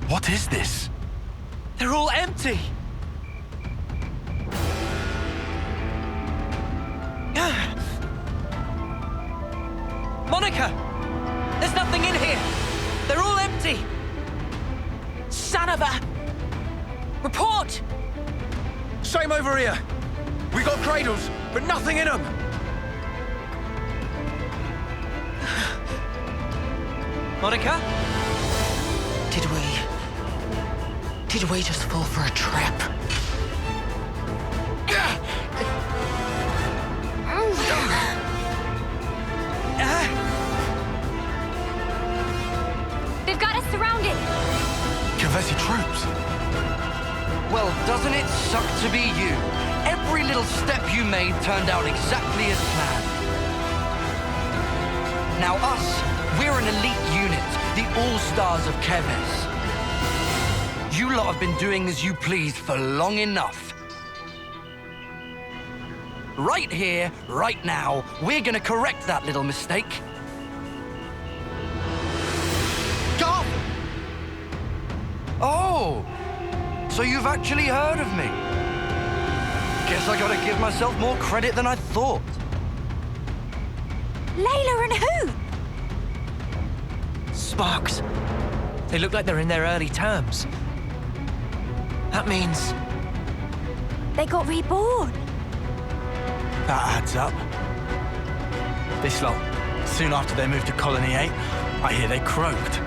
What is this? They're all empty! Monica! There's nothing in here! They're all empty! Son of a... Report! Same over here. We got cradles, but nothing in them. Monica? Did we just fall for a trap? They've got us surrounded. Kavesi troops. Well, doesn't it suck to be you? Every little step you made turned out exactly as planned. Now us, we're an elite unit, the all-stars of Keves. You lot have been doing as you please for long enough. Right here, right now, we're gonna correct that little mistake. Go! Oh, so you've actually heard of me? Guess I gotta give myself more credit than I thought. Layla and who? Sparks. They look like they're in their early terms. That means... They got reborn. That adds up. This lot, soon after they moved to Colony 8, I hear they croaked.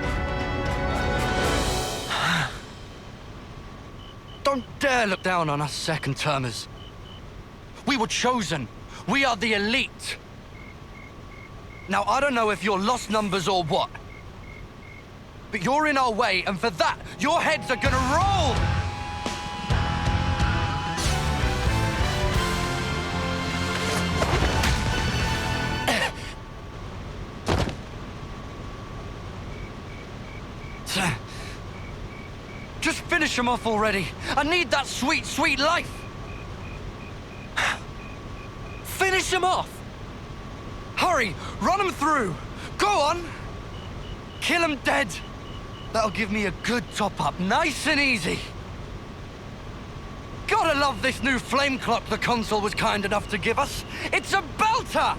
Don't dare look down on us second-termers. We were chosen. We are the elite. Now, I don't know if you're lost numbers or what, but you're in our way, and for that, your heads are gonna roll! Just finish him off already. I need that sweet, sweet life. Finish him off. Hurry, run him through. Go on. Kill him dead. That'll give me a good top-up, nice and easy. Gotta love this new flame clock the console was kind enough to give us. It's a belter!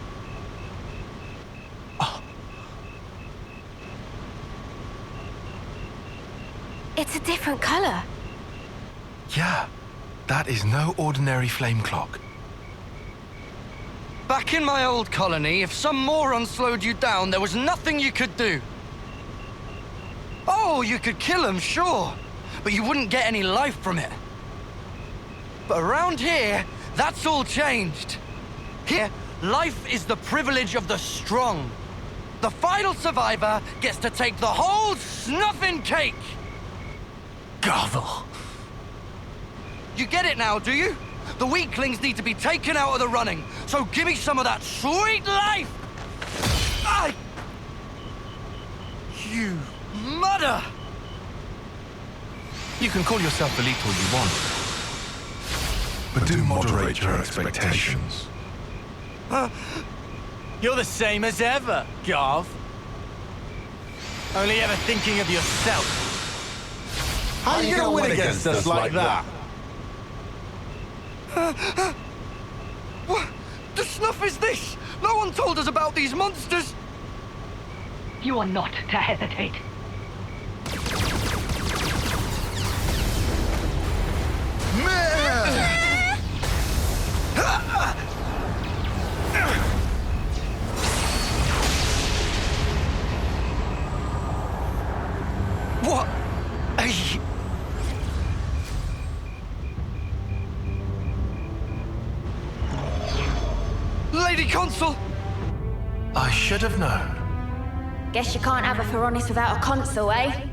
It's a different color. Yeah, that is no ordinary flame clock. Back in my old colony, if some moron slowed you down, there was nothing you could do. Oh, you could kill him, sure, but you wouldn't get any life from it. But around here, that's all changed. Here, life is the privilege of the strong. The final survivor gets to take the whole snuffing cake. Garvel. You get it now, do you? The weaklings need to be taken out of the running, so give me some of that sweet life! You mother! You can call yourself elite all you want, but do moderate your expectations. You're the same as ever, Garv. Only ever thinking of yourself. How are you gonna win against us like that? What the snuff is this? No one told us about these monsters! You are not to hesitate. What? Lady Consul! I should have known. Guess you can't have a Feronis without a consul, eh?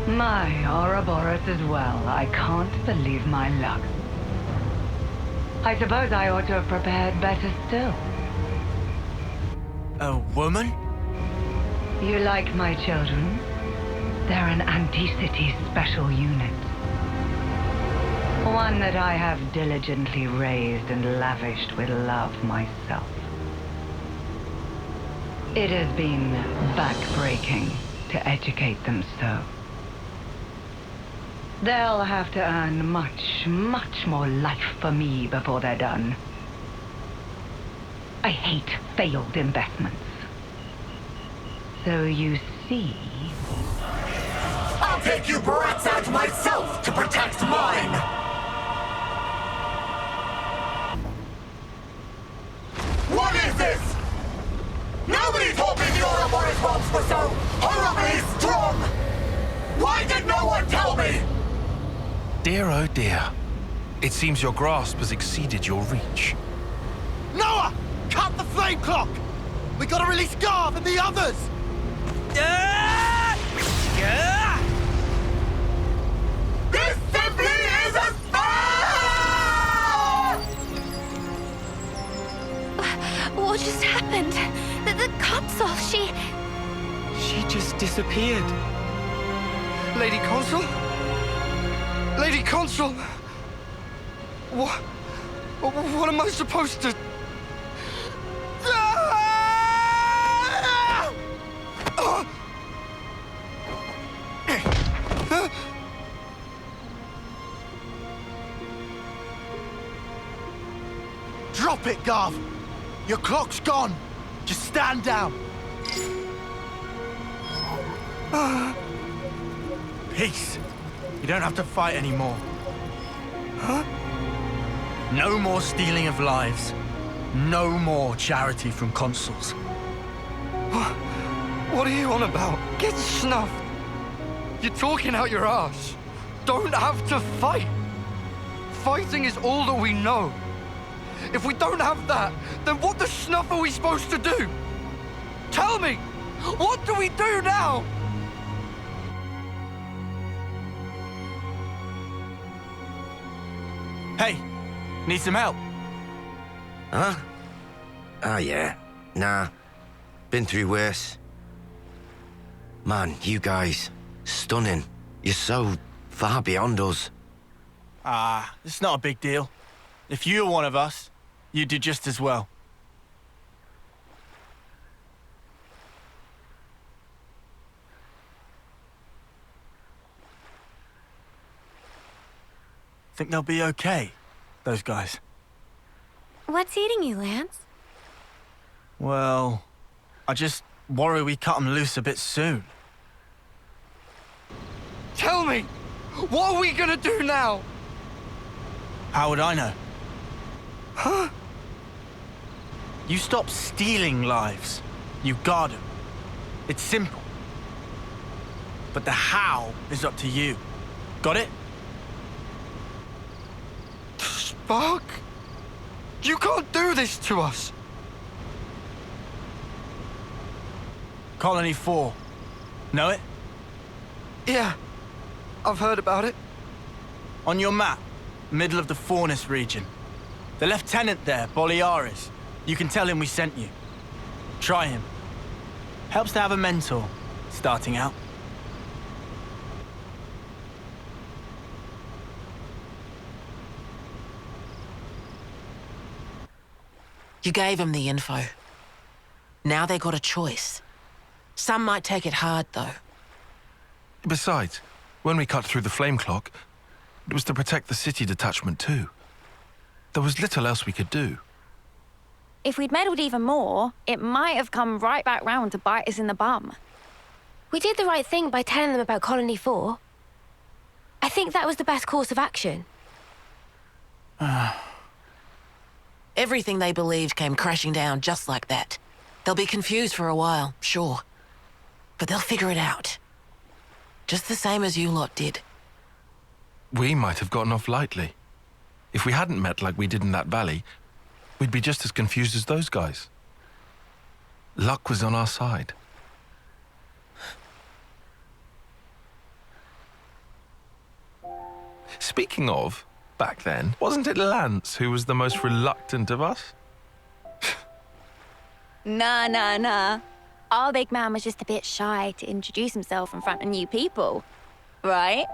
My Ouroboros as well. I can't believe my luck. I suppose I ought to have prepared better still. A woman? You like my children? They're an anti-city special unit. One that I have diligently raised and lavished with love myself. It has been backbreaking to educate them so. They'll have to earn much, much more life for me before they're done. I hate failed investments. So you see... I'll take you brats out myself to protect mine! What is this? Nobody told me the Ouroboros bombs were so horribly strong! Why did no one tell me? Dear, oh dear. It seems your grasp has exceeded your reach. Noah! Cut the flame clock! We gotta release Garv and the others! This simply isn't fair! What just happened? The console, she just disappeared. Lady Consul? Lady Consul! What am I supposed to... Drop it, Garv! Your clock's gone. Just stand down. Peace. You don't have to fight anymore. Huh? No more stealing of lives. No more charity from consuls. What are you on about? Get snuffed. You're talking out your ass. Don't have to fight. Fighting is all that we know. If we don't have that, then what the snuff are we supposed to do? Tell me, what do we do now? Hey, need some help? Huh? Ah, yeah. Nah. Been through worse. Man, you guys, stunning. You're so far beyond us. Ah, it's not a big deal. If you were one of us, you'd do just as well. Think they'll be okay, those guys? What's eating you, Lance? Well, I just worry we cut them loose a bit soon. Tell me, what are we gonna do now? How would I know? Huh? You stop stealing lives. You guard them. It's simple. But the how is up to you. Got it? Spark? You can't do this to us. Colony 4. Know it? Yeah, I've heard about it. On your map, middle of the Faunus region. The lieutenant there, Boliaris. You can tell him we sent you. Try him. Helps to have a mentor, starting out. You gave them the info. Now they got a choice. Some might take it hard, though. Besides, when we cut through the flame clock, it was to protect the city detachment too. There was little else we could do. If we'd meddled even more, it might have come right back round to bite us in the bum. We did the right thing by telling them about Colony 4. I think that was the best course of action. Everything they believed came crashing down just like that. They'll be confused for a while, sure. But they'll figure it out. Just the same as you lot did. We might have gotten off lightly. If we hadn't met like we did in that valley, we'd be just as confused as those guys. Luck was on our side. Speaking of, back then, wasn't it Lance who was the most reluctant of us? Nah. Our big man was just a bit shy to introduce himself in front of new people. Right?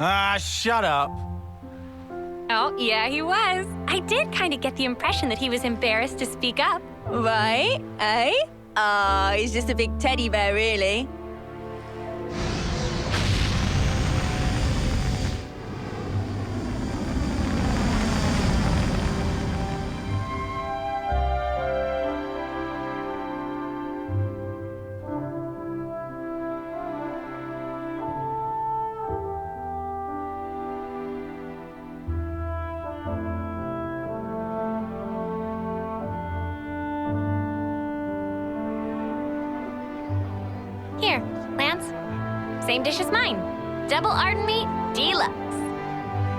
Ah, shut up. Oh, yeah, he was. I did kind of get the impression that he was embarrassed to speak up. Right? Eh? Oh, he's just a big teddy bear, really. Here, Lance. Same dish as mine. Double Arden meat, deluxe.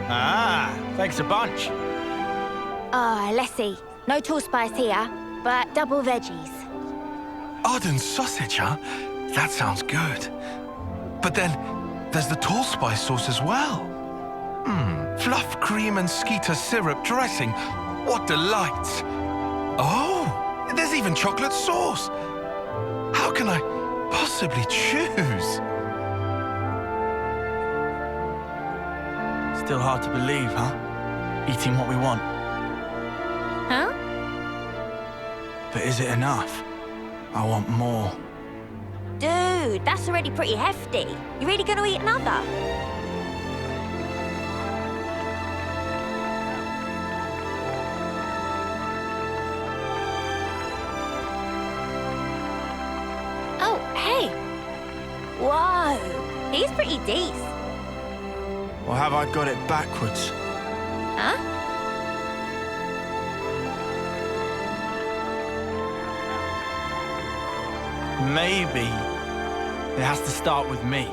Ah, thanks a bunch. Let's see. No tall spice here, but double veggies. Arden sausage, huh? That sounds good. But then, there's the tall spice sauce as well. Fluff cream and skeeter syrup dressing. What delights. Oh, there's even chocolate sauce. How can I possibly choose? Still hard to believe, huh? Eating what we want. Huh? But is it enough? I want more. Dude, that's already pretty hefty. You really gonna eat another? Whoa, he's pretty decent. Or have I got it backwards? Huh? Maybe it has to start with me.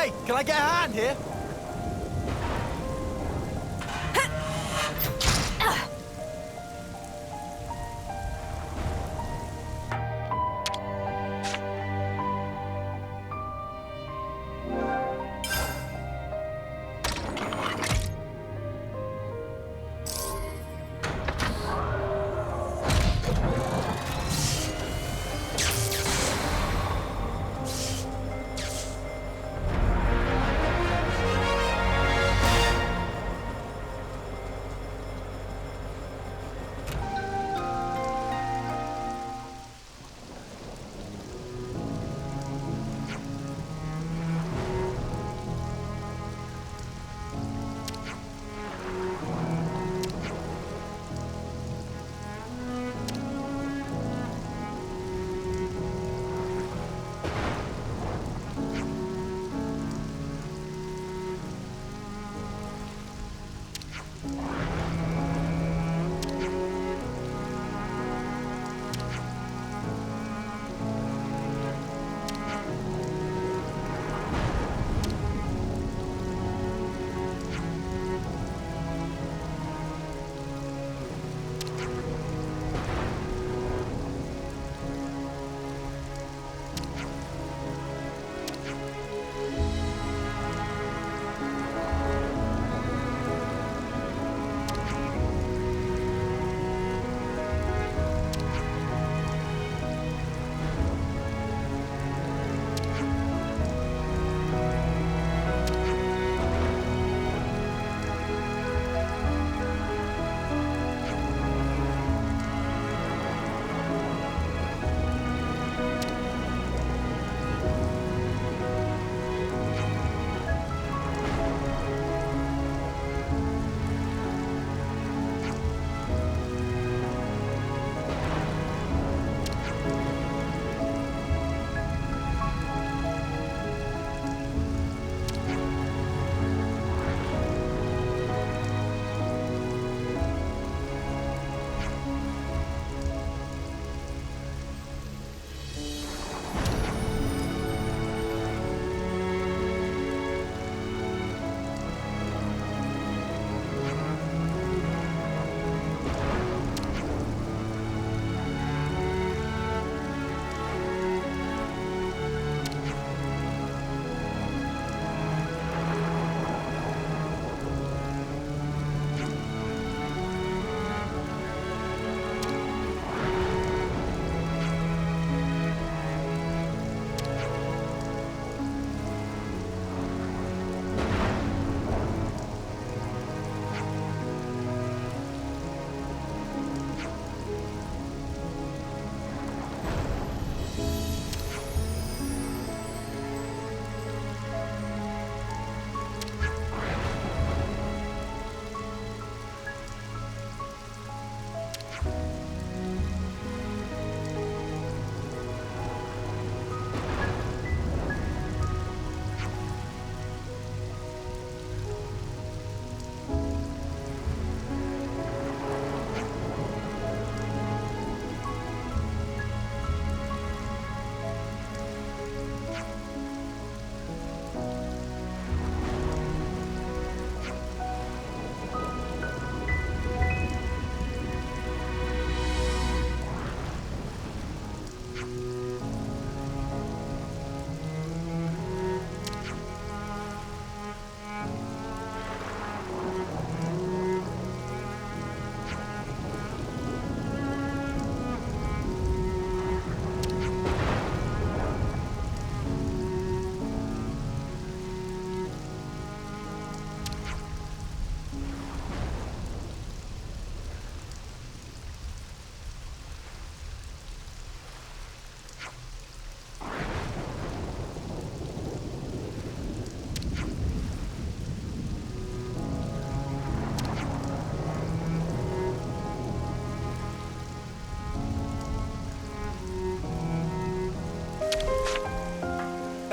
Hey, can I get a hand here?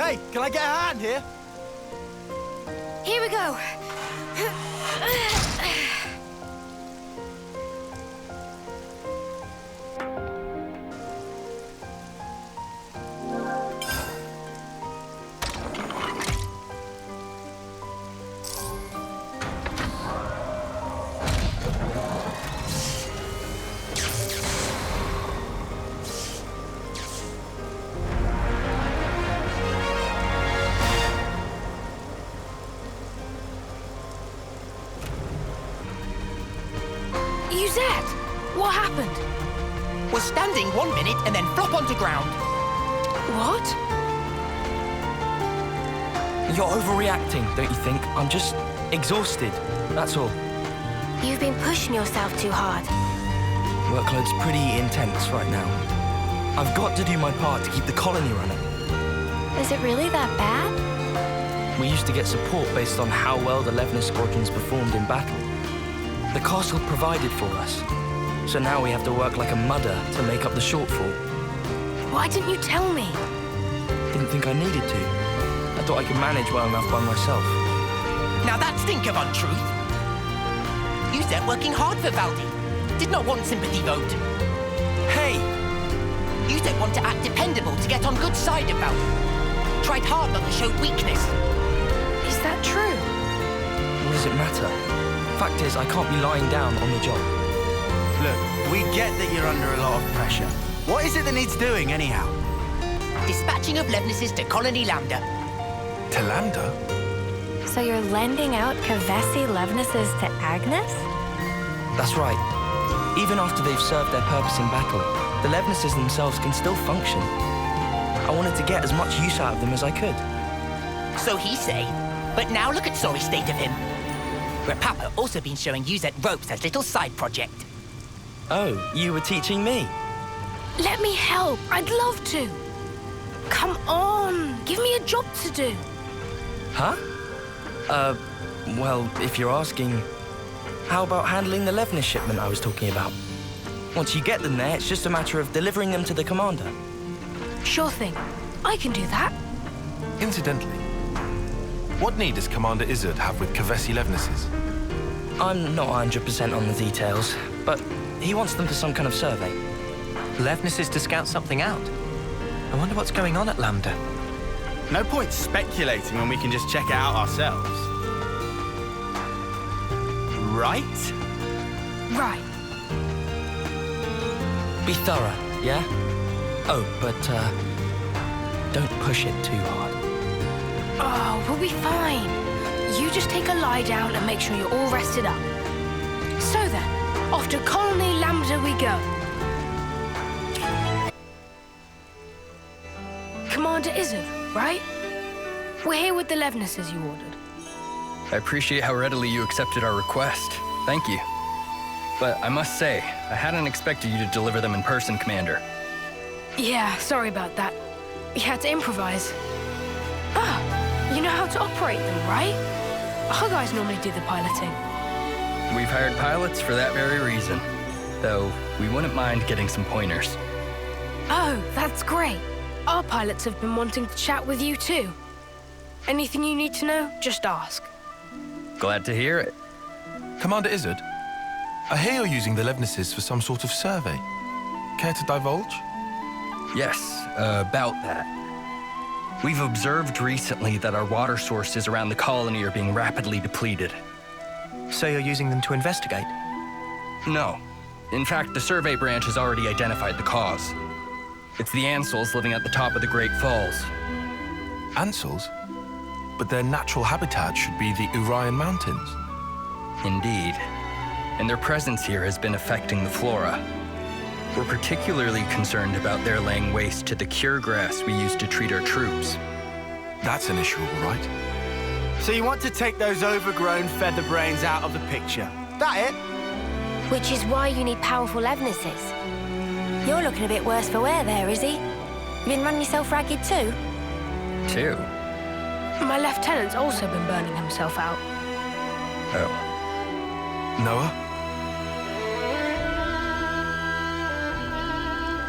Hey, can I get a hand here? Here we go. Yuzette! What happened? Was standing 1 minute and then flop onto ground. What? You're overreacting, don't you think? I'm just exhausted, that's all. You've been pushing yourself too hard. Workload's pretty intense right now. I've got to do my part to keep the colony running. Is it really that bad? We used to get support based on how well the Levner squadrons performed in battle. The castle provided for us, so now we have to work like a mudder to make up the shortfall. Why didn't you tell me? Didn't think I needed to. I thought I could manage well enough by myself. Now that stink of untruth. You said working hard for Valdi. Did not want sympathy vote. Hey! You said want to act dependable to get on good side of Valdi. Tried hard not to show weakness. Is that true? What does it matter? Fact is, I can't be lying down on the job. Look, we get that you're under a lot of pressure. What is it that needs doing, anyhow? Dispatching of Levnesses to Colony Lambda. To Lambda? So you're lending out Kavesi Levnesses to Agnes? That's right. Even after they've served their purpose in battle, the Levnesses themselves can still function. I wanted to get as much use out of them as I could. So he say, but now look at sorry state of him. Where Papa also been showing Yuzette ropes as little side project. Oh, you were teaching me? Let me help. I'd love to. Come on. Give me a job to do. Huh? Well, if you're asking, how about handling the Levner shipment I was talking about? Once you get them there, it's just a matter of delivering them to the commander. Sure thing. I can do that. Incidentally, what need does Commander Izzard have with Kavesi Levnesses? I'm not 100% on the details, but he wants them for some kind of survey. Levnesses to scout something out? I wonder what's going on at Lambda. No point speculating when we can just check it out ourselves. Right? Right. Be thorough, yeah? Oh, but, don't push it too hard. Oh, we'll be fine. You just take a lie down and make sure you're all rested up. So then, off to Colony Lambda we go. Commander Izzard, right? We're here with the Levnesses you ordered. I appreciate how readily you accepted our request. Thank you. But I must say, I hadn't expected you to deliver them in person, Commander. Yeah, sorry about that. We had to improvise. Ah, you know how to operate them, right? Our guys normally do the piloting. We've hired pilots for that very reason. Though, we wouldn't mind getting some pointers. Oh, that's great. Our pilots have been wanting to chat with you too. Anything you need to know, just ask. Glad to hear it. Commander Izzard, I hear you're using the Levnesses for some sort of survey. Care to divulge? Yes, about that. We've observed recently that our water sources around the colony are being rapidly depleted. So you're using them to investigate? No. In fact, the survey branch has already identified the cause. It's the Ansels living at the top of the Great Falls. Ansels? But their natural habitat should be the Urian Mountains. Indeed. And their presence here has been affecting the flora. We're particularly concerned about their laying waste to the cure grass we use to treat our troops. That's an issue, all right. So you want to take those overgrown feather brains out of the picture? That it? Which is why you need powerful Levnesses. You're looking a bit worse for wear there, is he? You been running yourself ragged too? Too? My lieutenant's also been burning himself out. Oh. Noah?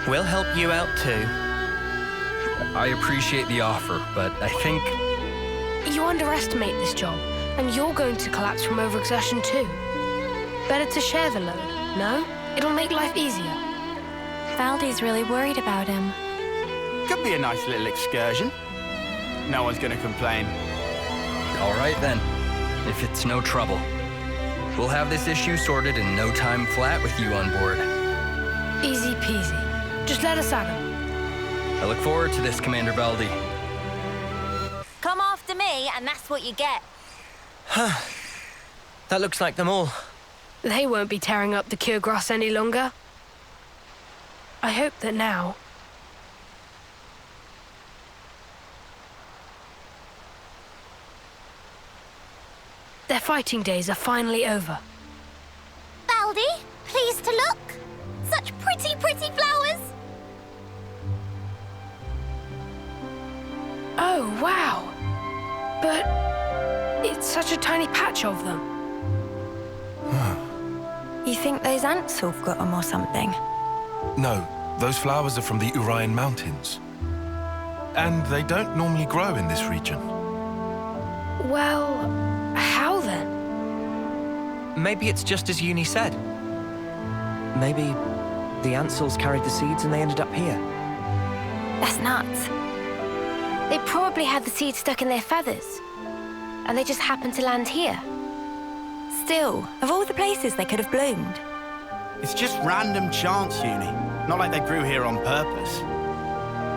We'll help you out too. I appreciate the offer, but I think... You underestimate this job, and you're going to collapse from overexertion too. Better to share the load, no? It'll make life easier. Valdi's really worried about him. Could be a nice little excursion. No one's gonna complain. All right then, if it's no trouble. We'll have this issue sorted in no time flat with you on board. Easy peasy. Just let us at him. I look forward to this, Commander Valdi. Come after me, and that's what you get. That looks like them all. They won't be tearing up the cure grass any longer. I hope that now... their fighting days are finally over. Baldy, pleased to look. Such pretty, pretty flowers. Oh, wow. But it's such a tiny patch of them. You think those ants have got them or something? No, those flowers are from the Urian Mountains. And they don't normally grow in this region. Well, how then? Maybe it's just as Uni said. Maybe the Ansels carried the seeds and they ended up here. That's nuts. They probably had the seeds stuck in their feathers. And they just happened to land here. Still, of all the places they could have bloomed. It's just random chance, Uni. Not like they grew here on purpose.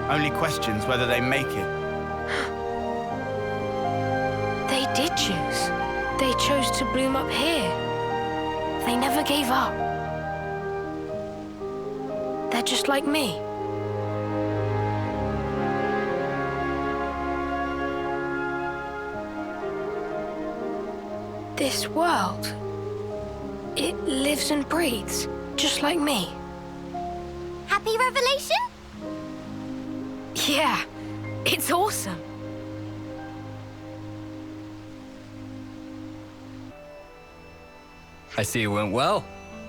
Only questions whether they make it. They did choose. They chose to bloom up here. They never gave up. They're just like me. This world, it lives and breathes, just like me. Happy revelation? Yeah, it's awesome. I see it went well.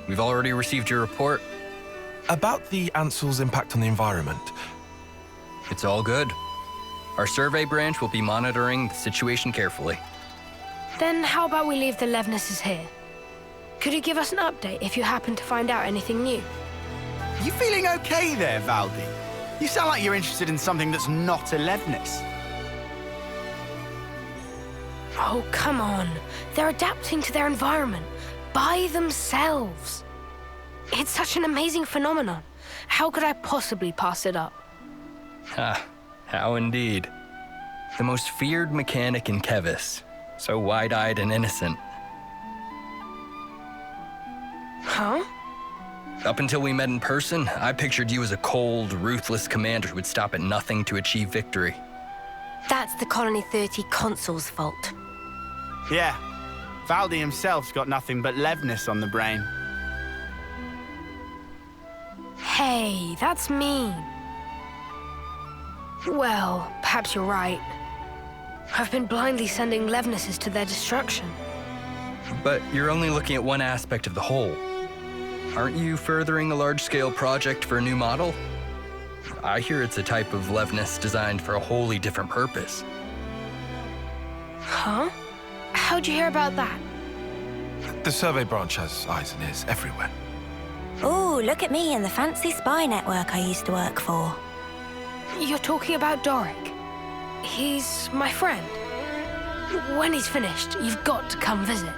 We've already received your report. About the Ansel's impact on the environment. It's all good. Our survey branch will be monitoring the situation carefully. Then how about we leave the Levnesses here? Could you give us an update if you happen to find out anything new? You feeling okay there, Valdi? You sound like you're interested in something that's not a Levnis. Oh, come on. They're adapting to their environment by themselves. It's such an amazing phenomenon. How could I possibly pass it up? Ha, how indeed. The most feared mechanic in Kevis. So wide-eyed and innocent. Huh? Up until we met in person, I pictured you as a cold, ruthless commander who would stop at nothing to achieve victory. That's the Colony 30 Consul's fault. Yeah, Valdi himself's got nothing but Levnis on the brain. Hey, that's mean. Well, perhaps you're right. I've been blindly sending Levnesses to their destruction. But you're only looking at one aspect of the whole. Aren't you furthering a large-scale project for a new model? I hear it's a type of Levnis designed for a wholly different purpose. Huh? How'd you hear about that? The survey branch has eyes and ears everywhere. Ooh, look at me and the fancy spy network I used to work for. You're talking about Doric. He's my friend. When he's finished, you've got to come visit.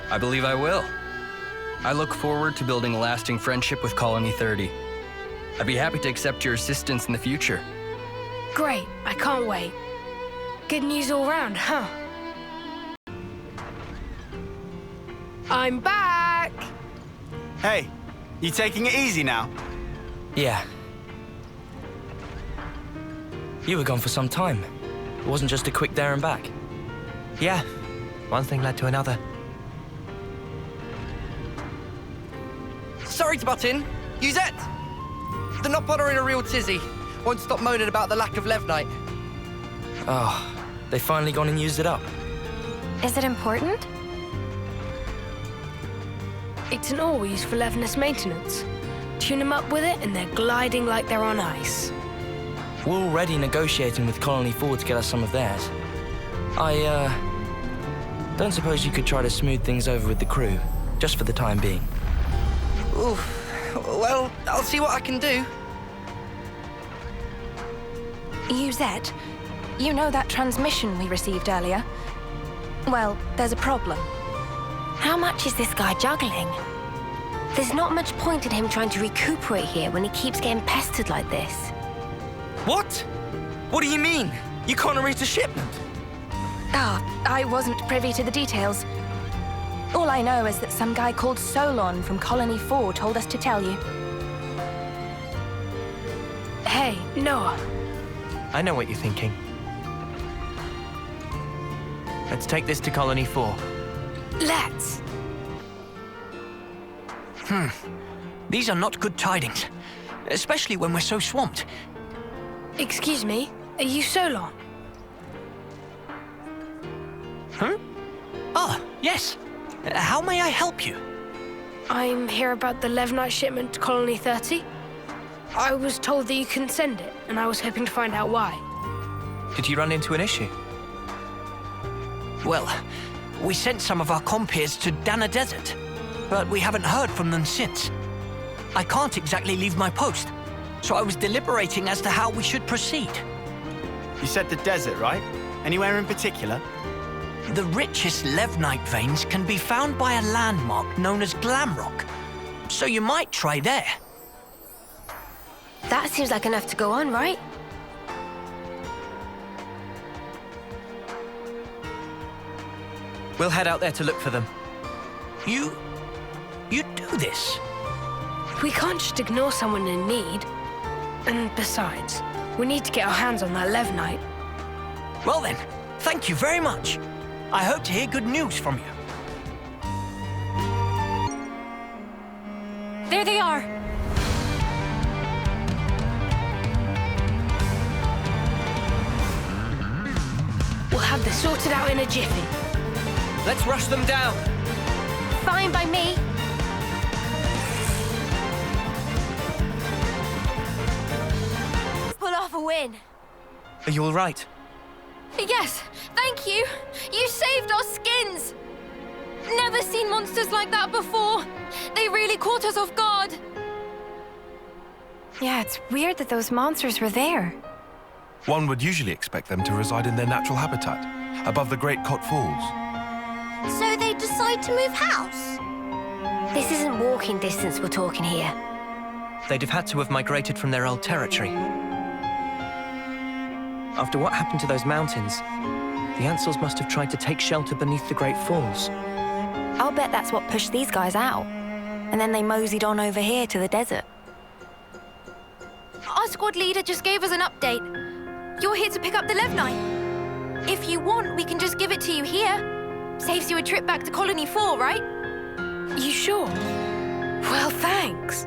I believe I will. I look forward to building a lasting friendship with Colony 30. I'd be happy to accept your assistance in the future. Great, I can't wait. Good news all round, huh? I'm back! Hey, you taking it easy now? Yeah. You were gone for some time. It wasn't just a quick there and back. Yeah, one thing led to another. Sorry to butt in. Uzette! The Nopon are in a real tizzy. Won't stop moaning about the lack of Levnite. Oh, they finally gone and used it up. Is it important? It's an ore we use for Levnis maintenance. Tune them up with it and they're gliding like they're on ice. We're already negotiating with Colony 4 to get us some of theirs. I don't suppose you could try to smooth things over with the crew, just for the time being. Oof. Well, I'll see what I can do. Uzette, you know that transmission we received earlier? Well, there's a problem. How much is this guy juggling? There's not much point in him trying to recuperate here when he keeps getting pestered like this. What? What do you mean? You can't erase a shipment? Ah, I wasn't privy to the details. All I know is that some guy called Solon from Colony 4 told us to tell you. Hey, Noah. I know what you're thinking. Let's take this to Colony 4. Let's. These are not good tidings, especially when we're so swamped. Excuse me, are you Solon? Huh? Ah, yes. How may I help you? I'm here about the Levnite shipment to Colony 30. I was told that you couldn't send it, and I was hoping to find out why. Did you run into an issue? Well, we sent some of our compeers to Dana Desert, but we haven't heard from them since. I can't exactly leave my post, so I was deliberating as to how we should proceed. You said the desert, right? Anywhere in particular? The richest Levnite veins can be found by a landmark known as Glamrock, so you might try there. That seems like enough to go on, right? We'll head out there to look for them. You do this? We can't just ignore someone in need. And besides, we need to get our hands on that Levnite. Well then, thank you very much. I hope to hear good news from you. There they are. We'll have this sorted out in a jiffy. Let's rush them down. Fine by me. Pull off a win. Are you all right? Yes, thank you. You saved our skins. Never seen monsters like that before. They really caught us off guard. Yeah, it's weird that those monsters were there. One would usually expect them to reside in their natural habitat, above the Great Cot Falls. So they decide to move house? This isn't walking distance we're talking here. They'd have had to have migrated from their old territory. After what happened to those mountains, the Ansels must have tried to take shelter beneath the Great Falls. I'll bet that's what pushed these guys out. And then they moseyed on over here to the desert. Our squad leader just gave us an update. You're here to pick up the Levnite. If you want, we can just give it to you here. Saves you a trip back to Colony 4, right? You sure? Well, thanks.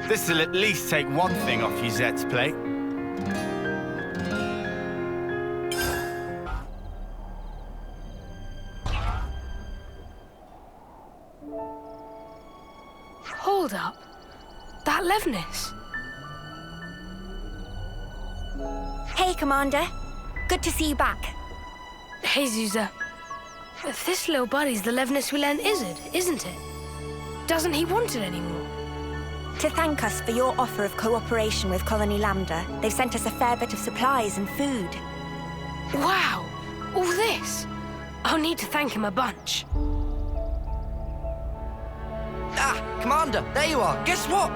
This'll at least take one thing off you Zet's plate. Hold up. That Levnis. Hey, Commander. Good to see you back. Hey, Zuza. This little buddy's the Levnis we lent Izzard, isn't it? Doesn't he want it anymore? To thank us for your offer of cooperation with Colony Lambda, they've sent us a fair bit of supplies and food. Wow! All this? I'll need to thank him a bunch. Ah, Commander, there you are. Guess what?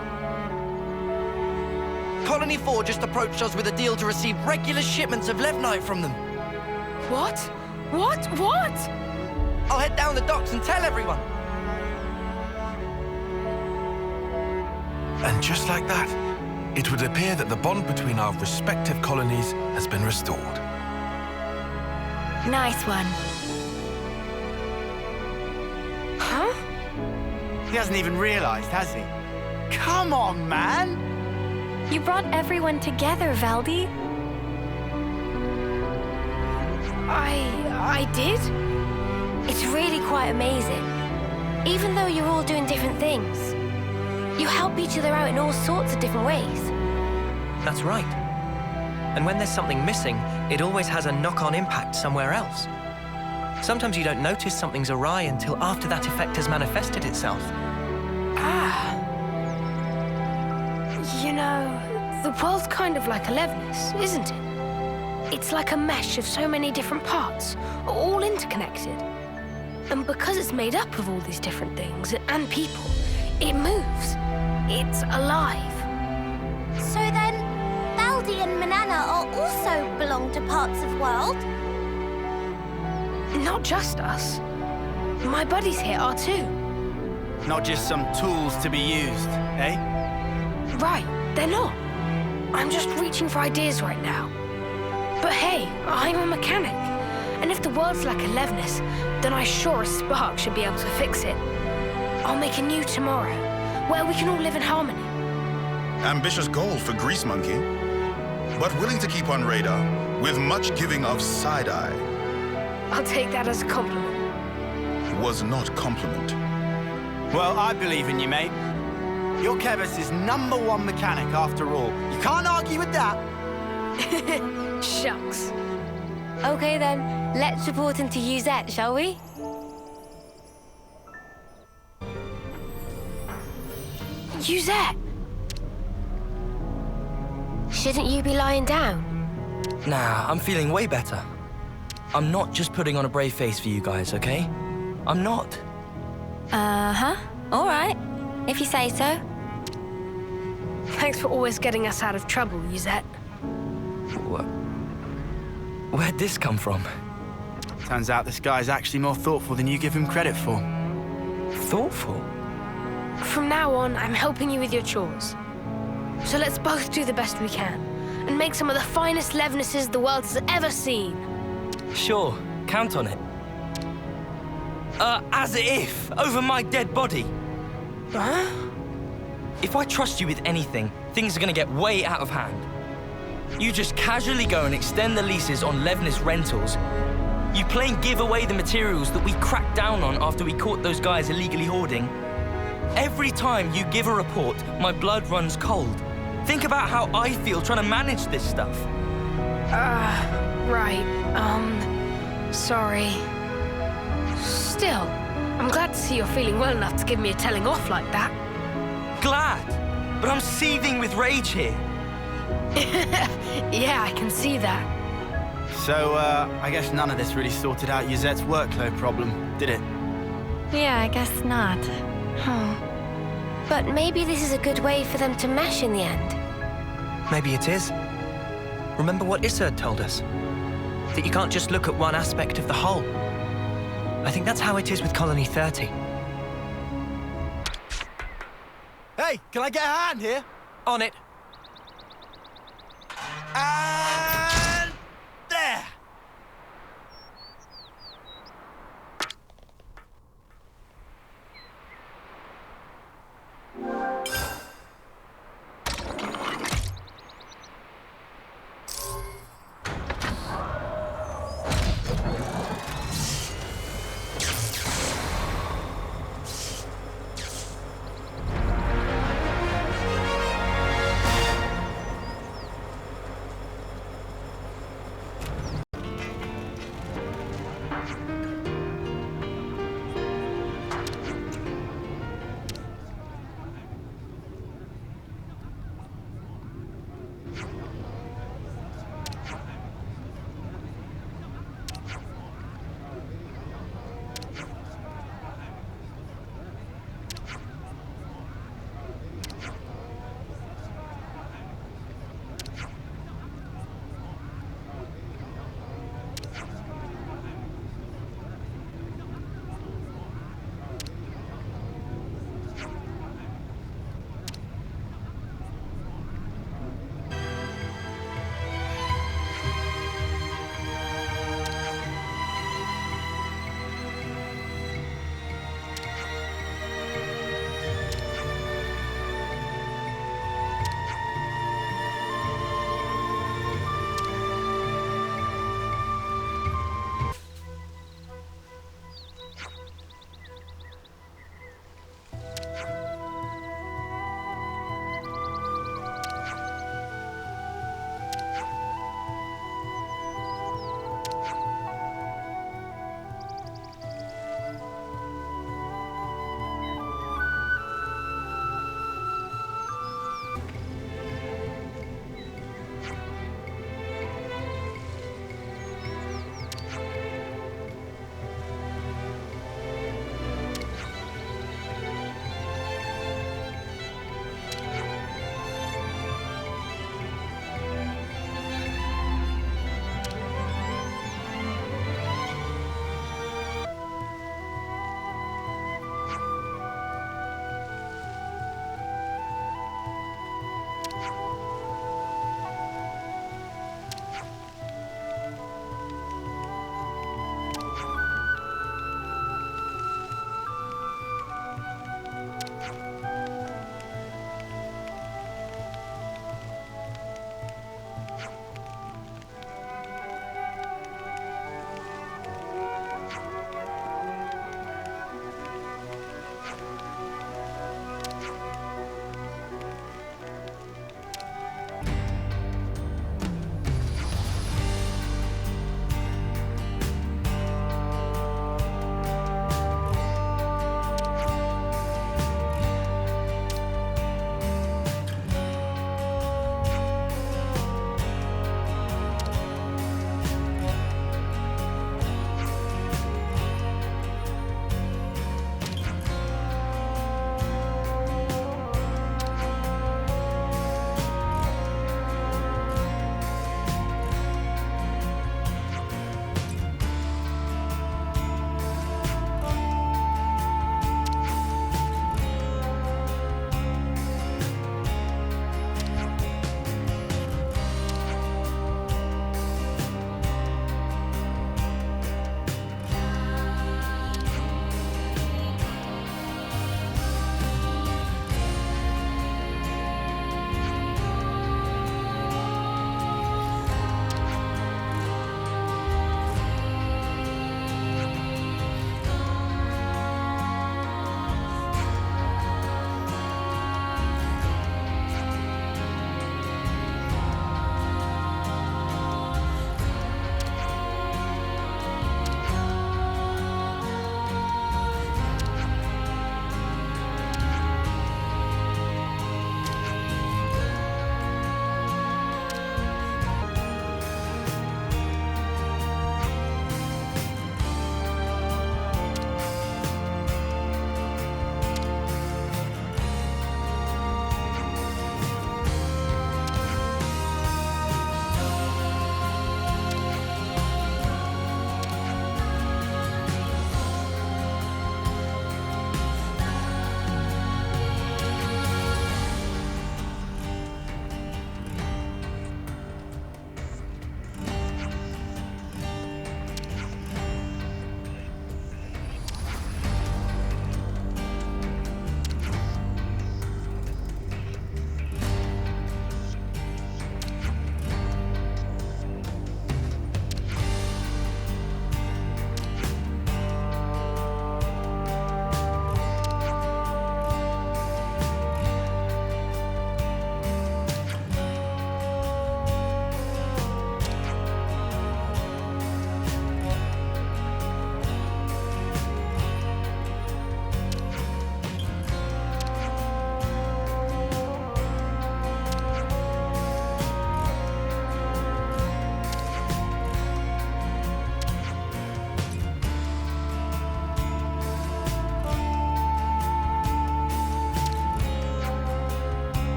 Colony 4 just approached us with a deal to receive regular shipments of Levnite from them. What? What? What? I'll head down the docks and tell everyone. And just like that, it would appear that the bond between our respective colonies has been restored. Nice one. Huh? He hasn't even realized, has he? Come on, man! You brought everyone together, Valdi. I did? It's really quite amazing. Even though you're all doing different things, you help each other out in all sorts of different ways. That's right. And when there's something missing, it always has a knock-on impact somewhere else. Sometimes you don't notice something's awry until after that effect has manifested itself. Ah. You know, the world's kind of like a Levnis, isn't it? It's like a mesh of so many different parts, all interconnected. And because it's made up of all these different things and people, it moves. It's alive. So then, Baldi and Manana are also belong to parts of world? Not just us. My buddies here are too. Not just some tools to be used, eh? Right, they're not. I'm just reaching for ideas right now. But hey, I'm a mechanic. And if the world's like Alevnis, then I sure as Spark should be able to fix it. I'll make a new tomorrow, where we can all live in harmony. Ambitious goal for Grease Monkey, but willing to keep on radar, with much giving of side-eye. I'll take that as a compliment. Was not compliment. Well, I believe in you, mate. You're Kevis' #1 mechanic, after all. You can't argue with that. Shucks. Okay then, let's report into Uzette, shall we? Uzette! Shouldn't you be lying down? Nah, I'm feeling way better. I'm not just putting on a brave face for you guys, okay? I'm not. Uh-huh. All right, if you say so. Thanks for always getting us out of trouble, Uzette. Where'd this come from? Turns out this guy's actually more thoughtful than you give him credit for. Thoughtful? From now on, I'm helping you with your chores. So let's both do the best we can, and make some of the finest Levnesses the world has ever seen. Sure, count on it. As if, over my dead body. Huh? If I trust you with anything, things are gonna get way out of hand. You just casually go and extend the leases on Levnis rentals. You plain give away the materials that we cracked down on after we caught those guys illegally hoarding. Every time you give a report, my blood runs cold. Think about how I feel trying to manage this stuff. Right. Sorry. Still, I'm glad to see you're feeling well enough to give me a telling off like that. Glad, but I'm seething with rage here. Yeah, I can see that. So, I guess none of this really sorted out Uzette's workload problem, did it? Yeah, I guess not. But maybe this is a good way for them to mesh in the end. Maybe it is. Remember what Issa told us? That you can't just look at one aspect of the whole. I think that's how it is with Colony 30. Hey, can I get a hand here? On it. And there!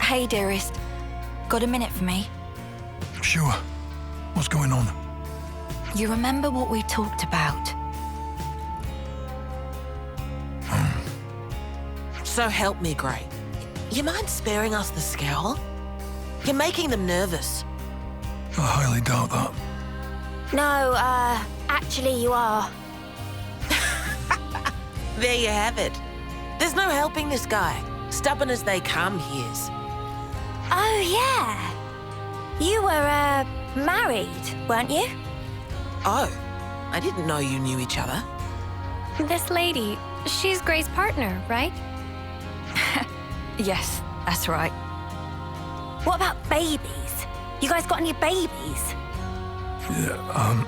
Hey, dearest. Got a minute for me? Sure. What's going on? You remember what we talked about? So help me, Gray. You mind sparing us the scowl? You're making them nervous. I highly doubt that. No, actually you are. There you have it. There's no helping this guy. Stubborn as they come, he is. Oh, yeah. You were, married, weren't you? Oh, I didn't know you knew each other. This lady, she's Gray's partner, right? Yes, that's right. What about babies? You guys got any babies? Yeah,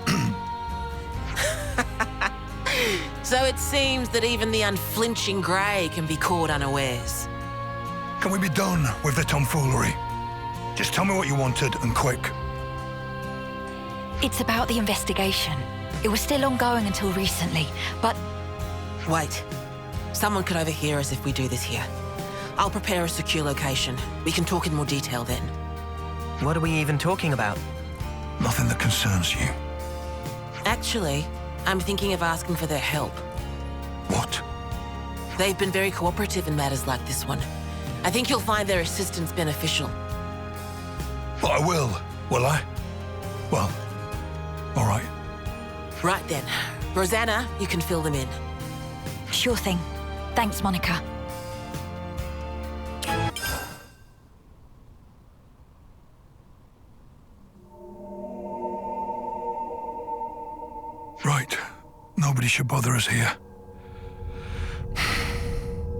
So it seems that even the unflinching Gray can be caught unawares. Can we be done with the tomfoolery? Just tell me what you wanted, and quick. It's about the investigation. It was still ongoing until recently, but... Wait. Someone could overhear us if we do this here. I'll prepare a secure location. We can talk in more detail then. What are we even talking about? Nothing that concerns you. Actually, I'm thinking of asking for their help. What? They've been very cooperative in matters like this one. I think you'll find their assistance beneficial. But I will I? Well, all right. Right then. Rosanna, you can fill them in. Sure thing. Thanks, Monica. Right. Nobody should bother us here.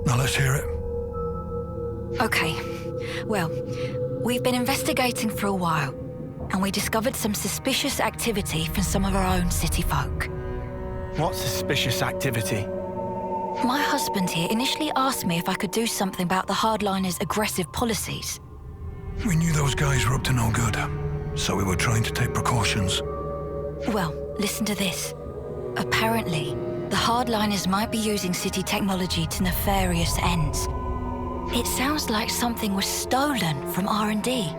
Now let's hear it. Okay. Well, we've been investigating for a while, and we discovered some suspicious activity from some of our own city folk. What suspicious activity? My husband here initially asked me if I could do something about the hardliners' aggressive policies. We knew those guys were up to no good, so we were trying to take precautions. Well, listen to this. Apparently, the hardliners might be using city technology to nefarious ends. It sounds like something was stolen from R&D.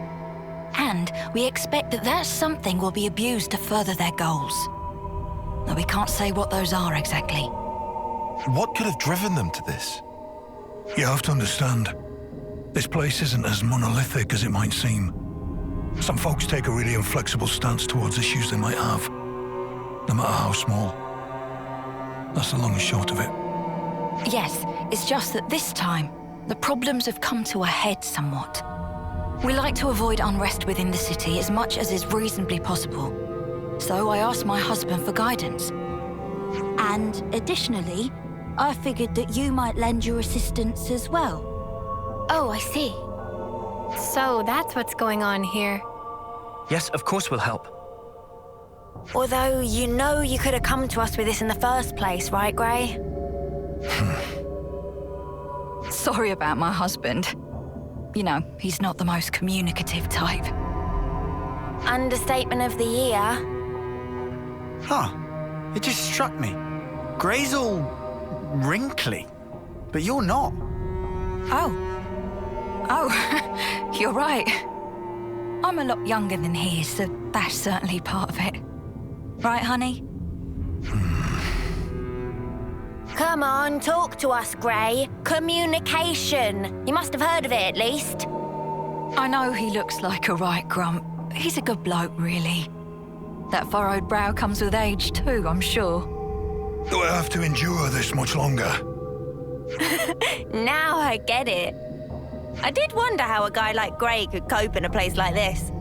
And we expect that that something will be abused to further their goals. Now, we can't say what those are exactly. What could have driven them to this? You have to understand, this place isn't as monolithic as it might seem. Some folks take a really inflexible stance towards issues they might have, no matter how small. That's the long and short of it. Yes, it's just that this time, the problems have come to a head somewhat. We like to avoid unrest within the city as much as is reasonably possible. So I asked my husband for guidance. And additionally, I figured that you might lend your assistance as well. Oh, I see. So that's what's going on here. Yes, of course we'll help. Although you know you could have come to us with this in the first place, right, Gray? Sorry about my husband. You know, he's not the most communicative type. Understatement of the year. Huh. It just struck me. Gray's all wrinkly, but you're not. Oh, you're right. I'm a lot younger than he is, so that's certainly part of it. Right, honey? Come on, talk to us, Gray. Communication. You must have heard of it, at least. I know he looks like a right grump. He's a good bloke, really. That furrowed brow comes with age, too, I'm sure. Do I have to endure this much longer? Now I get it. I did wonder how a guy like Gray could cope in a place like this.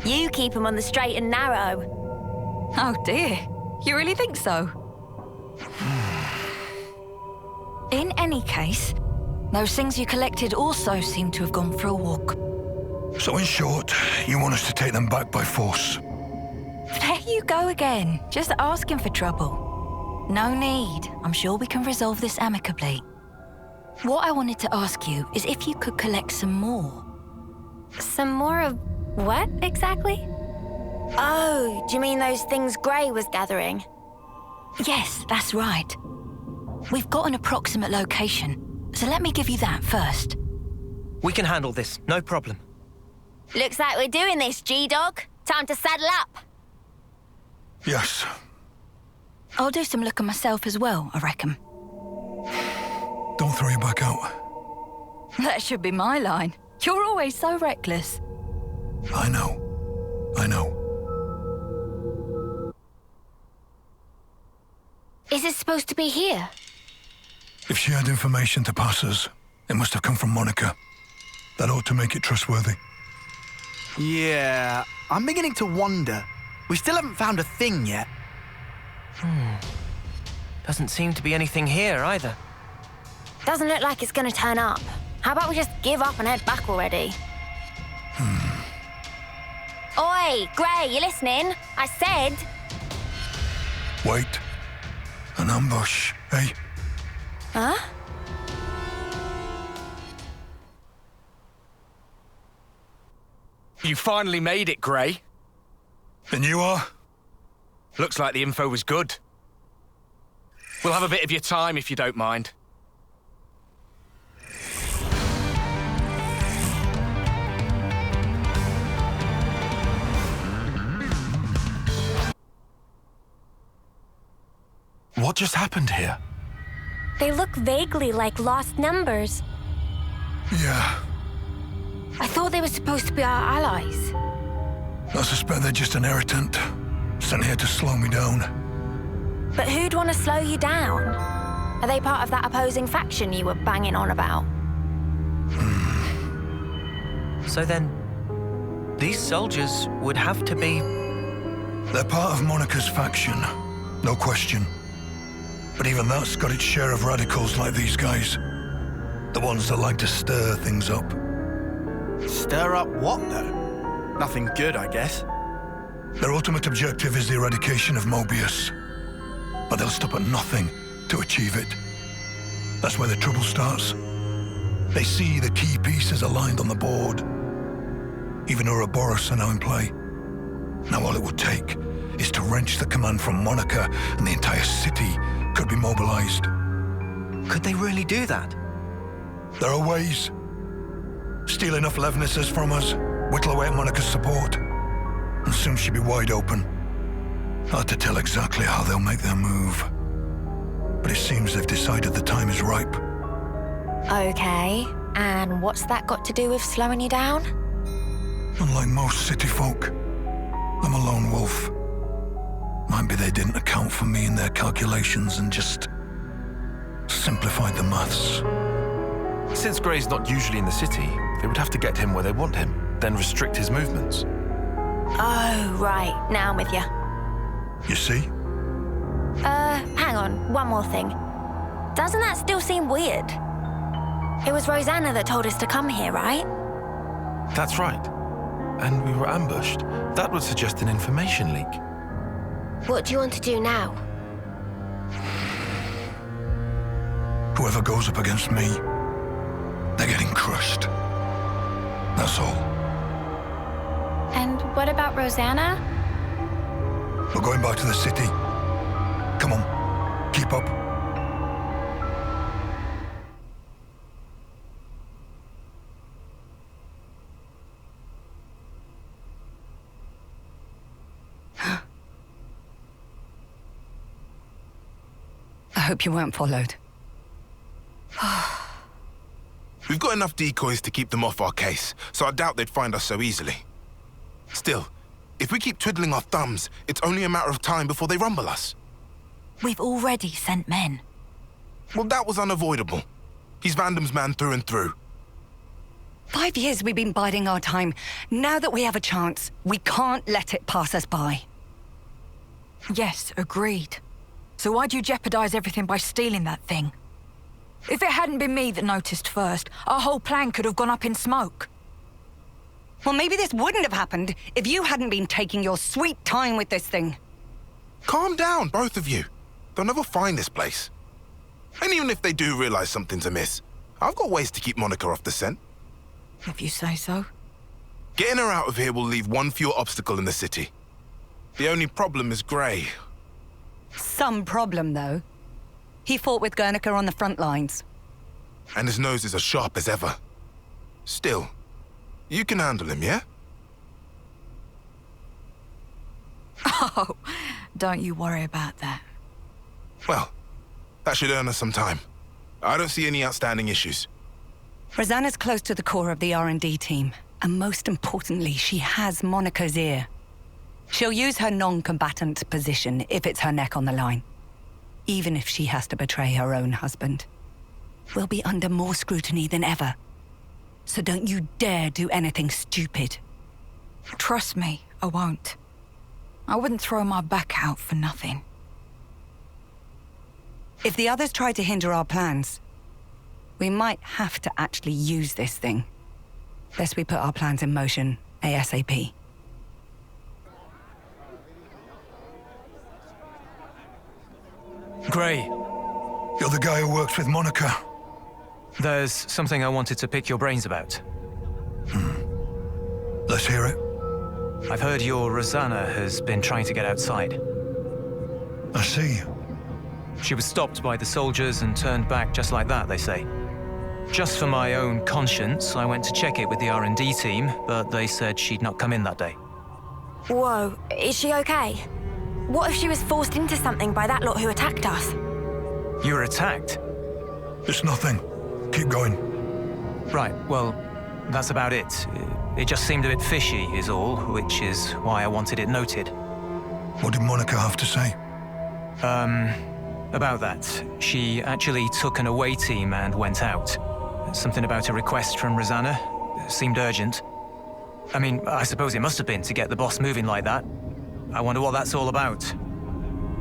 You keep him on the straight and narrow. Oh, dear. You really think so? In any case, those things you collected also seem to have gone for a walk. So in short, you want us to take them back by force? There you go again, just asking for trouble. No need. I'm sure we can resolve this amicably. What I wanted to ask you is if you could collect some more. Some more of what, exactly? Oh, do you mean those things Gray was gathering? Yes, that's right. We've got an approximate location, so let me give you that first. We can handle this, no problem. Looks like we're doing this, G-Dog. Time to saddle up. Yes. I'll do some looking myself as well, I reckon. Don't throw your back out. That should be my line. You're always so reckless. I know. I know. Is it supposed to be here? If she had information to pass us, it must have come from Monica. That ought to make it trustworthy. Yeah, I'm beginning to wonder. We still haven't found a thing yet. Doesn't seem to be anything here either. Doesn't look like it's gonna turn up. How about we just give up and head back already? Oi, Gray, you listening? I said... Wait. An ambush, eh? Huh? You finally made it, Gray. And you are? Looks like the info was good. We'll have a bit of your time if you don't mind. What just happened here? They look vaguely like lost numbers. Yeah. I thought they were supposed to be our allies. I suspect they're just an irritant, sent here to slow me down. But who'd want to slow you down? Are they part of that opposing faction you were banging on about? So then, these soldiers would have to be... They're part of Monica's faction, no question. But even that's got its share of radicals like these guys. The ones that like to stir things up. Stir up what, though? Nothing good, I guess. Their ultimate objective is the eradication of Mobius. But they'll stop at nothing to achieve it. That's where the trouble starts. They see the key pieces aligned on the board. Even Ouroboros are now in play. Now all it would take is to wrench the command from Monica, and the entire city could be mobilized. Could they really do that? There are ways. Steal enough Levnesses from us, whittle away at Monica's support, and soon she'll be wide open. Hard to tell exactly how they'll make their move. But it seems they've decided the time is ripe. Okay, and what's that got to do with slowing you down? Unlike most city folk, I'm a lone wolf. Might be they didn't account for me in their calculations and just simplified the maths. Since Gray's not usually in the city, they would have to get him where they want him, then restrict his movements. Oh, right. Now I'm with you. You see? Hang on. One more thing. Doesn't that still seem weird? It was Rosanna that told us to come here, right? That's right. And we were ambushed. That would suggest an information leak. What do you want to do now? Whoever goes up against me, they're getting crushed. That's all. And what about Rosanna? We're going back to the city. Come on, keep up. I hope you weren't followed. We've got enough decoys to keep them off our case, so I doubt they'd find us so easily. Still, if we keep twiddling our thumbs, it's only a matter of time before they rumble us. We've already sent men. Well, that was unavoidable. He's Vandam's man through and through. 5 years we've been biding our time. Now that we have a chance, we can't let it pass us by. Yes, agreed. So why'd you jeopardize everything by stealing that thing? If it hadn't been me that noticed first, our whole plan could have gone up in smoke. Well, maybe this wouldn't have happened if you hadn't been taking your sweet time with this thing. Calm down, both of you. They'll never find this place. And even if they do realize something's amiss, I've got ways to keep Monica off the scent. If you say so. Getting her out of here will leave one fewer obstacle in the city. The only problem is Gray. Some problem, though. He fought with Guernica on the front lines. And his nose is as sharp as ever. Still, you can handle him, yeah? Oh, don't you worry about that. Well, that should earn us some time. I don't see any outstanding issues. Rosanna's close to the core of the R&D team, and most importantly, she has Monica's ear. She'll use her non-combatant position if it's her neck on the line, even if she has to betray her own husband. We'll be under more scrutiny than ever, so don't you dare do anything stupid. Trust me, I won't. I wouldn't throw my back out for nothing. If the others try to hinder our plans, we might have to actually use this thing. Lest we put our plans in motion ASAP. Gray. You're the guy who works with Monica. There's something I wanted to pick your brains about. Let's hear it. I've heard your Rosanna has been trying to get outside. I see. She was stopped by the soldiers and turned back just like that, they say. Just for my own conscience, I went to check it with the R&D team, but they said she'd not come in that day. Whoa, is she okay? What if she was forced into something by that lot who attacked us? You were attacked? It's nothing. Keep going. Right, well, that's about it. It just seemed a bit fishy, is all, which is why I wanted it noted. What did Monica have to say? About that. She actually took an away team and went out. Something about a request from Rosanna. Seemed urgent. I mean, I suppose it must have been to get the boss moving like that. I wonder what that's all about.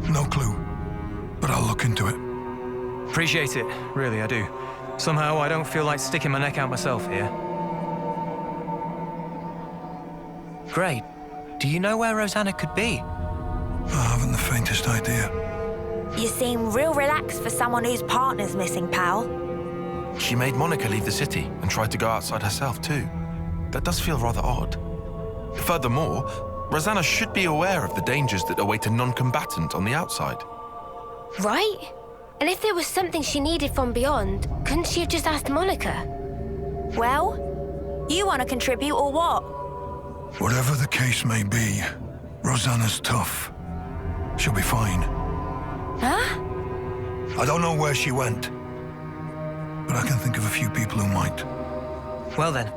No clue, but I'll look into it. Appreciate it, really, I do. Somehow I don't feel like sticking my neck out myself here. Great. Do you know where Rosanna could be? I haven't the faintest idea. You seem real relaxed for someone whose partner's missing, pal. She made Monica leave the city and tried to go outside herself too. That does feel rather odd. Furthermore, Rosanna should be aware of the dangers that await a non-combatant on the outside. Right? And if there was something she needed from beyond, couldn't she have just asked Monica? Well, you want to contribute or what? Whatever the case may be, Rosanna's tough. She'll be fine. Huh? I don't know where she went, but I can think of a few people who might. Well then,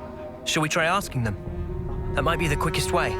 shall we try asking them? That might be the quickest way.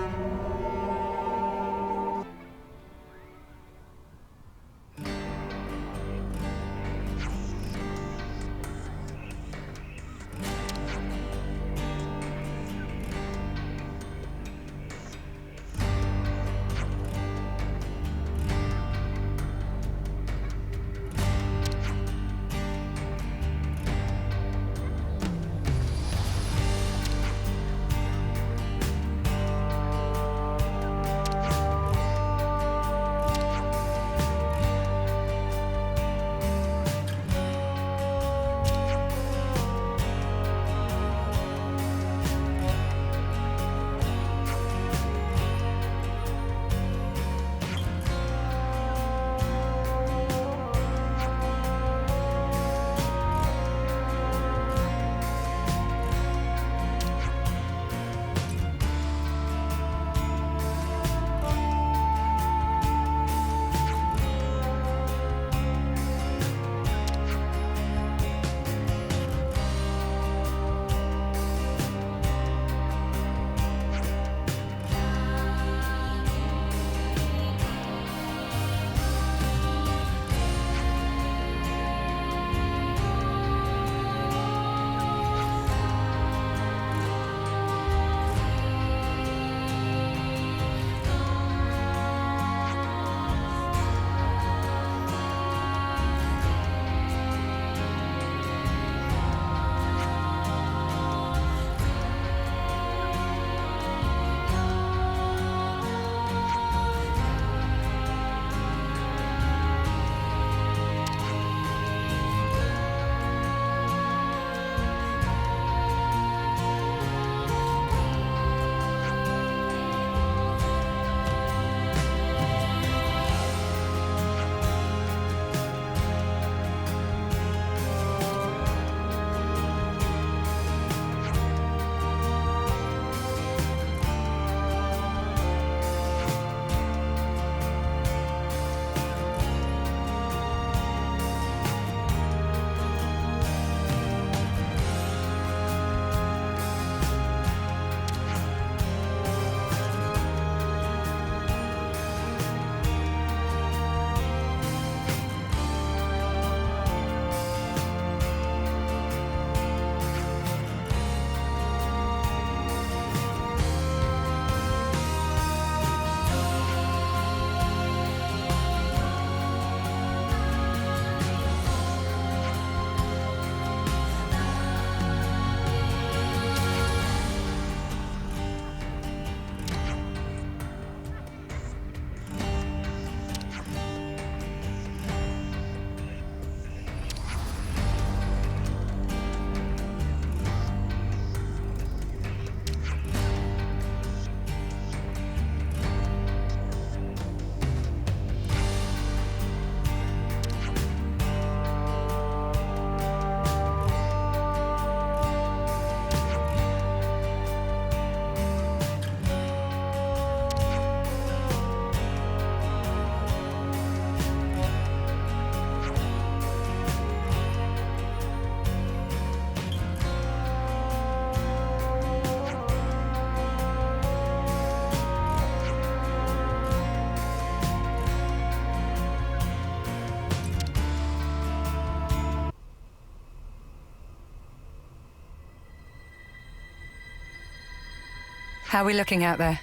How are we looking out there?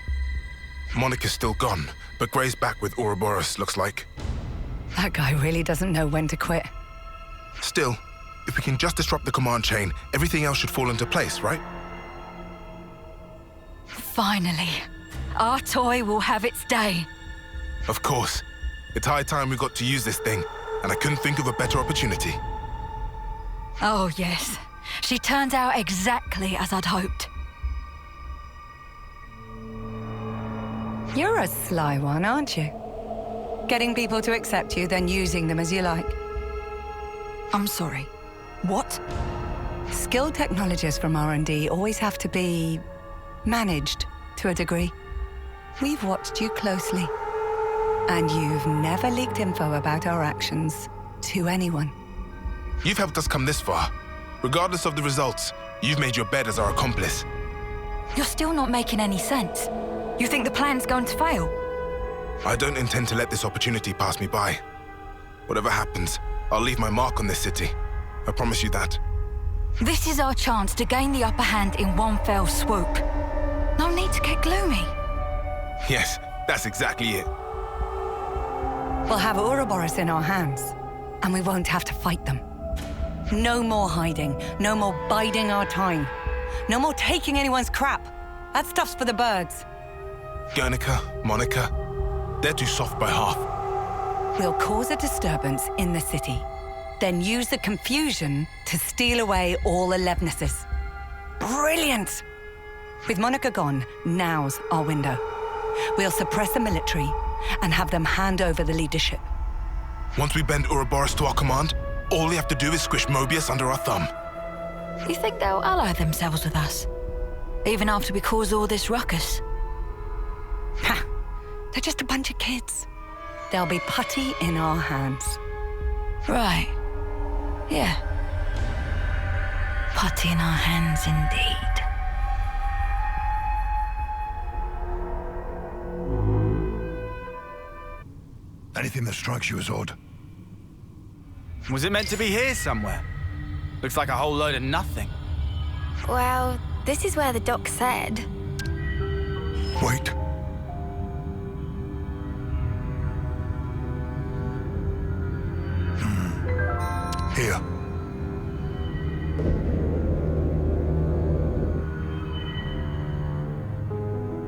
Monica's still gone, but Gray's back with Ouroboros, looks like. That guy really doesn't know when to quit. Still, if we can just disrupt the command chain, everything else should fall into place, right? Finally, our toy will have its day. Of course. It's high time we got to use this thing, and I couldn't think of a better opportunity. Oh, yes. She turns out exactly as I'd hoped. You're a sly one, aren't you? Getting people to accept you, then using them as you like. I'm sorry. What? Skilled technologists from R&D always have to be managed to a degree. We've watched you closely, and you've never leaked info about our actions to anyone. You've helped us come this far. Regardless of the results, you've made your bed as our accomplice. You're still not making any sense. You think the plan's going to fail? I don't intend to let this opportunity pass me by. Whatever happens, I'll leave my mark on this city. I promise you that. This is our chance to gain the upper hand in one fell swoop. No need to get gloomy. Yes, that's exactly it. We'll have Ouroboros in our hands, and we won't have to fight them. No more hiding, no more biding our time. No more taking anyone's crap. That stuff's for the birds. Guernica, Monica, they're too soft by half. We'll cause a disturbance in the city, then use the confusion to steal away all the Levnesses. Brilliant! With Monica gone, now's our window. We'll suppress the military and have them hand over the leadership. Once we bend Ouroboros to our command, all we have to do is squish Mobius under our thumb. You think they'll ally themselves with us? Even after we cause all this ruckus? Ha! They're just a bunch of kids. They'll be putty in our hands. Right. Yeah. Putty in our hands indeed. Anything that strikes you as odd? Was it meant to be here somewhere? Looks like a whole load of nothing. Well, this is where the doc said. Wait. Here.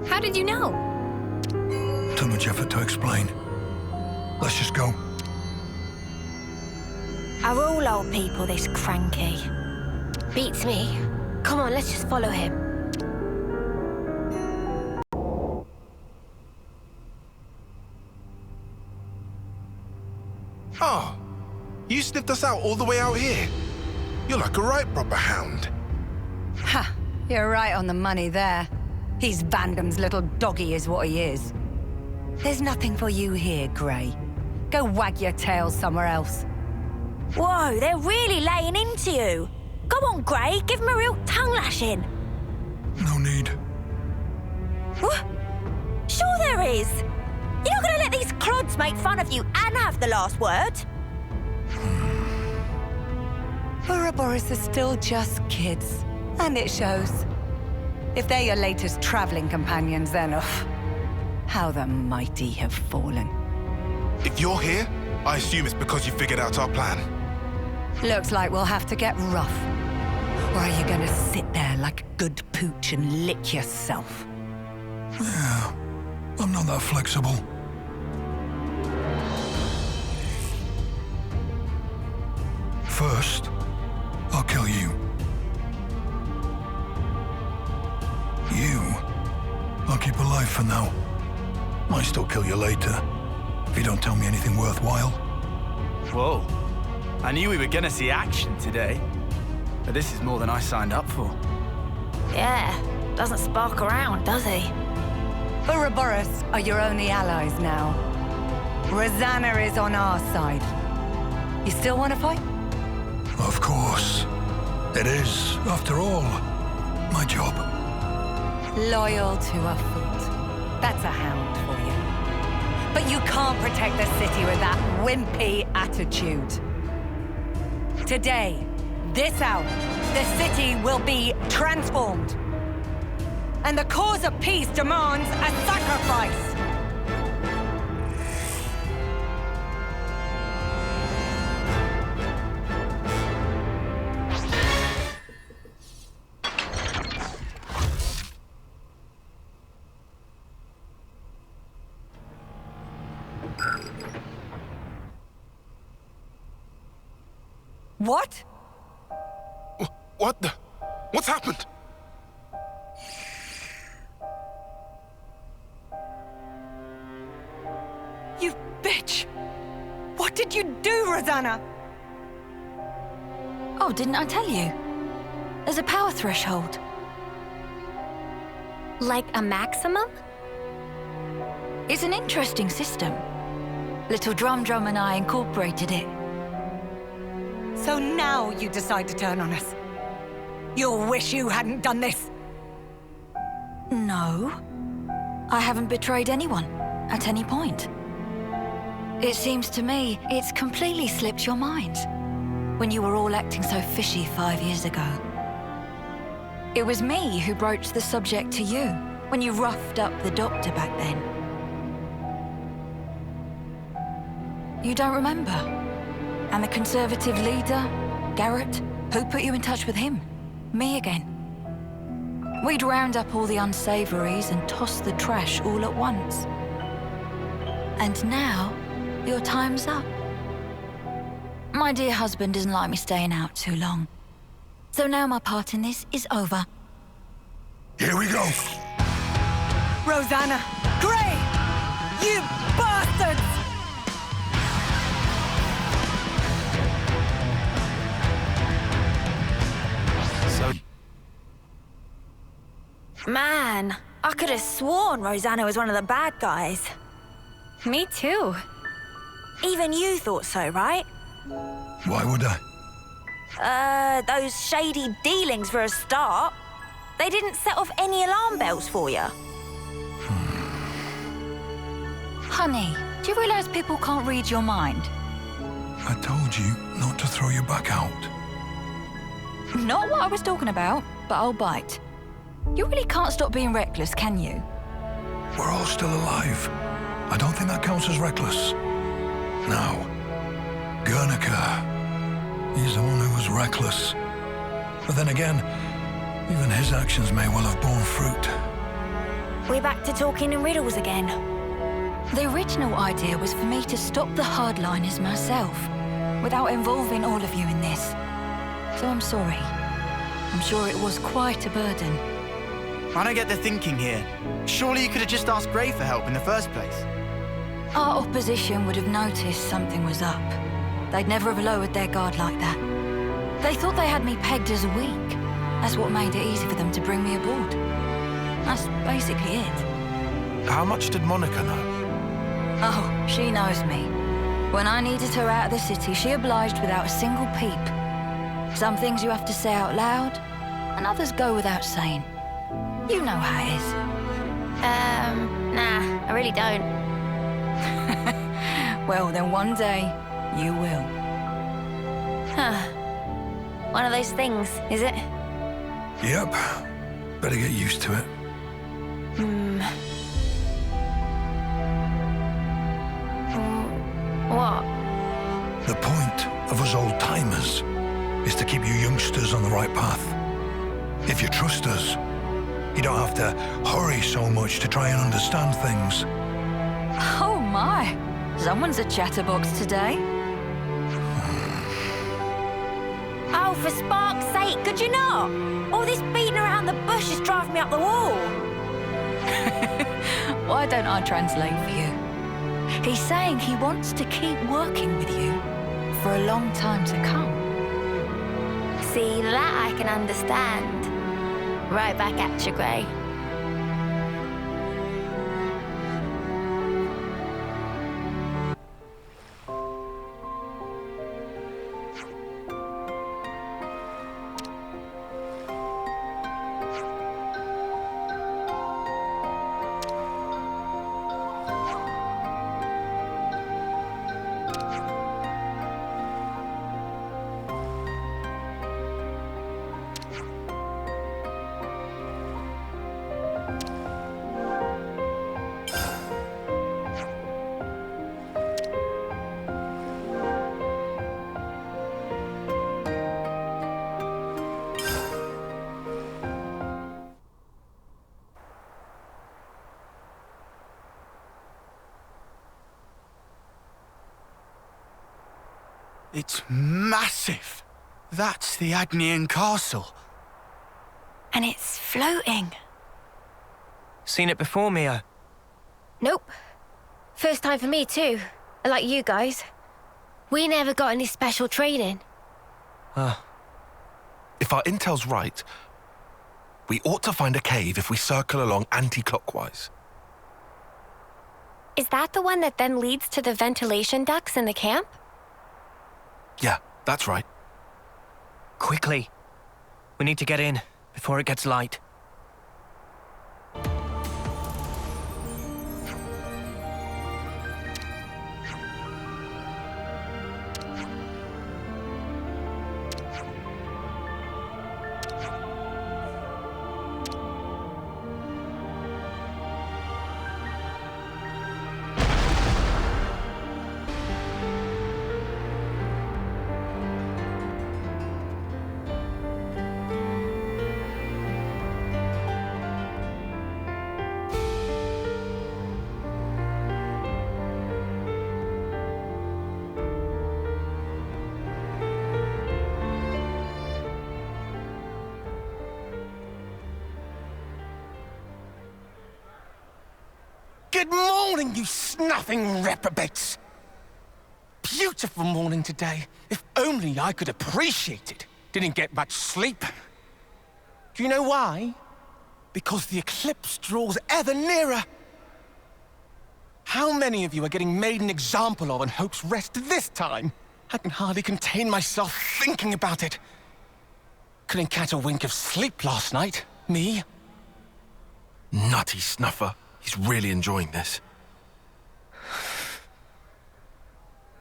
How did you know? Too much effort to explain. Let's just go. Are all old people this cranky? Beats me. Come on, let's just follow him. Oh, you sniffed us out all the way out here. You're like a right proper hound. Ha! You're right on the money there. He's Vandam's little doggy is what he is. There's nothing for you here, Gray. Go wag your tail somewhere else. Whoa, they're really laying into you. Go on, Gray, give him a real tongue lashing. No need. What? Sure there is. You're not gonna let these clods make fun of you and have the last word? Ouroboros are still just kids, and it shows. If they're your latest traveling companions, then how the mighty have fallen. If you're here, I assume it's because you figured out our plan. Looks like we'll have to get rough. Or are you gonna sit there like a good pooch and lick yourself? Yeah, I'm not that flexible. First, I'll kill you. You, I'll keep alive for now. Might still kill you later, if you don't tell me anything worthwhile. Whoa. I knew we were gonna see action today. But this is more than I signed up for. Yeah, doesn't spark around, does he? Ouroboros are your only allies now. Rosanna is on our side. You still want to fight? Of course. It is, after all, my job. Loyal to a fault. That's a hound for you. But you can't protect the city with that wimpy attitude. Today, this hour, the city will be transformed. and the cause of peace demands a sacrifice. What? What the? What's happened? You bitch! What did you do, Rosanna? Oh, didn't I tell you? There's a power threshold. Like a maximum? It's an interesting system. Little Drum and I incorporated it. So now you decide to turn on us. You'll wish you hadn't done this. No. I haven't betrayed anyone, at any point. It seems to me it's completely slipped your mind, when you were all acting so fishy 5 years ago. It was me who broached the subject to you, when you roughed up the doctor back then. You don't remember? And the Conservative leader, Garrett, who put you in touch with him? Me again. We'd round up all the unsavories and toss the trash all at once. And now, your time's up. My dear husband doesn't like me staying out too long. So now my part in this is over. Here we go. Rosanna! Gray! You bastards! Man, I could have sworn Rosanna was one of the bad guys. Me too. Even you thought so, right? Why would I? Those shady dealings for a start. They didn't set off any alarm bells for you. Honey, do you realize people can't read your mind? I told you not to throw your back out. Not what I was talking about, but I'll bite. You really can't stop being reckless, can you? We're all still alive. I don't think that counts as reckless. Now, Guernica. He's the one who was reckless. But then again, even his actions may well have borne fruit. We're back to talking in riddles again. The original idea was for me to stop the hardliners myself, without involving all of you in this. So I'm sorry. I'm sure it was quite a burden. I don't get the thinking here. Surely you could have just asked Gray for help in the first place. Our opposition would have noticed something was up. They'd never have lowered their guard like that. They thought they had me pegged as weak. That's what made it easy for them to bring me aboard. That's basically it. How much did Monica know? Oh, she knows me. When I needed her out of the city, she obliged without a single peep. Some things you have to say out loud, and others go without saying. You know how it is. Nah, I really don't. Well, then one day, you will. Huh. One of those things, is it? Yep. Better get used to it. What? The point of us old-timers is to keep you youngsters on the right path. If you trust us, you don't have to hurry so much to try and understand things. Oh my! Someone's a chatterbox today. Oh, for spark's sake, could you not? All this beating around the bush is driving me up the wall. Why don't I translate for you? He's saying he wants to keep working with you for a long time to come. See, that I can understand. Right back at you, Gray. It's massive. That's the Agnian castle. And it's floating. Seen it before, Mia? Nope. First time for me too. Like you guys. We never got any special training. If our intel's right, we ought to find a cave if we circle along anti-clockwise. Is that the one that then leads to the ventilation ducts in the camp? Yeah, that's right. Quickly. We need to get in before it gets light. Good morning, you snuffing reprobates! Beautiful morning today. If only I could appreciate it. Didn't get much sleep. Do you know why? Because the eclipse draws ever nearer. How many of you are getting made an example of on Hope's Rest this time? I can hardly contain myself thinking about it. Couldn't catch a wink of sleep last night. Me? Nutty snuffer. He's really enjoying this.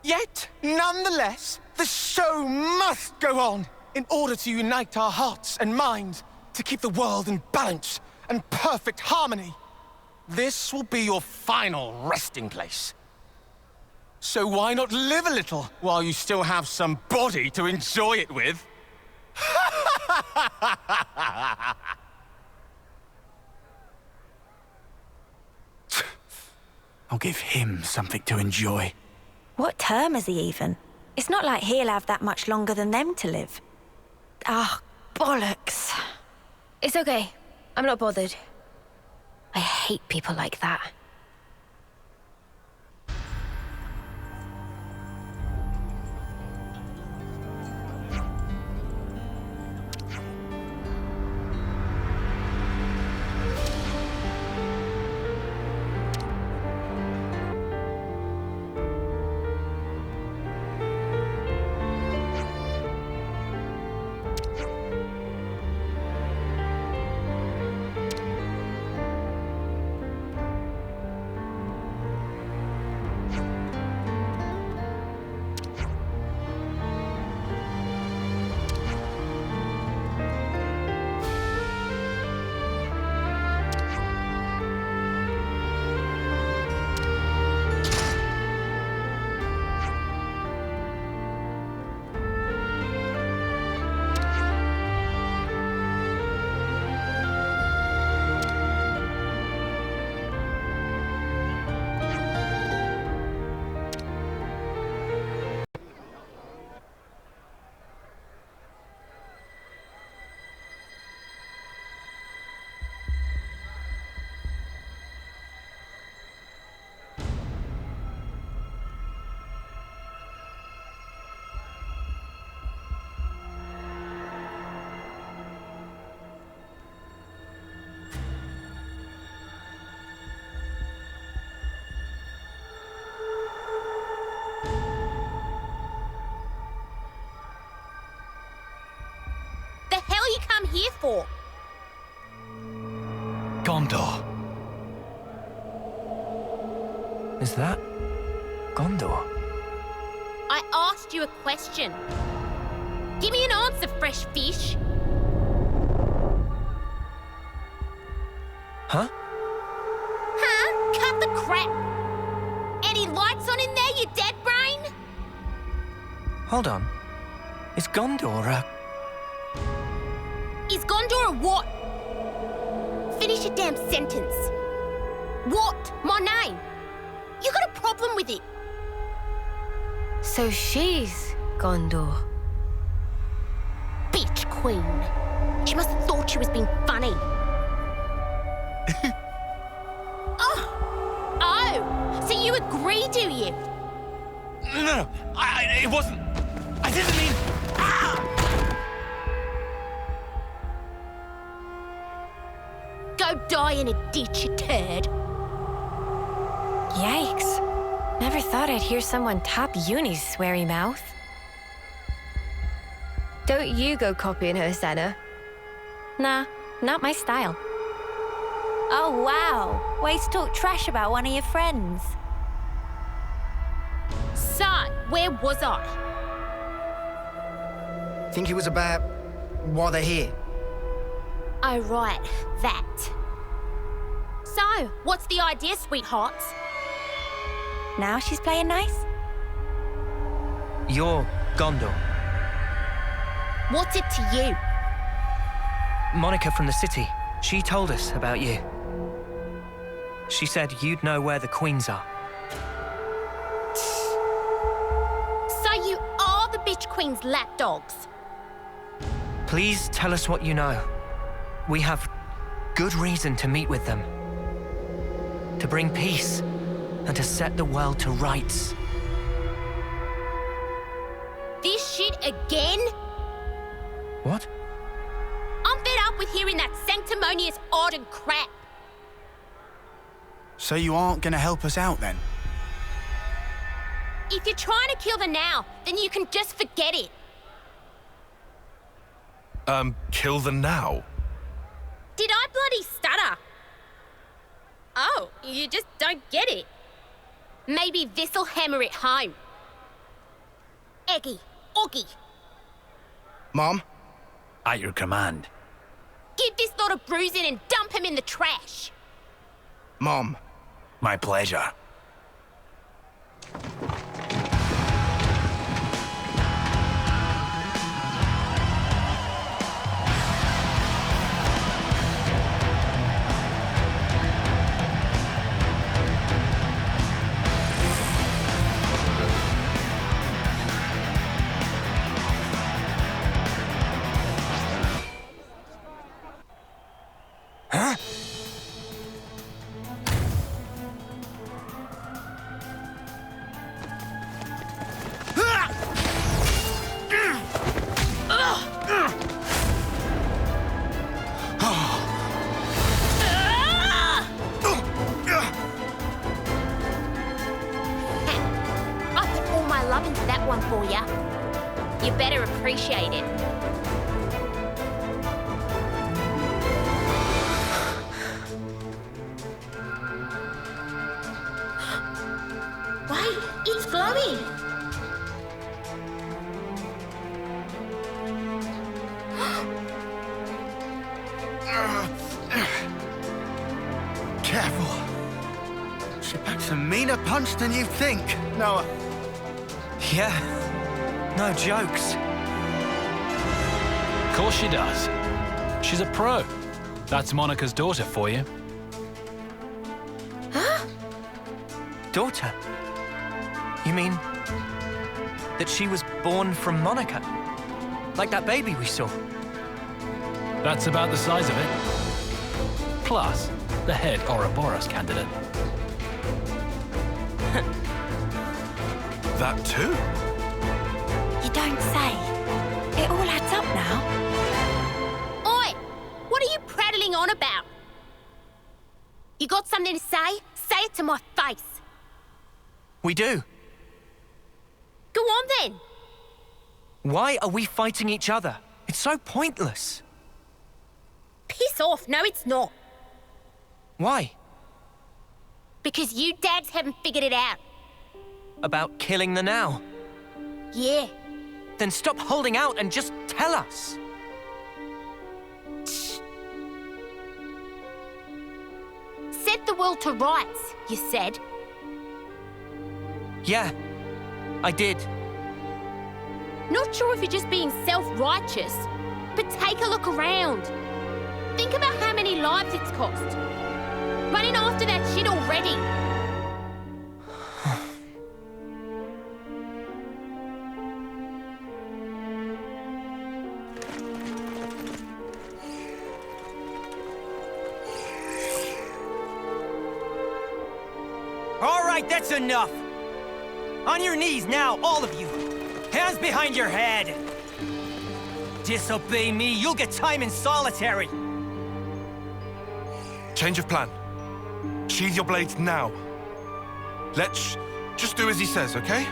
Yet, nonetheless, the show must go on in order to unite our hearts and minds to keep the world in balance and perfect harmony. This will be your final resting place. So why not live a little while you still have some body to enjoy it with? I'll give him something to enjoy. What term is he even? It's not like he'll have that much longer than them to live. Ah, bollocks. It's okay. I'm not bothered. I hate people like that. Here for? Gondor. Is that Gondor? I asked you a question. Give me an answer, fresh fish. Huh? Huh? Cut the crap. Any lights on in there, you dead brain? Hold on. Is Gondor Is Gondor a what? Finish your damn sentence. What? My name? You got a problem with it? So she's Gondor. Bitch queen. She must have thought she was being funny. Oh, so you agree, do you? No, it wasn't. I didn't mean. Go die in a ditch, you turd. Yikes. Never thought I'd hear someone top Uni's sweary mouth. Don't you go copying her, Senna. Nah, not my style. Oh, wow. Ways to talk trash about one of your friends. So, where was I? Think it was about why they're here. Oh, right, that. So, what's the idea, sweethearts? Now she's playing nice? You're Gondor. What's it to you? Monica from the city. She told us about you. She said you'd know where the queens are. So you are the bitch queen's lapdogs? Please tell us what you know. We have good reason to meet with them. To bring peace and to set the world to rights. This shit again? What? I'm fed up with hearing that sanctimonious ardent crap. So you aren't gonna help us out then? If you're trying to kill the now, then you can just forget it. Kill the now? Did I bloody stutter? Oh, you just don't get it. Maybe this'll hammer it home. Eggy, Oggy, Mom? At your command. give this lot of bruising and dump him in the trash. Mom. My pleasure. Huh? I put all my love into that one for ya. You better appreciate it. Wait, it's glowing. Careful. She packs a meaner punch than you think, Noah. Yeah. No jokes. Of course she does. She's a pro. That's Monica's daughter for you. Daughter? You mean that she was born from Monica? Like that baby we saw? That's about the size of it. Plus, the head Ouroboros candidate. That too? You don't say. It all adds up now. Oi! What are you prattling on about? You got something to say? Say it to my face. We do. Go on then. Why are we fighting each other? It's so pointless. Piss off. No, it's not. Why? Because you dads haven't figured it out. About killing the now? Yeah. Then stop holding out and just tell us. Set the world to rights, you said. Yeah, I did. Not sure if you're just being self-righteous, but take a look around. Think about how many lives it's cost. Running after that shit already. right, that's enough! On your knees now, all of you! Hands behind your head! Disobey me, you'll get time in solitary! Change of plan. Sheathe your blades now. Let's just do as he says, okay?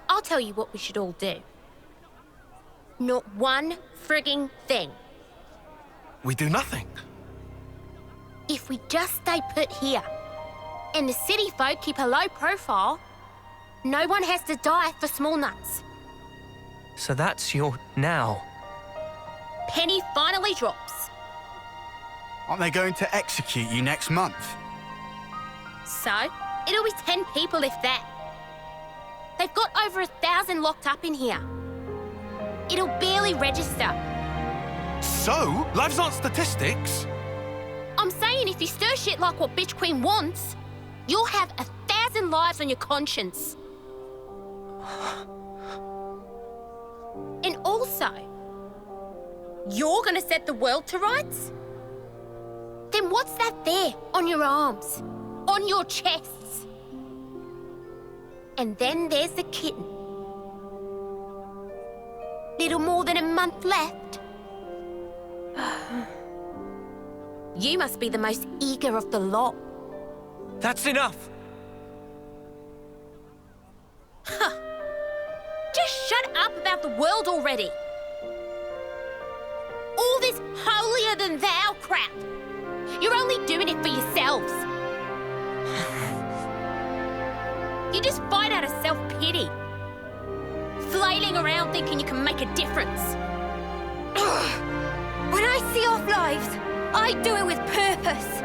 I'll tell you what we should all do. Not one frigging thing. We do nothing. If we just stay put here, and the city folk keep a low profile, no one has to die for small nuts. So that's your now. Penny finally drops. Aren't they going to execute you next month? So, it'll be 10 people if that. They've got over 1,000 locked up in here. It'll barely register. So? Lives aren't statistics? I'm saying if you stir shit like what Bitch Queen wants, you'll have 1,000 lives on your conscience. And also, you're gonna set the world to rights? Then what's that there on your arms? On your chests? And then there's the kitten. Little more than a month left. You must be the most eager of the lot. That's enough! Huh. Just shut up about the world already. All this holier-than-thou crap. You're only doing it for yourselves. You just fight out of self-pity. Flailing around thinking you can make a difference. When I see off lives, I do it with purpose.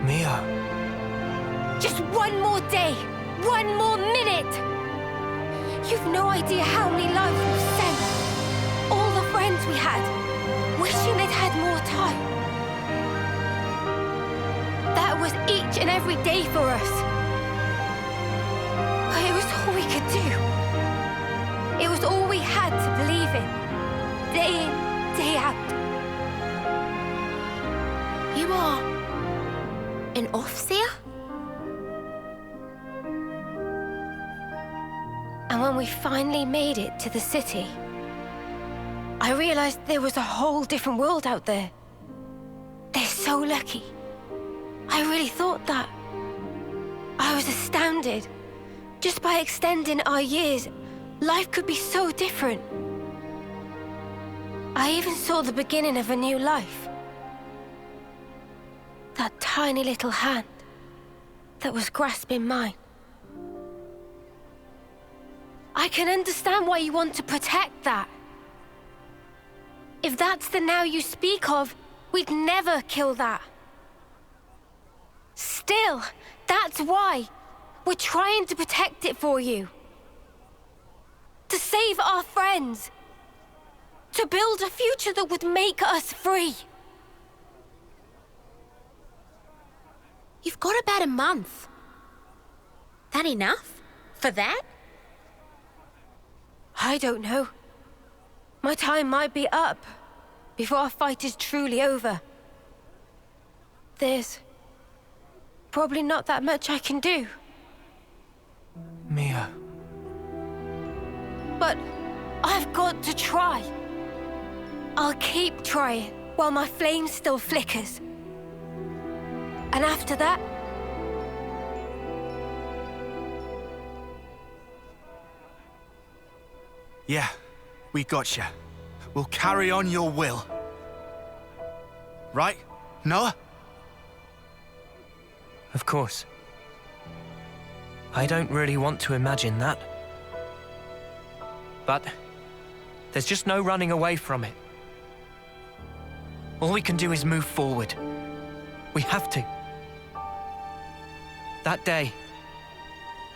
Mia. Just one more day, one more minute. You've no idea how many lives we've sent. All the friends we had, wishing they'd had more time. That was each and every day for us. But it was all we could do. It was all we had to believe in. Day in, day out. You are an Offseer? And when we finally made it to the city, I realized there was a whole different world out there. They're so lucky. I really thought that. I was astounded. Just by extending our years, life could be so different. I even saw the beginning of a new life. That tiny little hand that was grasping mine. I can understand why you want to protect that. If that's the now you speak of, we'd never kill that. Still, that's why we're trying to protect it for you. To save our friends. To build a future that would make us free. You've got about a month. That enough? For that? I don't know. My time might be up before our fight is truly over. There's probably not that much I can do. Mia. But I've got to try. I'll keep trying while my flame still flickers. And after that... Yeah, we gotcha. We'll carry on your will. Right, Noah? Of course. I don't really want to imagine that. But there's just no running away from it. All we can do is move forward. We have to. That day,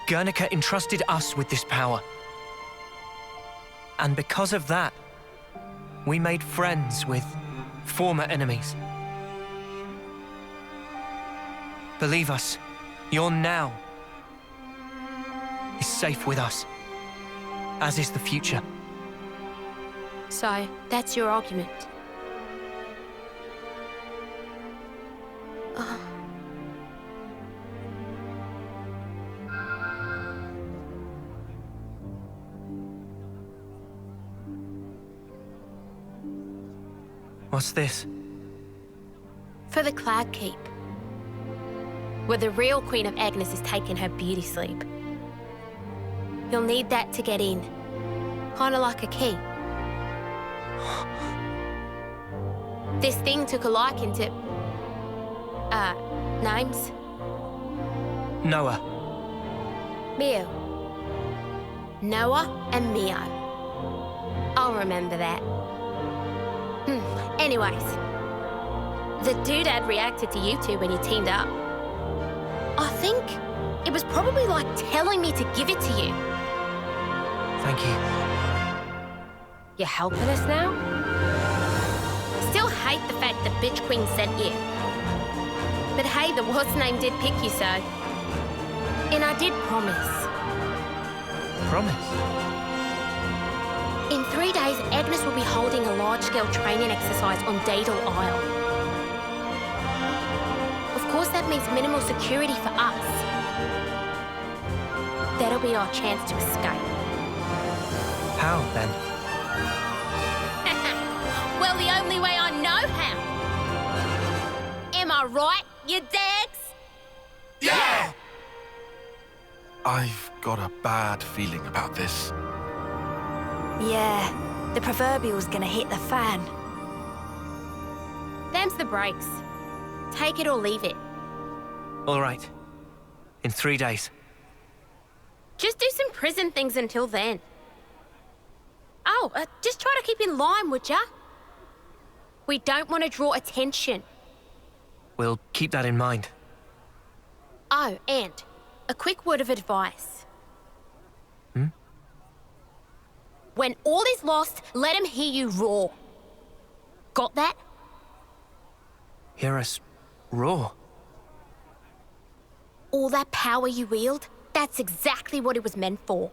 Guernica entrusted us with this power. And because of that, we made friends with former enemies. Believe us, your now is safe with us, as is the future. So, that's your argument. What's this? For the Cloud Keep. Where the real Queen of Agnes is taking her beauty sleep. You'll need that to get in. Kinda like a key. This thing took a liking to... names? Noah. Mio. Noah and Mio. I'll remember that. Anyways. The doodad reacted to you two when you teamed up. I think it was probably like telling me to give it to you. Thank you. You're helping us now? Still hate the fact that Bitch Queen sent you. But hey, the what's-name did pick you, so... And I did promise. Promise? In 3 days, Agnes will be holding a large-scale training exercise on Daedal Isle. Of course, that means minimal security for us. That'll be our chance to escape. How, then? Well, the only way I know how. Am I right, you dags? Yeah! I've got a bad feeling about this. Yeah, the proverbial's gonna hit the fan. Them's the breaks. Take it or leave it. All right. In 3 days. Just do some prison things until then. Oh, just try to keep in line, would ya? We don't want to draw attention. We'll keep that in mind. Oh, and a quick word of advice. When all is lost, let him hear you roar. Got that? Hear us roar? All that power you wield, that's exactly what it was meant for.